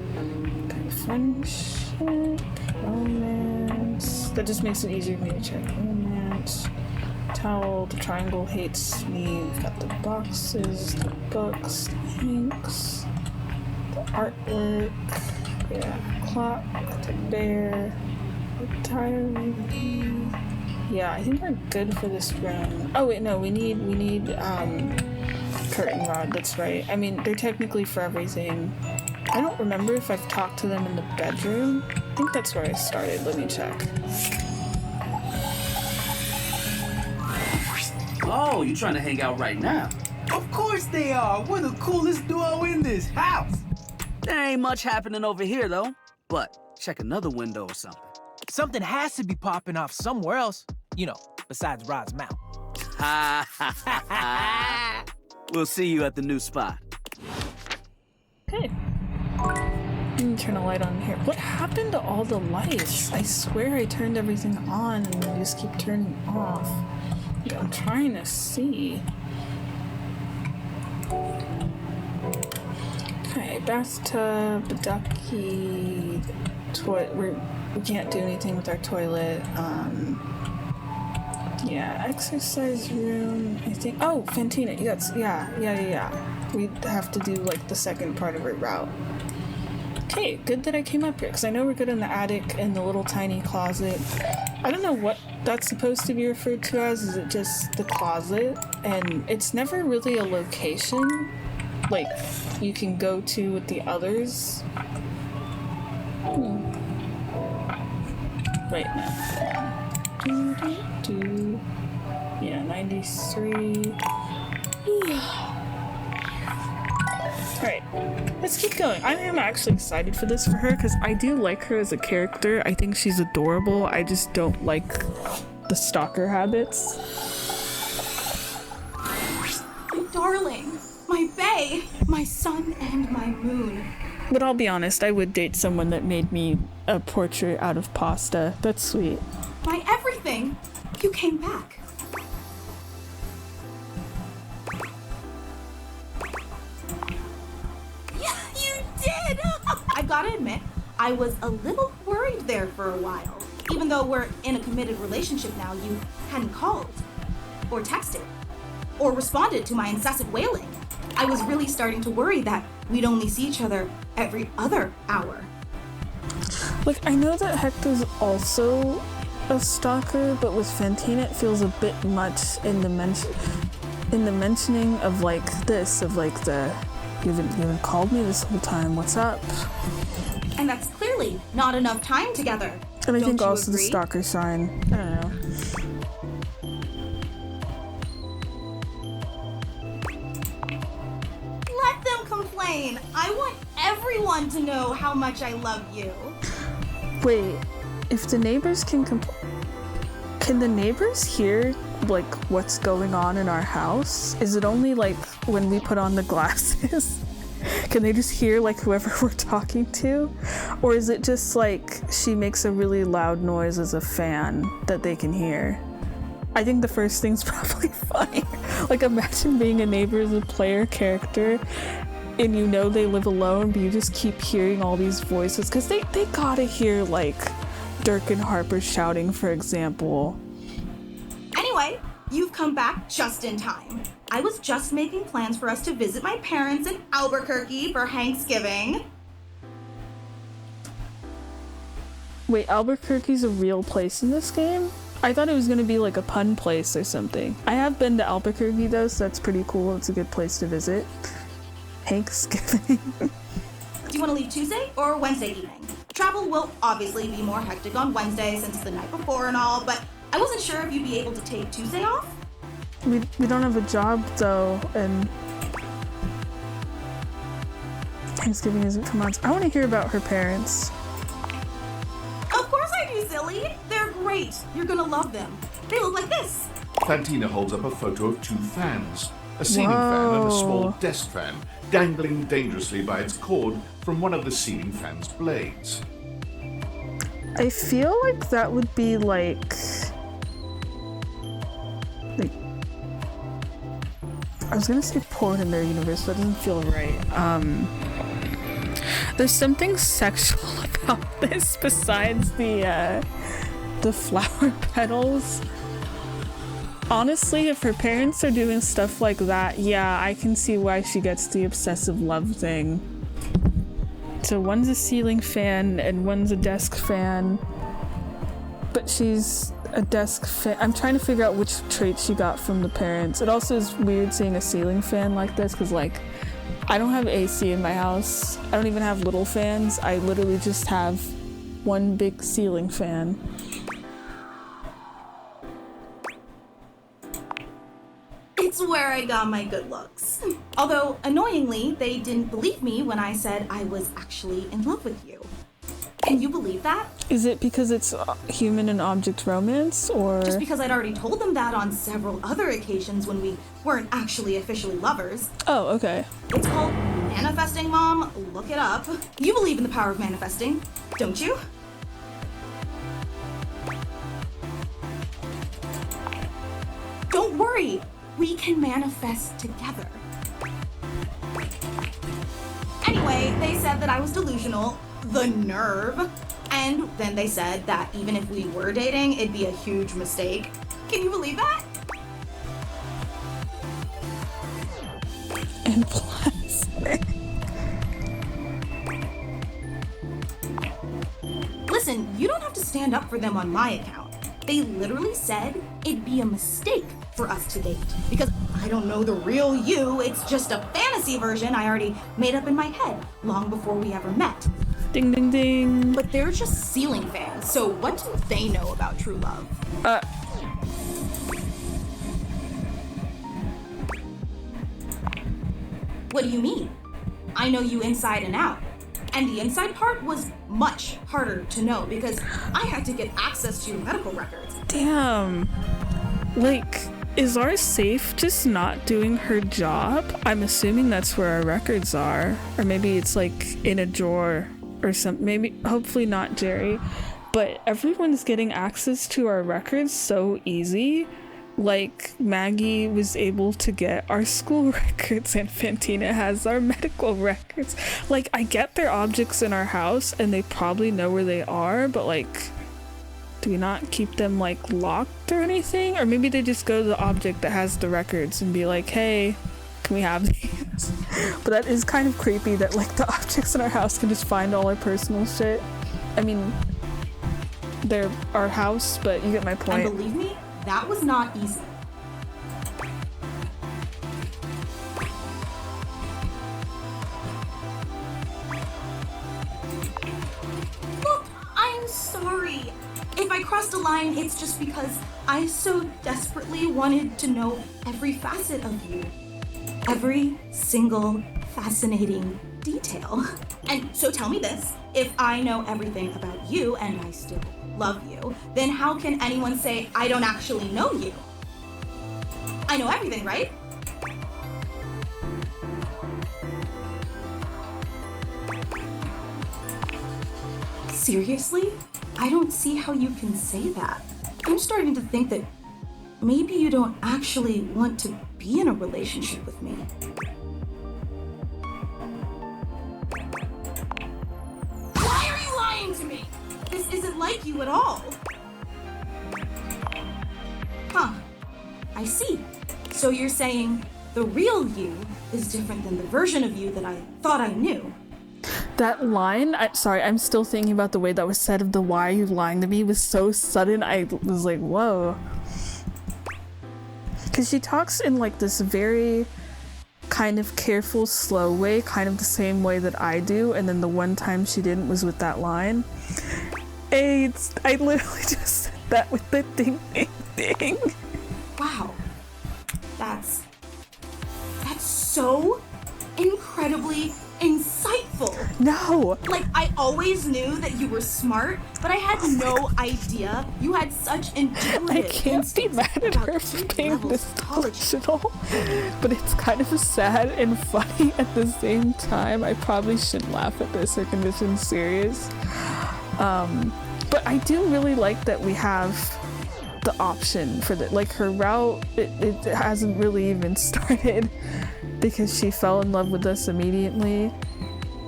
Okay, friendship, romance. That just makes it easier for me to check. Romance. Towel, the triangle hates me. We've got the boxes, the books, the hanks. Artwork, yeah, clock, the bear, the tire. Yeah, I think we're good for this room. Oh wait, no, we need curtain rod. That's right. I mean, they're technically for everything. I don't remember if I've talked to them in the bedroom. I think that's where I started. Let me check. Oh, you trying to hang out right now? Of course they are. We're the coolest duo in this house. There ain't much happening over here, though. But check another window or something. Something has to be popping off somewhere else, you know, besides Rod's mouth. Ha ha ha ha! We'll see you at the new spot. Okay. Let me turn a light on here. What happened to all the lights? I swear I turned everything on and they just keep turning off. I'm trying to see. Okay, bathtub, the ducky, toilet. We can't do anything with our toilet. Yeah, exercise room. I think. Oh, Fantina. Yes, yeah. We have to do like the second part of our route. Okay, good that I came up here because I know we're good in the attic and the little tiny closet. I don't know what that's supposed to be referred to as. Is it just the closet? And it's never really a location like you can go to with the others. Wait, no. Yeah, 93. Alright, let's keep going. I am actually excited for this for her because I do like her as a character. I think she's adorable. I just don't like the stalker habits. My darling, my bae, my sun and my moon. But I'll be honest, I would date someone that made me a portrait out of pasta. That's sweet. My everything. You came back. Yeah, you did! I gotta admit, I was a little worried there for a while. Even though we're in a committed relationship now, you hadn't called, or texted, or responded to my incessant wailing. I was really starting to worry that we'd only see each other every other hour. Like, I know that Hector's also a stalker, but with Fantina it feels a bit much in the mentioning of like this, of like the you haven't called me this whole time, what's up? And that's clearly not enough time together. And I think Don't you also agree? the stalker sign. I don't know. Let them complain. I want everyone to know how much I love you. Wait, if the neighbors can the neighbors hear like what's going on in our house? Is it only like when we put on the glasses? Can they just hear like whoever we're talking to? Or is it just like she makes a really loud noise as a fan that they can hear? I think the first thing's probably funny. Like imagine being a neighbor as a player character and you know they live alone, but you just keep hearing all these voices because they gotta hear like Dirk and Harper shouting, for example. Anyway, you've come back just in time. I was just making plans for us to visit my parents in Albuquerque for Thanksgiving. Wait, Albuquerque's a real place in this game? I thought it was gonna be like a pun place or something. I have been to Albuquerque though, so that's pretty cool. It's a good place to visit. Thanksgiving. Do you want to leave Tuesday or Wednesday evening? Travel will obviously be more hectic on Wednesday since the night before and all, but I wasn't sure if you'd be able to take Tuesday off. We don't have a job though, and Thanksgiving isn't for months. I want to hear about her parents. Of course I do, silly. They're great. You're gonna love them. They look like this. Fantina holds up a photo of two fans, a ceiling fan and a small desk fan, dangling dangerously by its cord from one of the ceiling fan's blades. I feel like that would be like I was gonna say porn in their universe, but that doesn't feel right. There's something sexual about this besides the flower petals. Honestly, if her parents are doing stuff like that, yeah, I can see why she gets the obsessive love thing. So one's a ceiling fan and one's a desk fan, but she's a desk fan. I'm trying to figure out which trait she got from the parents. It also is weird seeing a ceiling fan like this because, like, I don't have AC in my house. I don't even have little fans. I literally just have one big ceiling fan. It's where I got my good looks. Although, annoyingly, they didn't believe me when I said I was actually in love with you. Can you believe that? Is it because it's human and object romance, or...? Just because I'd already told them that on several other occasions when we weren't actually officially lovers. Oh, okay. It's called manifesting, Mom. Look it up. You believe in the power of manifesting, don't you? Don't worry. We can manifest together. Anyway, they said that I was delusional. The nerve. And then they said that even if we were dating, it'd be a huge mistake. Can you believe that? And plastic. Listen, you don't have to stand up for them on my account. They literally said it'd be a mistake for us to date because I don't know the real you. It's just a fantasy version I already made up in my head long before we ever met. Ding, ding, ding. But they're just ceiling fans, so what do they know about true love? What do you mean? I know you inside and out. And the inside part was much harder to know because I had to get access to your medical records. Damn. Like, is our safe just not doing her job? I'm assuming that's where our records are. Or maybe it's like in a drawer or something. Maybe, hopefully not Jerry. But everyone's getting access to our records so easy. Like, Maggie was able to get our school records and Fantina has our medical records. Like, I get they're objects in our house and they probably know where they are, but like, do we not keep them like locked or anything? Or maybe they just go to the object that has the records and be like, hey, can we have these? But that is kind of creepy that like the objects in our house can just find all our personal shit. I mean, they're our house, but you get my point. And believe me, that was not easy. Look, I'm sorry. If I crossed a line, it's just because I so desperately wanted to know every facet of you. Every single fascinating detail. And so tell me this, if I know everything about you and I still love you, then how can anyone say I don't actually know you? I know everything, right? Seriously? I don't see how you can say that. I'm starting to think that maybe you don't actually want to be in a relationship with me. Why are you lying to me? This isn't like you at all. Huh. I see. So you're saying the real you is different than the version of you that I thought I knew. That line, sorry, I'm still thinking about the way that was said of the why are you lying to me was so sudden. I was like, whoa. Because she talks in like this very kind of careful, slow way, kind of the same way that I do, and then the one time she didn't was with that line. I literally just said that with the ding ding ding. Wow. That's so incredibly insightful. No. Like, I always knew that you were smart, but I had no idea you had such intuitive I can't be mad at her for being this delusional, but it's kind of sad and funny at the same time. I probably shouldn't laugh at this or condition serious. But I do really like that we have the option for the, like, her route, it hasn't really even started because she fell in love with us immediately,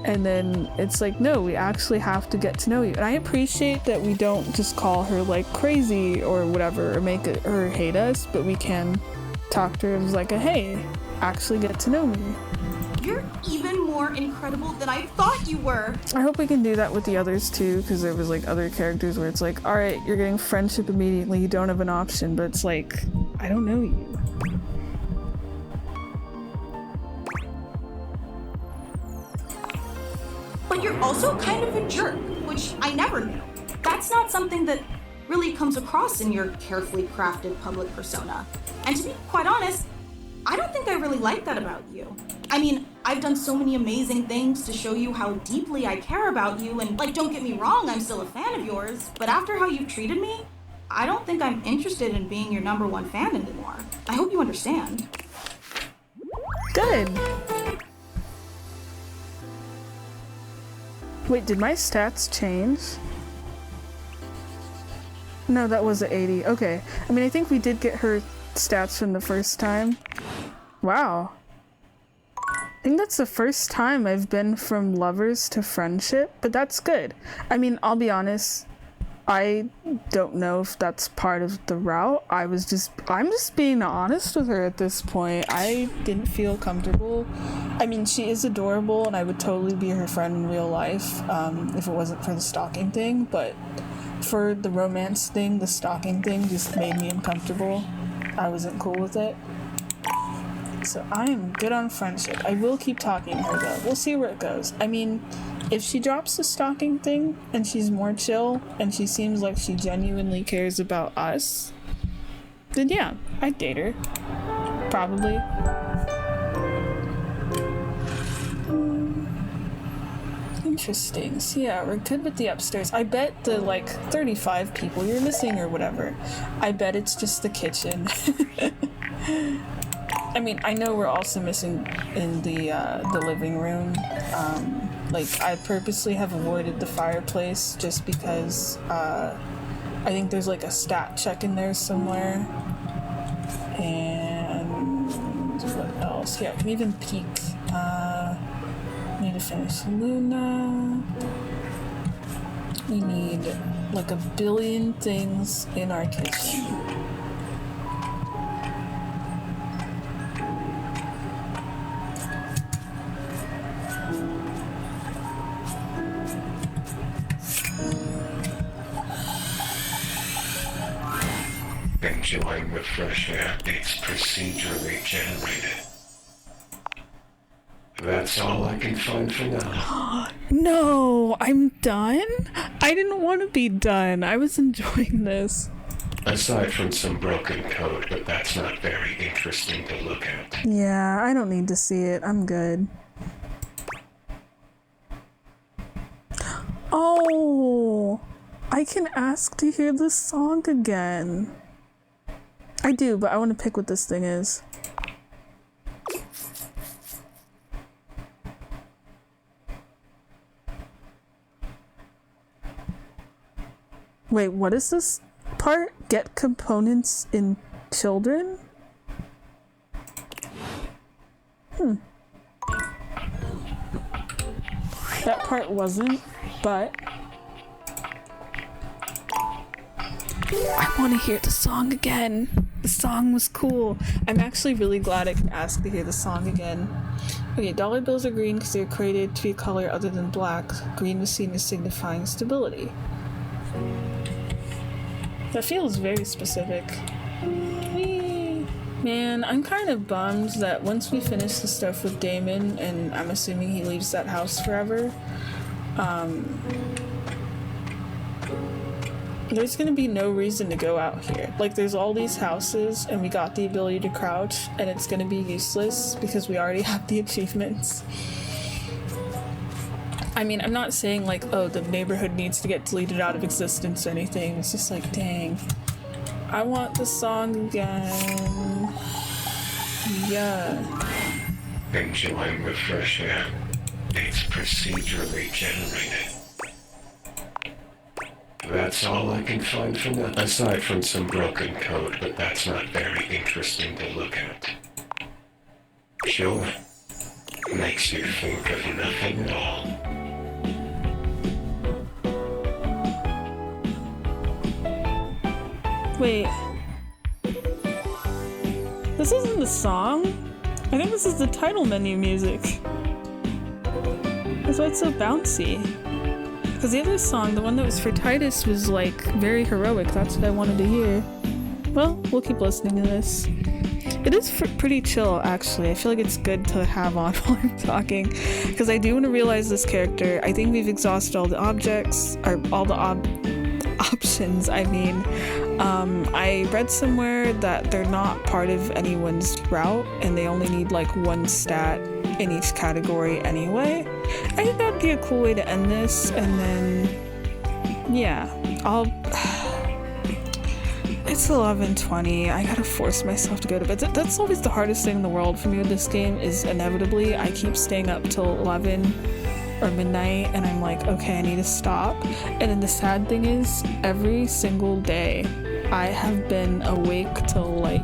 and then it's like, no, we actually have to get to know you. And I appreciate that we don't just call her like crazy or whatever or make her hate us, but we can talk to her as like a, hey, actually get to know me. You're even more incredible than I thought you were. I hope we can do that with the others too, because there was like other characters where it's like, all right, you're getting friendship immediately, you don't have an option, but it's like, I don't know you. But you're also kind of a jerk, which I never knew. That's not something that really comes across in your carefully crafted public persona. And to be quite honest, I don't think I really like that about you. I mean, I've done so many amazing things to show you how deeply I care about you, and like, don't get me wrong, I'm still a fan of yours, but after how you've treated me, I don't think I'm interested in being your #1 fan anymore. I hope you understand. Good. Wait, did my stats change? No, that was an 80. Okay. I mean, I think we did get her stats from the first time. Wow. I think that's the first time I've been from lovers to friendship, but that's good. I mean, I'll be honest, I don't know if that's part of the route. I'm just being honest with her at this point. I didn't feel comfortable. I mean, she is adorable and I would totally be her friend in real life if it wasn't for the stalking thing, but for the romance thing, the stalking thing just made me uncomfortable. I wasn't cool with it. So I am good on friendship. I will keep talking to her though. We'll see where it goes. I mean, if she drops the stalking thing and she's more chill and she seems like she genuinely cares about us, then yeah, I'd date her. Probably. Interesting. So yeah, we're good with the upstairs. I bet the like 35 people you're missing or whatever, I bet it's just the kitchen. I mean, I know we're also missing in the living room. Like, I purposely have avoided the fireplace just because I think there's like a stat check in there somewhere. And what else? Yeah, I can even peek. We need to finish Luna. We need like a billion things in our kitchen. Enjoying the fresh air, it's procedurally generated. That's all I can find for now. No, I'm done? I didn't want to be done. I was enjoying this. Aside from some broken code, but that's not very interesting to look at. Yeah, I don't need to see it. I'm good. Oh, I can ask to hear the song again. I do, but I want to pick what this thing is. Wait, what is this part? Get components in children? That part wasn't, but I want to hear the song again. The song was cool. I'm actually really glad I asked to hear the song again. Okay, dollar bills are green because they're created to be a color other than black. Green was seen as signifying stability. That feels very specific. Whee! Man, I'm kind of bummed that once we finish the stuff with Damon, and I'm assuming he leaves that house forever, there's gonna be no reason to go out here. Like, there's all these houses, and we got the ability to crouch, and it's gonna be useless because we already have the achievements. I mean, I'm not saying like, oh, the neighborhood needs to get deleted out of existence or anything. It's just like, dang. I want the song again. Yeah. Enjoying refresher. It's procedurally generated. That's all I can find from that, aside from some broken code, but that's not very interesting to look at. Sure. Makes you think of nothing at all. Wait. This isn't the song? I think this is the title menu music. That's why it's so bouncy. Because the other song, the one that was for Titus, was like very heroic. That's what I wanted to hear. Well, we'll keep listening to this. It is pretty chill, actually. I feel like it's good to have on while I'm talking. Because I do want to realize this character. I think we've exhausted all the objects, or all the options, I mean. I read somewhere that they're not part of anyone's route, and they only need like one stat in each category anyway. I think that'd be a cool way to end this, and then yeah, it's 11:20. I gotta force myself to go to bed. That's always the hardest thing in the world for me with this game, is inevitably I keep staying up till 11 or midnight, and I'm like, okay, I need to stop. And then the sad thing is, every single day I have been awake till like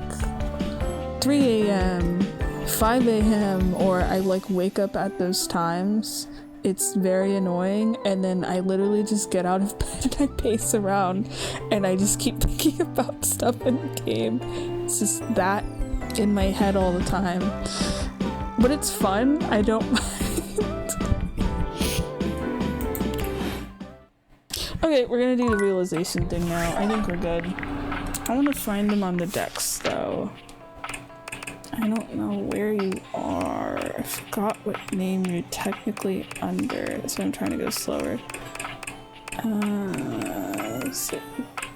3 a.m., 5 a.m., or I like wake up at those times. It's very annoying, and then I literally just get out of bed and I pace around and I just keep thinking about stuff in the game. It's just that in my head all the time. But it's fun, I don't mind. Okay, we're gonna do the realization thing now. I think we're good. I want to find them on the decks, though. I don't know where you are. I forgot what name you're technically under, so I'm trying to go slower. So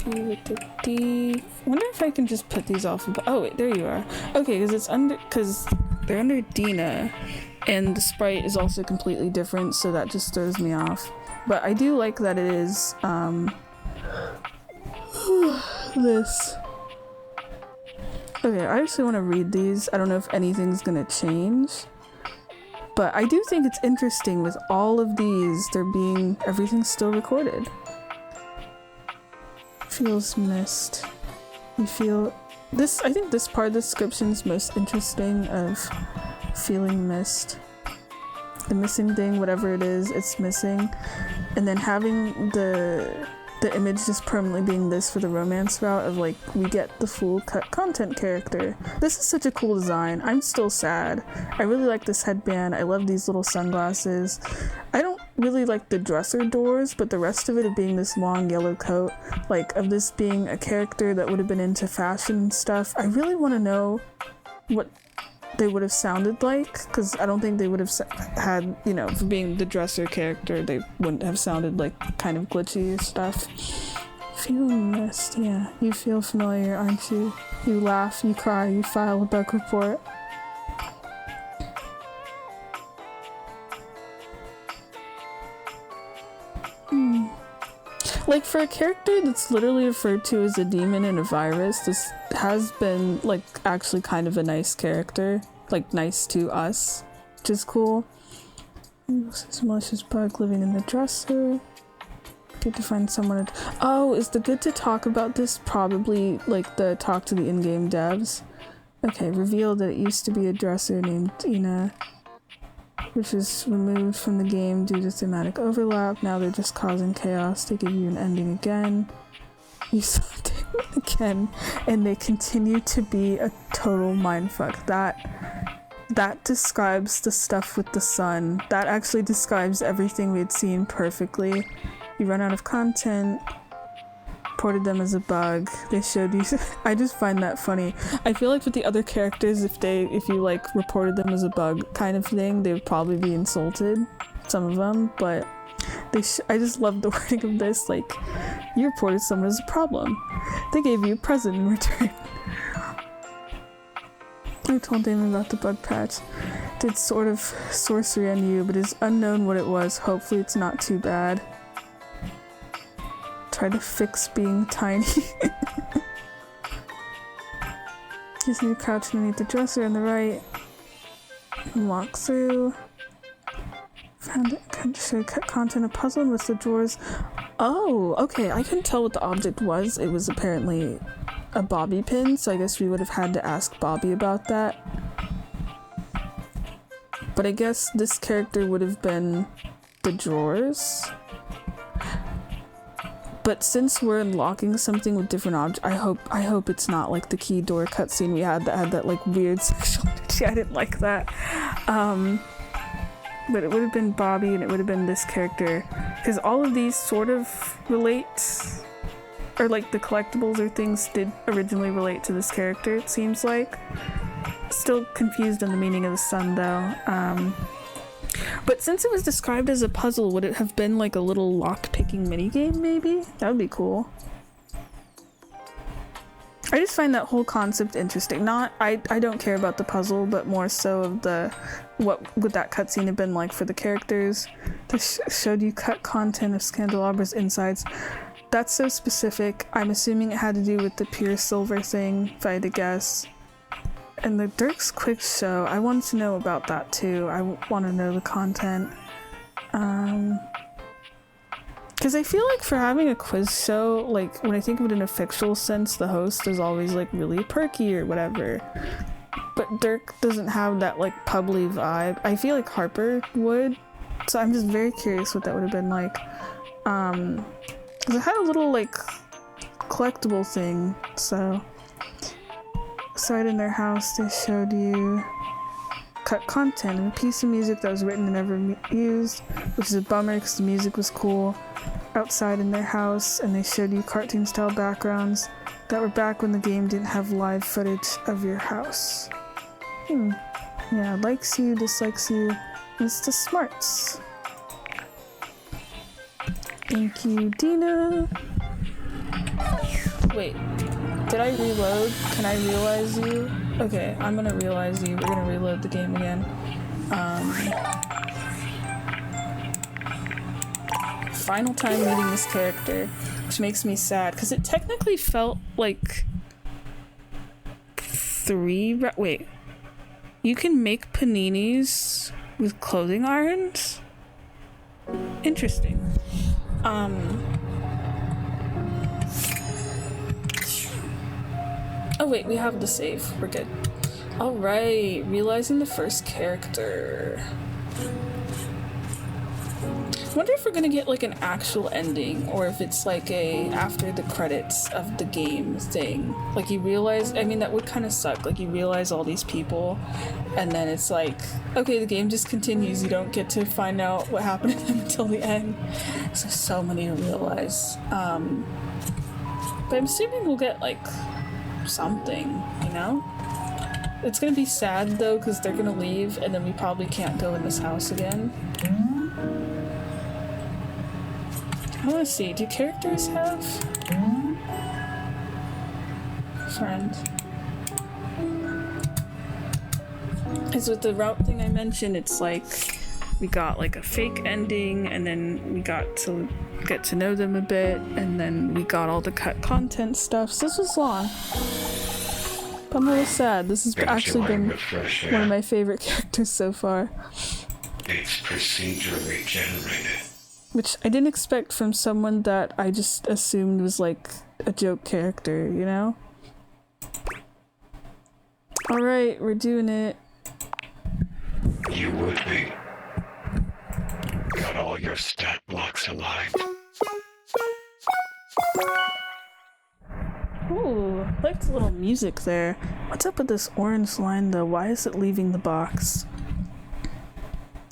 B with the D. I wonder if I can just put these off. Oh wait, there you are. Okay, because they're under Dina, and the sprite is also completely different, so that just throws me off. But I do like that it is this. Okay, I actually want to read these. I don't know if anything's gonna change, but I do think it's interesting with all of these, everything's still recorded. Feels missed. You feel this. I think this part of the description is most interesting, of feeling missed. The missing thing, whatever it is, it's missing. And then having the image just permanently being this for the romance route of like, we get the full cut content character. This is such a cool design. I'm still sad. I really like this headband. I love these little sunglasses. I don't really like the dresser doors, but the rest of it being this long yellow coat, like of this being a character that would have been into fashion and stuff. I really want to know what they would have sounded like, because I don't think they would have had, you know, for being the dresser character, they wouldn't have sounded like kind of glitchy stuff. Feel missed, yeah. You feel familiar, aren't you? You laugh, you cry, you file a bug report. Like, for a character that's literally referred to as a demon and a virus, this has been, like, actually kind of a nice character. Like, nice to us, which is cool. This malicious bug living in the dresser. Good to find someone. Oh, is the good to talk about this probably, like, the talk to the in-game devs? Okay, revealed that it used to be a dresser named Ina, which is removed from the game due to thematic overlap. Now they're just causing chaos to give you an ending again. You saw again, and they continue to be a total mindfuck. That describes the stuff with the sun. That actually describes everything we had seen perfectly. You run out of content. Reported them as a bug. They showed you. I just find that funny. I feel like with the other characters, if you like reported them as a bug kind of thing, they would probably be insulted. Some of them, but I just love the wording of this. Like, you reported someone as a problem. They gave you a present in return. I told Damon about the bug patch. Did sort of sorcery on you, but it's unknown what it was. Hopefully it's not too bad. Try to fix being tiny. Just need to crouch underneath the dresser on the right. And walk through. Found it. Should have cut content of puzzle with the drawers. Oh, okay. I couldn't tell what the object was. It was apparently a bobby pin, so I guess we would have had to ask Bobby about that. But I guess this character would have been the drawers. But since we're unlocking something with different objects, I hope it's not like the key door cutscene we had that had that like weird sexual energy. I didn't like that. But it would have been Bobby and it would have been this character. Because all of these sort of relate, or like the collectibles or things did originally relate to this character, it seems like. Still confused on the meaning of the sun though. But since it was described as a puzzle, would it have been like a little lock-picking minigame maybe? That would be cool. I just find that whole concept interesting. I don't care about the puzzle, but more so of the what would that cutscene have been like for the characters. They showed you cut content of Scandalabra's insides. That's so specific. I'm assuming it had to do with the pure silver thing, if I had to guess. And the Dirk's Quick Show, I wanted to know about that too. I want to know the content. Because I feel like for having a quiz show, like when I think of it in a fictional sense, the host is always like really perky or whatever. But Dirk doesn't have that like pubbly vibe. I feel like Harper would. So I'm just very curious what that would have been like. Because it had a little like collectible thing, so. Outside in their house, they showed you cut content and a piece of music that was written and never used, which is a bummer because the music was cool. Outside in their house, and they showed you cartoon-style backgrounds that were back when the game didn't have live footage of your house. Yeah, likes you, dislikes you. It's the smarts. Thank you, Dina. Wait, did I reload? Can I realize you? Okay, I'm gonna realize you. We're gonna reload the game again. Final time meeting this character, which makes me sad, because it technically felt like wait. You can make paninis with clothing irons? Interesting. Oh wait, we have the save. We're good. Alright, realizing the first character. I wonder if we're gonna get like an actual ending, or if it's like a after the credits of the game thing. Like you realize, I mean that would kind of suck, like you realize all these people and then it's like, okay, the game just continues, you don't get to find out what happened to them until the end. So many to realize. But I'm assuming we'll get like something, you know? It's gonna be sad though, because they're gonna leave and then we probably can't go in this house again. I want to see, do characters have friends? Because with the route thing I mentioned, it's like we got like a fake ending and then we got to get to know them a bit and then we got all the cut content stuff. So this was long. But I'm a little sad. This has actually been one of my favorite characters so far. It's procedurally generated. Which I didn't expect from someone that I just assumed was like a joke character, you know? Alright, we're doing it. You would be. Got all your stat blocks aligned. Ooh, I like the little music there. What's up with this orange line though? Why is it leaving the box?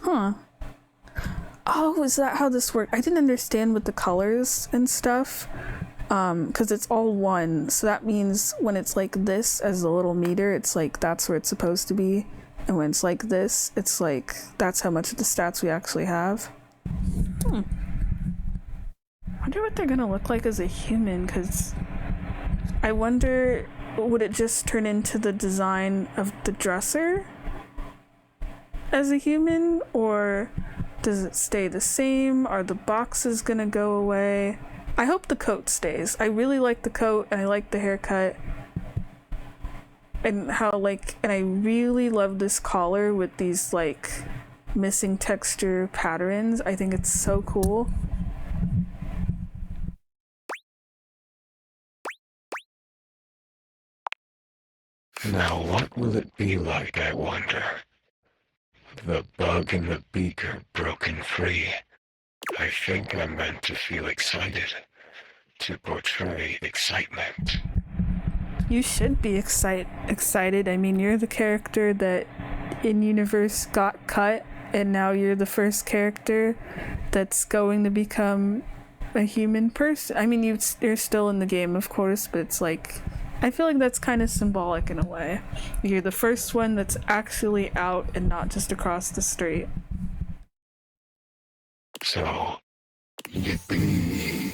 Huh. Oh, is that how this worked? I didn't understand with the colors and stuff. Because it's all one. So that means when it's like this as a little meter, it's like that's where it's supposed to be. And when it's like this, it's like that's how much of the stats we actually have. I wonder what they're gonna look like as a human, because I wonder, would it just turn into the design of the dresser as a human, or does it stay the same? Are the boxes gonna go away? I hope the coat stays. I really like the coat and I like the haircut. And how and I really love this collar with these like missing texture patterns. I think it's so cool. Now what will it be like, I wonder? The bug in the beaker broken free. I think I'm meant to feel excited, to portray excitement. You should be excited. I mean, you're the character that in-universe got cut, and now you're the first character that's going to become a human person. I mean, you're still in the game, of course, but it's like, I feel like that's kind of symbolic in a way. You're the first one that's actually out and not just across the street. So, yippee.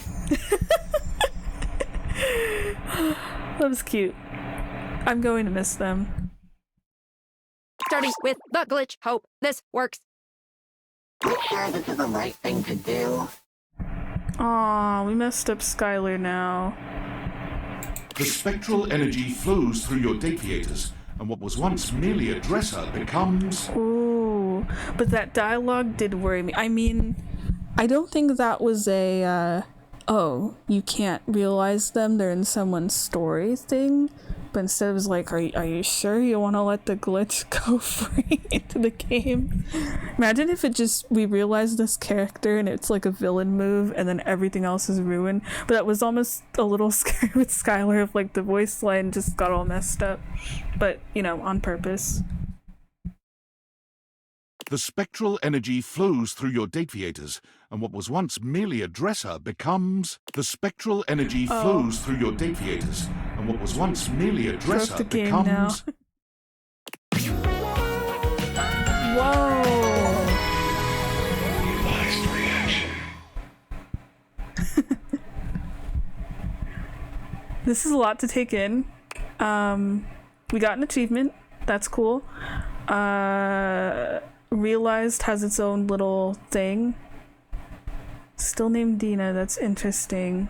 That was cute. I'm going to miss them. Starting with the glitch. Hope this works. You sure this is the right thing to do? Aw, we messed up Skylar now. The spectral energy flows through your deviators, and what was once merely a dresser becomes... Ooh, but that dialogue did worry me. I mean, I don't think that was a, oh, you can't realize them, they're in someone's story thing. But instead it was like, are you sure you want to let the glitch go free into the game? Imagine if we realized this character and it's like a villain move and then everything else is ruined. But that was almost a little scary with Skylar if like the voice line just got all messed up. But, you know, on purpose. The spectral energy flows through your deviators, and what was once merely a dresser becomes... The spectral energy flows through your deviators, and what was once merely a dresser becomes... Whoa! Realized reaction. This is a lot to take in. We got an achievement. That's cool. Realized has its own little thing. Still named Dina. That's interesting.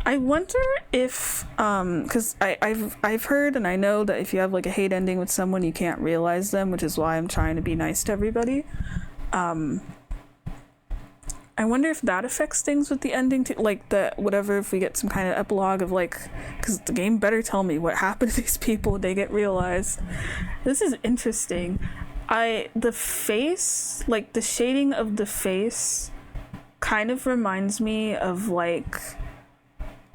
I wonder if because I've heard and I know that if you have like a hate ending with someone, you can't realize them, which is why I'm trying to be nice to everybody. I wonder if that affects things with the ending too, like the whatever, if we get some kind of epilogue of like, because the game better tell me what happened to these people when they get realized. This is interesting. The face, like the shading of the face kind of reminds me of like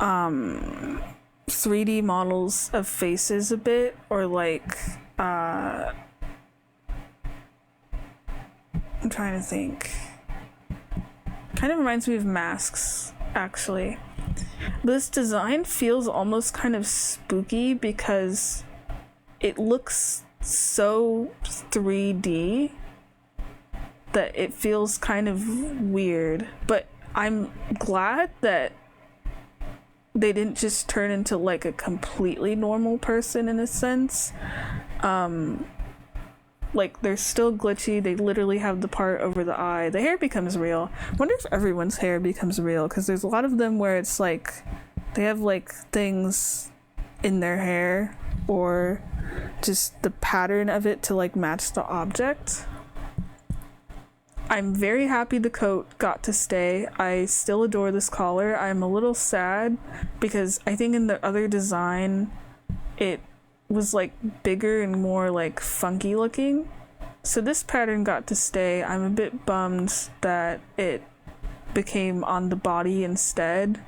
3D models of faces a bit, or like I'm trying to think. Kind of reminds me of masks, actually. This design feels almost kind of spooky because it looks so 3D that it feels kind of weird, but I'm glad that they didn't just turn into like a completely normal person in a sense. Like they're still glitchy. They literally have the part over the eye. The hair becomes real. I wonder if everyone's hair becomes real, because there's a lot of them where it's like they have like things in their hair or just the pattern of it to like match the object. I'm very happy the coat got to stay. I still adore this collar. I'm a little sad because I think in the other design it was like bigger and more like funky looking. So this pattern got to stay. I'm a bit bummed that it became on the body instead.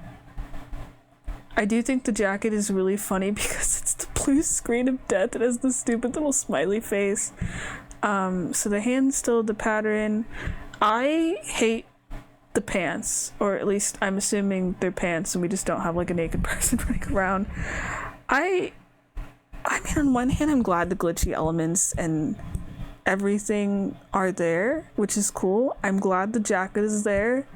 I do think the jacket is really funny because it's the blue screen of death. It has the stupid little smiley face. So the hand's still the pattern. I hate the pants, or at least I'm assuming they're pants and we just don't have like a naked person running around. I mean, on one hand, I'm glad the glitchy elements and everything are there, which is cool. I'm glad the jacket is there.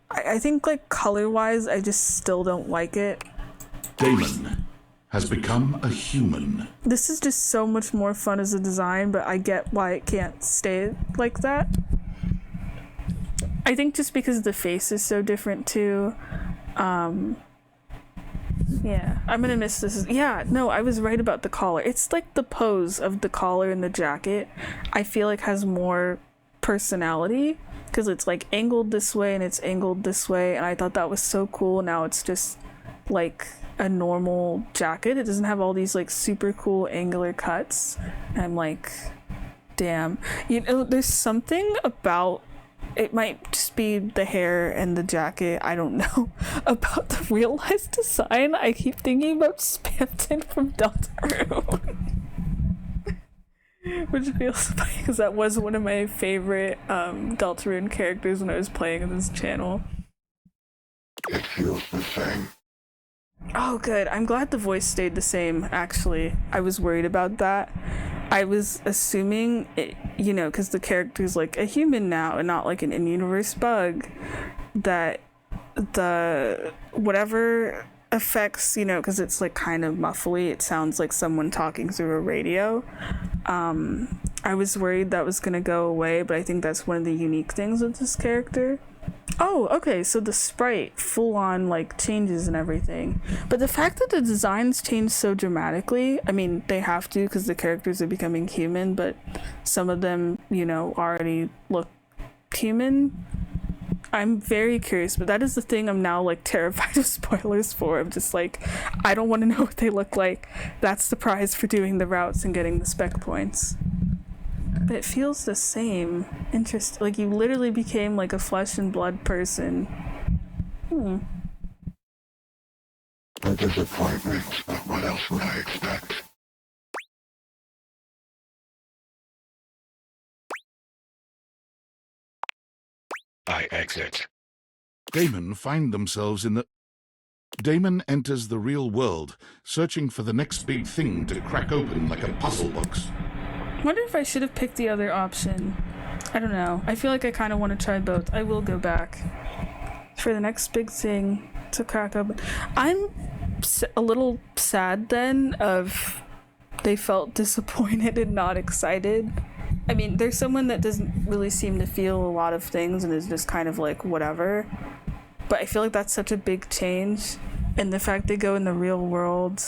I think, like, color-wise, I just still don't like it. Damon has become a human. This is just so much more fun as a design, but I get why it can't stay like that. I think just because the face is so different, too. Yeah, I'm gonna miss this. Yeah, no, I was right about the collar. It's like the pose of the collar and the jacket, I feel like has more personality. Because it's like angled this way and it's angled this way, and I thought that was so cool. Now it's just like a normal jacket. It doesn't have all these like super cool angular cuts. And I'm like, damn. You know, there's something about, it might just be the hair and the jacket, I don't know, about the realized design. I keep thinking about Spamton from Deltarune. Which feels funny because that was one of my favorite Deltarune characters when I was playing on this channel. It feels the same. Oh, good. I'm glad the voice stayed the same, actually. I was worried about that. I was assuming, you know, because the character's like a human now and not like an in-universe bug, that the whatever effects, you know, because it's like kind of muffly, it sounds like someone talking through a radio. I was worried that was gonna go away, but I think that's one of the unique things with this character. Oh, okay, so the sprite full-on like changes and everything, but the fact that the designs change so dramatically, I mean, they have to because the characters are becoming human, but some of them, you know, already look human. I'm very curious, but that is the thing I'm now like terrified of spoilers for. I'm just like, I don't want to know what they look like. That's the prize for doing the routes and getting the spec points. But it feels the same. Interesting. Like you literally became like a flesh and blood person. A disappointment, but what else would I expect? I exit. Damon find themselves in the... Damon enters the real world, searching for the next big thing to crack open like a puzzle box. Wonder if I should have picked the other option. I don't know. I feel like I kind of want to try both. I will go back for the next big thing to crack open. I'm a little sad then of they felt disappointed and not excited. I mean, there's someone that doesn't really seem to feel a lot of things and is just kind of like whatever. But I feel like that's such a big change. And the fact they go in the real world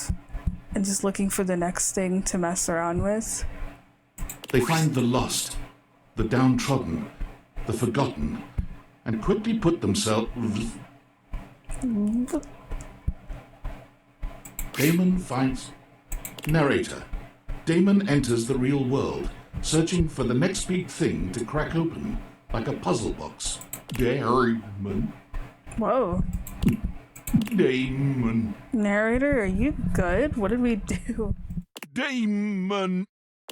and just looking for the next thing to mess around with. They find the lost, the downtrodden, the forgotten, and quickly put themselves... Damon finds... Narrator. Damon enters the real world, searching for the next big thing to crack open, like a puzzle box. Damon. Whoa. Damon. Narrator, are you good? What did we do? Damon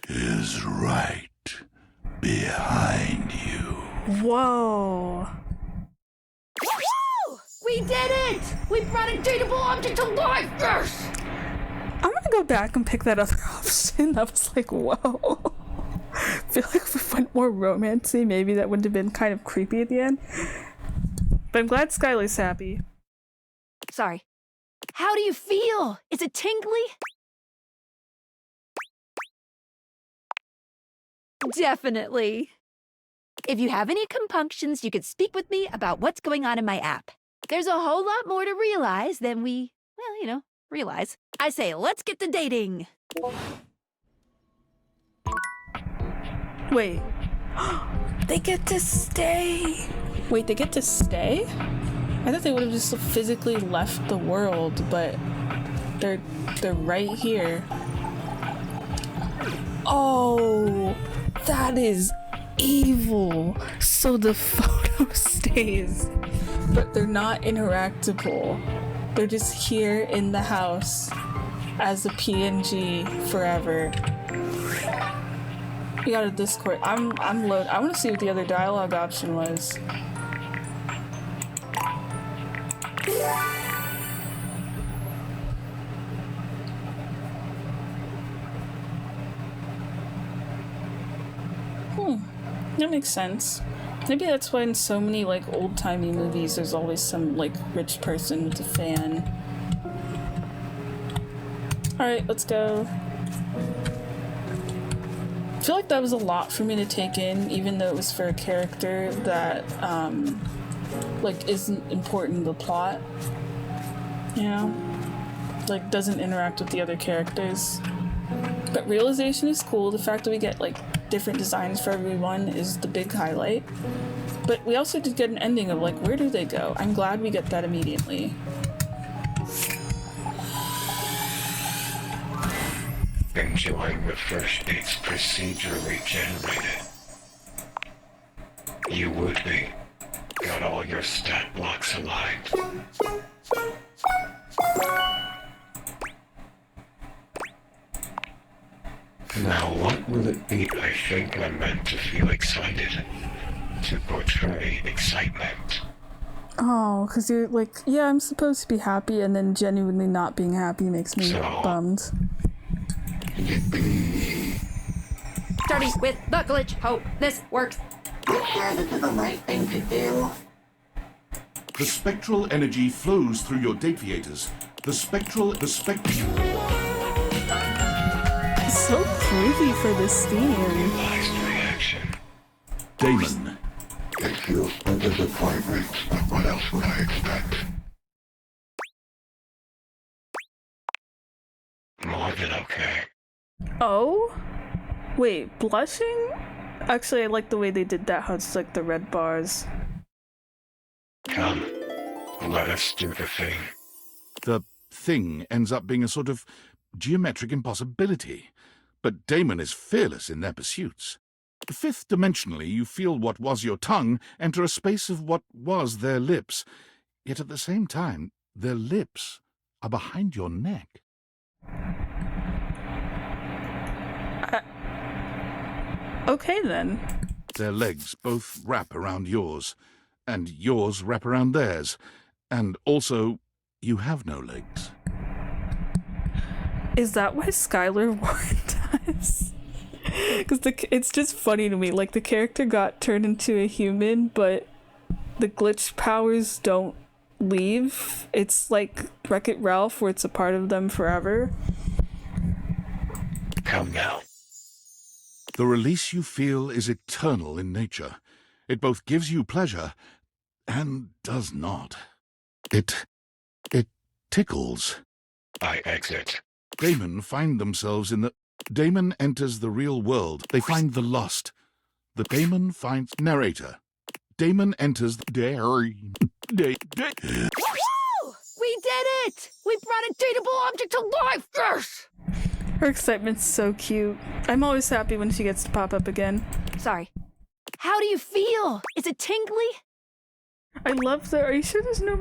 is right behind you. Whoa. Woo! We did it! We brought a dateable object to life! Yes! I'm gonna go back and pick that other option. That was like, whoa. I feel like if we went more romancy, maybe that would have been kind of creepy at the end. But I'm glad Skylar's happy. Sorry. How do you feel? Is it tingly? Definitely. If you have any compunctions, you could speak with me about what's going on in my app. There's a whole lot more to realize than we, well, you know, realize. I say, let's get to dating. Wait. They get to stay. Wait, they get to stay? I thought they would have just physically left the world, but they're right here. Oh, that is evil. So the photo stays. but they're not interactable. They're just here in the house as a PNG forever. We got a Discord. I'm load. I want to see what the other dialogue option was. That makes sense. Maybe that's why in so many like old-timey movies there's always some like rich person with a fan. Alright, let's go. I feel like that was a lot for me to take in, even though it was for a character that like isn't important in the plot. You know? Like doesn't interact with the other characters. But realization is cool. The fact that we get like different designs for everyone is the big highlight. But we also did get an ending of like, where do they go? I'm glad we get that immediately. Enjoying the fresh dates procedurally generated. You would be. Got all your stat blocks aligned. Now what will it be? I think I'm meant to feel excited. To portray excitement. Oh, because you're like, yeah, I'm supposed to be happy, and then genuinely not being happy makes me bummed. Starting with the glitch. Hope this works. The spectral energy flows through your deviators. So groovy for this theme. Damon. It feels like a disappointment, but what else would I expect? More than okay. Oh? Wait, blushing? Actually, I like the way they did that, how it's like the red bars. Come, let us do the thing. The thing ends up being a sort of geometric impossibility, but Damon is fearless in their pursuits. Fifth dimensionally, you feel what was your tongue enter a space of what was their lips, yet at the same time, their lips are behind your neck. Okay then. Their legs both wrap around yours, and yours wrap around theirs, and also, you have no legs. Is that why Skylar Warren does? Because it's just funny to me, like the character got turned into a human, but the glitch powers don't leave. It's like Wreck-It Ralph, where it's a part of them forever. Come now. The release you feel is eternal in nature. It both gives you pleasure and does not. It tickles. I exit. Damon find themselves in the... Damon enters the real world. They find the lost. The Damon finds... Narrator. Damon enters the... Woo! We did it! We brought a dateable object to life! Yes! Her excitement's so cute. I'm always happy when she gets to pop up again. Sorry. How do you feel? Is it tingly? I love the... Are you sure there's no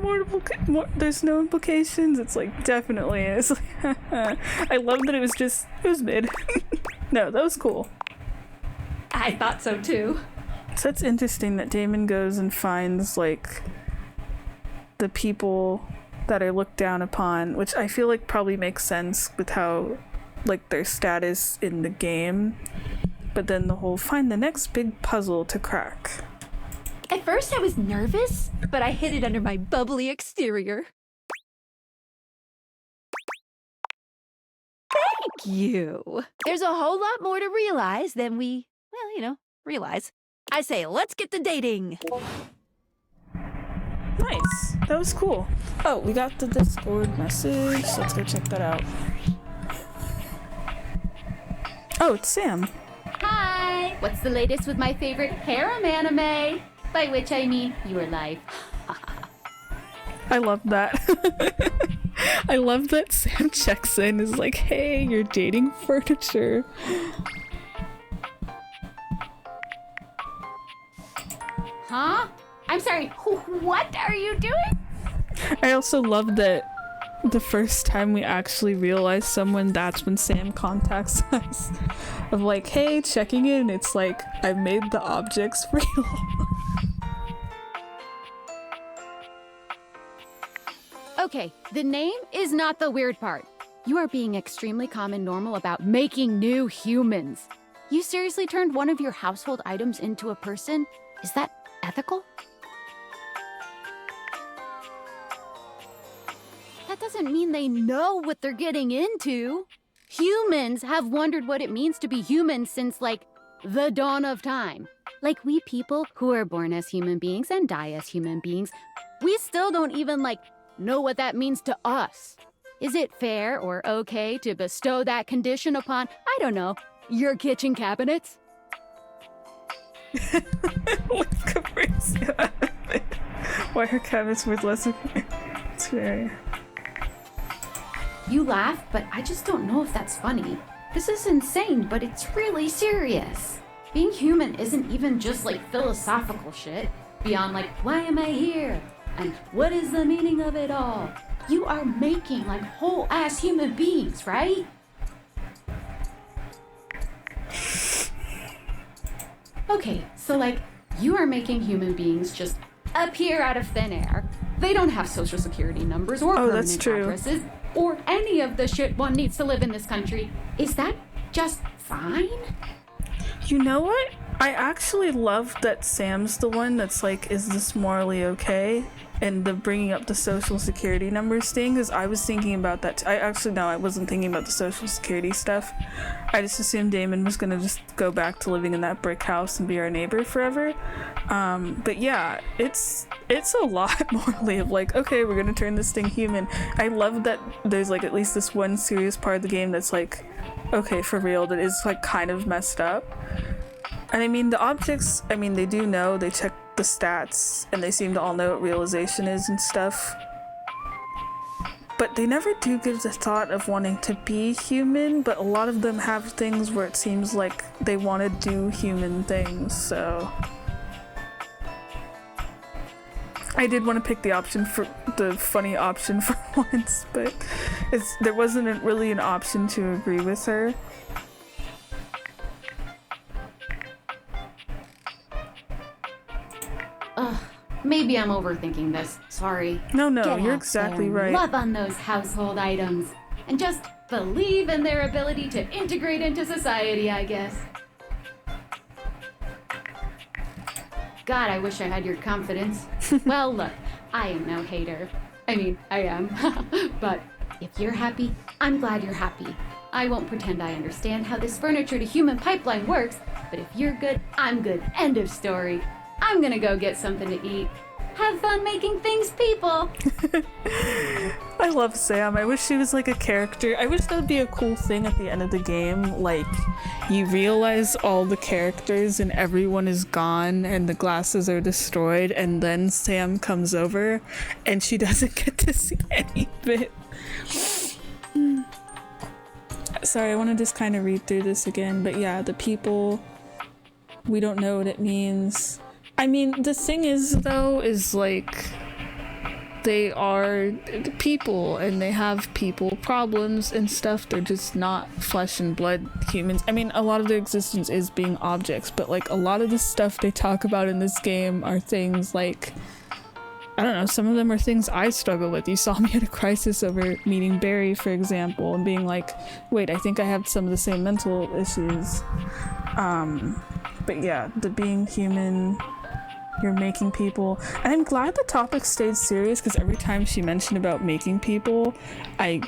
there's no implications? It's like, definitely is. I love that it was just... It was mid. No, that was cool. I thought so too. So it's interesting that Damon goes and finds, like, the people that are looked down upon, which I feel like probably makes sense with how, like, their status in the game. But then the whole find the next big puzzle to crack. At first I was nervous, but I hid it under my bubbly exterior. Thank you. There's a whole lot more to realize than we, well, you know, realize. I say, let's get to dating. Nice. That was cool. Oh, we got the Discord message. So let's go check that out. Oh, it's Sam. Hi! What's the latest with my favorite harem anime? By which I mean your life. I love that. I love that Sam checks in is like, hey, you're dating furniture. Huh? I'm sorry, what are you doing? I also love that the first time we actually realize someone, that's when Sam contacts us. Of like, hey, checking in. It's like, I made the objects real. Okay, the name is not the weird part. You are being extremely calm and normal about making new humans. You seriously turned one of your household items into a person? Is that ethical? That doesn't mean they know what they're getting into. Humans have wondered what it means to be human since, like, the dawn of time. Like, we people who are born as human beings and die as human beings, we still don't even, like, know what that means to us. Is it fair or okay to bestow that condition upon, I don't know, your kitchen cabinets? Why her cabinets worth less? It's very... You laugh, but I just don't know if that's funny. This is insane, but it's really serious. Being human isn't even just like philosophical shit. Beyond like, why am I here? And what is the meaning of it all? You are making like whole ass human beings, right? Okay, so like, you are making human beings just appear out of thin air. They don't have social security numbers or permanent addresses or any of the shit one needs to live in this country. Is that just fine? You know what? I actually love that Sam's the one that's like, is this morally okay? And the bringing up the social security numbers thing, because I was thinking about that. I wasn't thinking about the social security stuff. I just assumed Damon was gonna just go back to living in that brick house and be our neighbor forever. But yeah, it's a lot morally of like, okay, we're gonna turn this thing human. I love that there's like at least this one serious part of the game that's like, okay, for real, that is like kind of messed up. And I mean, the objects, I mean, they do know, they check the stats, and they seem to all know what realization is and stuff. But they never do give the thought of wanting to be human, but a lot of them have things where it seems like they want to do human things, so... I did want to pick the option for the funny option for once, but there wasn't really an option to agree with her. Ugh, maybe I'm overthinking this. Sorry. No, Get you're out exactly there, right. Love on those household items. And just believe in their ability to integrate into society, I guess. God, I wish I had your confidence. Well, look, I am no hater. I mean, I am. But if you're happy, I'm glad you're happy. I won't pretend I understand how this furniture to human pipeline works, but if you're good, I'm good. End of story. I'm gonna go get something to eat. Have fun making things, people! I love Sam. I wish she was like a character. I wish that would be a cool thing at the end of the game. Like, you realize all the characters and everyone is gone and the glasses are destroyed, and then Sam comes over and she doesn't get to see any of it. Sorry, I want to just kind of read through this again, but yeah, the people, we don't know what it means. I mean, the thing is, though, is like, they are people and they have people problems and stuff. They're just not flesh and blood humans. I mean, a lot of their existence is being objects, but like a lot of the stuff they talk about in this game are things like, I don't know, some of them are things I struggle with. You saw me at a crisis over meeting Barry, for example, and being like, wait, I think I have some of the same mental issues. But yeah, the being human, you're making people, and I'm glad the topic stayed serious, because every time she mentioned about making people, I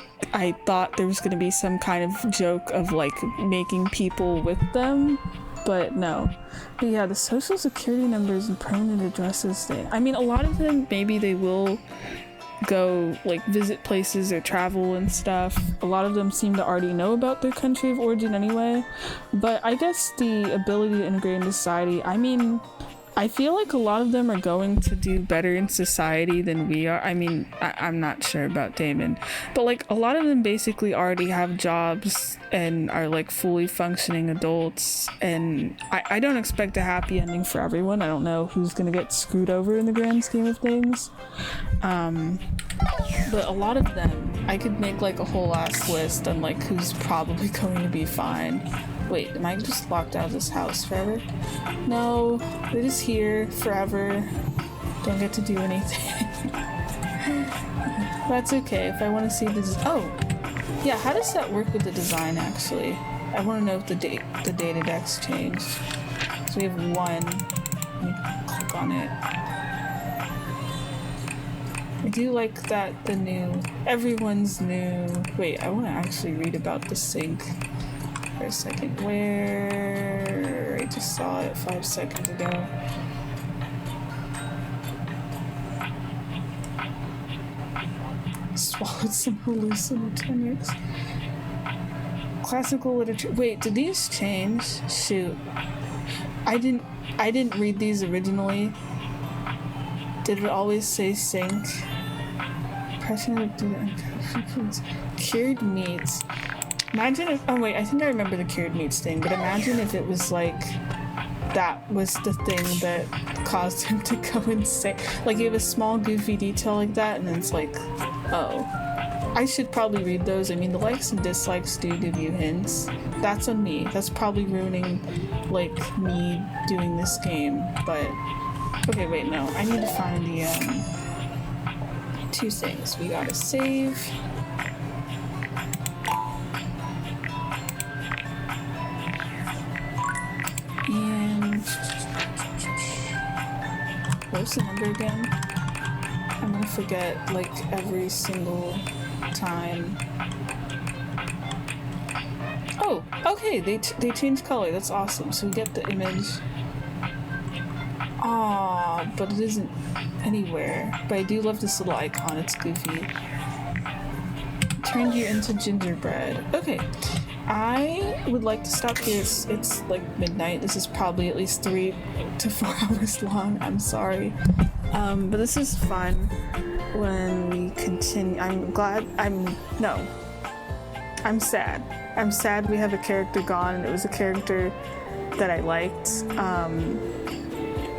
thought there was going to be some kind of joke of like making people with them, but no. But yeah, the social security numbers and permanent addresses thing, I mean, a lot of them, maybe they will go like visit places or travel and stuff. A lot of them seem to already know about their country of origin anyway, but I guess the ability to integrate into society, I mean, I feel like a lot of them are going to do better in society than we are. I mean, I'm not sure about Damon, but like a lot of them basically already have jobs and are like fully functioning adults, and I don't expect a happy ending for everyone. I don't know who's gonna get screwed over in the grand scheme of things. But a lot of them, I could make like a whole ass list on like who's probably going to be fine. Wait, am I just locked out of this house forever? No, they're just here forever. Don't get to do anything. That's okay. If I want to see the yeah, how does that work with the design actually? I want to know if the data deck's changed. So we have one. Let me click on it. I do like that everyone's new. Wait, I want to actually read about the sink for a second. Where? I just saw it 5 seconds ago. Swallowed some hallucinogenics. Classical literature. Wait, did these change? Shoot. I didn't read these originally. Did it always say sink? Cured meats. Imagine if, oh wait, I think I remember the cured meats thing, but imagine if it was like, that was the thing that caused him to go insane. Like you have a small goofy detail like that, and then it's like, oh. I should probably read those. I mean, the likes and dislikes do give you hints. That's on me. That's probably ruining, like, me doing this game, but... Okay, wait, no. I need to find the, two things. We gotta save. And... What's the number again? I'm gonna forget, like, every single time. Oh, okay, they changed color. That's awesome. So we get the image. Aww, but it isn't anywhere. But I do love this little icon. It's goofy. Turned you into gingerbread. Okay, I would like to stop here. It's like midnight. This is probably at least 3 to 4 hours long. I'm sorry. But this is fun when we continue. I'm sad. I'm sad we have a character gone, and it was a character that I liked.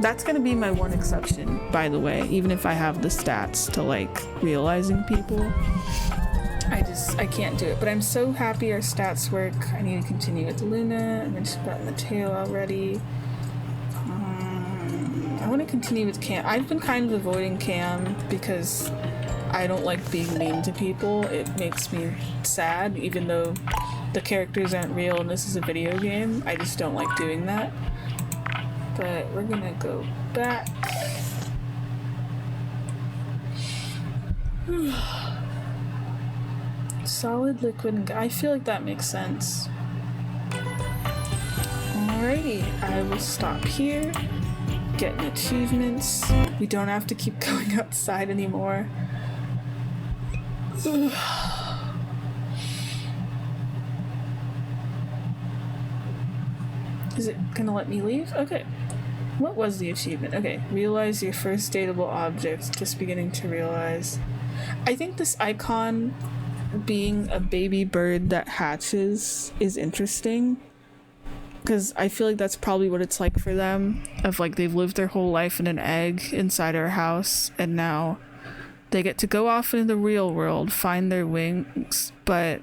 That's gonna be my one exception, by the way, even if I have the stats to like realizing people. I can't do it, but I'm so happy our stats work. I need to continue with Luna. I mentioned about Mateo already. I want to continue with Cam. I've been kind of avoiding Cam because I don't like being mean to people. It makes me sad, even though the characters aren't real and this is a video game. I just don't like doing that. But we're gonna go back. Solid, liquid, and I feel like that makes sense. Alrighty, I will stop here. Getting achievements. We don't have to keep going outside anymore. Is it gonna let me leave? Okay. What was the achievement? Okay, realize your first dateable object. Just beginning to realize. I think this icon being a baby bird that hatches is interesting. Because I feel like that's probably what it's like for them. Of like they've lived their whole life in an egg inside our house, and now they get to go off into the real world, find their wings. But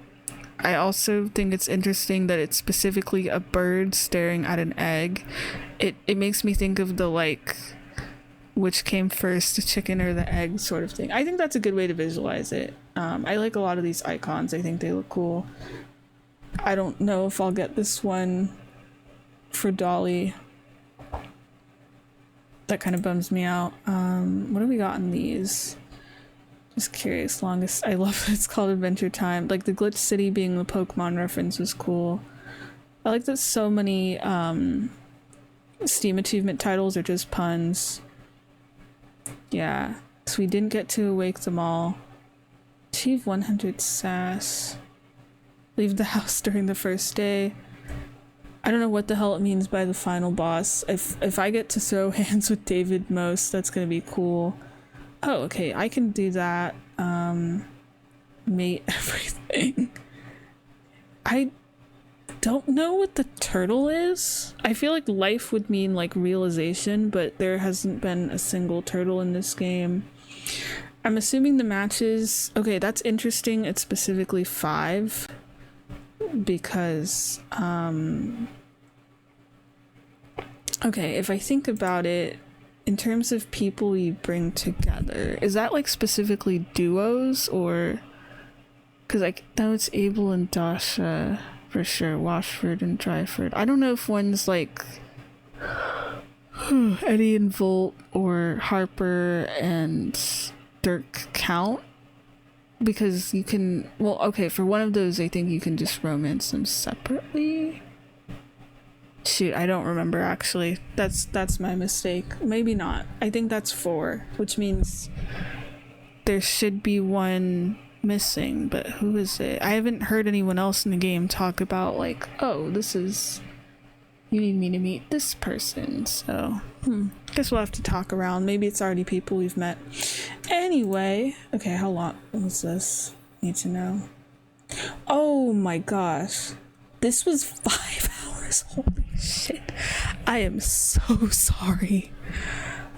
I also think it's interesting that it's specifically a bird staring at an egg. It makes me think of the like, which came first, the chicken or the egg sort of thing. I think that's a good way to visualize it. I like a lot of these icons. I think they look cool. I don't know if I'll get this one for Dolly. That kind of bums me out. What do we got in these? Just curious. Longest. I love that it's called Adventure Time. Like the Glitch City being the Pokemon reference was cool. I like that so many Steam achievement titles are just puns. Yeah. So we didn't get to awake them all. Achieve 100 sass. Leave the house during the first day. I don't know what the hell it means by the final boss. If I get to throw hands with David Most, that's gonna be cool. Oh, okay, I can do that. Mate everything. I don't know what the turtle is. I feel like life would mean like realization, but there hasn't been a single turtle in this game. I'm assuming the matches... Okay, that's interesting. It's specifically 5. Because, okay, if I think about it, in terms of people you bring together, is that like specifically duos, or... Because I know it's Abel and Dasha, for sure, Washford and Dryford. I don't know if one's like Eddie and Volt, or Harper and Dirk count. Because you can, well, okay, for one of those, I think you can just romance them separately. Shoot, I don't remember actually. That's my mistake. Maybe not. I think that's 4, which means there should be one missing, but who is it? I haven't heard anyone else in the game talk about like, oh, this is, you need me to meet this person, so guess we'll have to talk around. Maybe it's already people we've met. Anyway, okay, how long was this? Need to know. Oh my gosh, this was 5 hours. Holy shit, I am so sorry.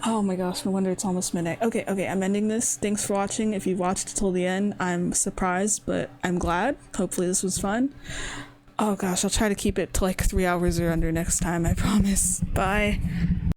Oh my gosh, no wonder it's almost midnight. Okay, I'm ending this. Thanks for watching. If you've watched till the end, I'm surprised, but I'm glad. Hopefully this was fun. Oh gosh, I'll try to keep it to like 3 hours or under next time, I promise. Bye.